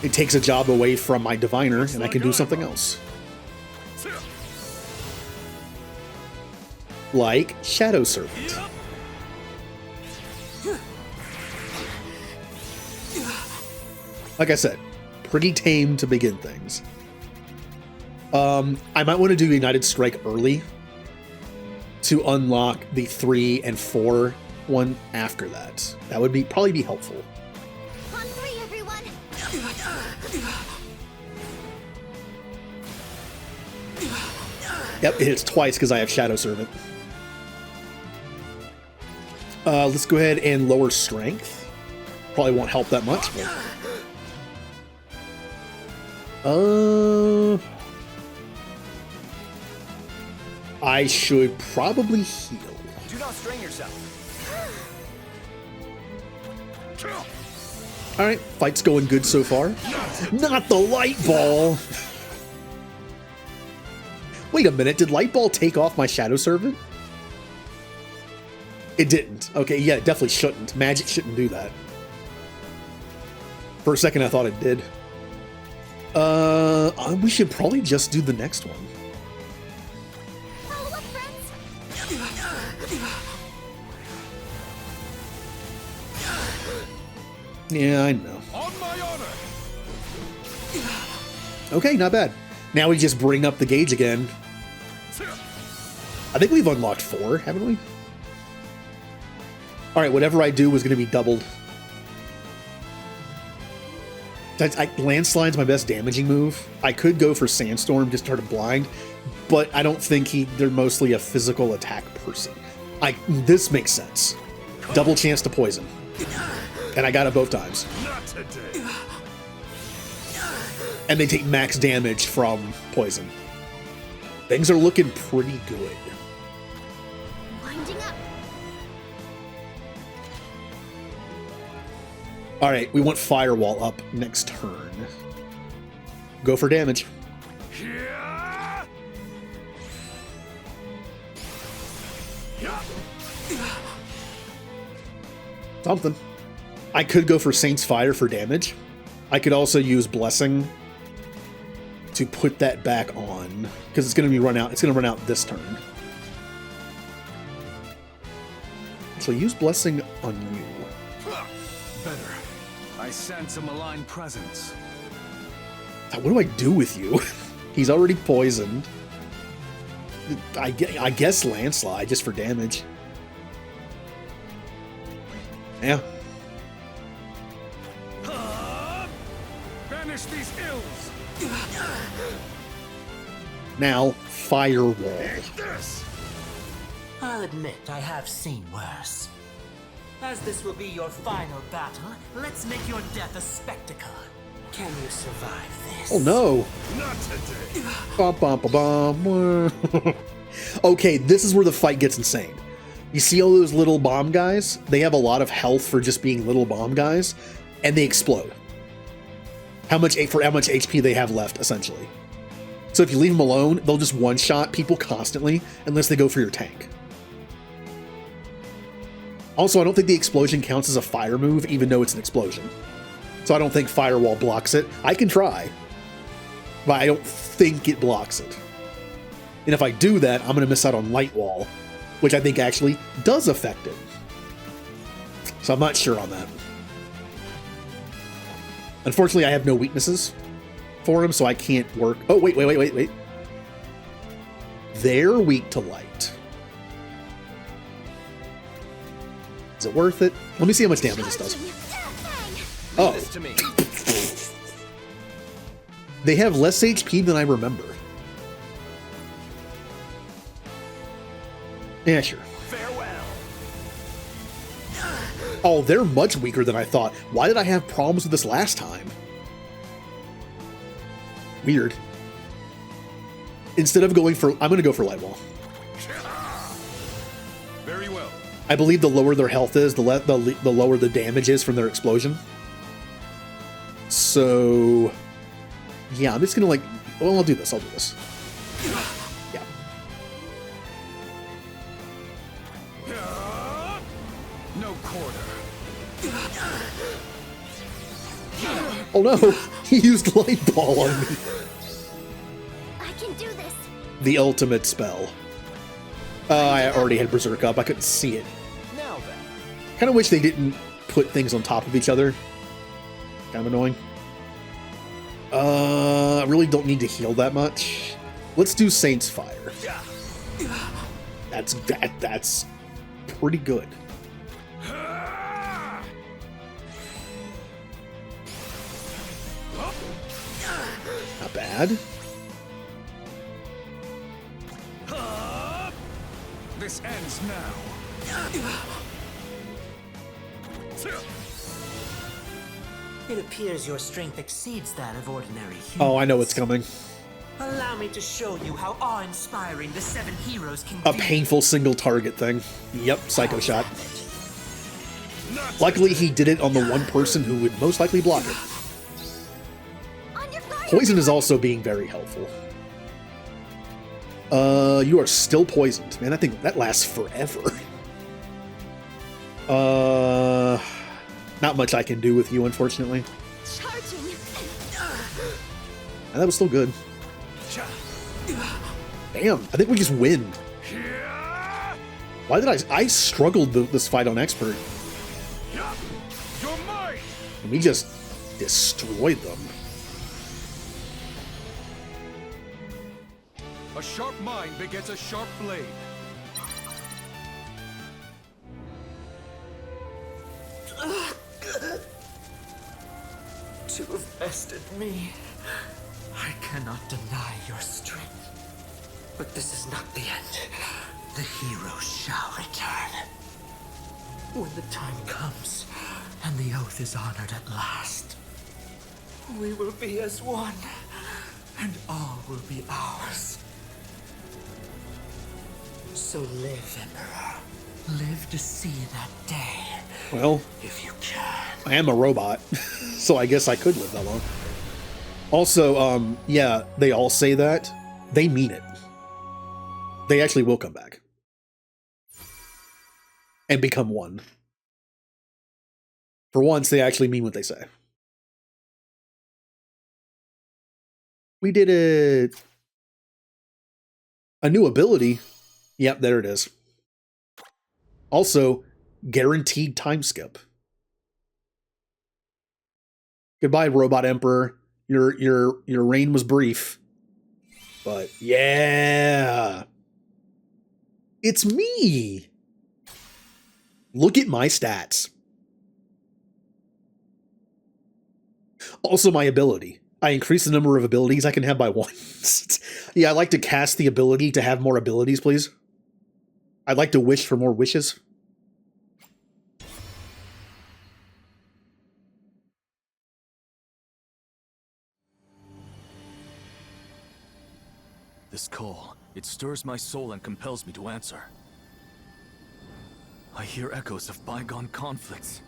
It takes a job away from my diviner, and I can do something else. Like Shadow Servant. Like I said, pretty tame to begin things. I might want to do United Strike early to unlock the 3 and 4 one after that. That would probably be helpful. On 3, everyone. Yep, it hits twice because I have Shadow Servant. Let's go ahead and lower strength. Probably won't help that much, but... I should probably heal. Do not strain yourself. Alright, fight's going good so far. Not the light ball! Wait a minute, did light ball take off my Shadow Servant? It didn't. Okay, yeah, it definitely shouldn't. Magic shouldn't do that. For a second I thought it did. We should probably just do the next one. Follow up, friends. Yeah, I know. On my honor. Okay, not bad. Now we just bring up the gauge again. I think we've unlocked 4, haven't we? Alright, whatever I do is going to be doubled. Landslide's my best damaging move. I could go for Sandstorm, just start a blind, but I don't think they're mostly a physical attack person. This makes sense. Double chance to poison. And I got it both times. Not today. And they take max damage from poison. Things are looking pretty good. Winding up. Alright, we want Firewall up next turn. Go for damage. Something. I could go for Saint's Fire for damage. I could also use Blessing to put that back on, because it's going to be run out. It's going to run out this turn. So use Blessing on you. Better. I sense a malign presence. What do I do with you? He's already poisoned. I guess Landslide, just for damage. Yeah. Banish these ills. Now, Firewall. I'll admit I have seen worse. As this will be your final battle, let's make your death a spectacle. Can you survive this? Oh no! Not today. Bum, bum, bum, bum. Okay, this is where the fight gets insane. You see all those little bomb guys? They have a lot of health for just being little bomb guys, and they explode. How much HP they have left, essentially. So if you leave them alone, they'll just one-shot people constantly, unless they go for your tank. Also, I don't think the explosion counts as a fire move, even though it's an explosion. So I don't think Firewall blocks it. I can try, but I don't think it blocks it. And if I do that, I'm going to miss out on Light Wall, which I think actually does affect it. So I'm not sure on that. Unfortunately, I have no weaknesses for him, so I can't work. Oh, wait. They're weak to light. Is it worth it? Let me see how much damage this does. Oh. They have less HP than I remember. Yeah, sure. Farewell. Oh, they're much weaker than I thought. Why did I have problems with this last time? Weird. Instead of going for... I'm going to go for Light Wall. Very well. I believe the lower their health is, the lower the damage is from their explosion. So... yeah, I'm just going to like... well, I'll do this. Yeah. No quarter. Oh no! He used Light Ball on me. I can do this. The ultimate spell. I already had Berserk up. I couldn't see it. Now then. Kind of wish they didn't put things on top of each other. Kind of annoying. I really don't need to heal that much. Let's do Saint's Fire. That's pretty good. Not bad. This ends now. It appears your strength exceeds that of ordinary humans. Oh, I know what's coming. Allow me to show you how awe-inspiring the 7 heroes can A be. painful single target thing. Yep, Psycho Shot. Luckily, he did it on the one person who would most likely block it. Poison is also being very helpful. You are still poisoned. Man, I think that lasts forever. Not much I can do with you, unfortunately. And that was still good. Damn, I think we just win. Why did I struggled this fight on Expert. And we just destroyed them. A sharp mind begets a sharp blade. To have bested me, I cannot deny your strength. But this is not the end. The heroes shall return. When the time comes, and the oath is honored at last, we will be as one, and all will be ours. So live, Emperor. Live to see that day. Well, if you can. I am a robot, so I guess I could live that long. Also, yeah, they all say that. They mean it. They actually will come back. And become one. For once, they actually mean what they say. We did a new ability. Yep, there it is. Also, guaranteed time skip. Goodbye, Robot Emperor. Your reign was brief. But yeah. It's me. Look at my stats. Also my ability. I increase the number of abilities I can have by one. Yeah, I'd like to cast the ability to have more abilities, please. I'd like to wish for more wishes. This call, it stirs my soul and compels me to answer. I hear echoes of bygone conflicts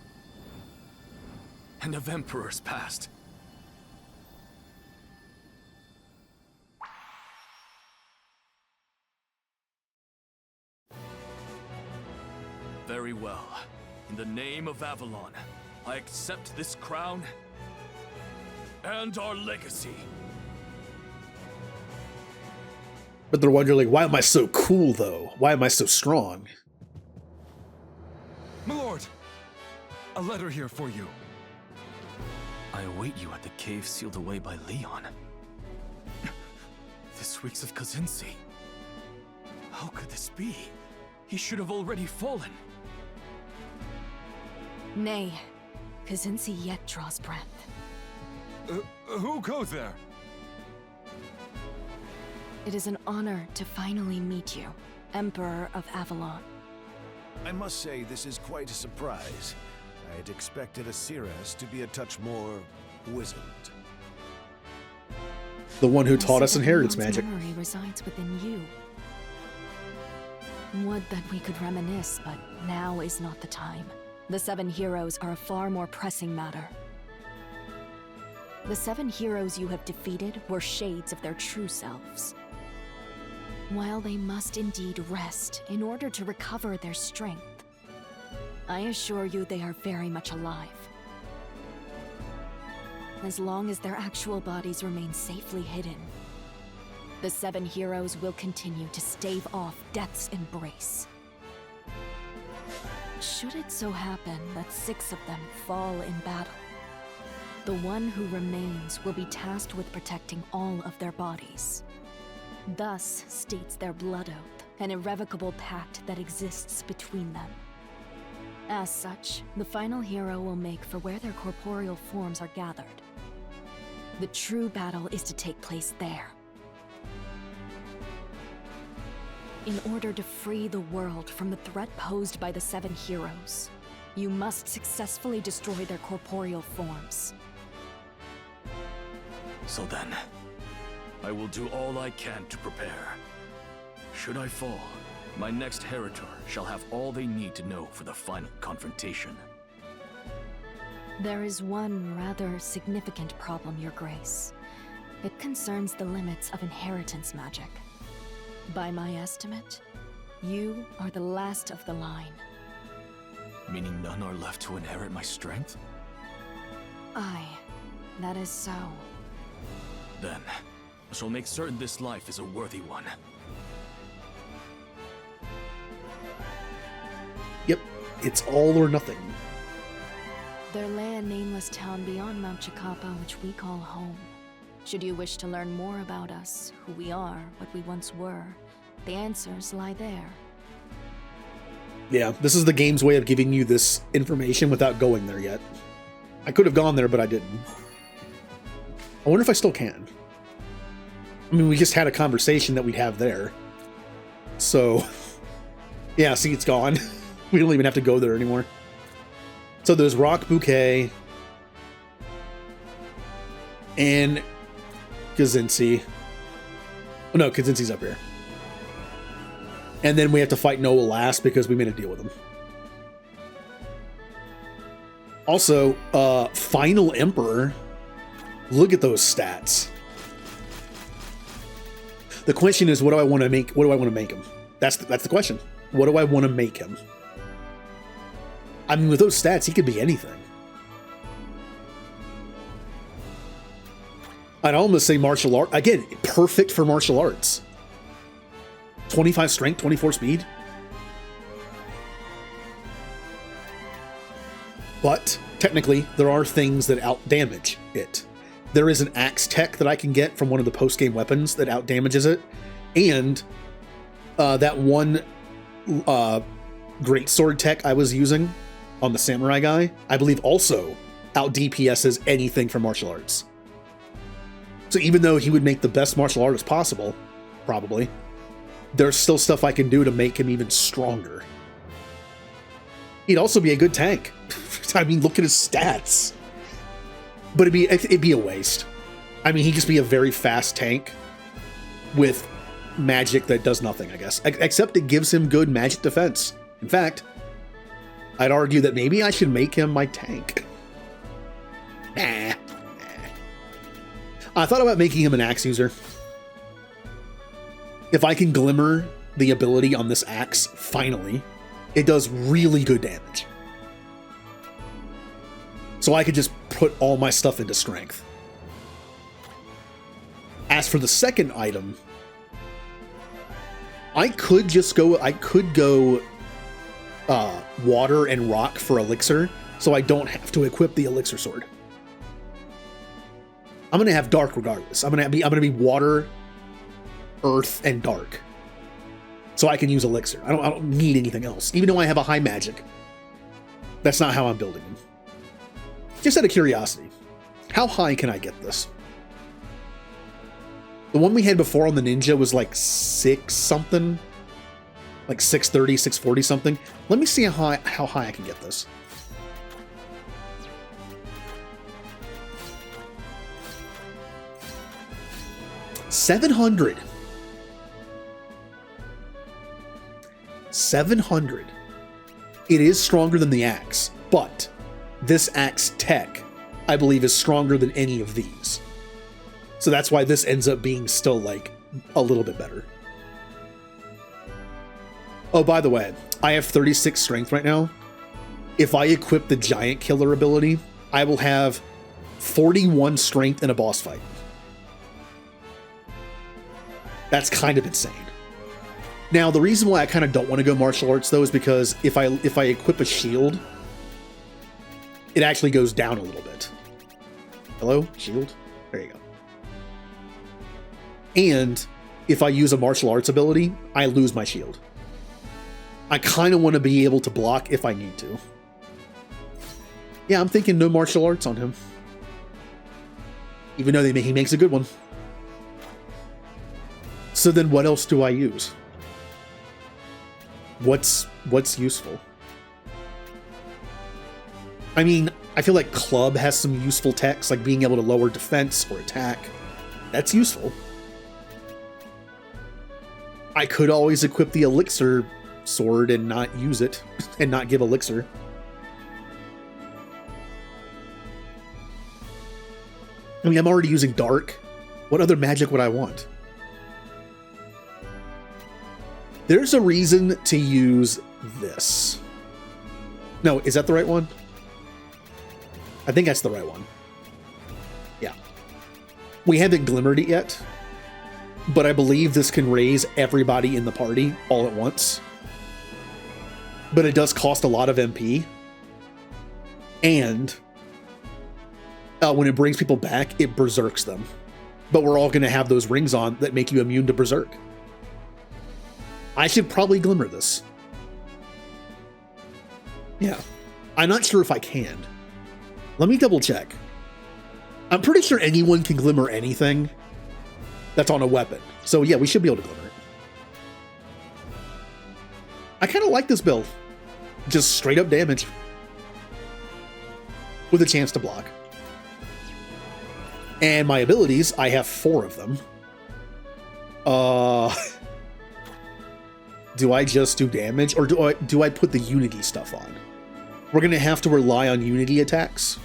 and of emperors past. Very well. In the name of Avalon, I accept this crown and our legacy. But they're wondering, like, why am I so cool, though? Why am I so strong? My lord, a letter here for you. I await you at the cave sealed away by Leon. This reeks of Kazinsi. How could this be? He should have already fallen. Nay, Kazinsi yet draws breath. Who goes there? It is an honor to finally meet you, Emperor of Avalon. I must say this is quite a surprise. I had expected Asiras to be a touch more wizened. The one who taught us inheritance magic. Memory resides within you. Would that we could reminisce, but now is not the time. The 7 heroes are a far more pressing matter. The 7 heroes you have defeated were shades of their true selves. While they must indeed rest in order to recover their strength, I assure you they are very much alive. As long as their actual bodies remain safely hidden, the 7 heroes will continue to stave off death's embrace. Should it so happen that 6 of them fall in battle, the one who remains will be tasked with protecting all of their bodies. Thus states their blood oath, an irrevocable pact that exists between them. As such, the final hero will make for where their corporeal forms are gathered. The true battle is to take place there. In order to free the world from the threat posed by the 7 heroes, you must successfully destroy their corporeal forms. So then, I will do all I can to prepare. Should I fall, my next heritor shall have all they need to know for the final confrontation. There is one rather significant problem, Your Grace. It concerns the limits of inheritance magic. By my estimate, you are the last of the line. Meaning none are left to inherit my strength? Aye, that is so. Then, I shall make certain this life is a worthy one. Yep, it's all or nothing. There lay a nameless town beyond Mount Chicapa which we call home. Should you wish to learn more about us, who we are, what we once were, the answers lie there. Yeah, this is the game's way of giving you this information without going there yet. I could have gone there, but I didn't. I wonder if I still can. I mean, we just had a conversation that we'd have there. So, yeah, see, it's gone. We don't even have to go there anymore. So there's Rock Bouquet and Kazinsi. Oh no, Kazinsi's up here. And then we have to fight Noah last because we made a deal with him. Also, Final Emperor. Look at those stats. The question is, what do I want to make? What do I want to make him? That's the question. What do I want to make him? I mean, with those stats, he could be anything. I'd almost say martial art. Again, perfect for martial arts. 25 strength, 24 speed. But technically, there are things that out-damage it. There is an axe tech that I can get from one of the post-game weapons that out-damages it. And that one great sword tech I was using on the samurai guy, I believe also out-DPSs anything from martial arts. So even though he would make the best martial artist possible, probably, there's still stuff I can do to make him even stronger. He'd also be a good tank. I mean, look at his stats. But it'd be a waste. I mean, he'd just be a very fast tank with magic that does nothing, I guess. Except it gives him good magic defense. In fact, I'd argue that maybe I should make him my tank. Nah. I thought about making him an axe user. If I can glimmer the ability on this axe, finally, it does really good damage. So I could just put all my stuff into strength. As for the second item, I could go water and rock for elixir, so I don't have to equip the elixir sword. I'm gonna have dark regardless. I'm gonna be water, earth, and dark. So I can use elixir. I don't need anything else. Even though I have a high magic. That's not how I'm building them. Just out of curiosity, how high can I get this? The one we had before on the ninja was like 6 something. Like 630, 640 something. Let me see how high I can get this. $700. 700. It is stronger than the axe, but this axe tech, I believe, is stronger than any of these. So that's why this ends up being still like a little bit better. Oh, by the way, I have 36 strength right now. If I equip the giant killer ability, I will have 41 strength in a boss fight. That's kind of insane. Now, the reason why I kind of don't want to go martial arts, though, is because if I equip a shield, it actually goes down a little bit. Hello? Shield? There you go. And if I use a martial arts ability, I lose my shield. I kind of want to be able to block if I need to. Yeah, I'm thinking no martial arts on him. Even though he makes a good one. So then what else do I use? What's useful? I mean, I feel like Club has some useful techs, like being able to lower defense or attack. That's useful. I could always equip the elixir sword and not use it, and not give elixir. I mean, I'm already using dark. What other magic would I want? There's a reason to use this. No, is that the right one? I think that's the right one. Yeah. We haven't glimmered it yet, but I believe this can raise everybody in the party all at once. But it does cost a lot of MP. And when it brings people back, it berserks them. But we're all going to have those rings on that make you immune to berserk. I should probably glimmer this. Yeah. I'm not sure if I can. Let me double check. I'm pretty sure anyone can glimmer anything that's on a weapon. So yeah, we should be able to glimmer it. I kind of like this build. Just straight up damage. With a chance to block. And my abilities, I have 4 of them. Do I just do damage, or do I put the Unity stuff on? We're going to have to rely on Unity attacks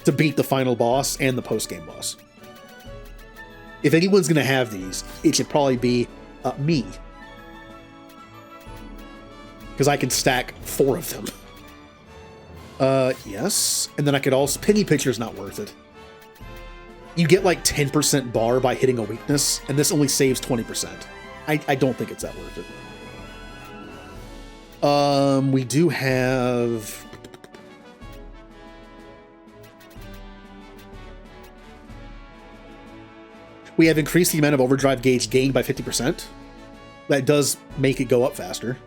to beat the final boss and the post-game boss. If anyone's going to have these, it should probably be me. Because I can stack 4 of them. Yes. And then I could also... Penny Pitcher's not worth it. You get like 10% bar by hitting a weakness, and this only saves 20%. I don't think it's that worth it. We do have... We have increased the amount of overdrive gauge gained by 50%. That does make it go up faster.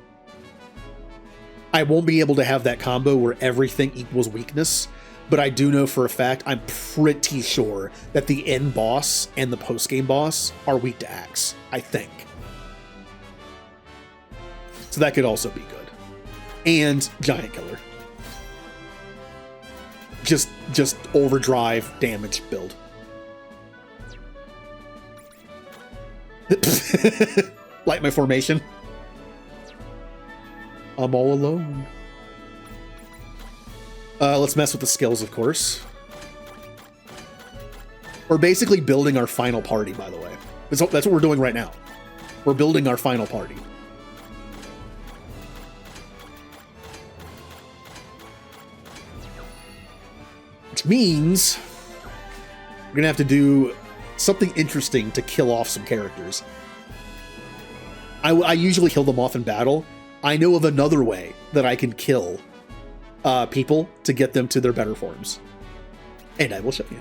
I won't be able to have that combo where everything equals weakness, but I do know for a fact, I'm pretty sure that the end boss and the post-game boss are weak to axe, I think. So that could also be good. And Giant Killer. Just overdrive damage build. Light my formation. I'm all alone. Let's mess with the skills, of course. We're basically building our final party, by the way. That's what we're doing right now. We're building our final party. Which means we're gonna have to do something interesting to kill off some characters. I usually kill them off in battle. I know of another way that I can kill people to get them to their better forms. And I will show you.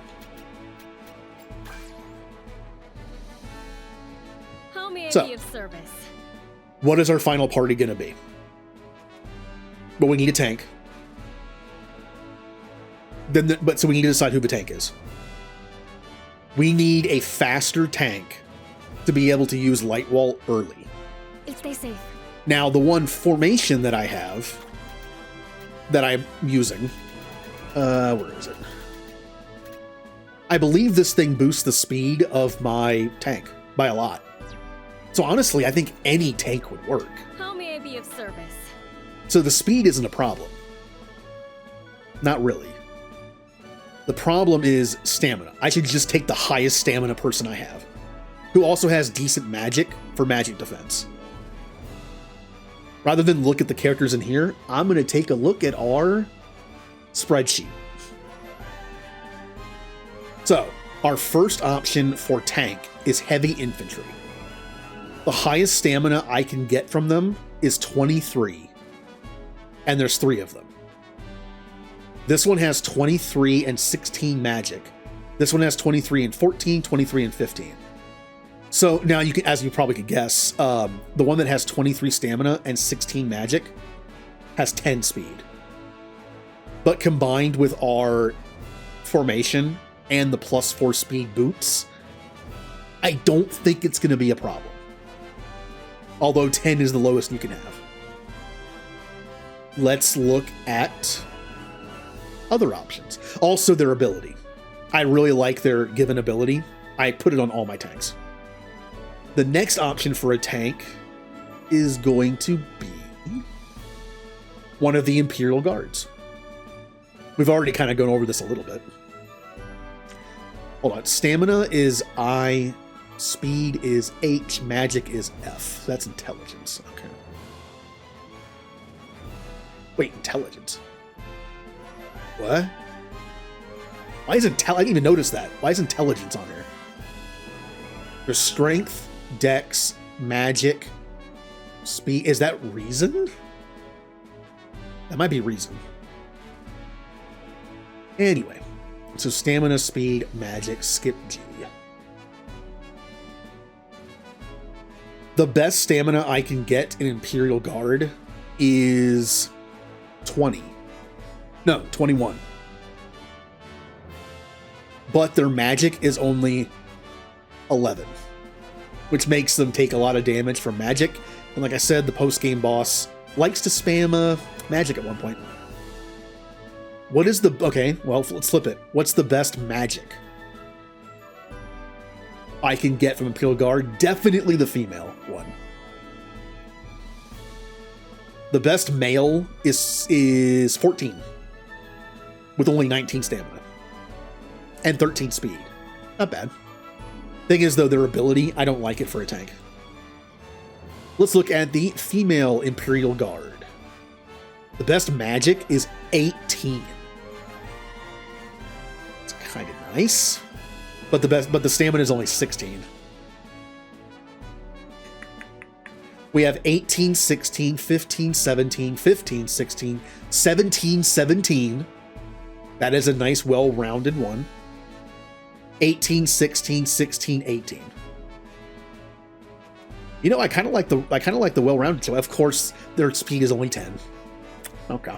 How may I So, be of service? what is our final party gonna be? But we need a tank. So we need to decide who the tank is. We need a faster tank to be able to use Light Wall early. Stay safe. Now, the one formation that I have, that I'm using, where is it? I believe this thing boosts the speed of my tank by a lot. So honestly, I think any tank would work. How may I be of service? So the speed isn't a problem. Not really. The problem is stamina. I should just take the highest stamina person I have, who also has decent magic for magic defense. Rather than look at the characters in here, I'm going to take a look at our spreadsheet. So, our first option for tank is heavy infantry. The highest stamina I can get from them is 23, and there's 3 of them. This one has 23 and 16 magic. This one has 23 and 14, 23 and 15. So now you can, as you probably could guess, the one that has 23 stamina and 16 magic has 10 speed. But combined with our formation and the +4 speed boots, I don't think it's going to be a problem. Although 10 is the lowest you can have. Let's look at other options. Also their ability. I really like their given ability. I put it on all my tanks. The next option for a tank is going to be one of the Imperial Guards. We've already kind of gone over this a little bit. Hold on. Stamina is I, speed is H, magic is F. That's intelligence. Okay. Wait, intelligence. What? Why is I didn't even notice that. Why is intelligence on here? There's strength, dex, magic, speed. Is that reason? That might be reason. Anyway, so stamina, speed, magic, skip G. The best stamina I can get in Imperial Guard is 20. No, 21. But their magic is only 11, which makes them take a lot of damage from magic. And like I said, the post-game boss likes to spam magic at one point. What is the... Okay, well, let's flip it. What's the best magic I can get from Imperial Guard? Definitely the female one. The best male is 14, with only 19 stamina and 13 speed. Not bad. Thing is, though, their ability, I don't like it for a tank. Let's look at the female Imperial Guard. The best magic is 18. It's kind of nice. But the stamina is only 16. We have 18, 16, 15, 17, 15, 16, 17, 17. That is a nice, well-rounded one. 18, 16, 16, 18. You know, I kind of like the well-rounded. So of course, their speed is only 10. Okay.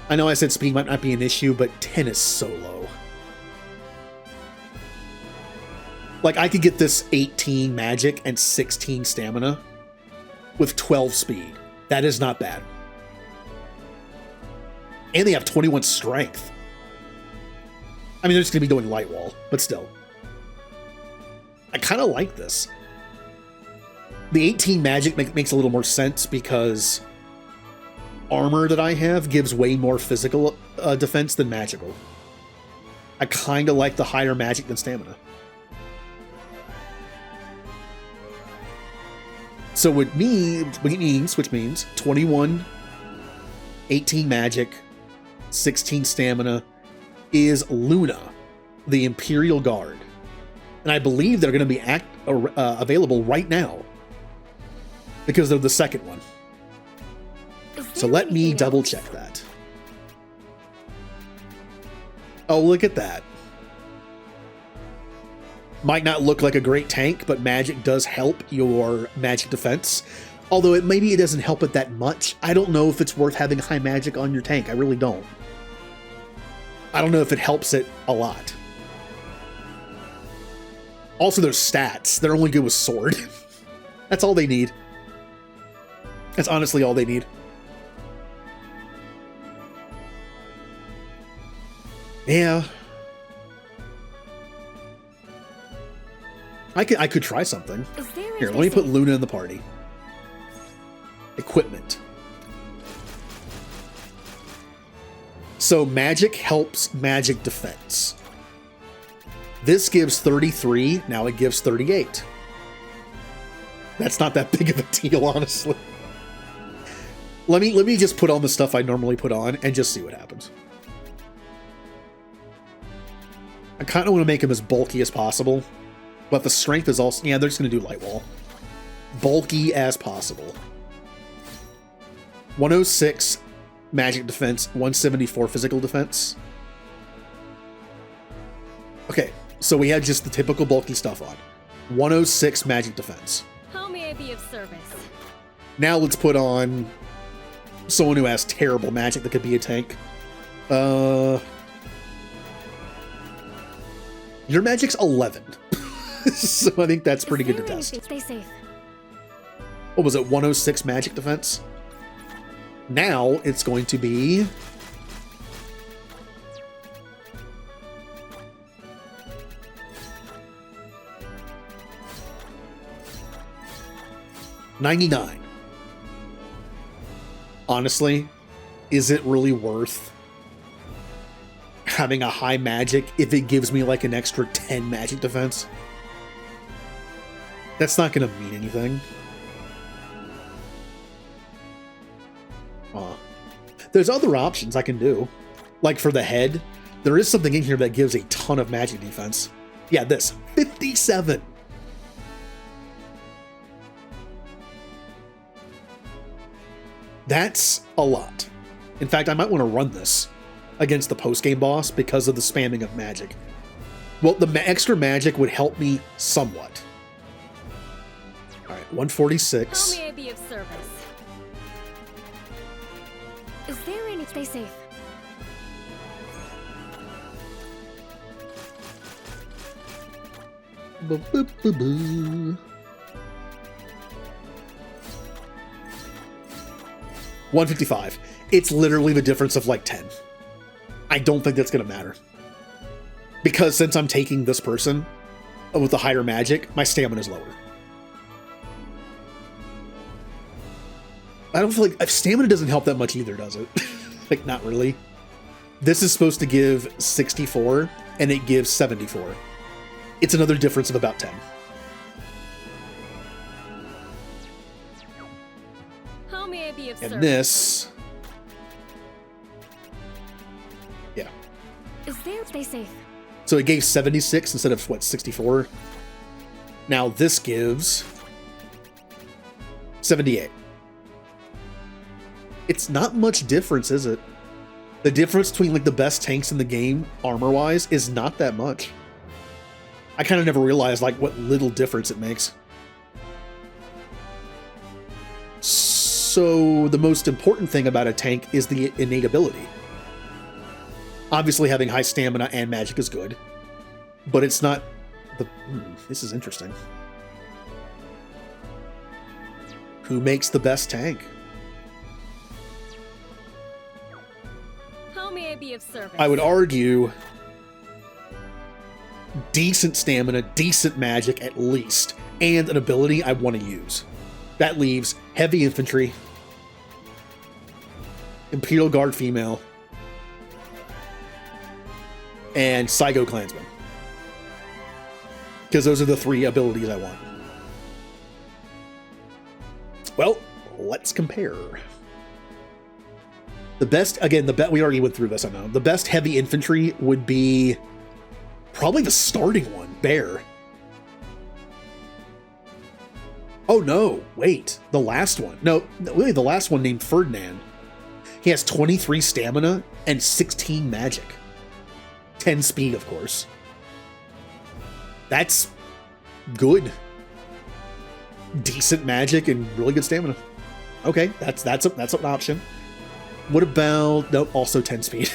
I know I said speed might not be an issue, but 10 is so low. Like, I could get this 18 magic and 16 stamina with 12 speed. That is not bad. And they have 21 strength. I mean, they're just going to be doing light wall, but still. I kind of like this. The 18 magic makes a little more sense because armor that I have gives way more physical defense than magical. I kind of like the higher magic than stamina. So which means 21, 18 magic, 16 stamina is Luna, the Imperial Guard. And I believe they're going to be available right now because they're the second one. So let me double check that. Oh, look at that. Might not look like a great tank, but magic does help your magic defense. Although maybe it doesn't help it that much. I don't know if it's worth having high magic on your tank. I really don't. I don't know if it helps it a lot. Also, their stats. They're only good with sword. That's all they need. That's honestly all they need. Yeah. I could try something. Here, let me put Luna in the party. Equipment. So magic helps magic defense. This gives 33, now it gives 38. That's not that big of a deal, honestly. Let me just put on the stuff I normally put on and just see what happens. I kind of want to make him as bulky as possible, but the strength is also... Yeah, they're just going to do light wall. Bulky as possible. 106 magic defense, 174 physical defense. Okay, so we had just the typical bulky stuff on. 106 magic defense. How may I be of service? Now let's put on someone who has terrible magic that could be a tank. Your magic's 11. So I think that's pretty good to test. Stay safe. What was it, 106 magic defense? Now it's going to be... $99. Honestly, is it really worth having a high magic if it gives me like an extra 10 magic defense? That's not going to mean anything. There's other options I can do. Like for the head, there is something in here that gives a ton of magic defense. Yeah, this. 57! That's a lot. In fact, I might want to run this against the post-game boss because of the spamming of magic. Well, the extra magic would help me somewhat. Alright, 146. How may I be of service? Is there any... Stay safe. Boo-boo-boo-boo. 155. It's literally the difference of like 10. I don't think that's going to matter. Because since I'm taking this person with the higher magic, my stamina is lower. I don't feel like... Stamina doesn't help that much either, does it? Like, not really. This is supposed to give 64, and it gives 74. It's another difference of about 10. How may I be of And service? this Stay safe. So it gave 76 instead of, what, 64? Now this gives 78. It's not much difference, is it? The difference between like the best tanks in the game, armor-wise, is not that much. I kind of never realized like what little difference it makes. So the most important thing about a tank is the innate ability. Obviously having high stamina and magic is good, but it's not the... this is interesting. Who makes the best tank? How may I be of service? I would argue decent stamina, decent magic at least, and an ability I want to use. That leaves heavy infantry, Imperial Guard female, and Psycho Clansman. Because those are the 3 abilities I want. Well, let's compare. The best, again, we already went through this, I know. The best heavy infantry would be probably the starting one, Bear. Oh no, wait, the last one. No, really, the last one named Ferdinand. He has 23 stamina and 16 magic. 10 speed, of course. That's good. Decent magic and really good stamina. Okay, that's an option. What about... Nope, also 10 speed.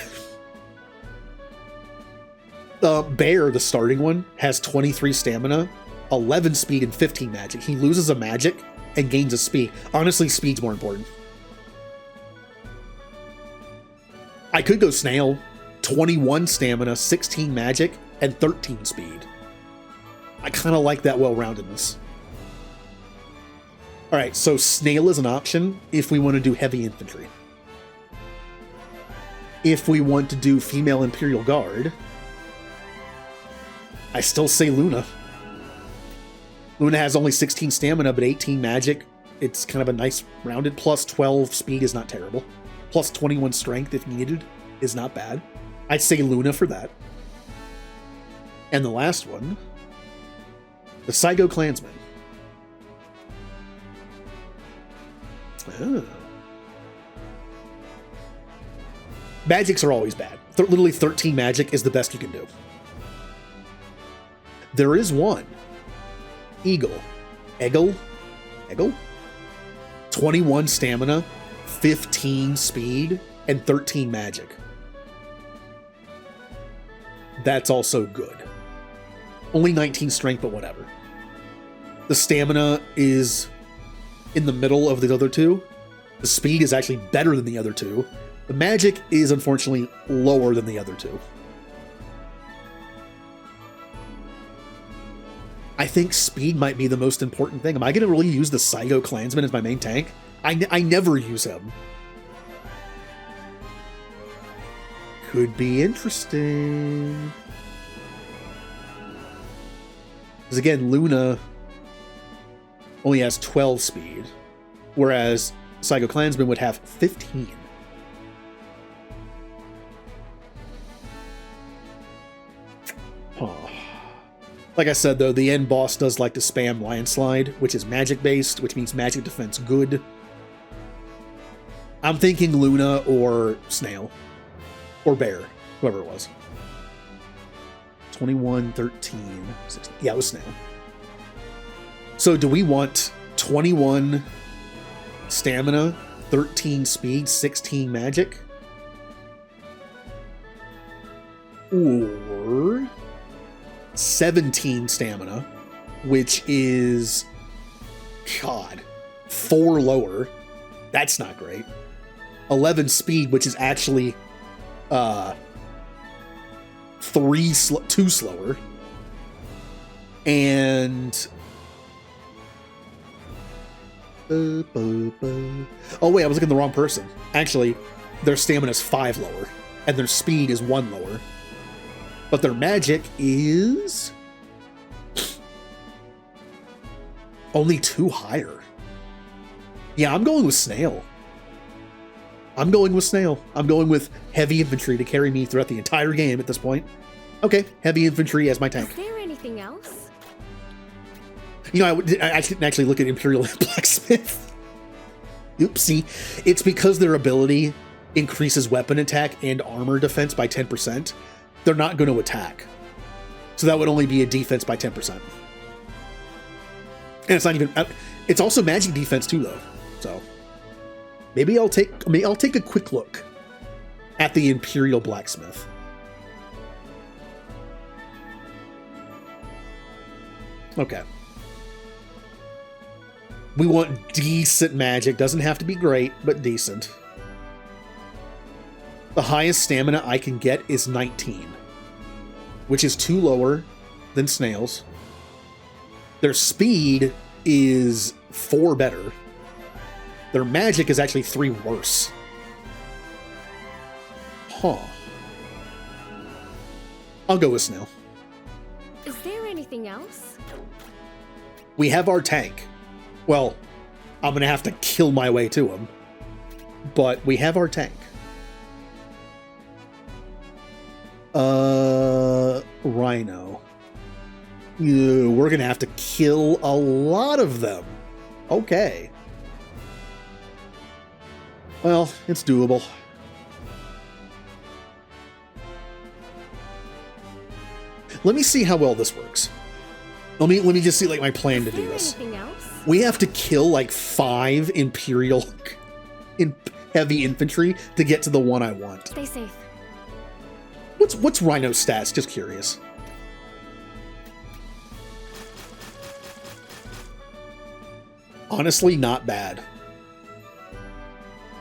Bear, the starting one, has 23 stamina, 11 speed, and 15 magic. He loses a magic and gains a speed. Honestly, speed's more important. I could go Snail. 21 stamina, 16 magic, and 13 speed. I kind of like that well-roundedness. Alright, so Snail is an option if we want to do heavy infantry. If we want to do female Imperial Guard, I still say Luna. Luna has only 16 stamina, but 18 magic. It's kind of a nice rounded. Plus 12 speed is not terrible. Plus 21 strength if needed is not bad. I'd say Luna for that. And the last one, the Psycho Clansman. Oh. Magics are always bad. Literally 13 magic is the best you can do. There is one. Eggle. 21 stamina, 15 speed, and 13 magic. That's also good. Only 19 strength, but whatever. The stamina is in the middle of the other two. The speed is actually better than the other two. The magic is unfortunately lower than the other two. I think speed might be the most important thing. Am I going to really use the Psycho Clansman as my main tank? I never use him. Could be interesting. Because again, Luna only has 12 speed, whereas Psycho Clansman would have 15. Huh. Like I said, though, the end boss does like to spam Landslide, which is magic-based, which means magic defense good. I'm thinking Luna or Snail. Or Bear, whoever it was. 21, 13, 16. Yeah, it was Snail. So do we want 21 stamina, 13 speed, 16 magic? Or 17 stamina, which is, God, 4 lower. That's not great. 11 speed, which is actually 2 slower. And oh wait, I was looking at the wrong person. Actually, their stamina is 5 lower, and their speed is 1 lower. But their magic is only 2 higher. Yeah, I'm going with Snail. I'm going with Snail. I'm going with heavy infantry to carry me throughout the entire game at this point. Okay, heavy infantry as my tank. Is there anything else? You know, I didn't actually look at Imperial Blacksmith. Oopsie. It's because their ability increases weapon attack and armor defense by 10%. They're not going to attack. So that would only be a defense by 10%. And it's not even... It's also magic defense too, though. So maybe I'll take a quick look at the Imperial Blacksmith. Okay. We want decent magic. Doesn't have to be great, but decent. The highest stamina I can get is 19, which is 2 lower than Snail's. Their speed is 4 better. Their magic is actually 3 worse. Huh. I'll go with Snail. Is there anything else? We have our tank. Well, I'm going to have to kill my way to him. But we have our tank. Rhino. We're going to have to kill a lot of them. Okay. Well, it's doable. Let me see how well this works. Let me just see like my plan to do this. We have to kill like 5 Imperial heavy infantry to get to the one I want. Stay safe. What's Rhino's stats? Just curious. Honestly, not bad.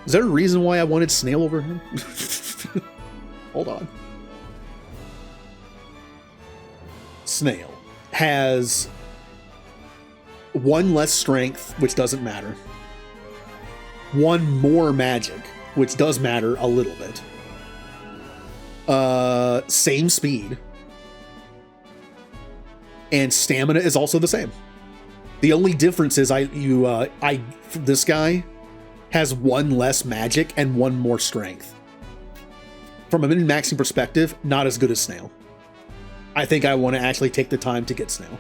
Is there a reason why I wanted Snail over him? Hold on. Snail has 1 less strength, which doesn't matter. 1 more magic, which does matter a little bit. Same speed. And stamina is also the same. The only difference is this guy has 1 less magic and 1 more strength. From a min-maxing perspective, not as good as Snail. I think I want to actually take the time to get Snail.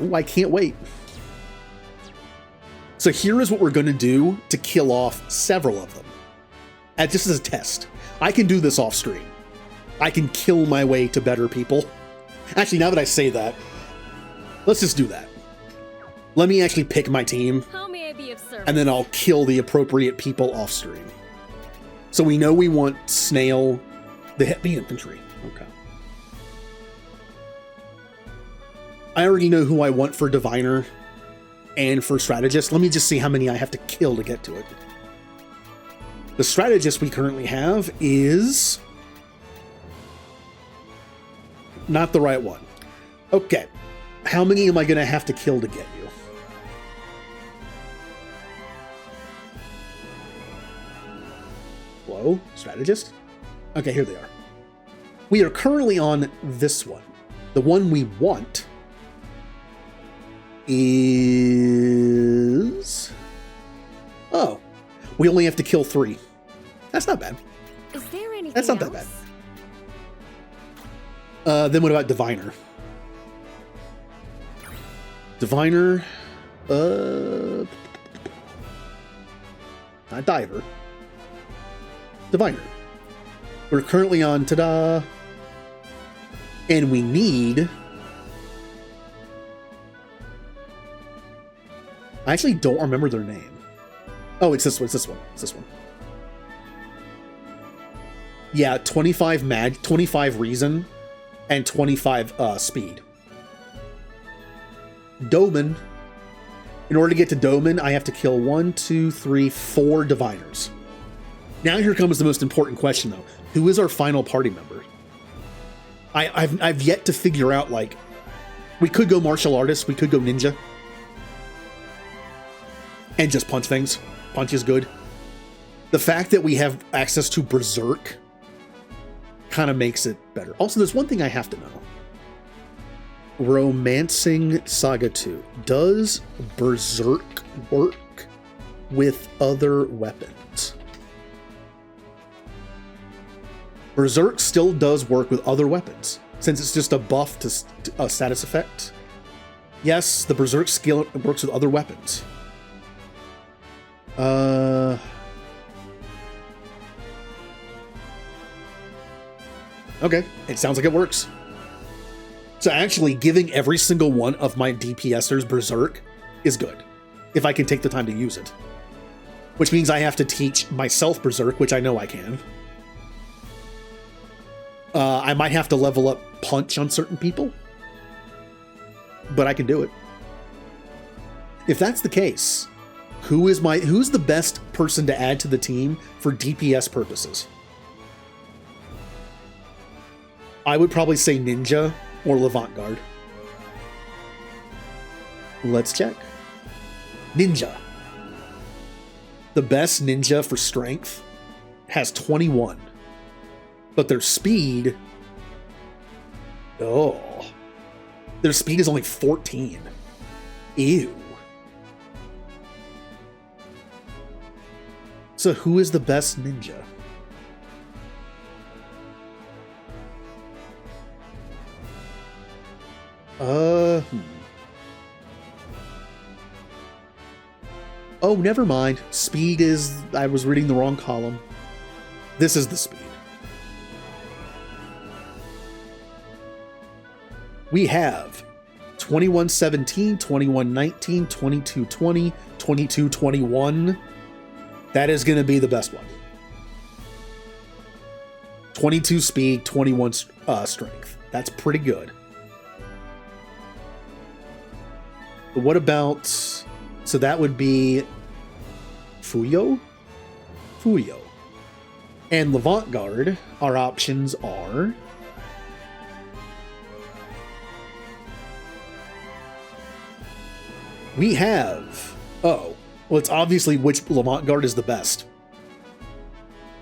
Ooh, I can't wait. So here is what we're going to do to kill off several of them. Just as a test. I can do this off screen. I can kill my way to better people. Actually, now that I say that, let's just do that. Let me actually pick my team. How may I be of service? And then I'll kill the appropriate people off screen. So we know we want Snail, the heavy infantry. Okay. I already know who I want for Diviner and for Strategist. Let me just see how many I have to kill to get to it. The Strategist we currently have is not the right one. Okay. How many am I going to have to kill to get you? Hello? Strategist? Okay, here they are. We are currently on this one. The one we want is... Oh. We only have to kill 3. That's not bad. Is there anything That's not else? that bad. Then what about Diviner? Diviner, not Diver. Diviner. We're currently on, ta-da, and we need... I actually don't remember their name. Oh, it's this one, it's this one, it's this one. Yeah, 25 reason, and 25 speed. Doman. In order to get to Doman, I have to kill 1, 2, 3, 4 Diviners. Now here comes the most important question, though. Who is our final party member? I've yet to figure out, like... We could go martial artist, we could go ninja. And just punch things. Punch is good. The fact that we have access to Berserk kind of makes it better. Also, there's one thing I have to know. Romancing Saga 2. Does Berserk work with other weapons. Berserk still does work with other weapons, since it's just a buff to a status effect. Yes, the Berserk skill works with other weapons. Okay, it sounds like it works. So actually giving every single one of my DPSers Berserk is good, if I can take the time to use it. Which means I have to teach myself Berserk, which I know I can. I might have to level up Punch on certain people, but I can do it. If that's the case, who's the best person to add to the team for DPS purposes? I would probably say Ninja or L'Avant-Garde. Let's check. Ninja. The best ninja for strength has 21. But their speed... Oh. Their speed is only 14. Ew. So who is the best ninja? Oh, never mind. Speed is... I was reading the wrong column. This is the speed. We have 2117, 2119, 2220, 2221. That is going to be the best one. 22 speed, 21 strength. That's pretty good. But what about... So that would be Fuyo? Fuyo. And L'Avant-Garde, our options are... We have... Oh. Well, it's obviously which L'Avant-Garde is the best.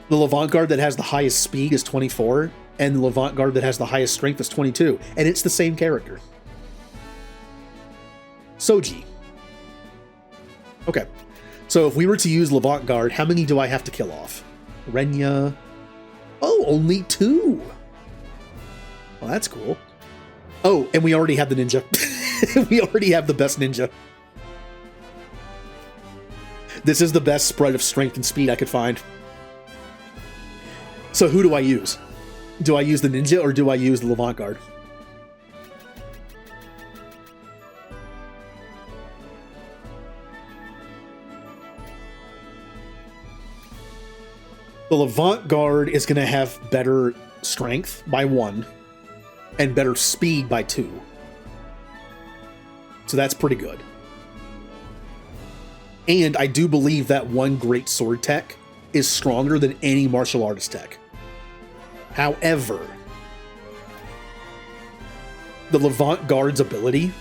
The L'Avant-Garde that has the highest speed is 24, and the L'Avant-Garde that has the highest strength is 22, and it's the same character. Soji. Okay. So if we were to use L'Avant-Garde, how many do I have to kill off? Renya. Oh, only 2. Well, that's cool. Oh, and we already have the ninja. We already have the best ninja. This is the best spread of strength and speed I could find. So who do I use? Do I use the ninja or do I use the L'Avant-Garde? The L'Avant-Garde is going to have better strength by 1 and better speed by 2. So that's pretty good. And I do believe that one great sword tech is stronger than any martial artist tech. However, the L'Avant-Garde's ability,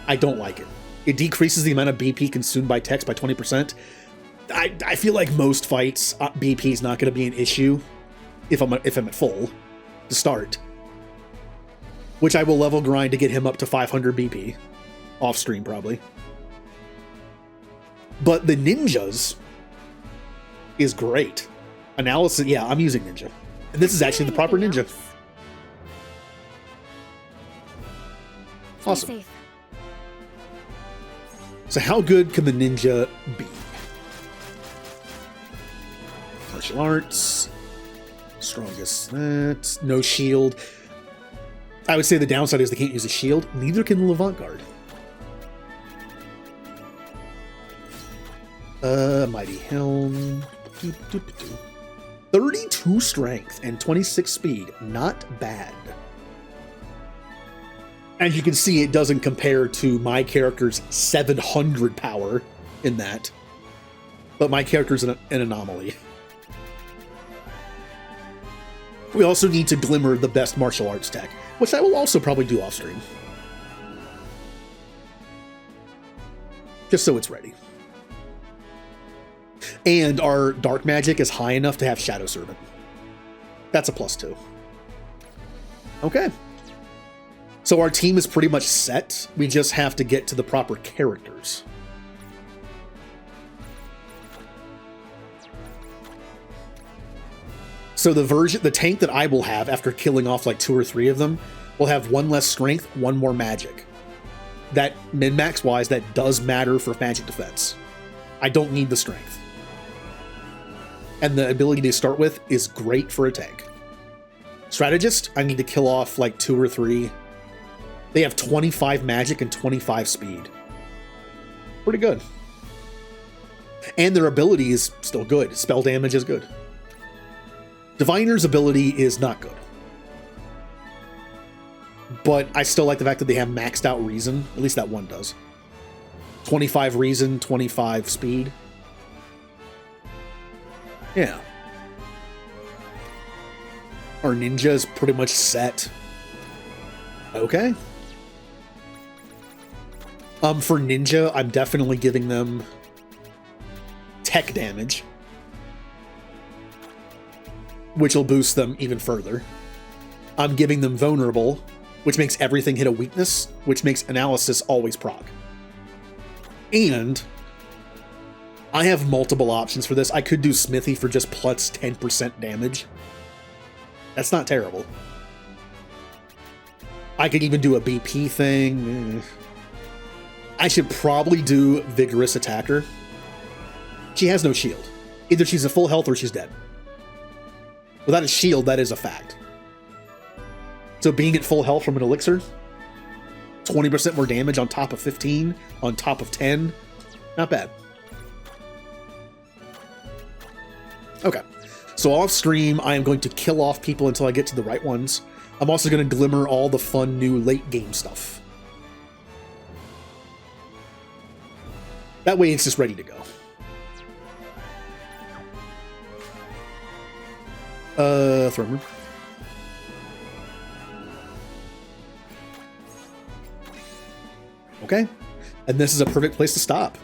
I don't like it. It decreases the amount of BP consumed by techs by 20%. I feel like most fights, BP is not going to be an issue if I'm at full to start. Which I will level grind to get him up to 500 BP. Off stream, probably. But the ninjas is great. Analysis, yeah, I'm using ninja. And this is actually the proper ninja. Awesome. So how good can the ninja be? Martial arts. Strongest. No shield. I would say the downside is they can't use a shield. Neither can the L'Avant-Garde. Mighty Helm. 32 strength and 26 speed. Not bad. As you can see, it doesn't compare to my character's 700 power in that. But my character's an anomaly. We also need to glimmer the best martial arts tech, which I will also probably do off stream. Just so it's ready. And our dark magic is high enough to have Shadow Servant. That's a +2. Okay. So our team is pretty much set. We just have to get to the proper characters. So the tank that I will have after killing off like 2 or 3 of them will have 1 less strength, 1 more magic. That min-max wise, that does matter for magic defense. I don't need the strength. And the ability to start with is great for a tank. Strategist, I need to kill off like 2 or 3. They have 25 magic and 25 speed. Pretty good. And their ability is still good. Spell damage is good. Diviner's ability is not good. But I still like the fact that they have maxed out reason. At least that one does. 25 reason, 25 speed. Yeah. Our ninja is pretty much set. Okay. For ninja, I'm definitely giving them tech damage, which will boost them even further. I'm giving them vulnerable, which makes everything hit a weakness, which makes analysis always proc. And I have multiple options for this. I could do Smithy for just plus 10% damage. That's not terrible. I could even do a BP thing. I should probably do Vigorous Attacker. She has no shield. Either she's at full health or she's dead. Without a shield, that is a fact. So being at full health from an elixir, 20% more damage on top of 15, on top of 10, not bad. Okay, so off stream, I am going to kill off people until I get to the right ones. I'm also going to glimmer all the fun new late game stuff. That way it's just ready to go. Throne room. Okay, and this is a perfect place to stop.